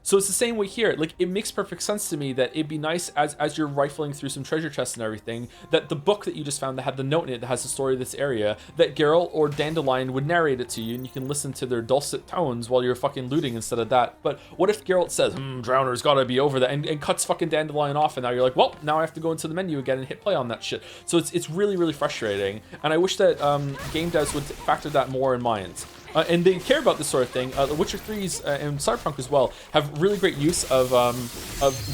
So it's the same way here. Like, it makes perfect sense to me that it'd be nice as you're rifling through some treasure chests and everything, that the book that you just found that had the note in it that has the story of this area, that Geralt or Dandelion would narrate it to you, and you can listen to their dulcet tones while you're fucking looting instead of that. But what if Geralt says, Drowner's gotta be over that, and cuts fucking Dandelion off, and now you're like, well, now I have to go into the menu again and hit play on that shit. So it's really, really frustrating, and I wish that game devs would factor that more in mind. And they care about this sort of thing. The Witcher 3's and Cyberpunk as well have really great use of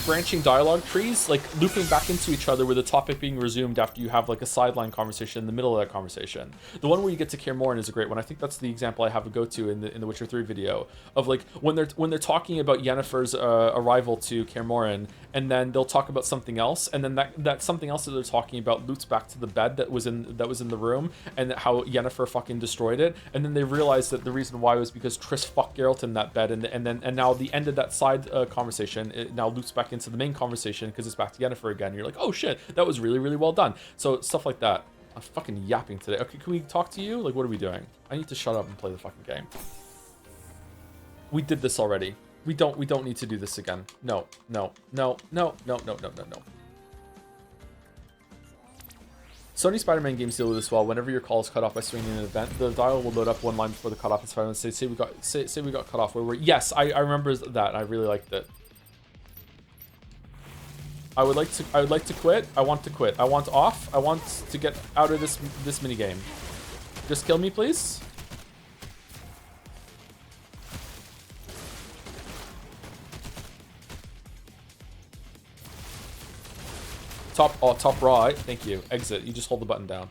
branching dialogue trees, like looping back into each other with a topic being resumed after you have like a sideline conversation in the middle of that conversation. The one where you get to Kaer Morhen is a great one. I think that's the example I have to go to in the Witcher 3 video of like when they're talking about Yennefer's arrival to Kaer Morhen, and then they'll talk about something else, and then that something else that they're talking about loops back to the bed that was in the room, and how Yennefer fucking destroyed it, and then they realize that the reason why was because Triss fucked Geralt in that bed, and now the end of that side conversation, it now loops back into the main conversation because it's back to Yennefer again. You're like, oh shit, that was really, really well done. So stuff like that. I'm fucking yapping today. Okay, can we talk to you? Like, what are we doing? I need to shut up and play the fucking game. We did this already. We don't need to do this again. No, no, no, no, no, no, no, no, no. Sony Spider-Man games deal with this well. Whenever your call is cut off by swinging an event, the dial will load up one line before the cutoff is Spider-Man. Say we got cut off where we're... Yes, I remember that. I really liked it. I would like to quit. I want to quit. I want off. I want to get out of this mini game. Just kill me, please. Top right. Thank you. Exit. You just hold the button down.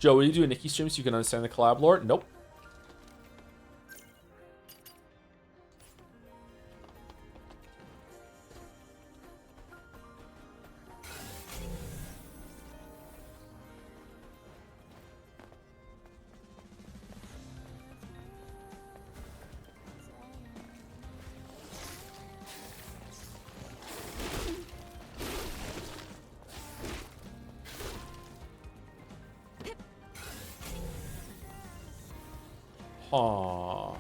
Joe, will you do a Nikki stream so you can understand the collab lore? Nope. Aww.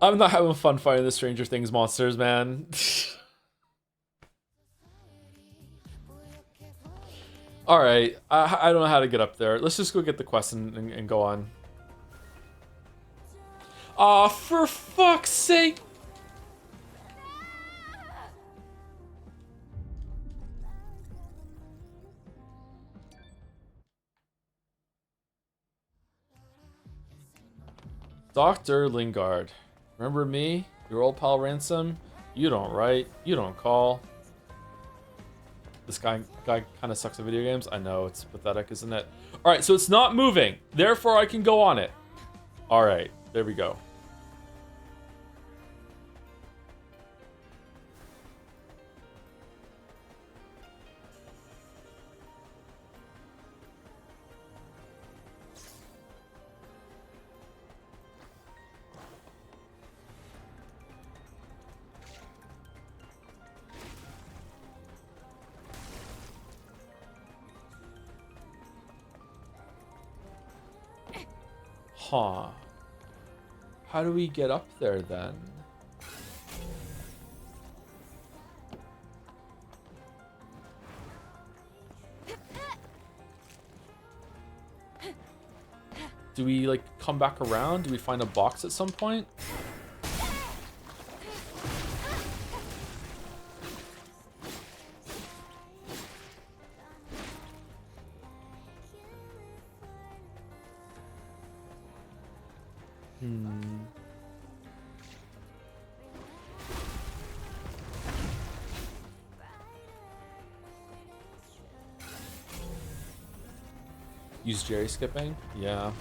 I'm not having fun fighting the Stranger Things monsters, man. Alright, I don't know how to get up there. Let's just go get the quest and go on. Aw, for fuck's sake! Dr. Lingard. Remember me? Your old pal Ransom? You don't write. You don't call. This guy kind of sucks at video games. I know, it's pathetic, isn't it? Alright, so it's not moving. Therefore, I can go on it. Alright, there we go. Huh. How do we get up there then? Do we like come back around? Do we find a box at some point? Use Jerry skipping? Yeah.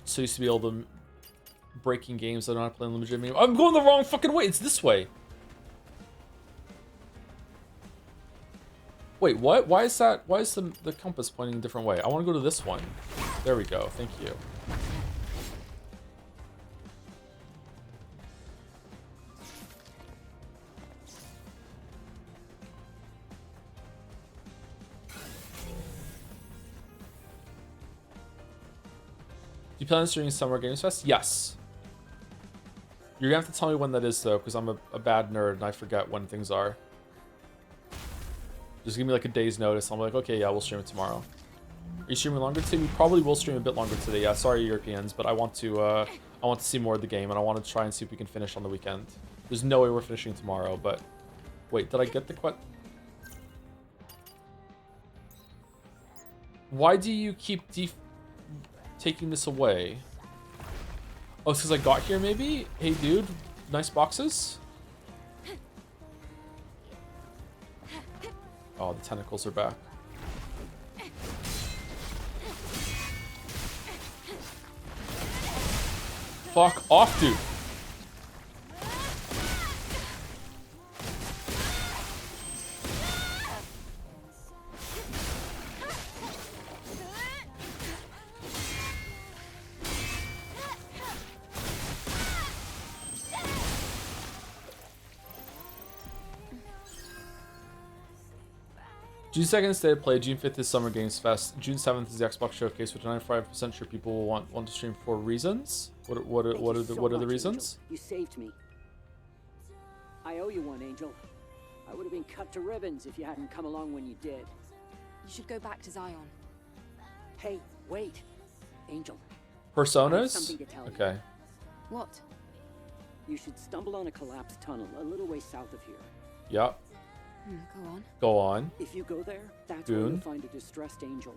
So used to be able to breaking games that I don't have to play in legitimate. I'm going the wrong fucking way. It's this way. Wait, what? Why is that? Why is the compass pointing a different way? I want to go to this one. There we go. Thank you. Do you plan on streaming Summer Games Fest? Yes. You're gonna have to tell me when that is though, because I'm a bad nerd and I forget when things are. Just give me like a day's notice. I'm like, okay, yeah, we'll stream it tomorrow. Are you streaming longer today? We probably will stream a bit longer today. Yeah, sorry Europeans, but I want to see more of the game and I want to try and see if we can finish on the weekend. There's no way we're finishing tomorrow, but wait, did I get the quest? Why do you keep taking this away? Oh, it's because I got here maybe? Hey dude, nice boxes. Oh, the tentacles are back. fuck off, dude. June 2nd is State of Play, June 5th is Summer Games Fest, June 7th is the Xbox Showcase, which I'm 95% sure people will want to stream for reasons. What are the reasons? You saved me. I owe you one, Angel. I would have been cut to ribbons if you hadn't come along when you did. You should go back to Zion. Hey, wait. Angel. Personas? I have something to tell you. Okay. What? You should stumble on a collapsed tunnel a little way south of here. Yep. Go on. Go on. If you go there, that's where you'll find a distressed angel.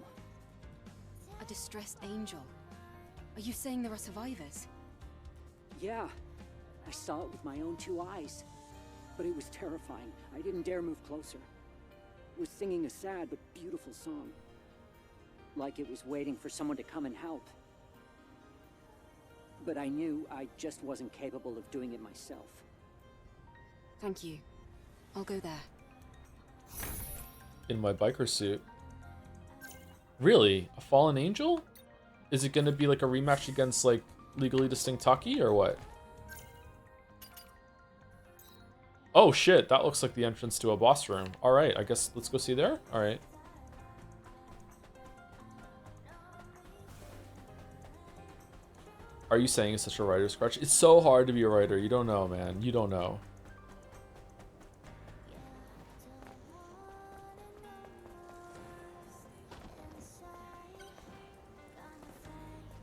A distressed angel? Are you saying there are survivors? Yeah. I saw it with my own 2 eyes. But it was terrifying. I didn't dare move closer. It was singing a sad but beautiful song. Like it was waiting for someone to come and help. But I knew I just wasn't capable of doing it myself. Thank you. I'll go there. In my biker suit. Really? A fallen angel? Is it gonna be like a rematch against like Legally Distinct Taki or what? Oh shit, that looks like the entrance to a boss room. Alright, I guess let's go see there? Alright. Are you saying it's such a writer's crutch? It's so hard to be a writer. You don't know, man. You don't know.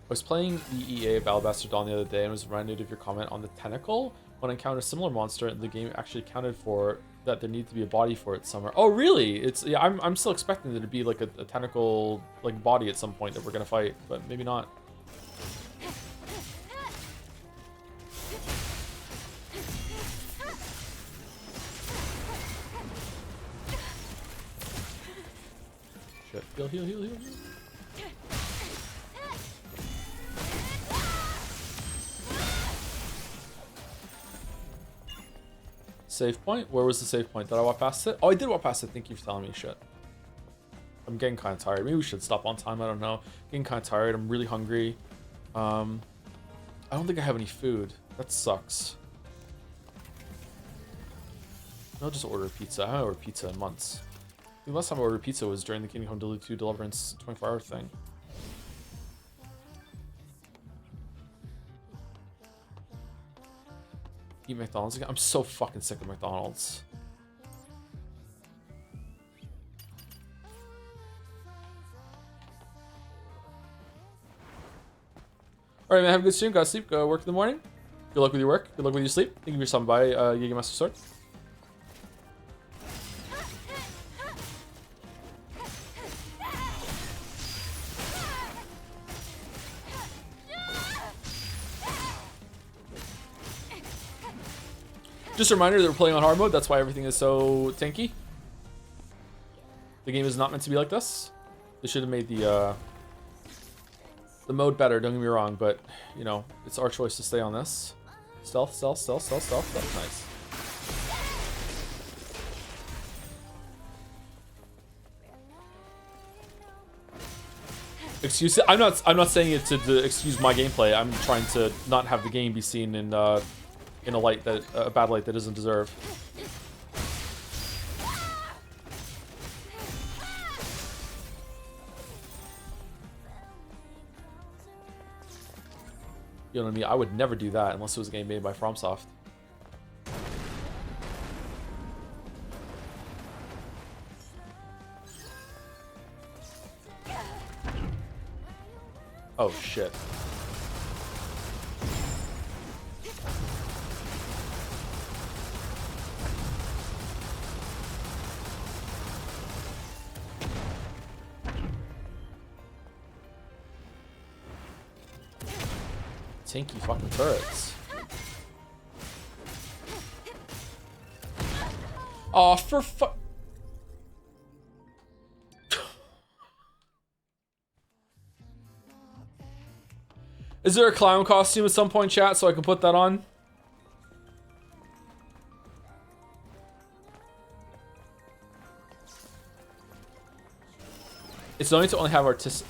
I was playing the EA of Alabaster Dawn the other day and was reminded of your comment on the tentacle. When I encountered a similar monster, the game actually accounted for that there needed to be a body for it somewhere. Oh, really? It's yeah. I'm still expecting there to be like a tentacle like body at some point that we're gonna fight, but maybe not. Shit. Heal, heal, heal, heal. Save point? Where was the save point? Did I walk past it? Oh, I did walk past it. Thank you for telling me. Shit. I'm getting kind of tired. Maybe we should stop on time. I don't know. Getting kind of tired. I'm really hungry. I don't think I have any food. That sucks. I'll just order pizza. I haven't ordered pizza in months. The last time I ordered pizza was during the Kingdom Come Delivery 2 Deliverance 24-hour thing. Eat McDonald's again? I'm so fucking sick of McDonald's. Alright, man, have a good stream. Gotta sleep. Go work in the morning. Good luck with your work. Good luck with your sleep. Thank you for stopping by, Jägermaster Sword. Just a reminder that we're playing on hard mode, that's why everything is so tanky. The game is not meant to be like this. They should have made the mode better, don't get me wrong, but, you know, it's our choice to stay on this. Stealth, stealth, stealth, stealth, stealth, that's nice. Excuse it. I'm not saying it to excuse my gameplay. I'm trying to not have the game be seen in a light that a bad light that doesn't deserve. You know what I mean? I would never do that unless it was a game made by FromSoft. Oh shit. Tanky fucking turrets. Oh, for fu- Is there a clown costume at some point, chat, so I can put that on? It's annoying to only have artisan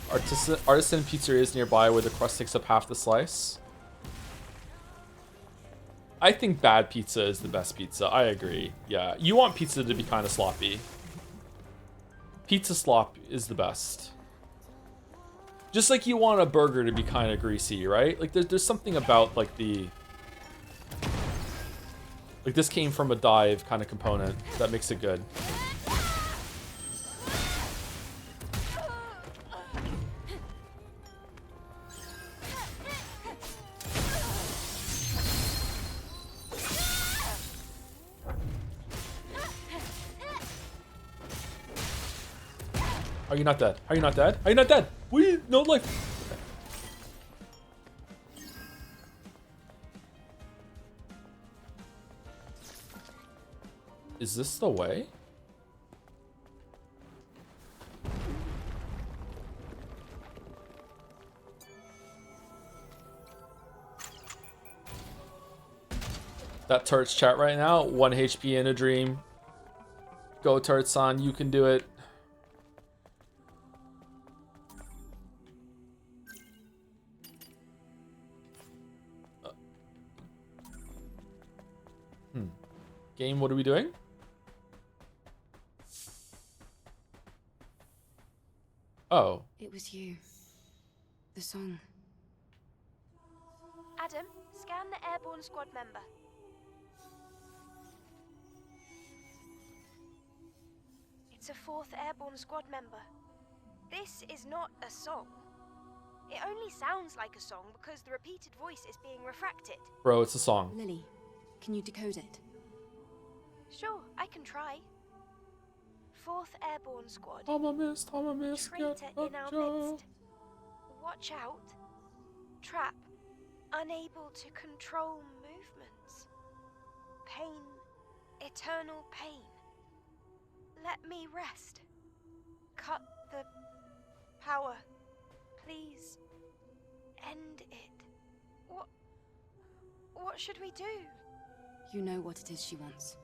pizzerias nearby where the crust takes up half the slice. I think bad pizza is the best pizza. I agree. Yeah, you want pizza to be kind of sloppy. Pizza slop is the best. Just like you want a burger to be kind of greasy, right? Like there's something about like the... Like this came from a dive kind of component that makes it good. Are you not dead? Are you not dead? Are you not dead? We no life. Okay. Is this the way? That Turt's chat right now. 1 HP in a dream. Go Turt's-san, you can do it. Game, what are we doing? Oh. It was you. The song. Adam, scan the airborne squad member. It's a 4th airborne squad member. This is not a song. It only sounds like a song because the repeated voice is being refracted. Bro, it's a song. Lily, can you decode it? Sure, I can try. 4th Airborne Squad. I'm a mist, Traitor in our midst. Watch out. Trap. Unable to control movements. Pain. Eternal pain. Let me rest. Cut the power. Please. End it. What should we do? You know what it is she wants.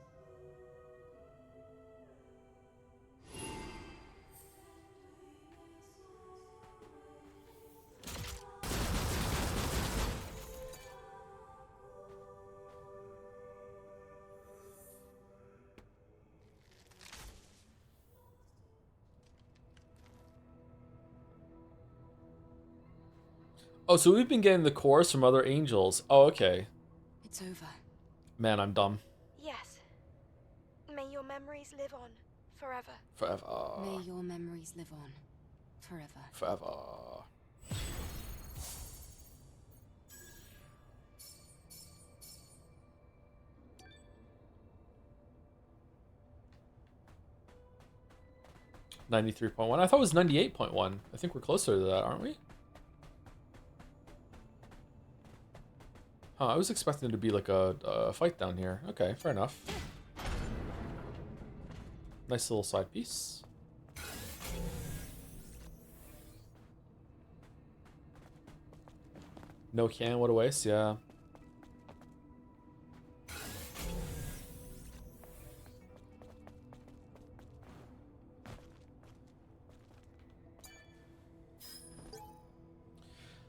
Oh, so we've been getting the chorus from other angels. Oh, okay. It's over. Man, I'm dumb. Yes. May your memories live on forever. Forever. May your memories live on forever. Forever. $93.1. I thought it was 98.1. I think we're closer to that, aren't we? Huh, I was expecting it to be like a fight down here. Okay, fair enough. Nice little side piece. No can, what a waste, yeah.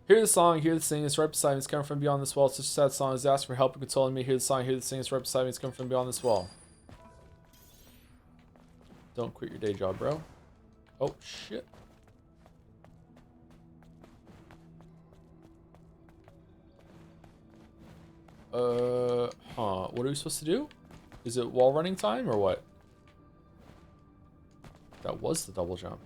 Hear the song, hear the singing, it's right beside me, it's coming from beyond this wall. It's such a sad song, it's asking for help and consoling me. Hear the song, hear the singing, it's right beside me, it's coming from beyond this wall. Don't quit your day job, bro. Oh, shit. What are we supposed to do? Is it wall running time or what? That was the double jump.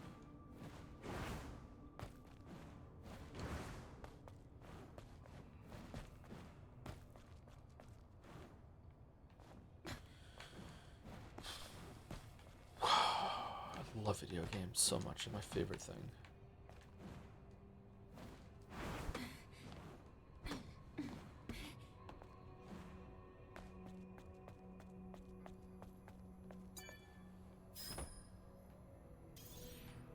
I love video games so much. They're my favorite thing.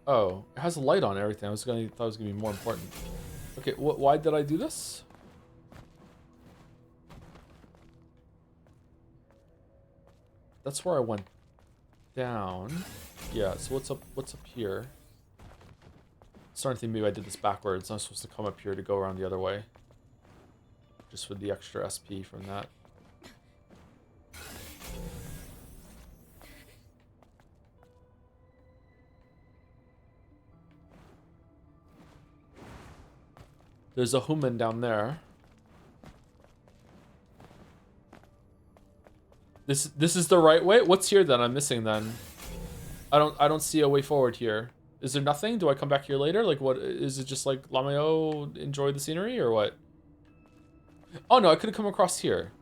Oh, it has a light on everything. Thought it was gonna be more important. Okay, why did I do this? That's where I went down. Yeah, so what's up here? Starting to think maybe I did this backwards. I'm supposed to come up here to go around the other way. Just for the extra SP from that. There's a human down there. This is the right way? What's here then? I'm missing then. I don't see a way forward here. Is there nothing? Do I come back here later? Like what is it, just like Lameo enjoy the scenery or what? Oh no, I could have come across here.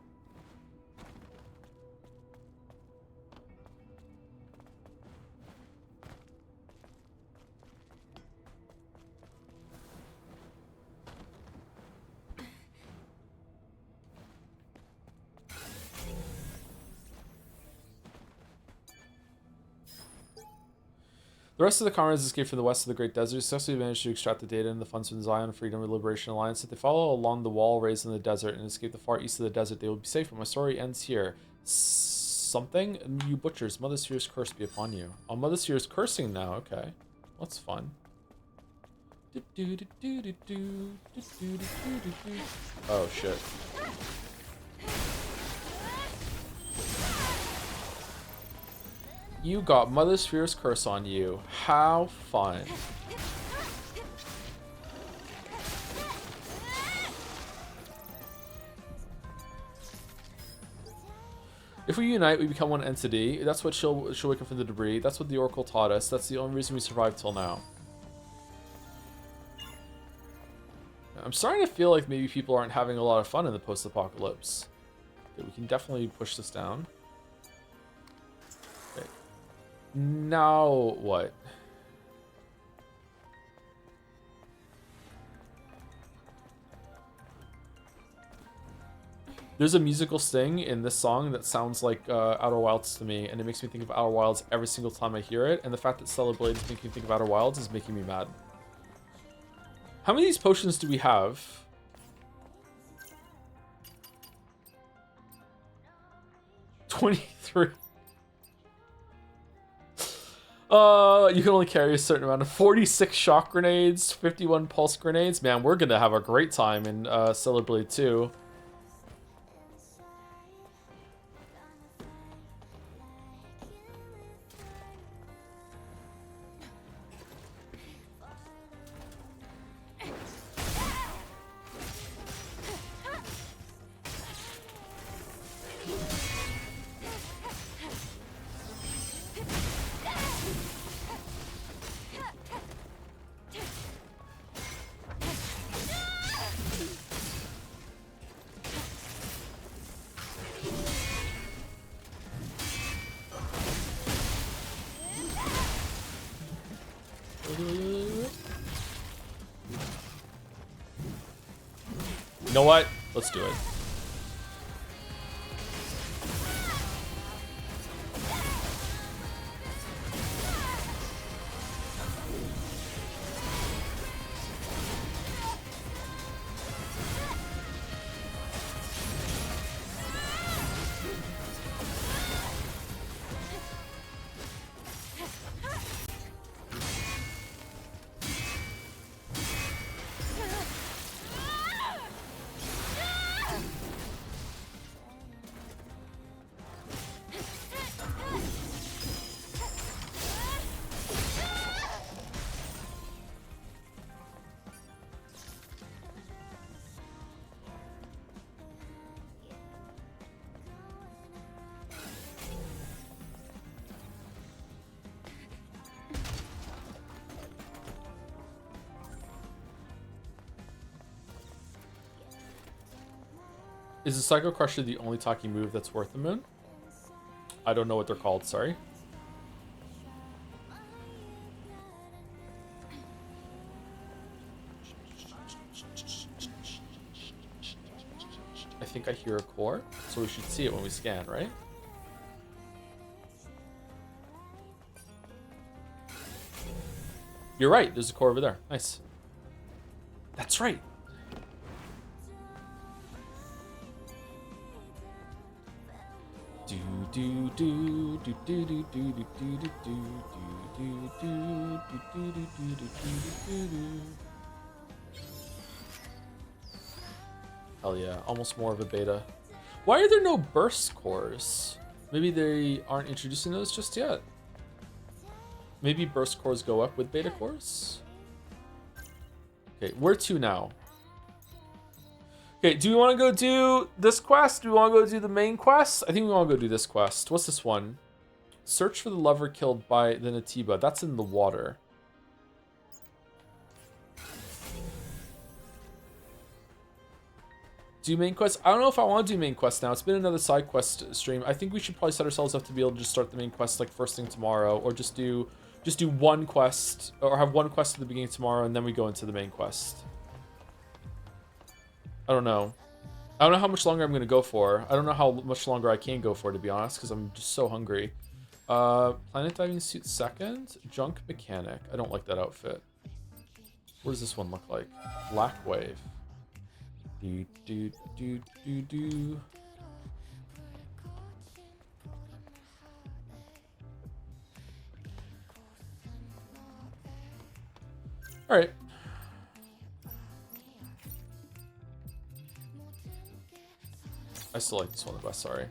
The rest of the comrades escaped from the west of the Great Desert, successfully managed to extract the data and the funds from the Zion Freedom and Liberation Alliance. If they follow along the wall raised in the desert and escape the far east of the desert, they will be safe, but my story ends here. Something? You butchers, Mother Sphere's curse be upon you. Oh, Mother Sphere's cursing now, okay. That's fun. Oh, shit. You got Mother Sphere's curse on you. How fun. If we unite, we become one entity. That's what she'll wake up from the debris. That's what the Oracle taught us. That's the only reason we survived till now. I'm starting to feel like maybe people aren't having a lot of fun in the post-apocalypse. Okay, we can definitely push this down. Okay. Now what? There's a musical sting in this song that sounds like Outer Wilds to me, and it makes me think of Outer Wilds every single time I hear it, and the fact that Stellar Blade is making me think of Outer Wilds is making me mad. How many of these potions do we have? $23. You can only carry a certain amount of 46 shock grenades, 51 pulse grenades. Man, we're gonna have a great time in Stellar Blade 2. You know what? Let's do it. Is the Psycho Crusher the only talking move that's worth the moon? I don't know what they're called, sorry. I think I hear a core, so we should see it when we scan, right? You're right, there's a core over there. Nice. That's right. do do do do do do do do do do do do do. Hell yeah, almost more of a beta. Why are there no burst cores? Maybe they aren't introducing those just yet. Maybe burst cores go up with beta cores? Okay, where to now? Okay, do we want to go do this quest? Do we want to go do the main quest? I think we want to go do this quest. What's this one? Search for the lover killed by the Natiba. That's in the water. Do main quest? I don't know if I want to do main quest now. It's been another side quest stream. I think we should probably set ourselves up to be able to just start the main quest like first thing tomorrow, or just do one quest, or have one quest at the beginning tomorrow, and then we go into the main quest. I don't know. I don't know how much longer I'm going to go for. I don't know how much longer I can go for, to be honest, because I'm just so hungry. Planet diving suit second. Junk mechanic. I don't like that outfit. What does this one look like? Black wave. Do do do do do. All right. I still like this one the best, sorry.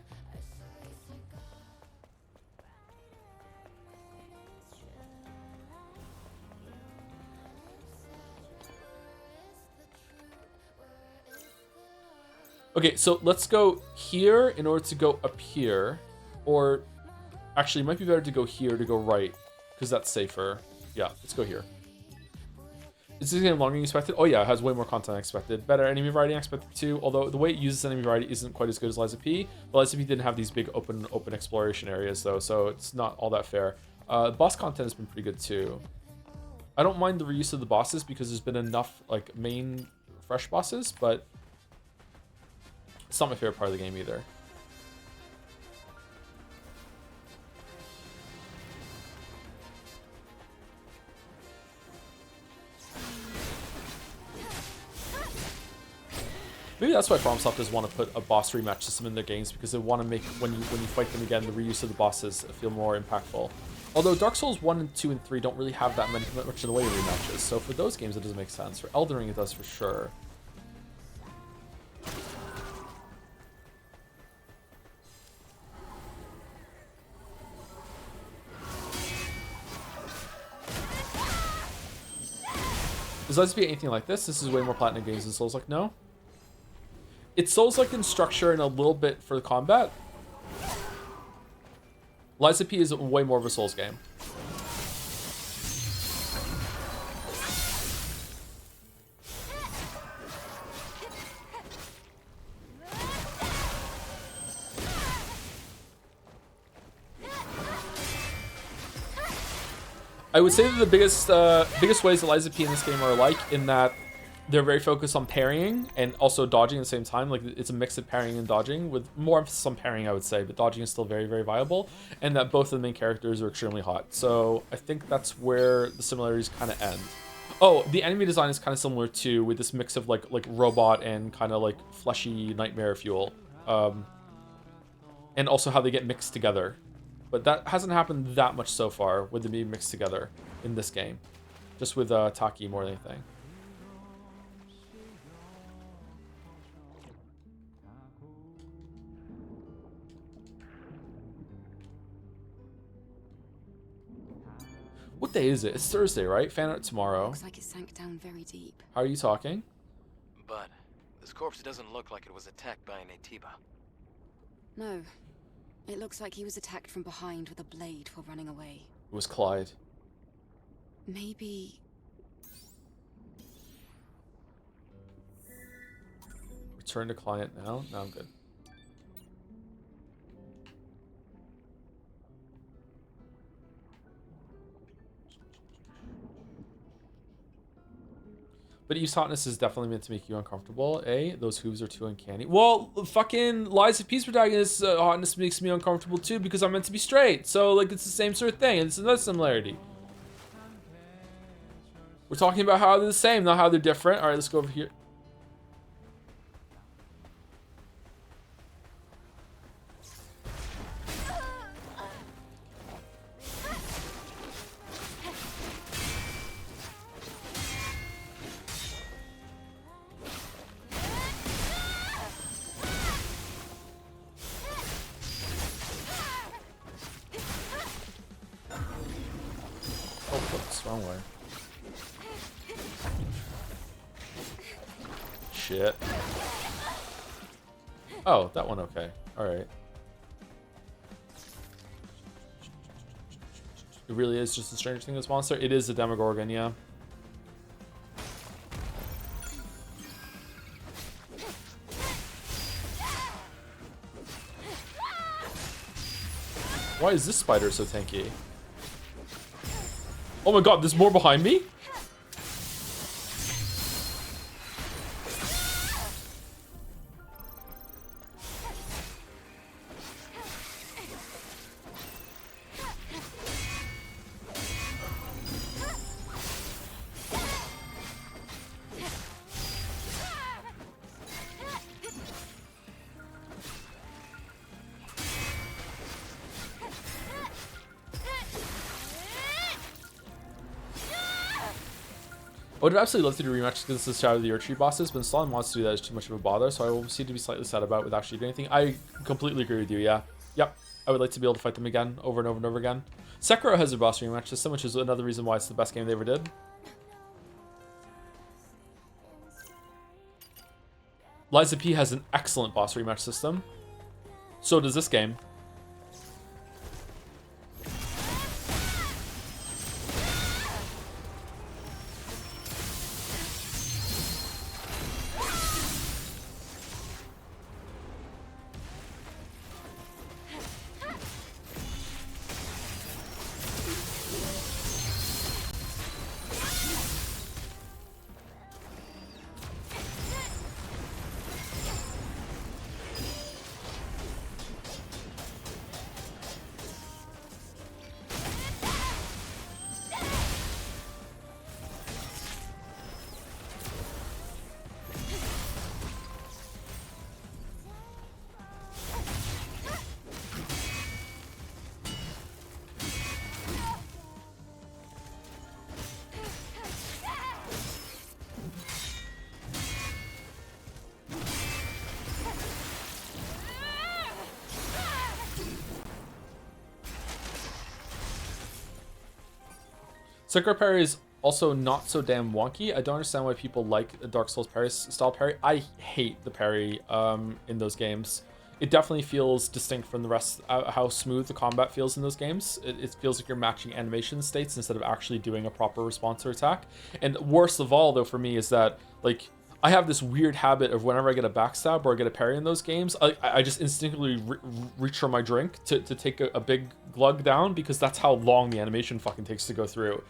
Okay, so let's go here in order to go up here. Or, actually, it might be better to go here to go right, because that's safer. Yeah, let's go here. Is this game longer than expected? Oh yeah, it has way more content than expected. Better enemy variety than expected too, although the way it uses enemy variety isn't quite as good as Lies of P. But Lies of P didn't have these big open exploration areas though, so it's not all that fair. Boss content has been pretty good too. I don't mind the reuse of the bosses because there's been enough like main fresh bosses, but it's not my favorite part of the game either. Maybe that's why FromSoft does want to put a boss rematch system in their games, because they want to make when you fight them again, the reuse of the bosses feel more impactful. Although Dark Souls 1 and 2 and 3 don't really have that much in the way of rematches, so for those games it doesn't make sense. For Elden Ring it does for sure. Does Lies of P anything like this? This is way more Platinum games than Souls-like. No? It's Souls-like in structure and a little bit for the combat. Lies of P is way more of a Souls game. I would say that the biggest ways that Lies of P in this game are alike in that they're very focused on parrying and also dodging at the same time. Like, it's a mix of parrying and dodging, with more emphasis on parrying, I would say, but dodging is still very, very viable, and that both of the main characters are extremely hot. So I think that's where the similarities kind of end. Oh, the enemy design is kind of similar too, with this mix of like robot and kind of like fleshy nightmare fuel, and also how they get mixed together. But that hasn't happened that much so far with them being mixed together in this game, just with Taki more than anything. What day is it? It's Thursday, right? Fan art tomorrow. Looks like it sank down very deep. How are you talking? But this corpse doesn't look like it was attacked by an Atiba. No. It looks like he was attacked from behind with a blade while running away. It was Clyde. Maybe... Return to client now? No, I'm good. But Eve's hotness is definitely meant to make you uncomfortable, eh? Those hooves are too uncanny. Well, fucking Lies of P's protagonist's hotness makes me uncomfortable too, because I'm meant to be straight. So, like, it's the same sort of thing. It's another similarity. We're talking about how they're the same, not how they're different. All right, let's go over here. Oops, wrong way. Shit. Oh, that one okay. Alright. It really is just a Stranger Things monster. It is a Demogorgon, yeah. Why is this spider so tanky? Oh my god, there's more behind me? I would have absolutely loved to do rematches against the Shadow of the Earthtree bosses, but installing mods to do that is too much of a bother, so I will proceed to be slightly sad about with actually doing anything. I completely agree with you, yeah. Yep, I would like to be able to fight them again, over and over and over again. Sekiro has a boss rematch system, which is another reason why it's the best game they ever did. Liza P has an excellent boss rematch system. So does this game. Sekiro parry is also not so damn wonky. I don't understand why people like a Dark Souls parry style parry. I hate the parry in those games. It definitely feels distinct from the rest, how smooth the combat feels in those games. It feels like you're matching animation states instead of actually doing a proper response or attack. And worst of all, though, for me, is that, like, I have this weird habit of whenever I get a backstab or I get a parry in those games, I just instinctively reach for my drink to take a big glug down, because that's how long the animation fucking takes to go through.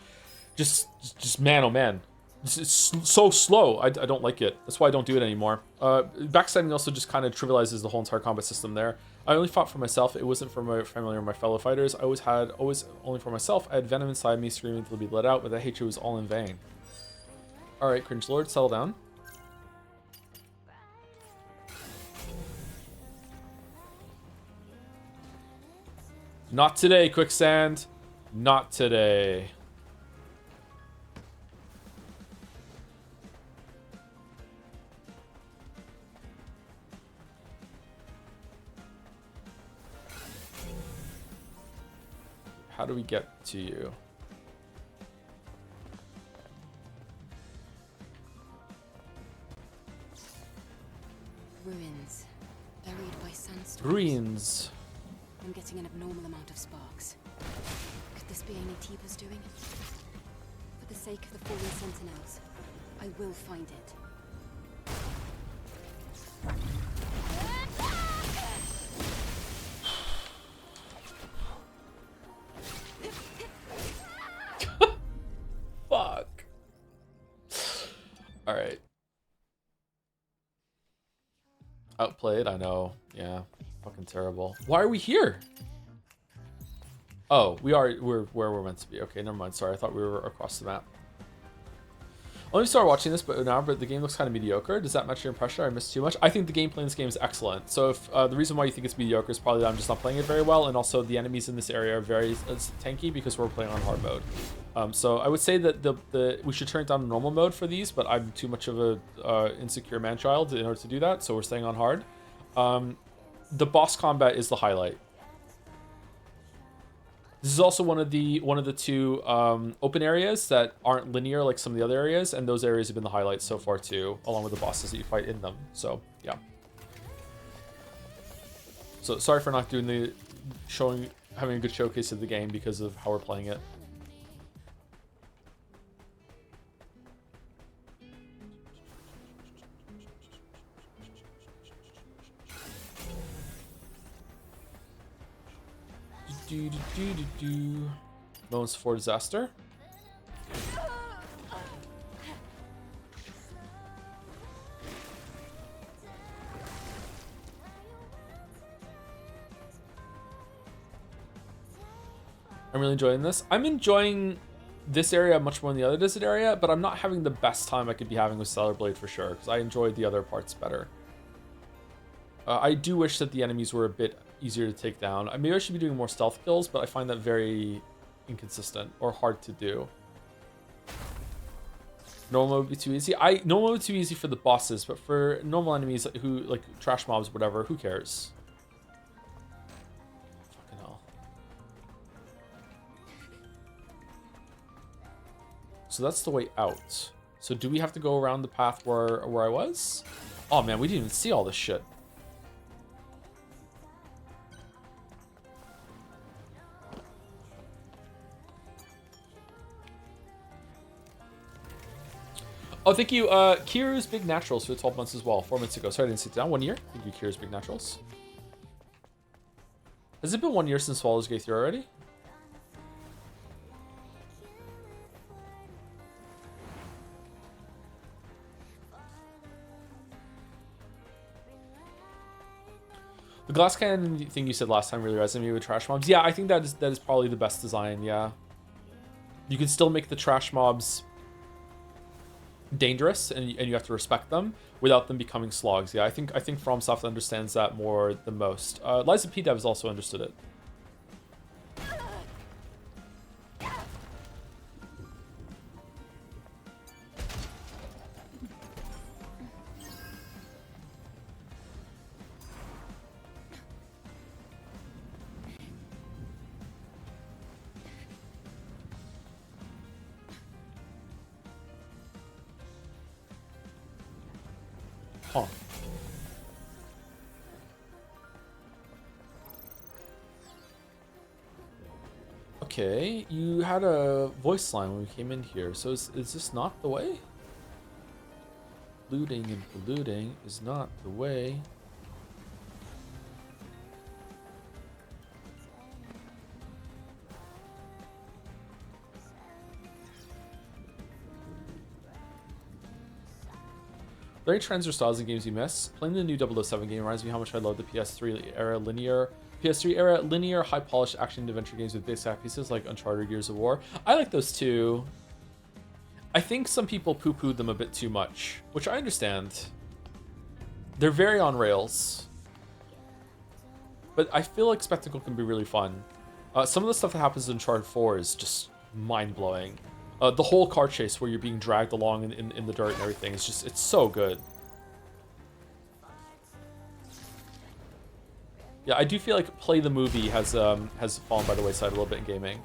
Just man, oh man. It's so slow. I don't like it. That's why I don't do it anymore. Backstabbing also just kind of trivializes the whole entire combat system there. I only fought for myself. It wasn't for my family or my fellow fighters. I always only for myself. I had venom inside me screaming to be let out, but that hatred was all in vain. Alright, Cringe Lord, settle down. Not today, Quicksand. Not today. How do we get to you? Ruins. Buried by sandstorms. Ruins. I'm getting an abnormal amount of sparks. Could this be any Tiba's doing? For the sake of the fallen sentinels, I will find it. Fuck. Alright. Outplayed, I know. Yeah. Fucking terrible. Why are we here? Oh, we're where we're meant to be. Okay, never mind. Sorry, I thought we were across the map. I only started watching this, but the game looks kind of mediocre. Does that match your impression? I missed too much. I think the gameplay in this game is excellent. So if the reason why you think it's mediocre is probably that I'm just not playing it very well, and also the enemies in this area are very tanky because we're playing on hard mode. So I would say that we should turn it down to normal mode for these, but I'm too much of a insecure man-child in order to do that, so we're staying on hard. The boss combat is the highlight. This is also one of the two open areas that aren't linear like some of the other areas, and those areas have been the highlights so far too, along with the bosses that you fight in them. So yeah. So sorry for not doing the having a good showcase of the game because of how we're playing it. Moments for disaster. I'm really enjoying this. I'm enjoying this area much more than the other desert area, but I'm not having the best time I could be having with Stellar Blade for sure, because I enjoyed the other parts better. I do wish that the enemies were a bit easier to take down. Maybe I should be doing more stealth kills, but I find that very inconsistent or hard to do. Normal would be too easy. Normal would be too easy for the bosses, but for normal enemies who like trash mobs, whatever, who cares? Fucking hell. So that's the way out. So do we have to go around the path where I was? Oh man, we didn't even see all this shit. Oh, thank you, Kiru's Big Naturals for the 12 months as well. 4 months ago. Sorry, I didn't sit down. 1 year. Thank you, Kiru's Big Naturals. Has it been 1 year since Swallows Gate 3 already? The glass cannon thing you said last time really resonated with trash mobs. Yeah, I think that is probably the best design, yeah. You can still make the trash mobs dangerous, and you have to respect them without them becoming slogs. Yeah, I think FromSoft understands that more than most. Liza P Dev has also understood it. Huh. Okay, you had a voice line when we came in here, so is this not the way? Looting and polluting is not the way. Very trends or styles in games you miss. Playing the new 007 game reminds me how much I love the PS3 era linear, high polished action adventure games with big set pieces like Uncharted, Gears of War. I like those too. I think some people poo-pooed them a bit too much, which I understand. They're very on rails, but I feel like spectacle can be really fun. Some of the stuff that happens in Uncharted 4 is just mind-blowing. The whole car chase where you're being dragged along in the dirt and everything is just, it's so good. Yeah, I do feel like Play the Movie has fallen by the wayside a little bit in gaming.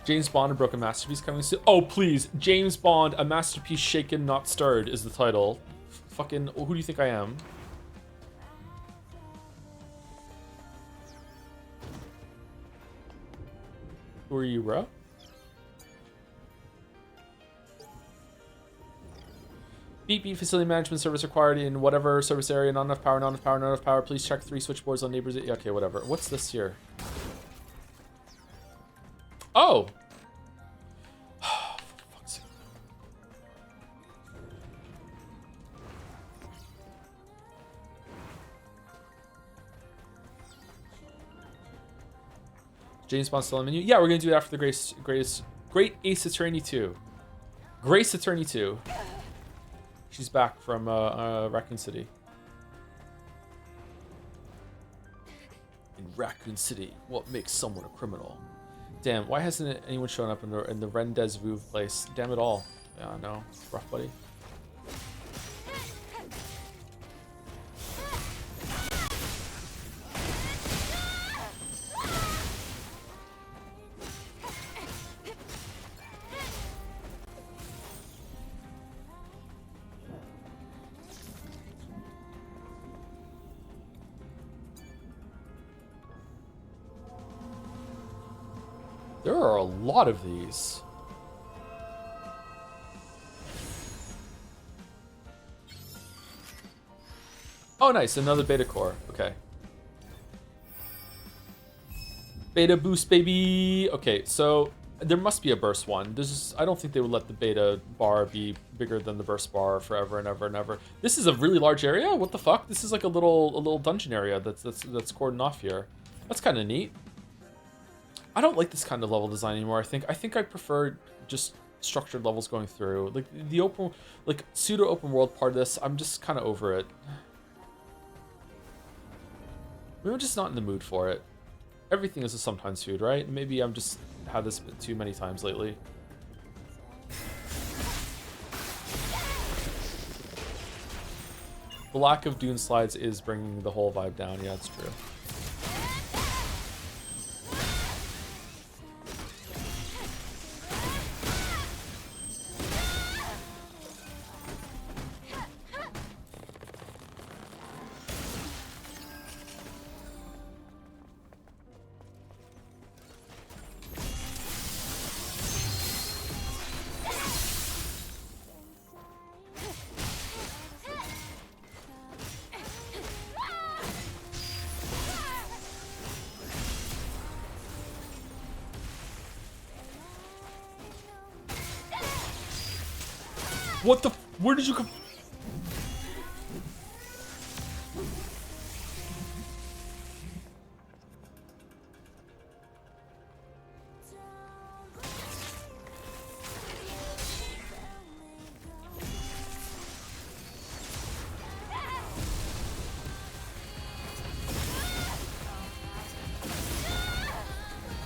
James Bond, A Broken Masterpiece coming soon. Oh, please. James Bond, A Masterpiece Shaken Not Stirred is the title. Fucking, who do you think I am? Who are you, bro? Beep beep, facility management service required in whatever service area. Not enough power, not enough power, not enough power. Please check 3 switchboards on neighbors. Yeah, okay, whatever. What's this here? Oh! James Bond still on the menu? Yeah, we're gonna do it after the Great Ace Attorney 2. Grace Attorney 2. She's back from Raccoon City. In Raccoon City, what makes someone a criminal? Damn, why hasn't anyone shown up in the Rendezvous place? Damn it all. Yeah, I know. Rough, buddy. There are a lot of these. Oh, nice. Another beta core. Okay. Beta boost, baby. Okay, so there must be a burst one. I don't think they would let the beta bar be bigger than the burst bar forever and ever and ever. This is a really large area. What the fuck? This is like a little dungeon area that's cordoned off here. That's kind of neat. I don't like this kind of level design anymore. I think I prefer just structured levels going through. Like the open, like pseudo open world part of this, I'm just kind of over it. Maybe I'm just not in the mood for it. Everything is a sometimes food, right? Maybe I'm just had this too many times lately. The lack of dune slides is bringing the whole vibe down. Yeah, it's true. What the? Where did you come?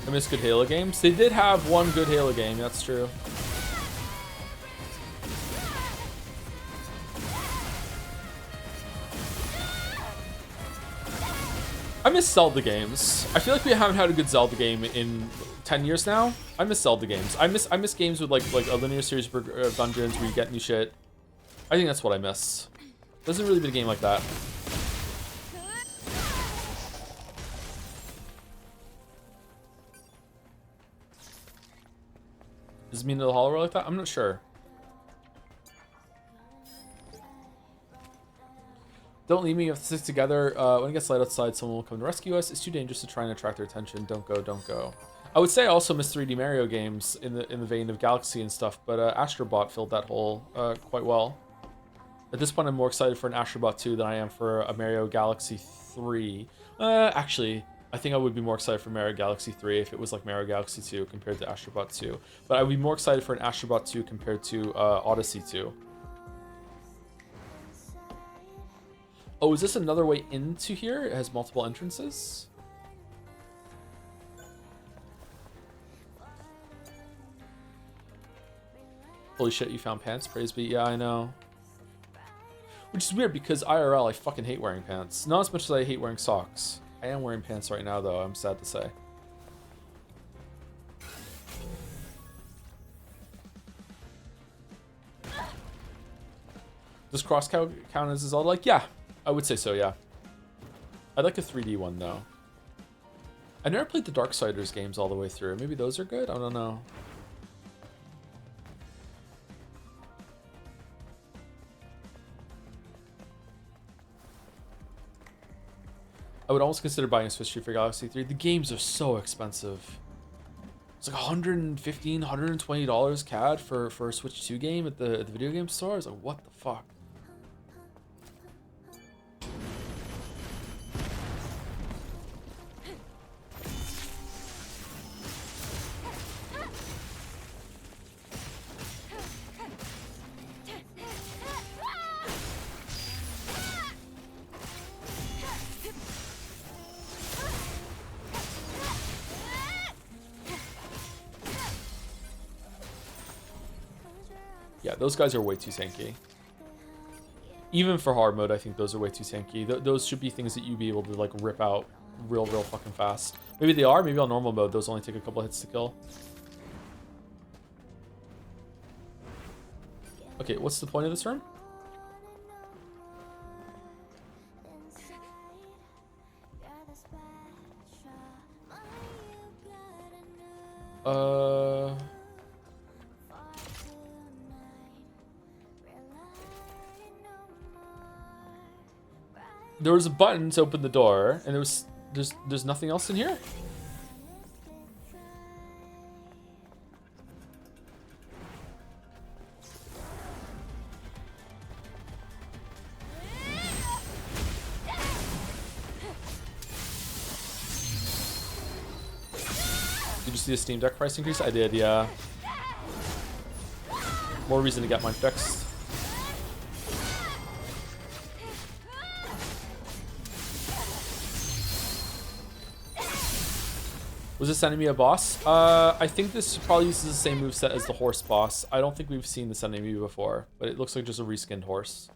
I miss good Halo games. They did have one good Halo game, that's true. I miss Zelda games. I feel like we haven't had a good Zelda game in 10 years now. I miss Zelda games. I miss games with like a linear series of dungeons where you get new shit. I think that's what I miss. Doesn't really been a game like that. Does it mean to the Hollow World like that? I'm not sure. Don't leave me, you have to stick together. When it gets light outside, someone will come to rescue us. It's too dangerous to try and attract their attention. Don't go, don't go. I would say I also miss 3D Mario games in the vein of Galaxy and stuff, but Astrobot filled that hole quite well. At this point, I'm more excited for an Astrobot 2 than I am for a Mario Galaxy 3. Actually, I think I would be more excited for Mario Galaxy 3 if it was like Mario Galaxy 2 compared to Astrobot 2. But I would be more excited for an Astrobot 2 compared to Odyssey 2. Oh, is this another way into here? It has multiple entrances? Holy shit, you found pants, praise be. Yeah, I know. Which is weird because IRL, I fucking hate wearing pants. Not as much as I hate wearing socks. I am wearing pants right now, though, I'm sad to say. Does Cross count as Zelda? Like, yeah. I would say so, yeah. I'd like a 3D one, though. I never played the Darksiders games all the way through. Maybe those are good? I don't know. I would almost consider buying a Switch 2 for Galaxy 3. The games are so expensive. It's like $115, $120 CAD for a Switch 2 game at the video game store. I was like, what the fuck? Yeah, those guys are way too tanky. Even for hard mode, I think those are way too tanky. Those should be things that you'd be able to like rip out real fucking fast. Maybe they are. Maybe on normal mode, those only take a couple hits to kill. Okay, what's the point of this room? There was a button to open the door, and there's nothing else in here? Did you see the Steam Deck price increase? I did, yeah. More reason to get mine fixed. Was this enemy a boss? I think this probably uses the same moveset as the horse boss. I don't think we've seen this enemy before, but it looks like just a reskinned horse.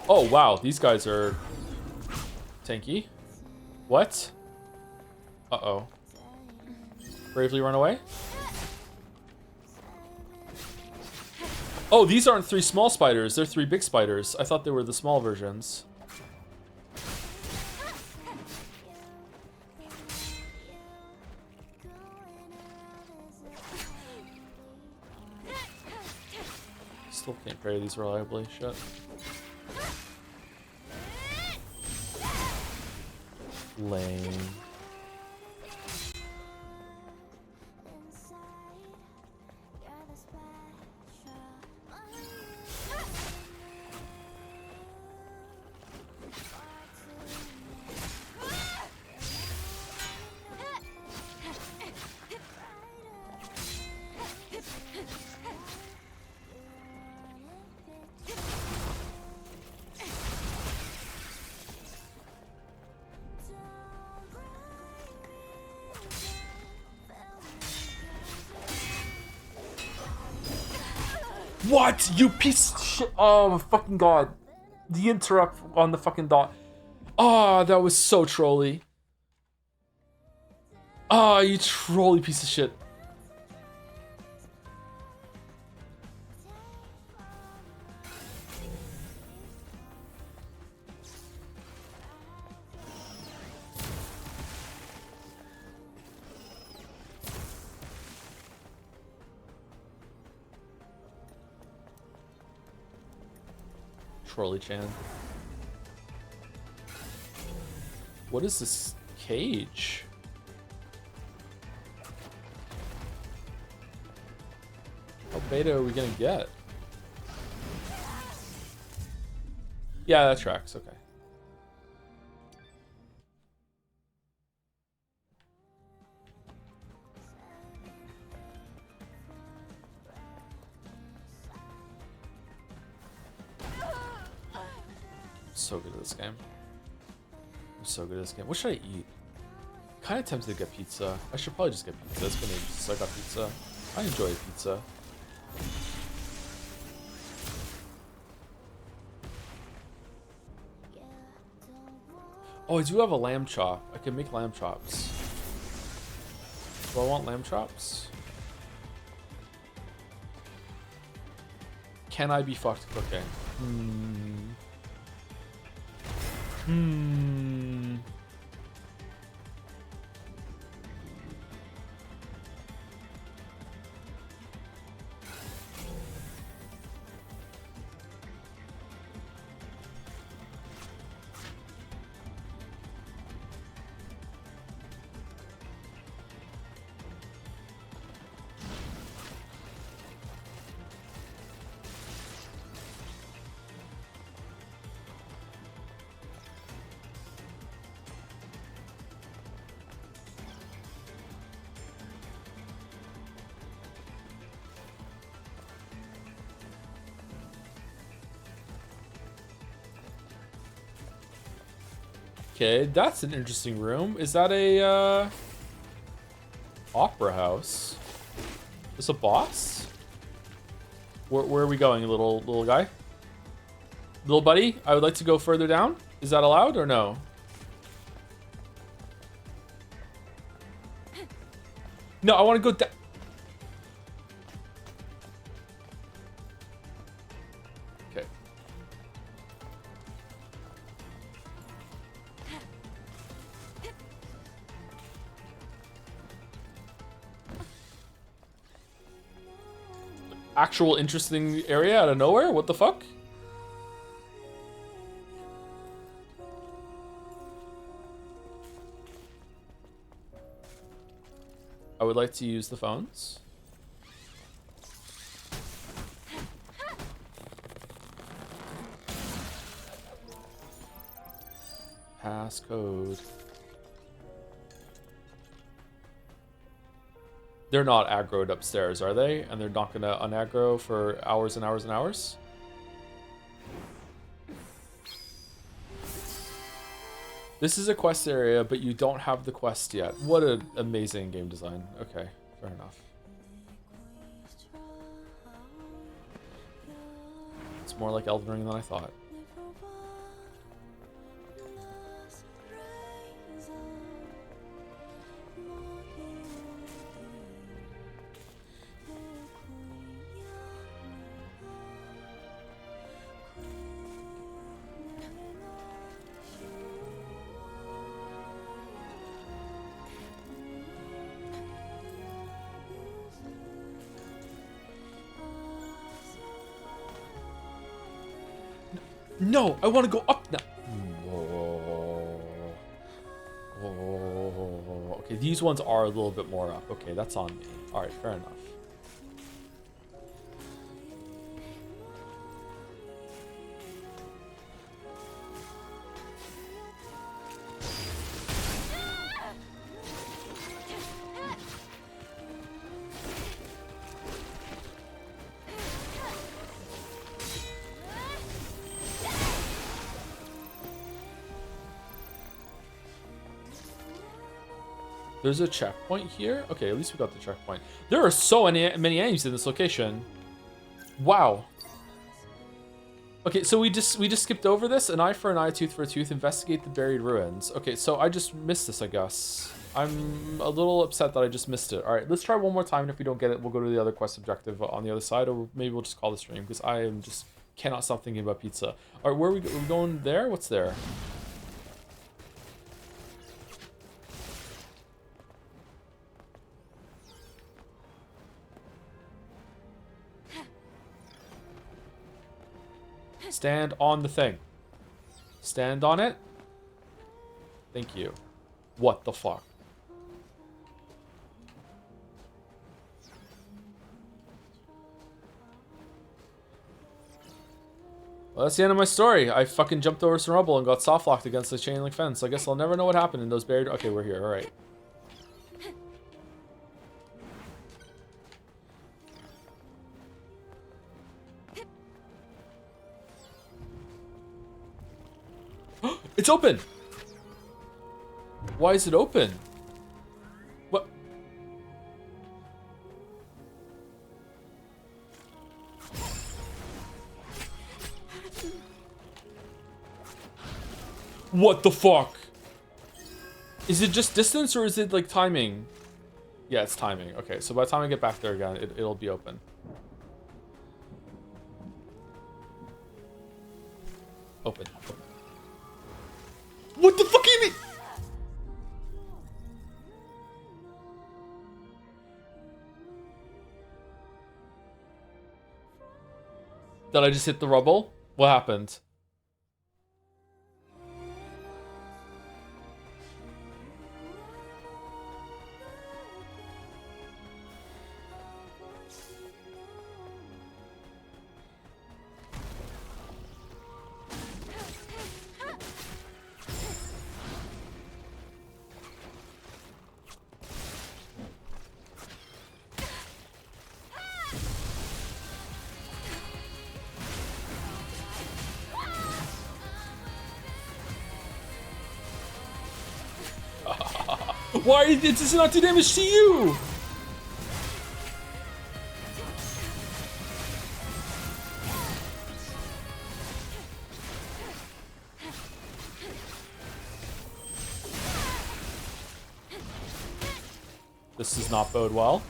Oh wow, these guys are tanky. What? Uh-oh. Bravely run away? Oh, these aren't 3 small spiders. They're 3 big spiders. I thought they were the small versions. Still can't parry these reliably. Shit. Lame. What? You piece of shit. Oh my fucking god. The interrupt on the fucking dot. Oh, that was so trolly. Oh, you trolly piece of shit. Trolley-chan. What is this cage? How beta are we gonna get? Yeah, that tracks. Okay. So good at this game. I'm so good at this game. What should I eat? Kind of tempted to get pizza. I should probably just get pizza. It's been ages since I got pizza. I enjoy pizza. Oh, I do have a lamb chop. I can make lamb chops. Do I want lamb chops? Can I be fucked cooking? Okay, that's an interesting room. Is that a opera house? Is this a boss? Where are we going, little guy? Little buddy? I would like to go further down. Is that allowed or no? No, I want to go down. Okay. Actual interesting area out of nowhere? What the fuck? I would like to use the phones. Passcode. They're not aggroed upstairs, are they? And they're not gonna unaggro for hours and hours and hours? This is a quest area, but you don't have the quest yet. What an amazing game design. Okay, fair enough. It's more like Elden Ring than I thought. No, I want to go up now. Oh. Okay, these ones are a little bit more up. Okay, that's on me. All right, fair enough. There's a checkpoint here? Okay, at least we got the checkpoint. There are so many enemies in this location. Wow. Okay, so we just skipped over this. An eye for an eye, tooth for a tooth. Investigate the buried ruins. Okay, so I just missed this, I guess. I'm a little upset that I just missed it. All right, let's try one more time. And if we don't get it, we'll go to the other quest objective on the other side, or maybe we'll just call the stream because I am just cannot stop thinking about pizza. All right, where are we going there? What's there? Stand on the thing. Stand on it. Thank you. What the fuck? Well, that's the end of my story. I fucking jumped over some rubble and got soft locked against the chain link fence. I guess I'll never know what happened in those buried... Okay, we're here. All right. It's open! Why is it open? What? What the fuck? Is it just distance or is it like timing? Yeah, it's timing. Okay, so by the time I get back there again, it'll be open. Open. What the fuck do you mean? Did I just hit the rubble? What happened? Why does this not do damage to you? This does not bode well.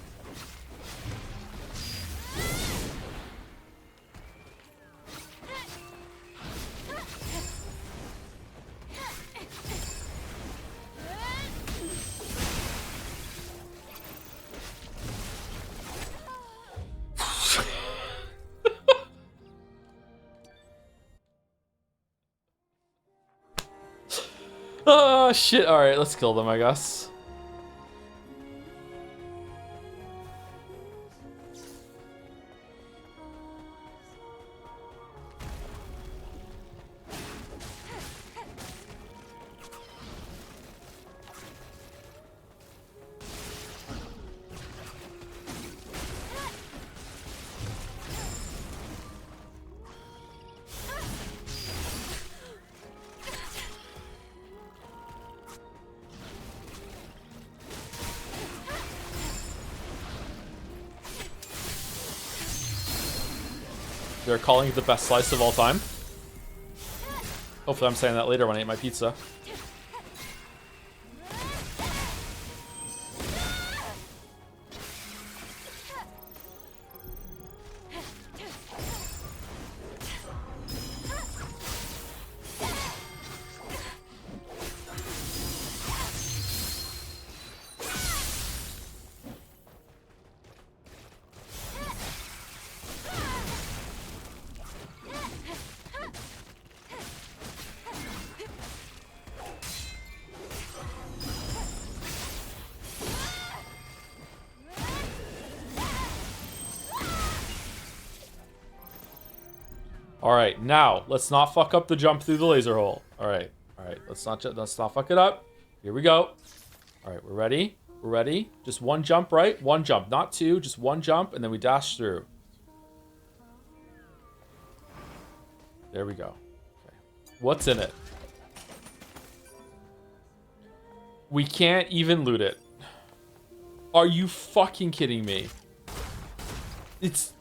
Oh shit, alright, let's kill them, I guess. They're calling it the best slice of all time. Hopefully I'm saying that later when I eat my pizza. Alright, now, let's not fuck up the jump through the laser hole. Alright, let's not fuck it up. Here we go. Alright, we're ready. We're ready. Just one jump, right? One jump, not two, just one jump, and then we dash through. There we go. Okay. What's in it? We can't even loot it. Are you fucking kidding me? It's...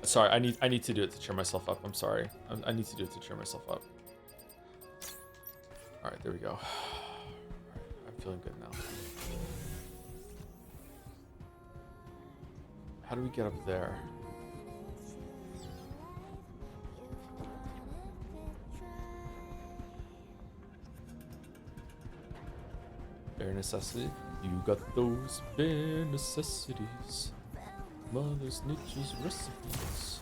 Sorry, I need to do it to cheer myself up. I'm sorry. I need to do it to cheer myself up. All right, there we go. All right, I'm feeling good now. How do we get up there? Bare necessity. You got those bare necessities. Mother's Nature's recipes.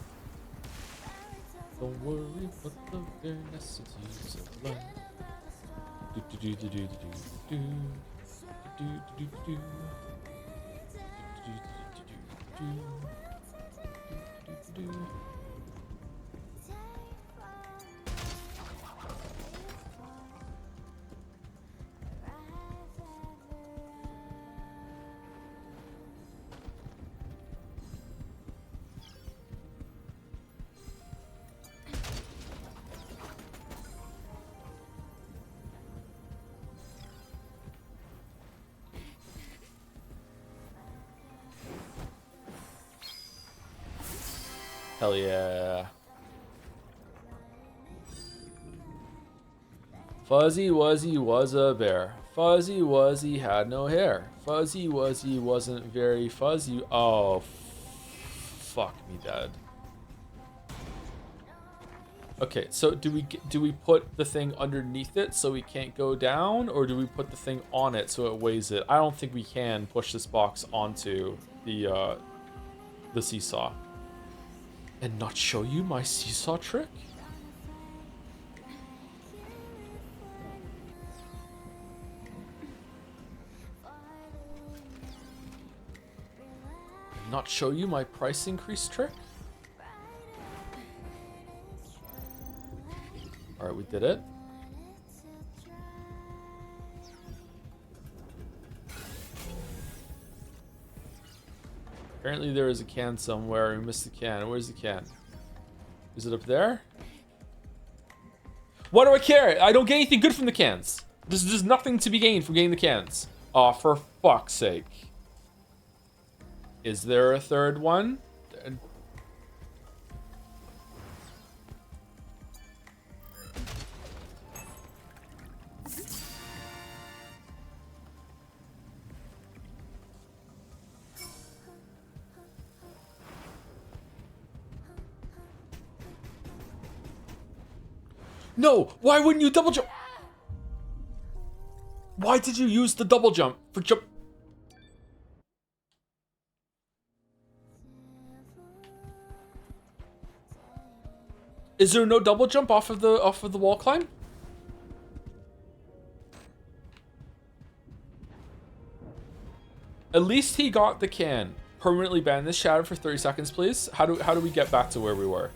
Don't worry about the bare necessities of life. Do do do do do do do do do do do do do do. Hell yeah. Fuzzy Wuzzy was a bear. Fuzzy Wuzzy had no hair. Fuzzy Wuzzy wasn't very fuzzy. Oh, fuck me dead. Okay, so do we put the thing underneath it so we can't go down, or do we put the thing on it so it weighs it? I don't think we can push this box onto the seesaw. And not show you my seesaw trick? Not show you my price increase trick? Alright, we did it. Apparently there is a can somewhere. We missed the can. Where's the can? Is it up there? Why do I care? I don't get anything good from the cans. There's nothing to be gained from getting the cans. Aw, for fuck's sake. Is there a third one? No! Why wouldn't you double jump? Why did you use the double jump for jump? Is there no double jump off of the wall climb? At least he got the can. Permanently ban this shadow for 30 seconds, please. How do we get back to where we were?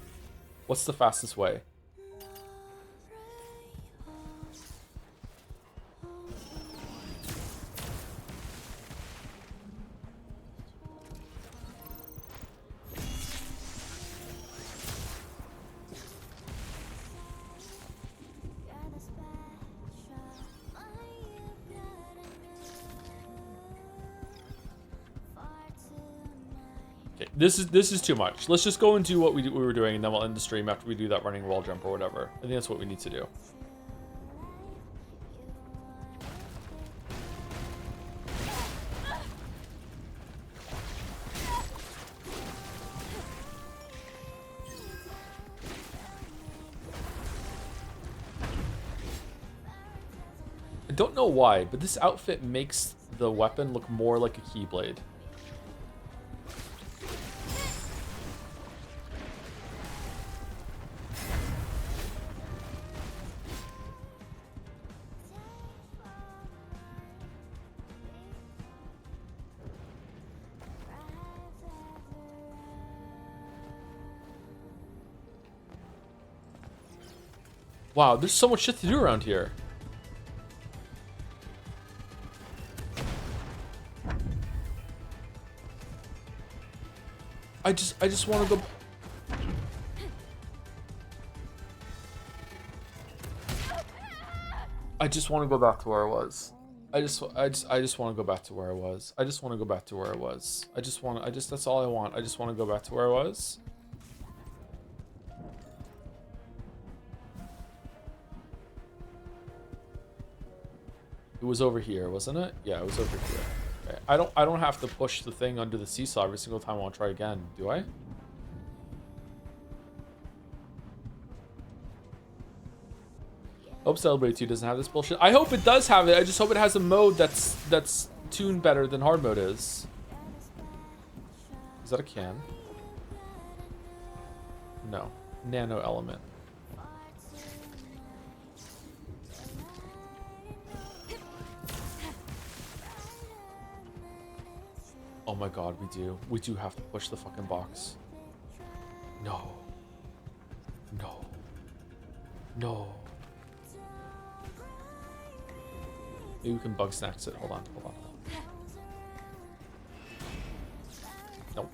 What's the fastest way? This is too much. Let's just go and do what we were doing, and then we'll end the stream after we do that running wall jump or whatever. I think that's what we need to do. I don't know why, but this outfit makes the weapon look more like a Keyblade. Wow, there's so much shit to do around here. I just want to go. I just want to go back to where I was. I just want to go back to where I was. I just want to go back to where I was. That's all I want. I just want to go back to where I was. It was over here, wasn't it? Yeah, it was over here. Okay. I don't have to push the thing under the seesaw every single time I want to try again, do I? Hope Celebrate 2 doesn't have this bullshit. I hope it does have it. I just hope it has a mode that's tuned better than hard mode is. Is that a can? No. Nano element. Oh my god, we do. We do have to push the fucking box. No. No. No. Maybe we can bug snacks it. Hold on, hold on. Nope.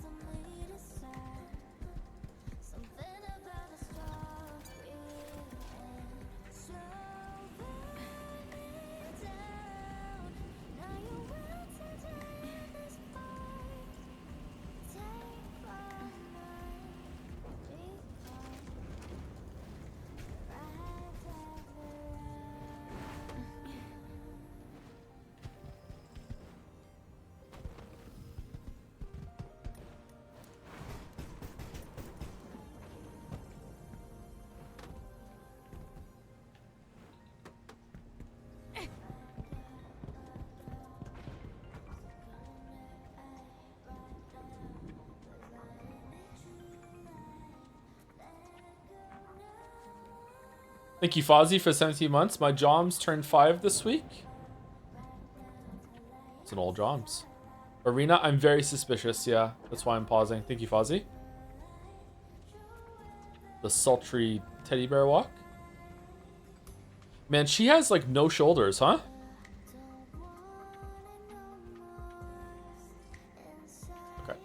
Thank you, Fozzie, for 17 months. My Joms turned 5 this week. It's an old Joms. Arena, I'm very suspicious. Yeah, that's why I'm pausing. Thank you, Fozzie. The sultry teddy bear walk. Man, she has like no shoulders, huh? Okay.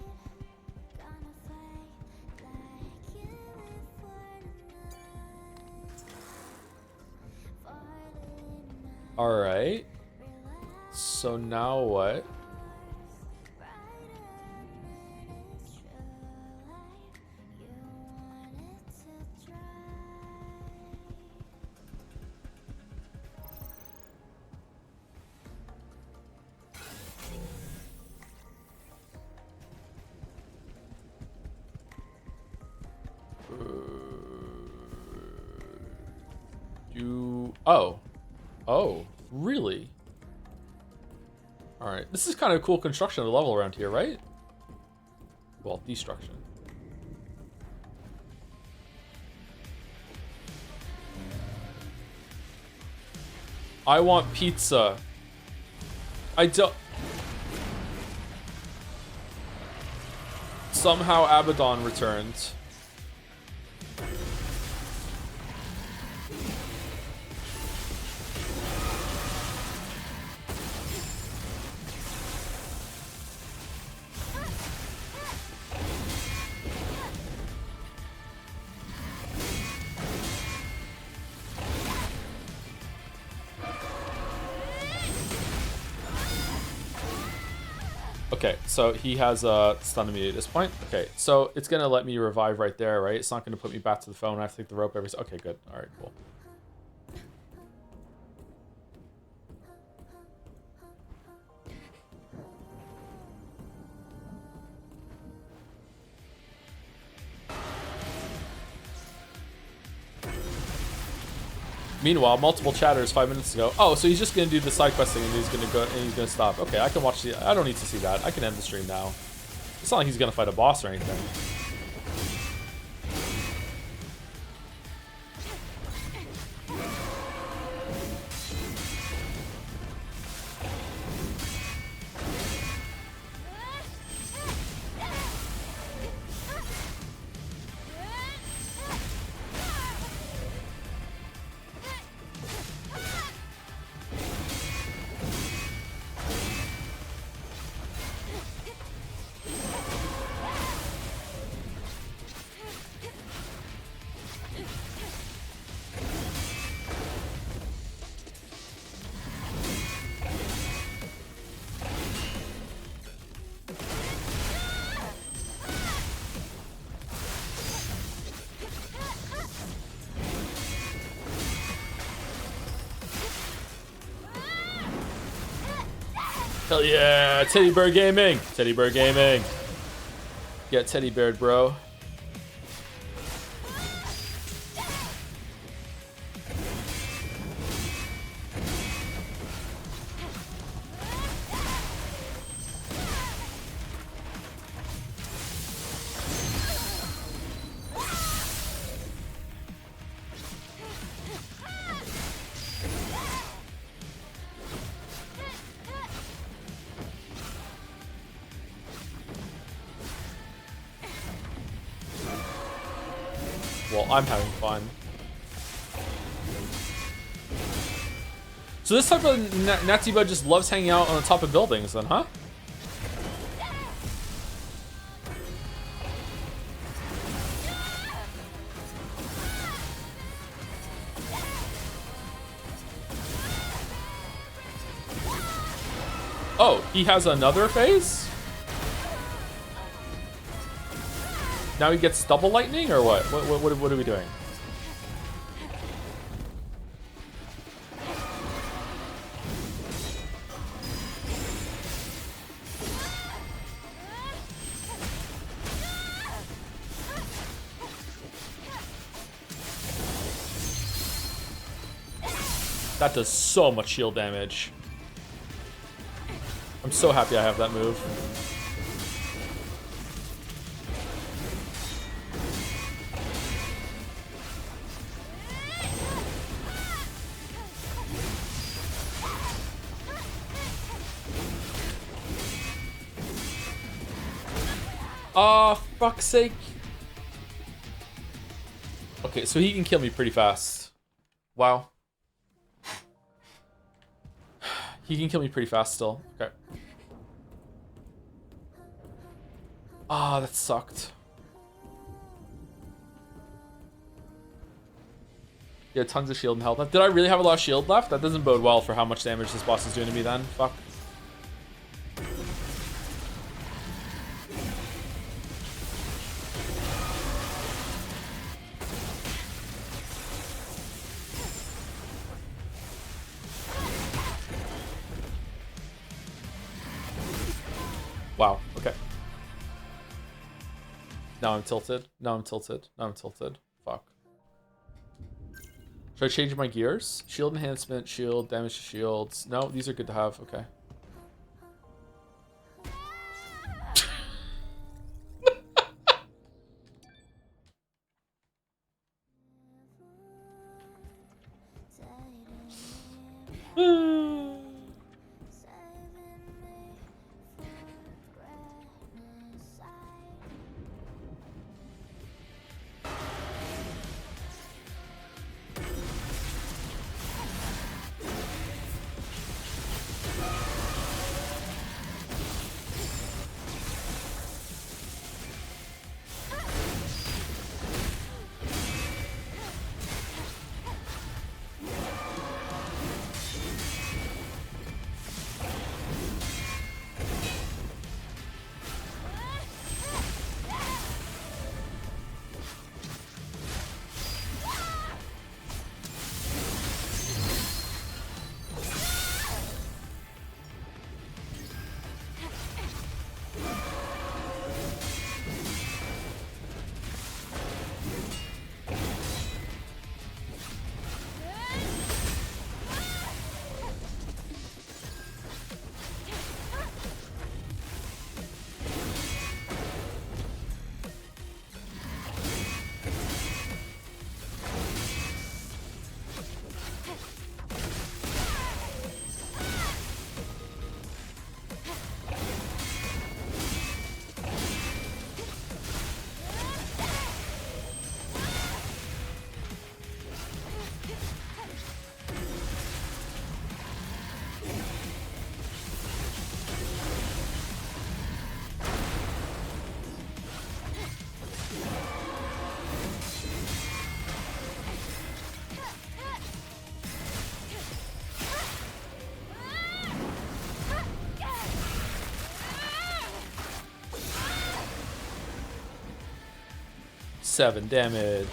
Alright. So now what? Oh, really? Alright, this is kind of cool construction of the level around here, right? Well, destruction. I want pizza. I don't... Somehow Abaddon returned. Okay, so he has a stun immunity at this point. Okay, so it's gonna let me revive right there, right? It's not gonna put me back to the phone. I have to take the rope every... Okay, good. All right, cool. Meanwhile, multiple chatters 5 minutes ago. Oh, so he's just gonna do the side quest thing and he's gonna go and he's gonna stop. Okay, I can watch the... I don't need to see that. I can end the stream now. It's not like he's gonna fight a boss or anything. Hell yeah, Teddy Bear Gaming! Teddy Bear Gaming. Get Teddy Bear, bro. Well, I'm having fun. So this type of Natsiba just loves hanging out on the top of buildings then, huh? Oh, he has another phase? Now he gets double lightning, or what? What are we doing? That does so much shield damage. I'm so happy I have that move. Fuck's sake. Okay, so he can kill me pretty fast. Wow. He can kill me pretty fast still. Okay. Ah, that sucked. Yeah, tons of shield and health left. Did I really have a lot of shield left? That doesn't bode well for how much damage this boss is doing to me then. Fuck. Wow, okay. Now I'm tilted. Now I'm tilted. Now I'm tilted. Fuck. Should I change my gears? Shield enhancement, shield, damage to shields. No, these are good to have. Okay. Seven damage.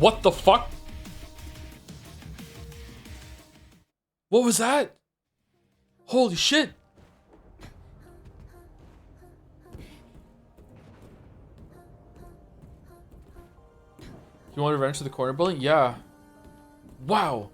What the fuck? What was that? Holy shit. You want revenge to the corner building? Yeah. Wow.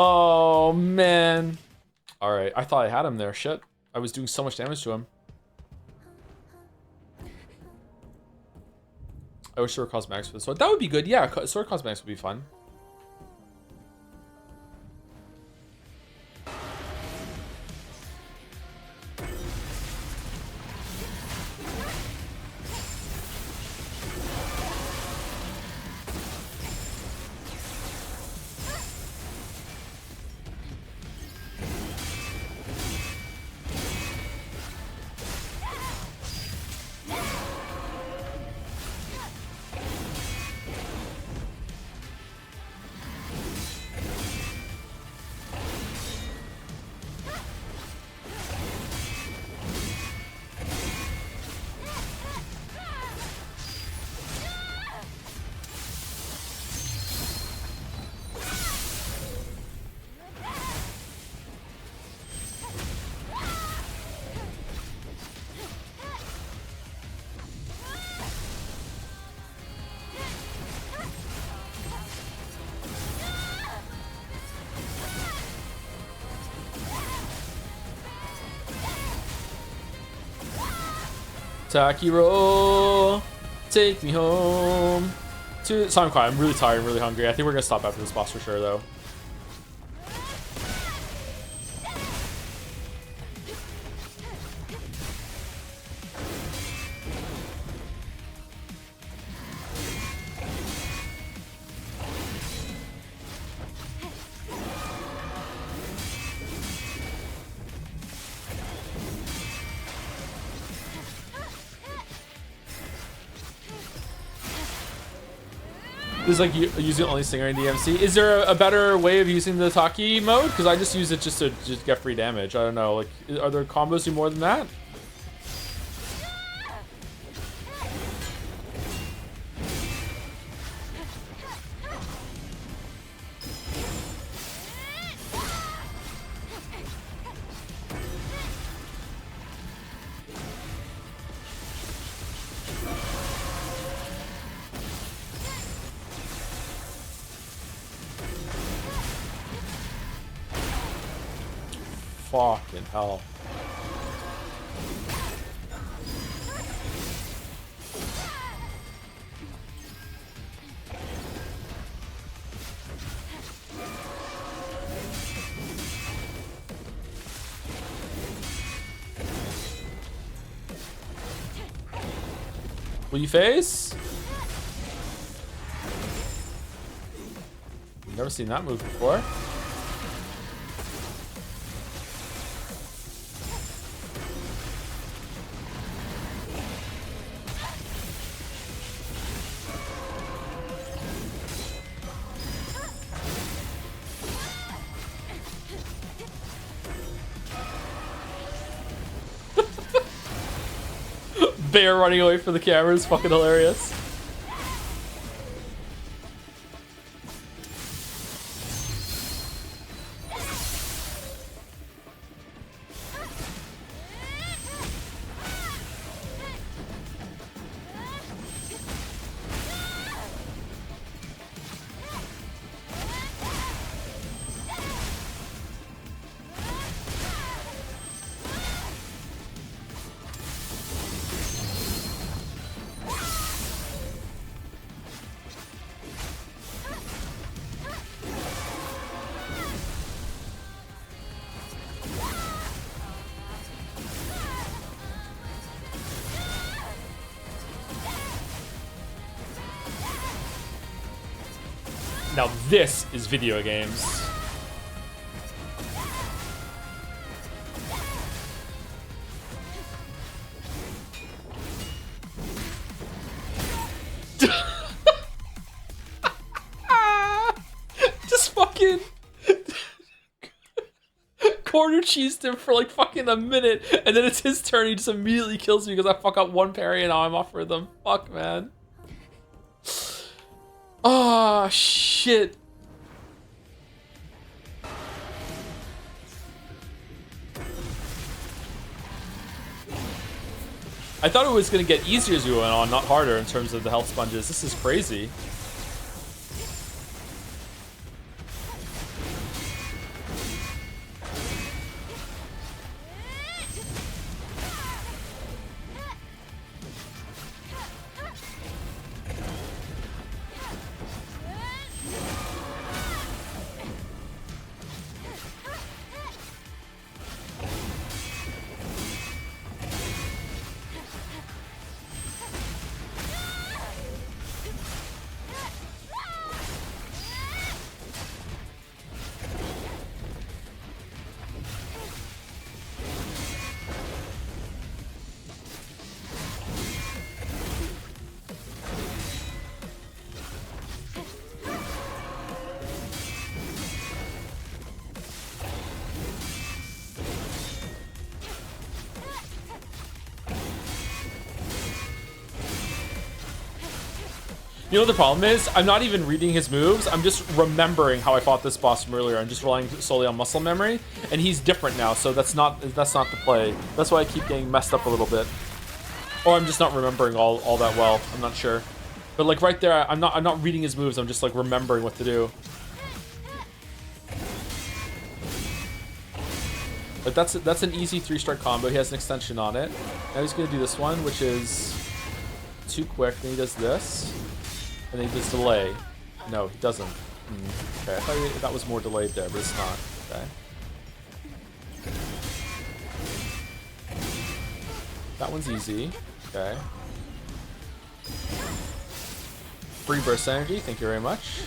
Oh, man. Alright, I thought I had him there. Shit. I was doing so much damage to him. I wish there were cosmetics for this one. That would be good. Yeah, sword cosmetics would be fun. Takiro, take me home. So I'm quiet. I'm really tired. I'm really hungry. I think we're gonna stop after this boss for sure, though. This is like using only Stinger in DMC. Is there a better way of using the Taki mode? Because I just use it just to get free damage. I don't know. Like, are there combos do more than that? Fucking hell. Will you face? Never seen that move before. Bear running away from the camera is fucking hilarious. Now this is video games. corner cheesed him for like fucking a minute, and then it's his turn. He just immediately kills me because I fuck up one parry and now I'm off rhythm. Fuck, man. Oh, shit. I thought it was going to get easier as we went on, not harder in terms of the health sponges. This is crazy. You know what the problem is? I'm not even reading his moves. I'm just remembering how I fought this boss from earlier. I'm just relying solely on muscle memory, and he's different now, so that's not the play. That's why I keep getting messed up a little bit, or I'm just not remembering all that well. I'm not sure, but like right there, I'm not reading his moves. I'm just like remembering what to do. But that's an easy 3-strike combo. He has an extension on it. Now he's gonna do this one, which is too quick. Then he does this. And then he does delay. No, he doesn't. Okay, I thought that was more delayed there, but it's not. Okay. That one's easy. Okay. Free burst energy, thank you very much.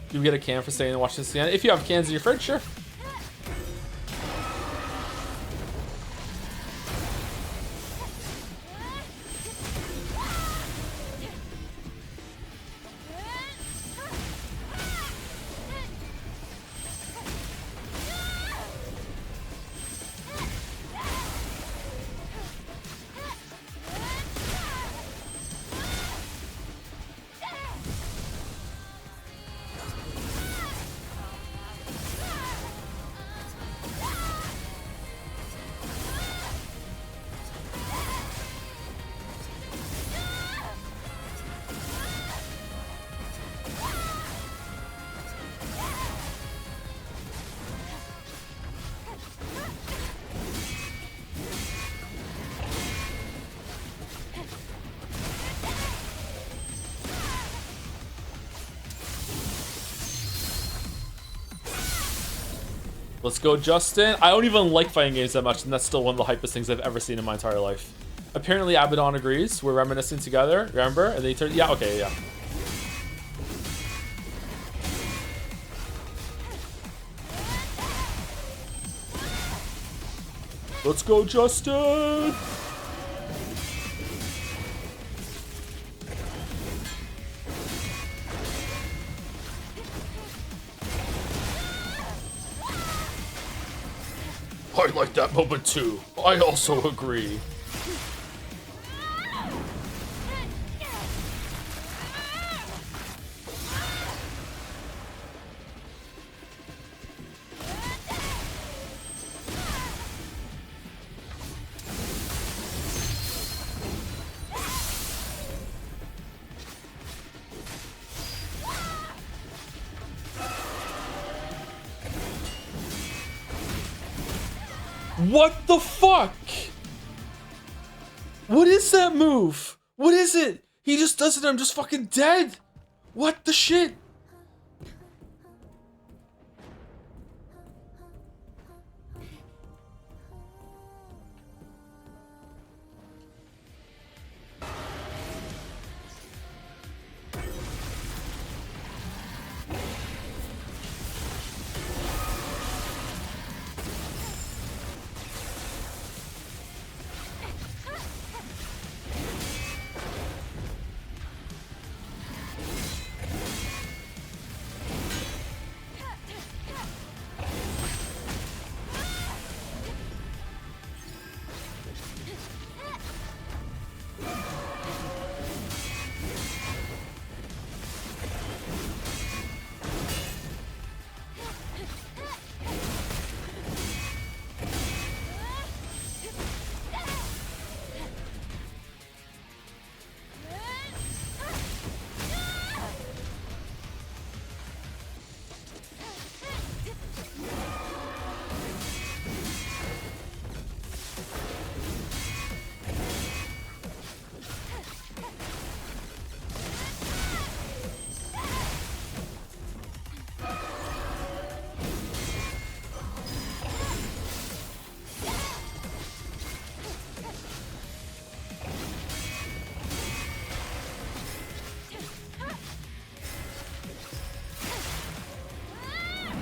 Do we get a can for staying and watching this again? If you have cans in your fridge, sure. Let's go, Justin. I don't even like fighting games that much, and that's still one of the hypest things I've ever seen in my entire life. Apparently, Abaddon agrees. We're reminiscing together, remember? And then he turned... Yeah, okay, yeah. Let's go, Justin! I like that moment too. I also agree. What the fuck? What is that move? What is it? He just does it, I'm just fucking dead. What the shit?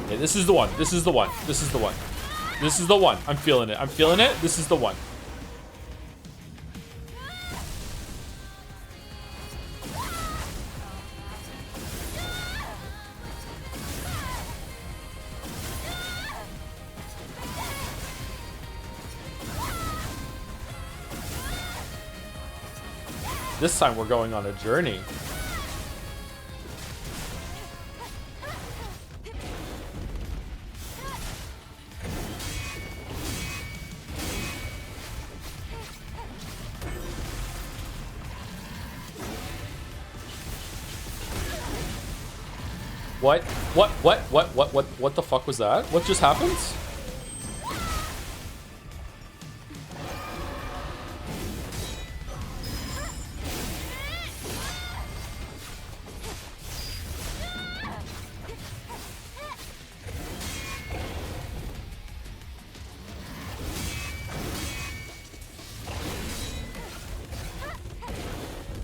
Okay, this is the one. This is the one. This is the one. This is the one. I'm feeling it. I'm feeling it. This is the one. This time we're going on a journey. What the fuck was that? What just happened?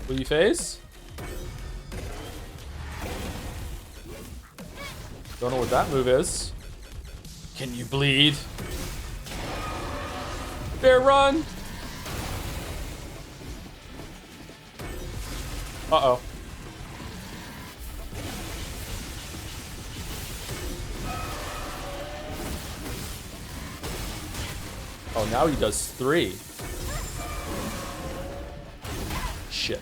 Will you phase? Don't know what that move is. Can you bleed? Bear run! Uh-oh. Oh, now he does 3. Shit.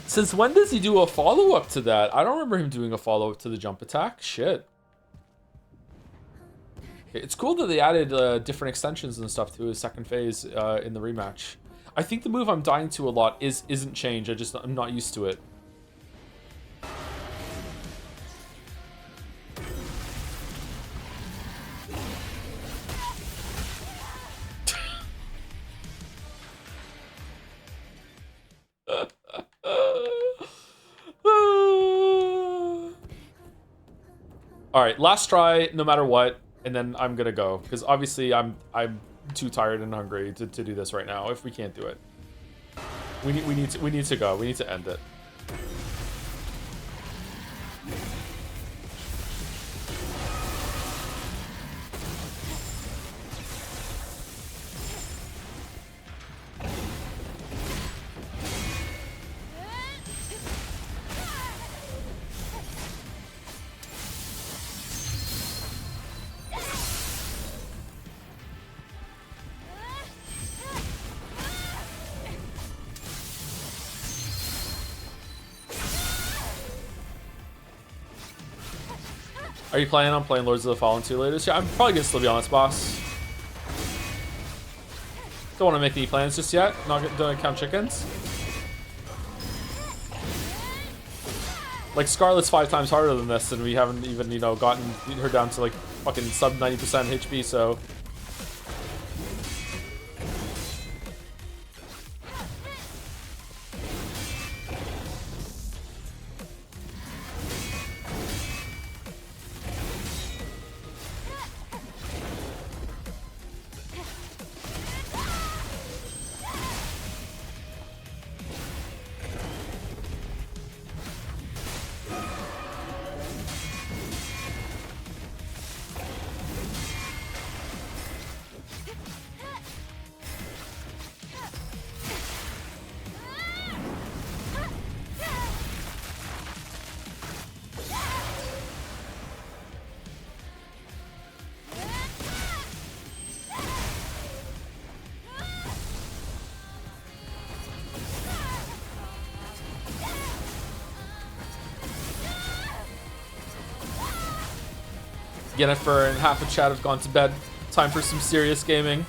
Since when does he do a follow-up to that? I don't remember him doing a follow-up to the jump attack. Shit. It's cool that they added different extensions and stuff to his second phase in the rematch. I think the move I'm dying to a lot isn't change. I'm not used to it. All right, last try, no matter what, and then I'm gonna go because obviously I'm too tired and hungry to do this right now. If we can't do it, we need to go. We need to end it. Are you planning on playing Lords of the Fallen 2 later this year? I'm probably gonna still be on this boss. Don't want to make any plans just yet. Not gonna count chickens. Like Scarlet's 5 times harder than this, and we haven't even, you know, gotten her down to like fucking sub 90% HP, so. Yennefer and half the chat have gone to bed. Time for some serious gaming.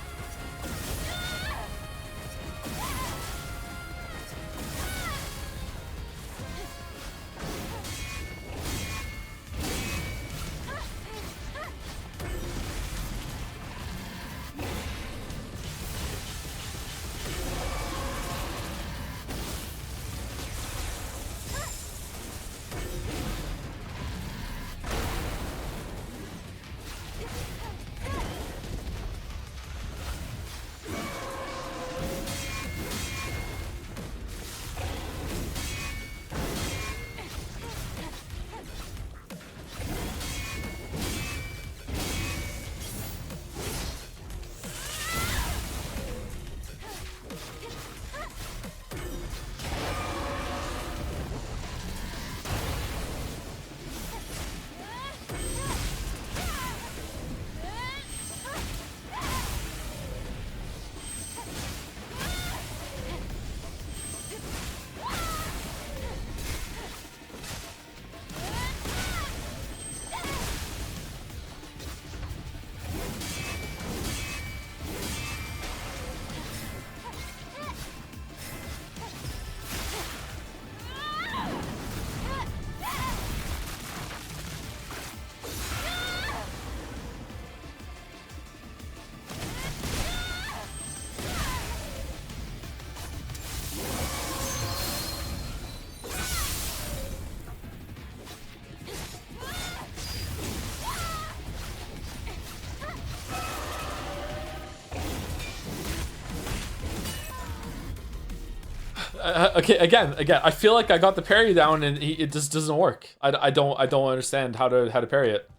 Okay, again, I feel like I got the parry down and it just doesn't work. I don't understand how to parry it.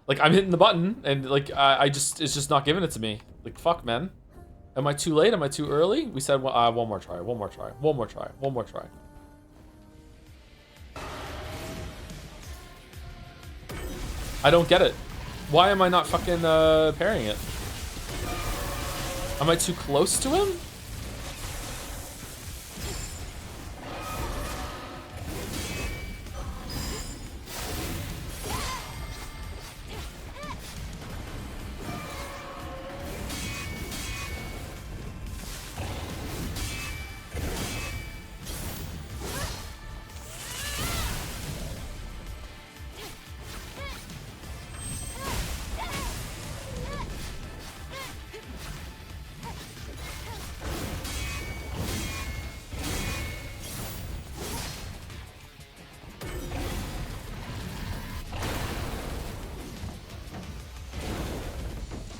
Like, I'm hitting the button and like it's just not giving it to me. Like, fuck, man. Am I too late? Am I too early? We said one more try, one more try, one more try, one more try. I don't get it. Why am I not fucking parrying it? Am I too close to him?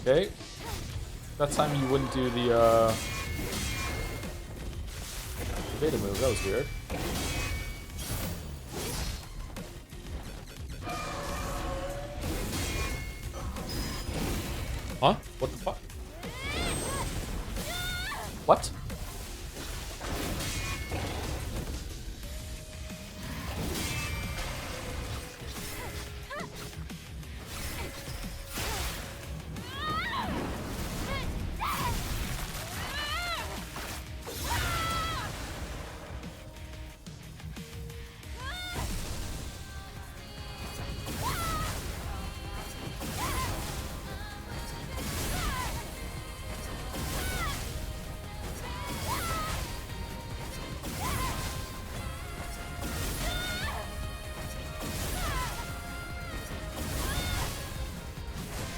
Okay. That time you wouldn't do the beta move. That was weird. Huh? What the fuck? What?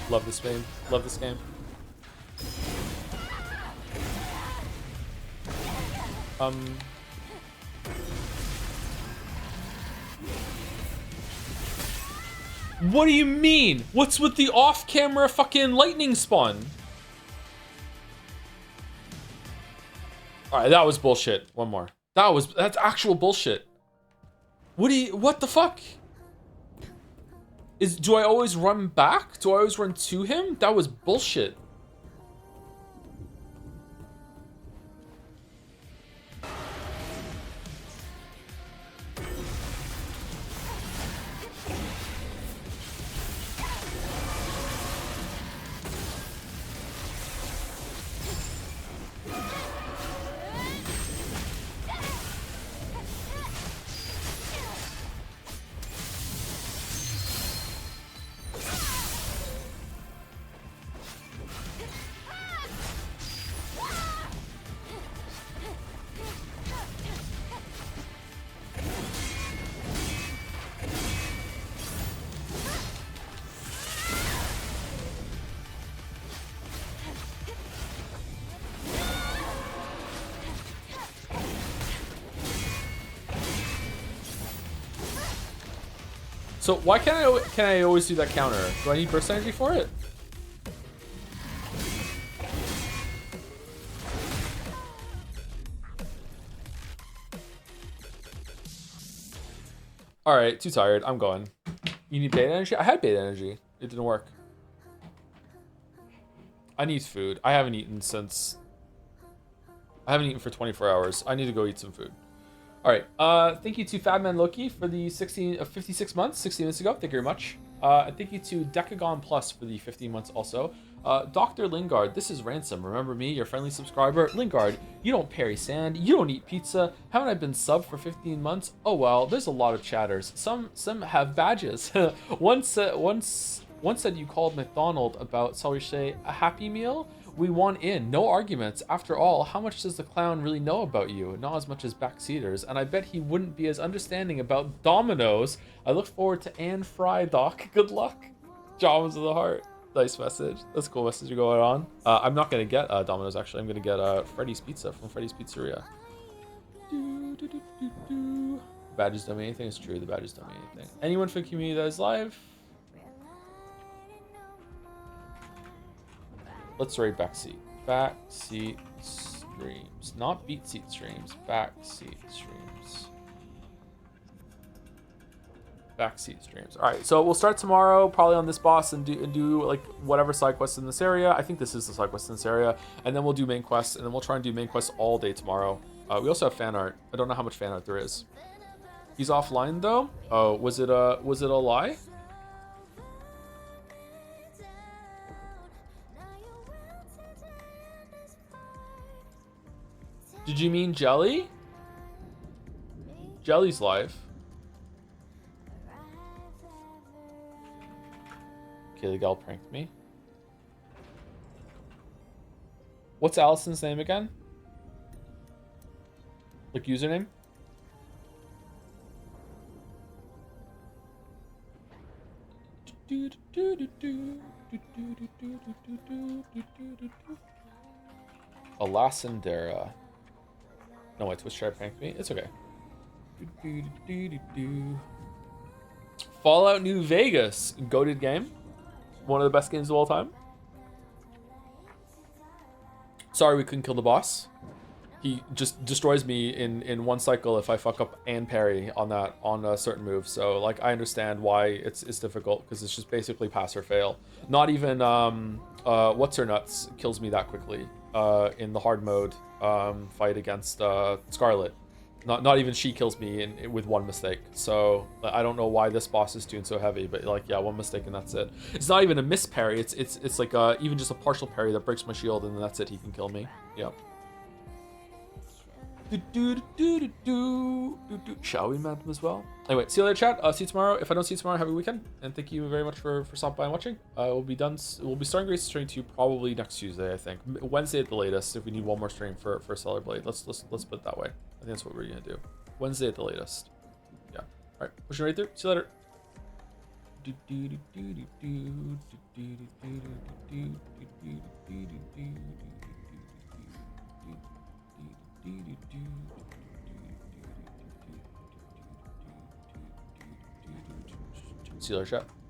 Love this game. Love this game. What do you mean? What's with the off-camera fucking lightning spawn? Alright, that was bullshit. One more. That's actual bullshit. What the fuck? Do I always run back? Do I always run to him? That was bullshit. So why can I always do that counter? Do I need burst energy for it? Alright, too tired. I'm going. You need beta energy? I had beta energy. It didn't work. I need food. I haven't eaten for 24 hours. I need to go eat some food. All right. Thank you to Fabman Loki for the 56 months, 16 minutes ago. Thank you very much. And thank you to Decagon Plus for the 15 months also. Dr. Lingard, this is Ransom. Remember me, your friendly subscriber. Lingard, you don't parry sand. You don't eat pizza. Haven't I been subbed for 15 months? Oh, well, there's a lot of chatters. Some have badges. One said you called McDonald about, shall we say, a Happy Meal? We want in, no arguments. After all, how much does the clown really know about you? Not as much as backseaters, and I bet he wouldn't be as understanding about Dominoes. I look forward to Anne Fry, Doc. Good luck. Jaws of the heart. Nice message. That's a cool message going on. I'm not gonna get Dominoes actually. I'm gonna get Freddy's Pizza from Freddy's Pizzeria. Badges don't mean anything. It's true. The badges don't mean anything. Anyone for the community that is live? Let's raid backseat. Backseat streams. Not beat seat streams. Backseat streams. Backseat streams. Alright, so we'll start tomorrow probably on this boss and do like whatever side quests in this area. I think this is the side quest in this area. And then we'll do main quests, and then we'll try and do main quests all day tomorrow. We also have fan art. I don't know how much fan art there is. He's offline though? Oh, was it a lie? Did you mean Jelly? Jelly's live. Okay, the gal pranked me. What's Allison's name again? Like username? Alasandera. No, my Twitch tried to prank me. It's okay. Fallout New Vegas. Goated game. One of the best games of all time. Sorry we couldn't kill the boss. He just destroys me in one cycle if I fuck up and parry on a certain move. So like I understand why it's difficult, because it's just basically pass or fail. Not even what's her nuts kills me that quickly in the hard mode fight against Scarlet. Not even she kills me with one mistake. So I don't know why this boss is tuned so heavy, but like yeah, one mistake and that's it. It's not even a miss parry. It's like even just a partial parry that breaks my shield and then that's it. He can kill me. Yep. Shall we mount them as well? Anyway, see you later, chat. See you tomorrow. If I don't see you tomorrow, have a good weekend. And thank you very much for stopping by and watching. We'll be done. We'll be starting Grace's stream 2 probably next Tuesday, I think. Wednesday at the latest. If we need one more stream for Stellar Blade, let's put it that way. I think that's what we're gonna do. Wednesday at the latest. Yeah. All right. Pushing right through. See you later. See you later, chat.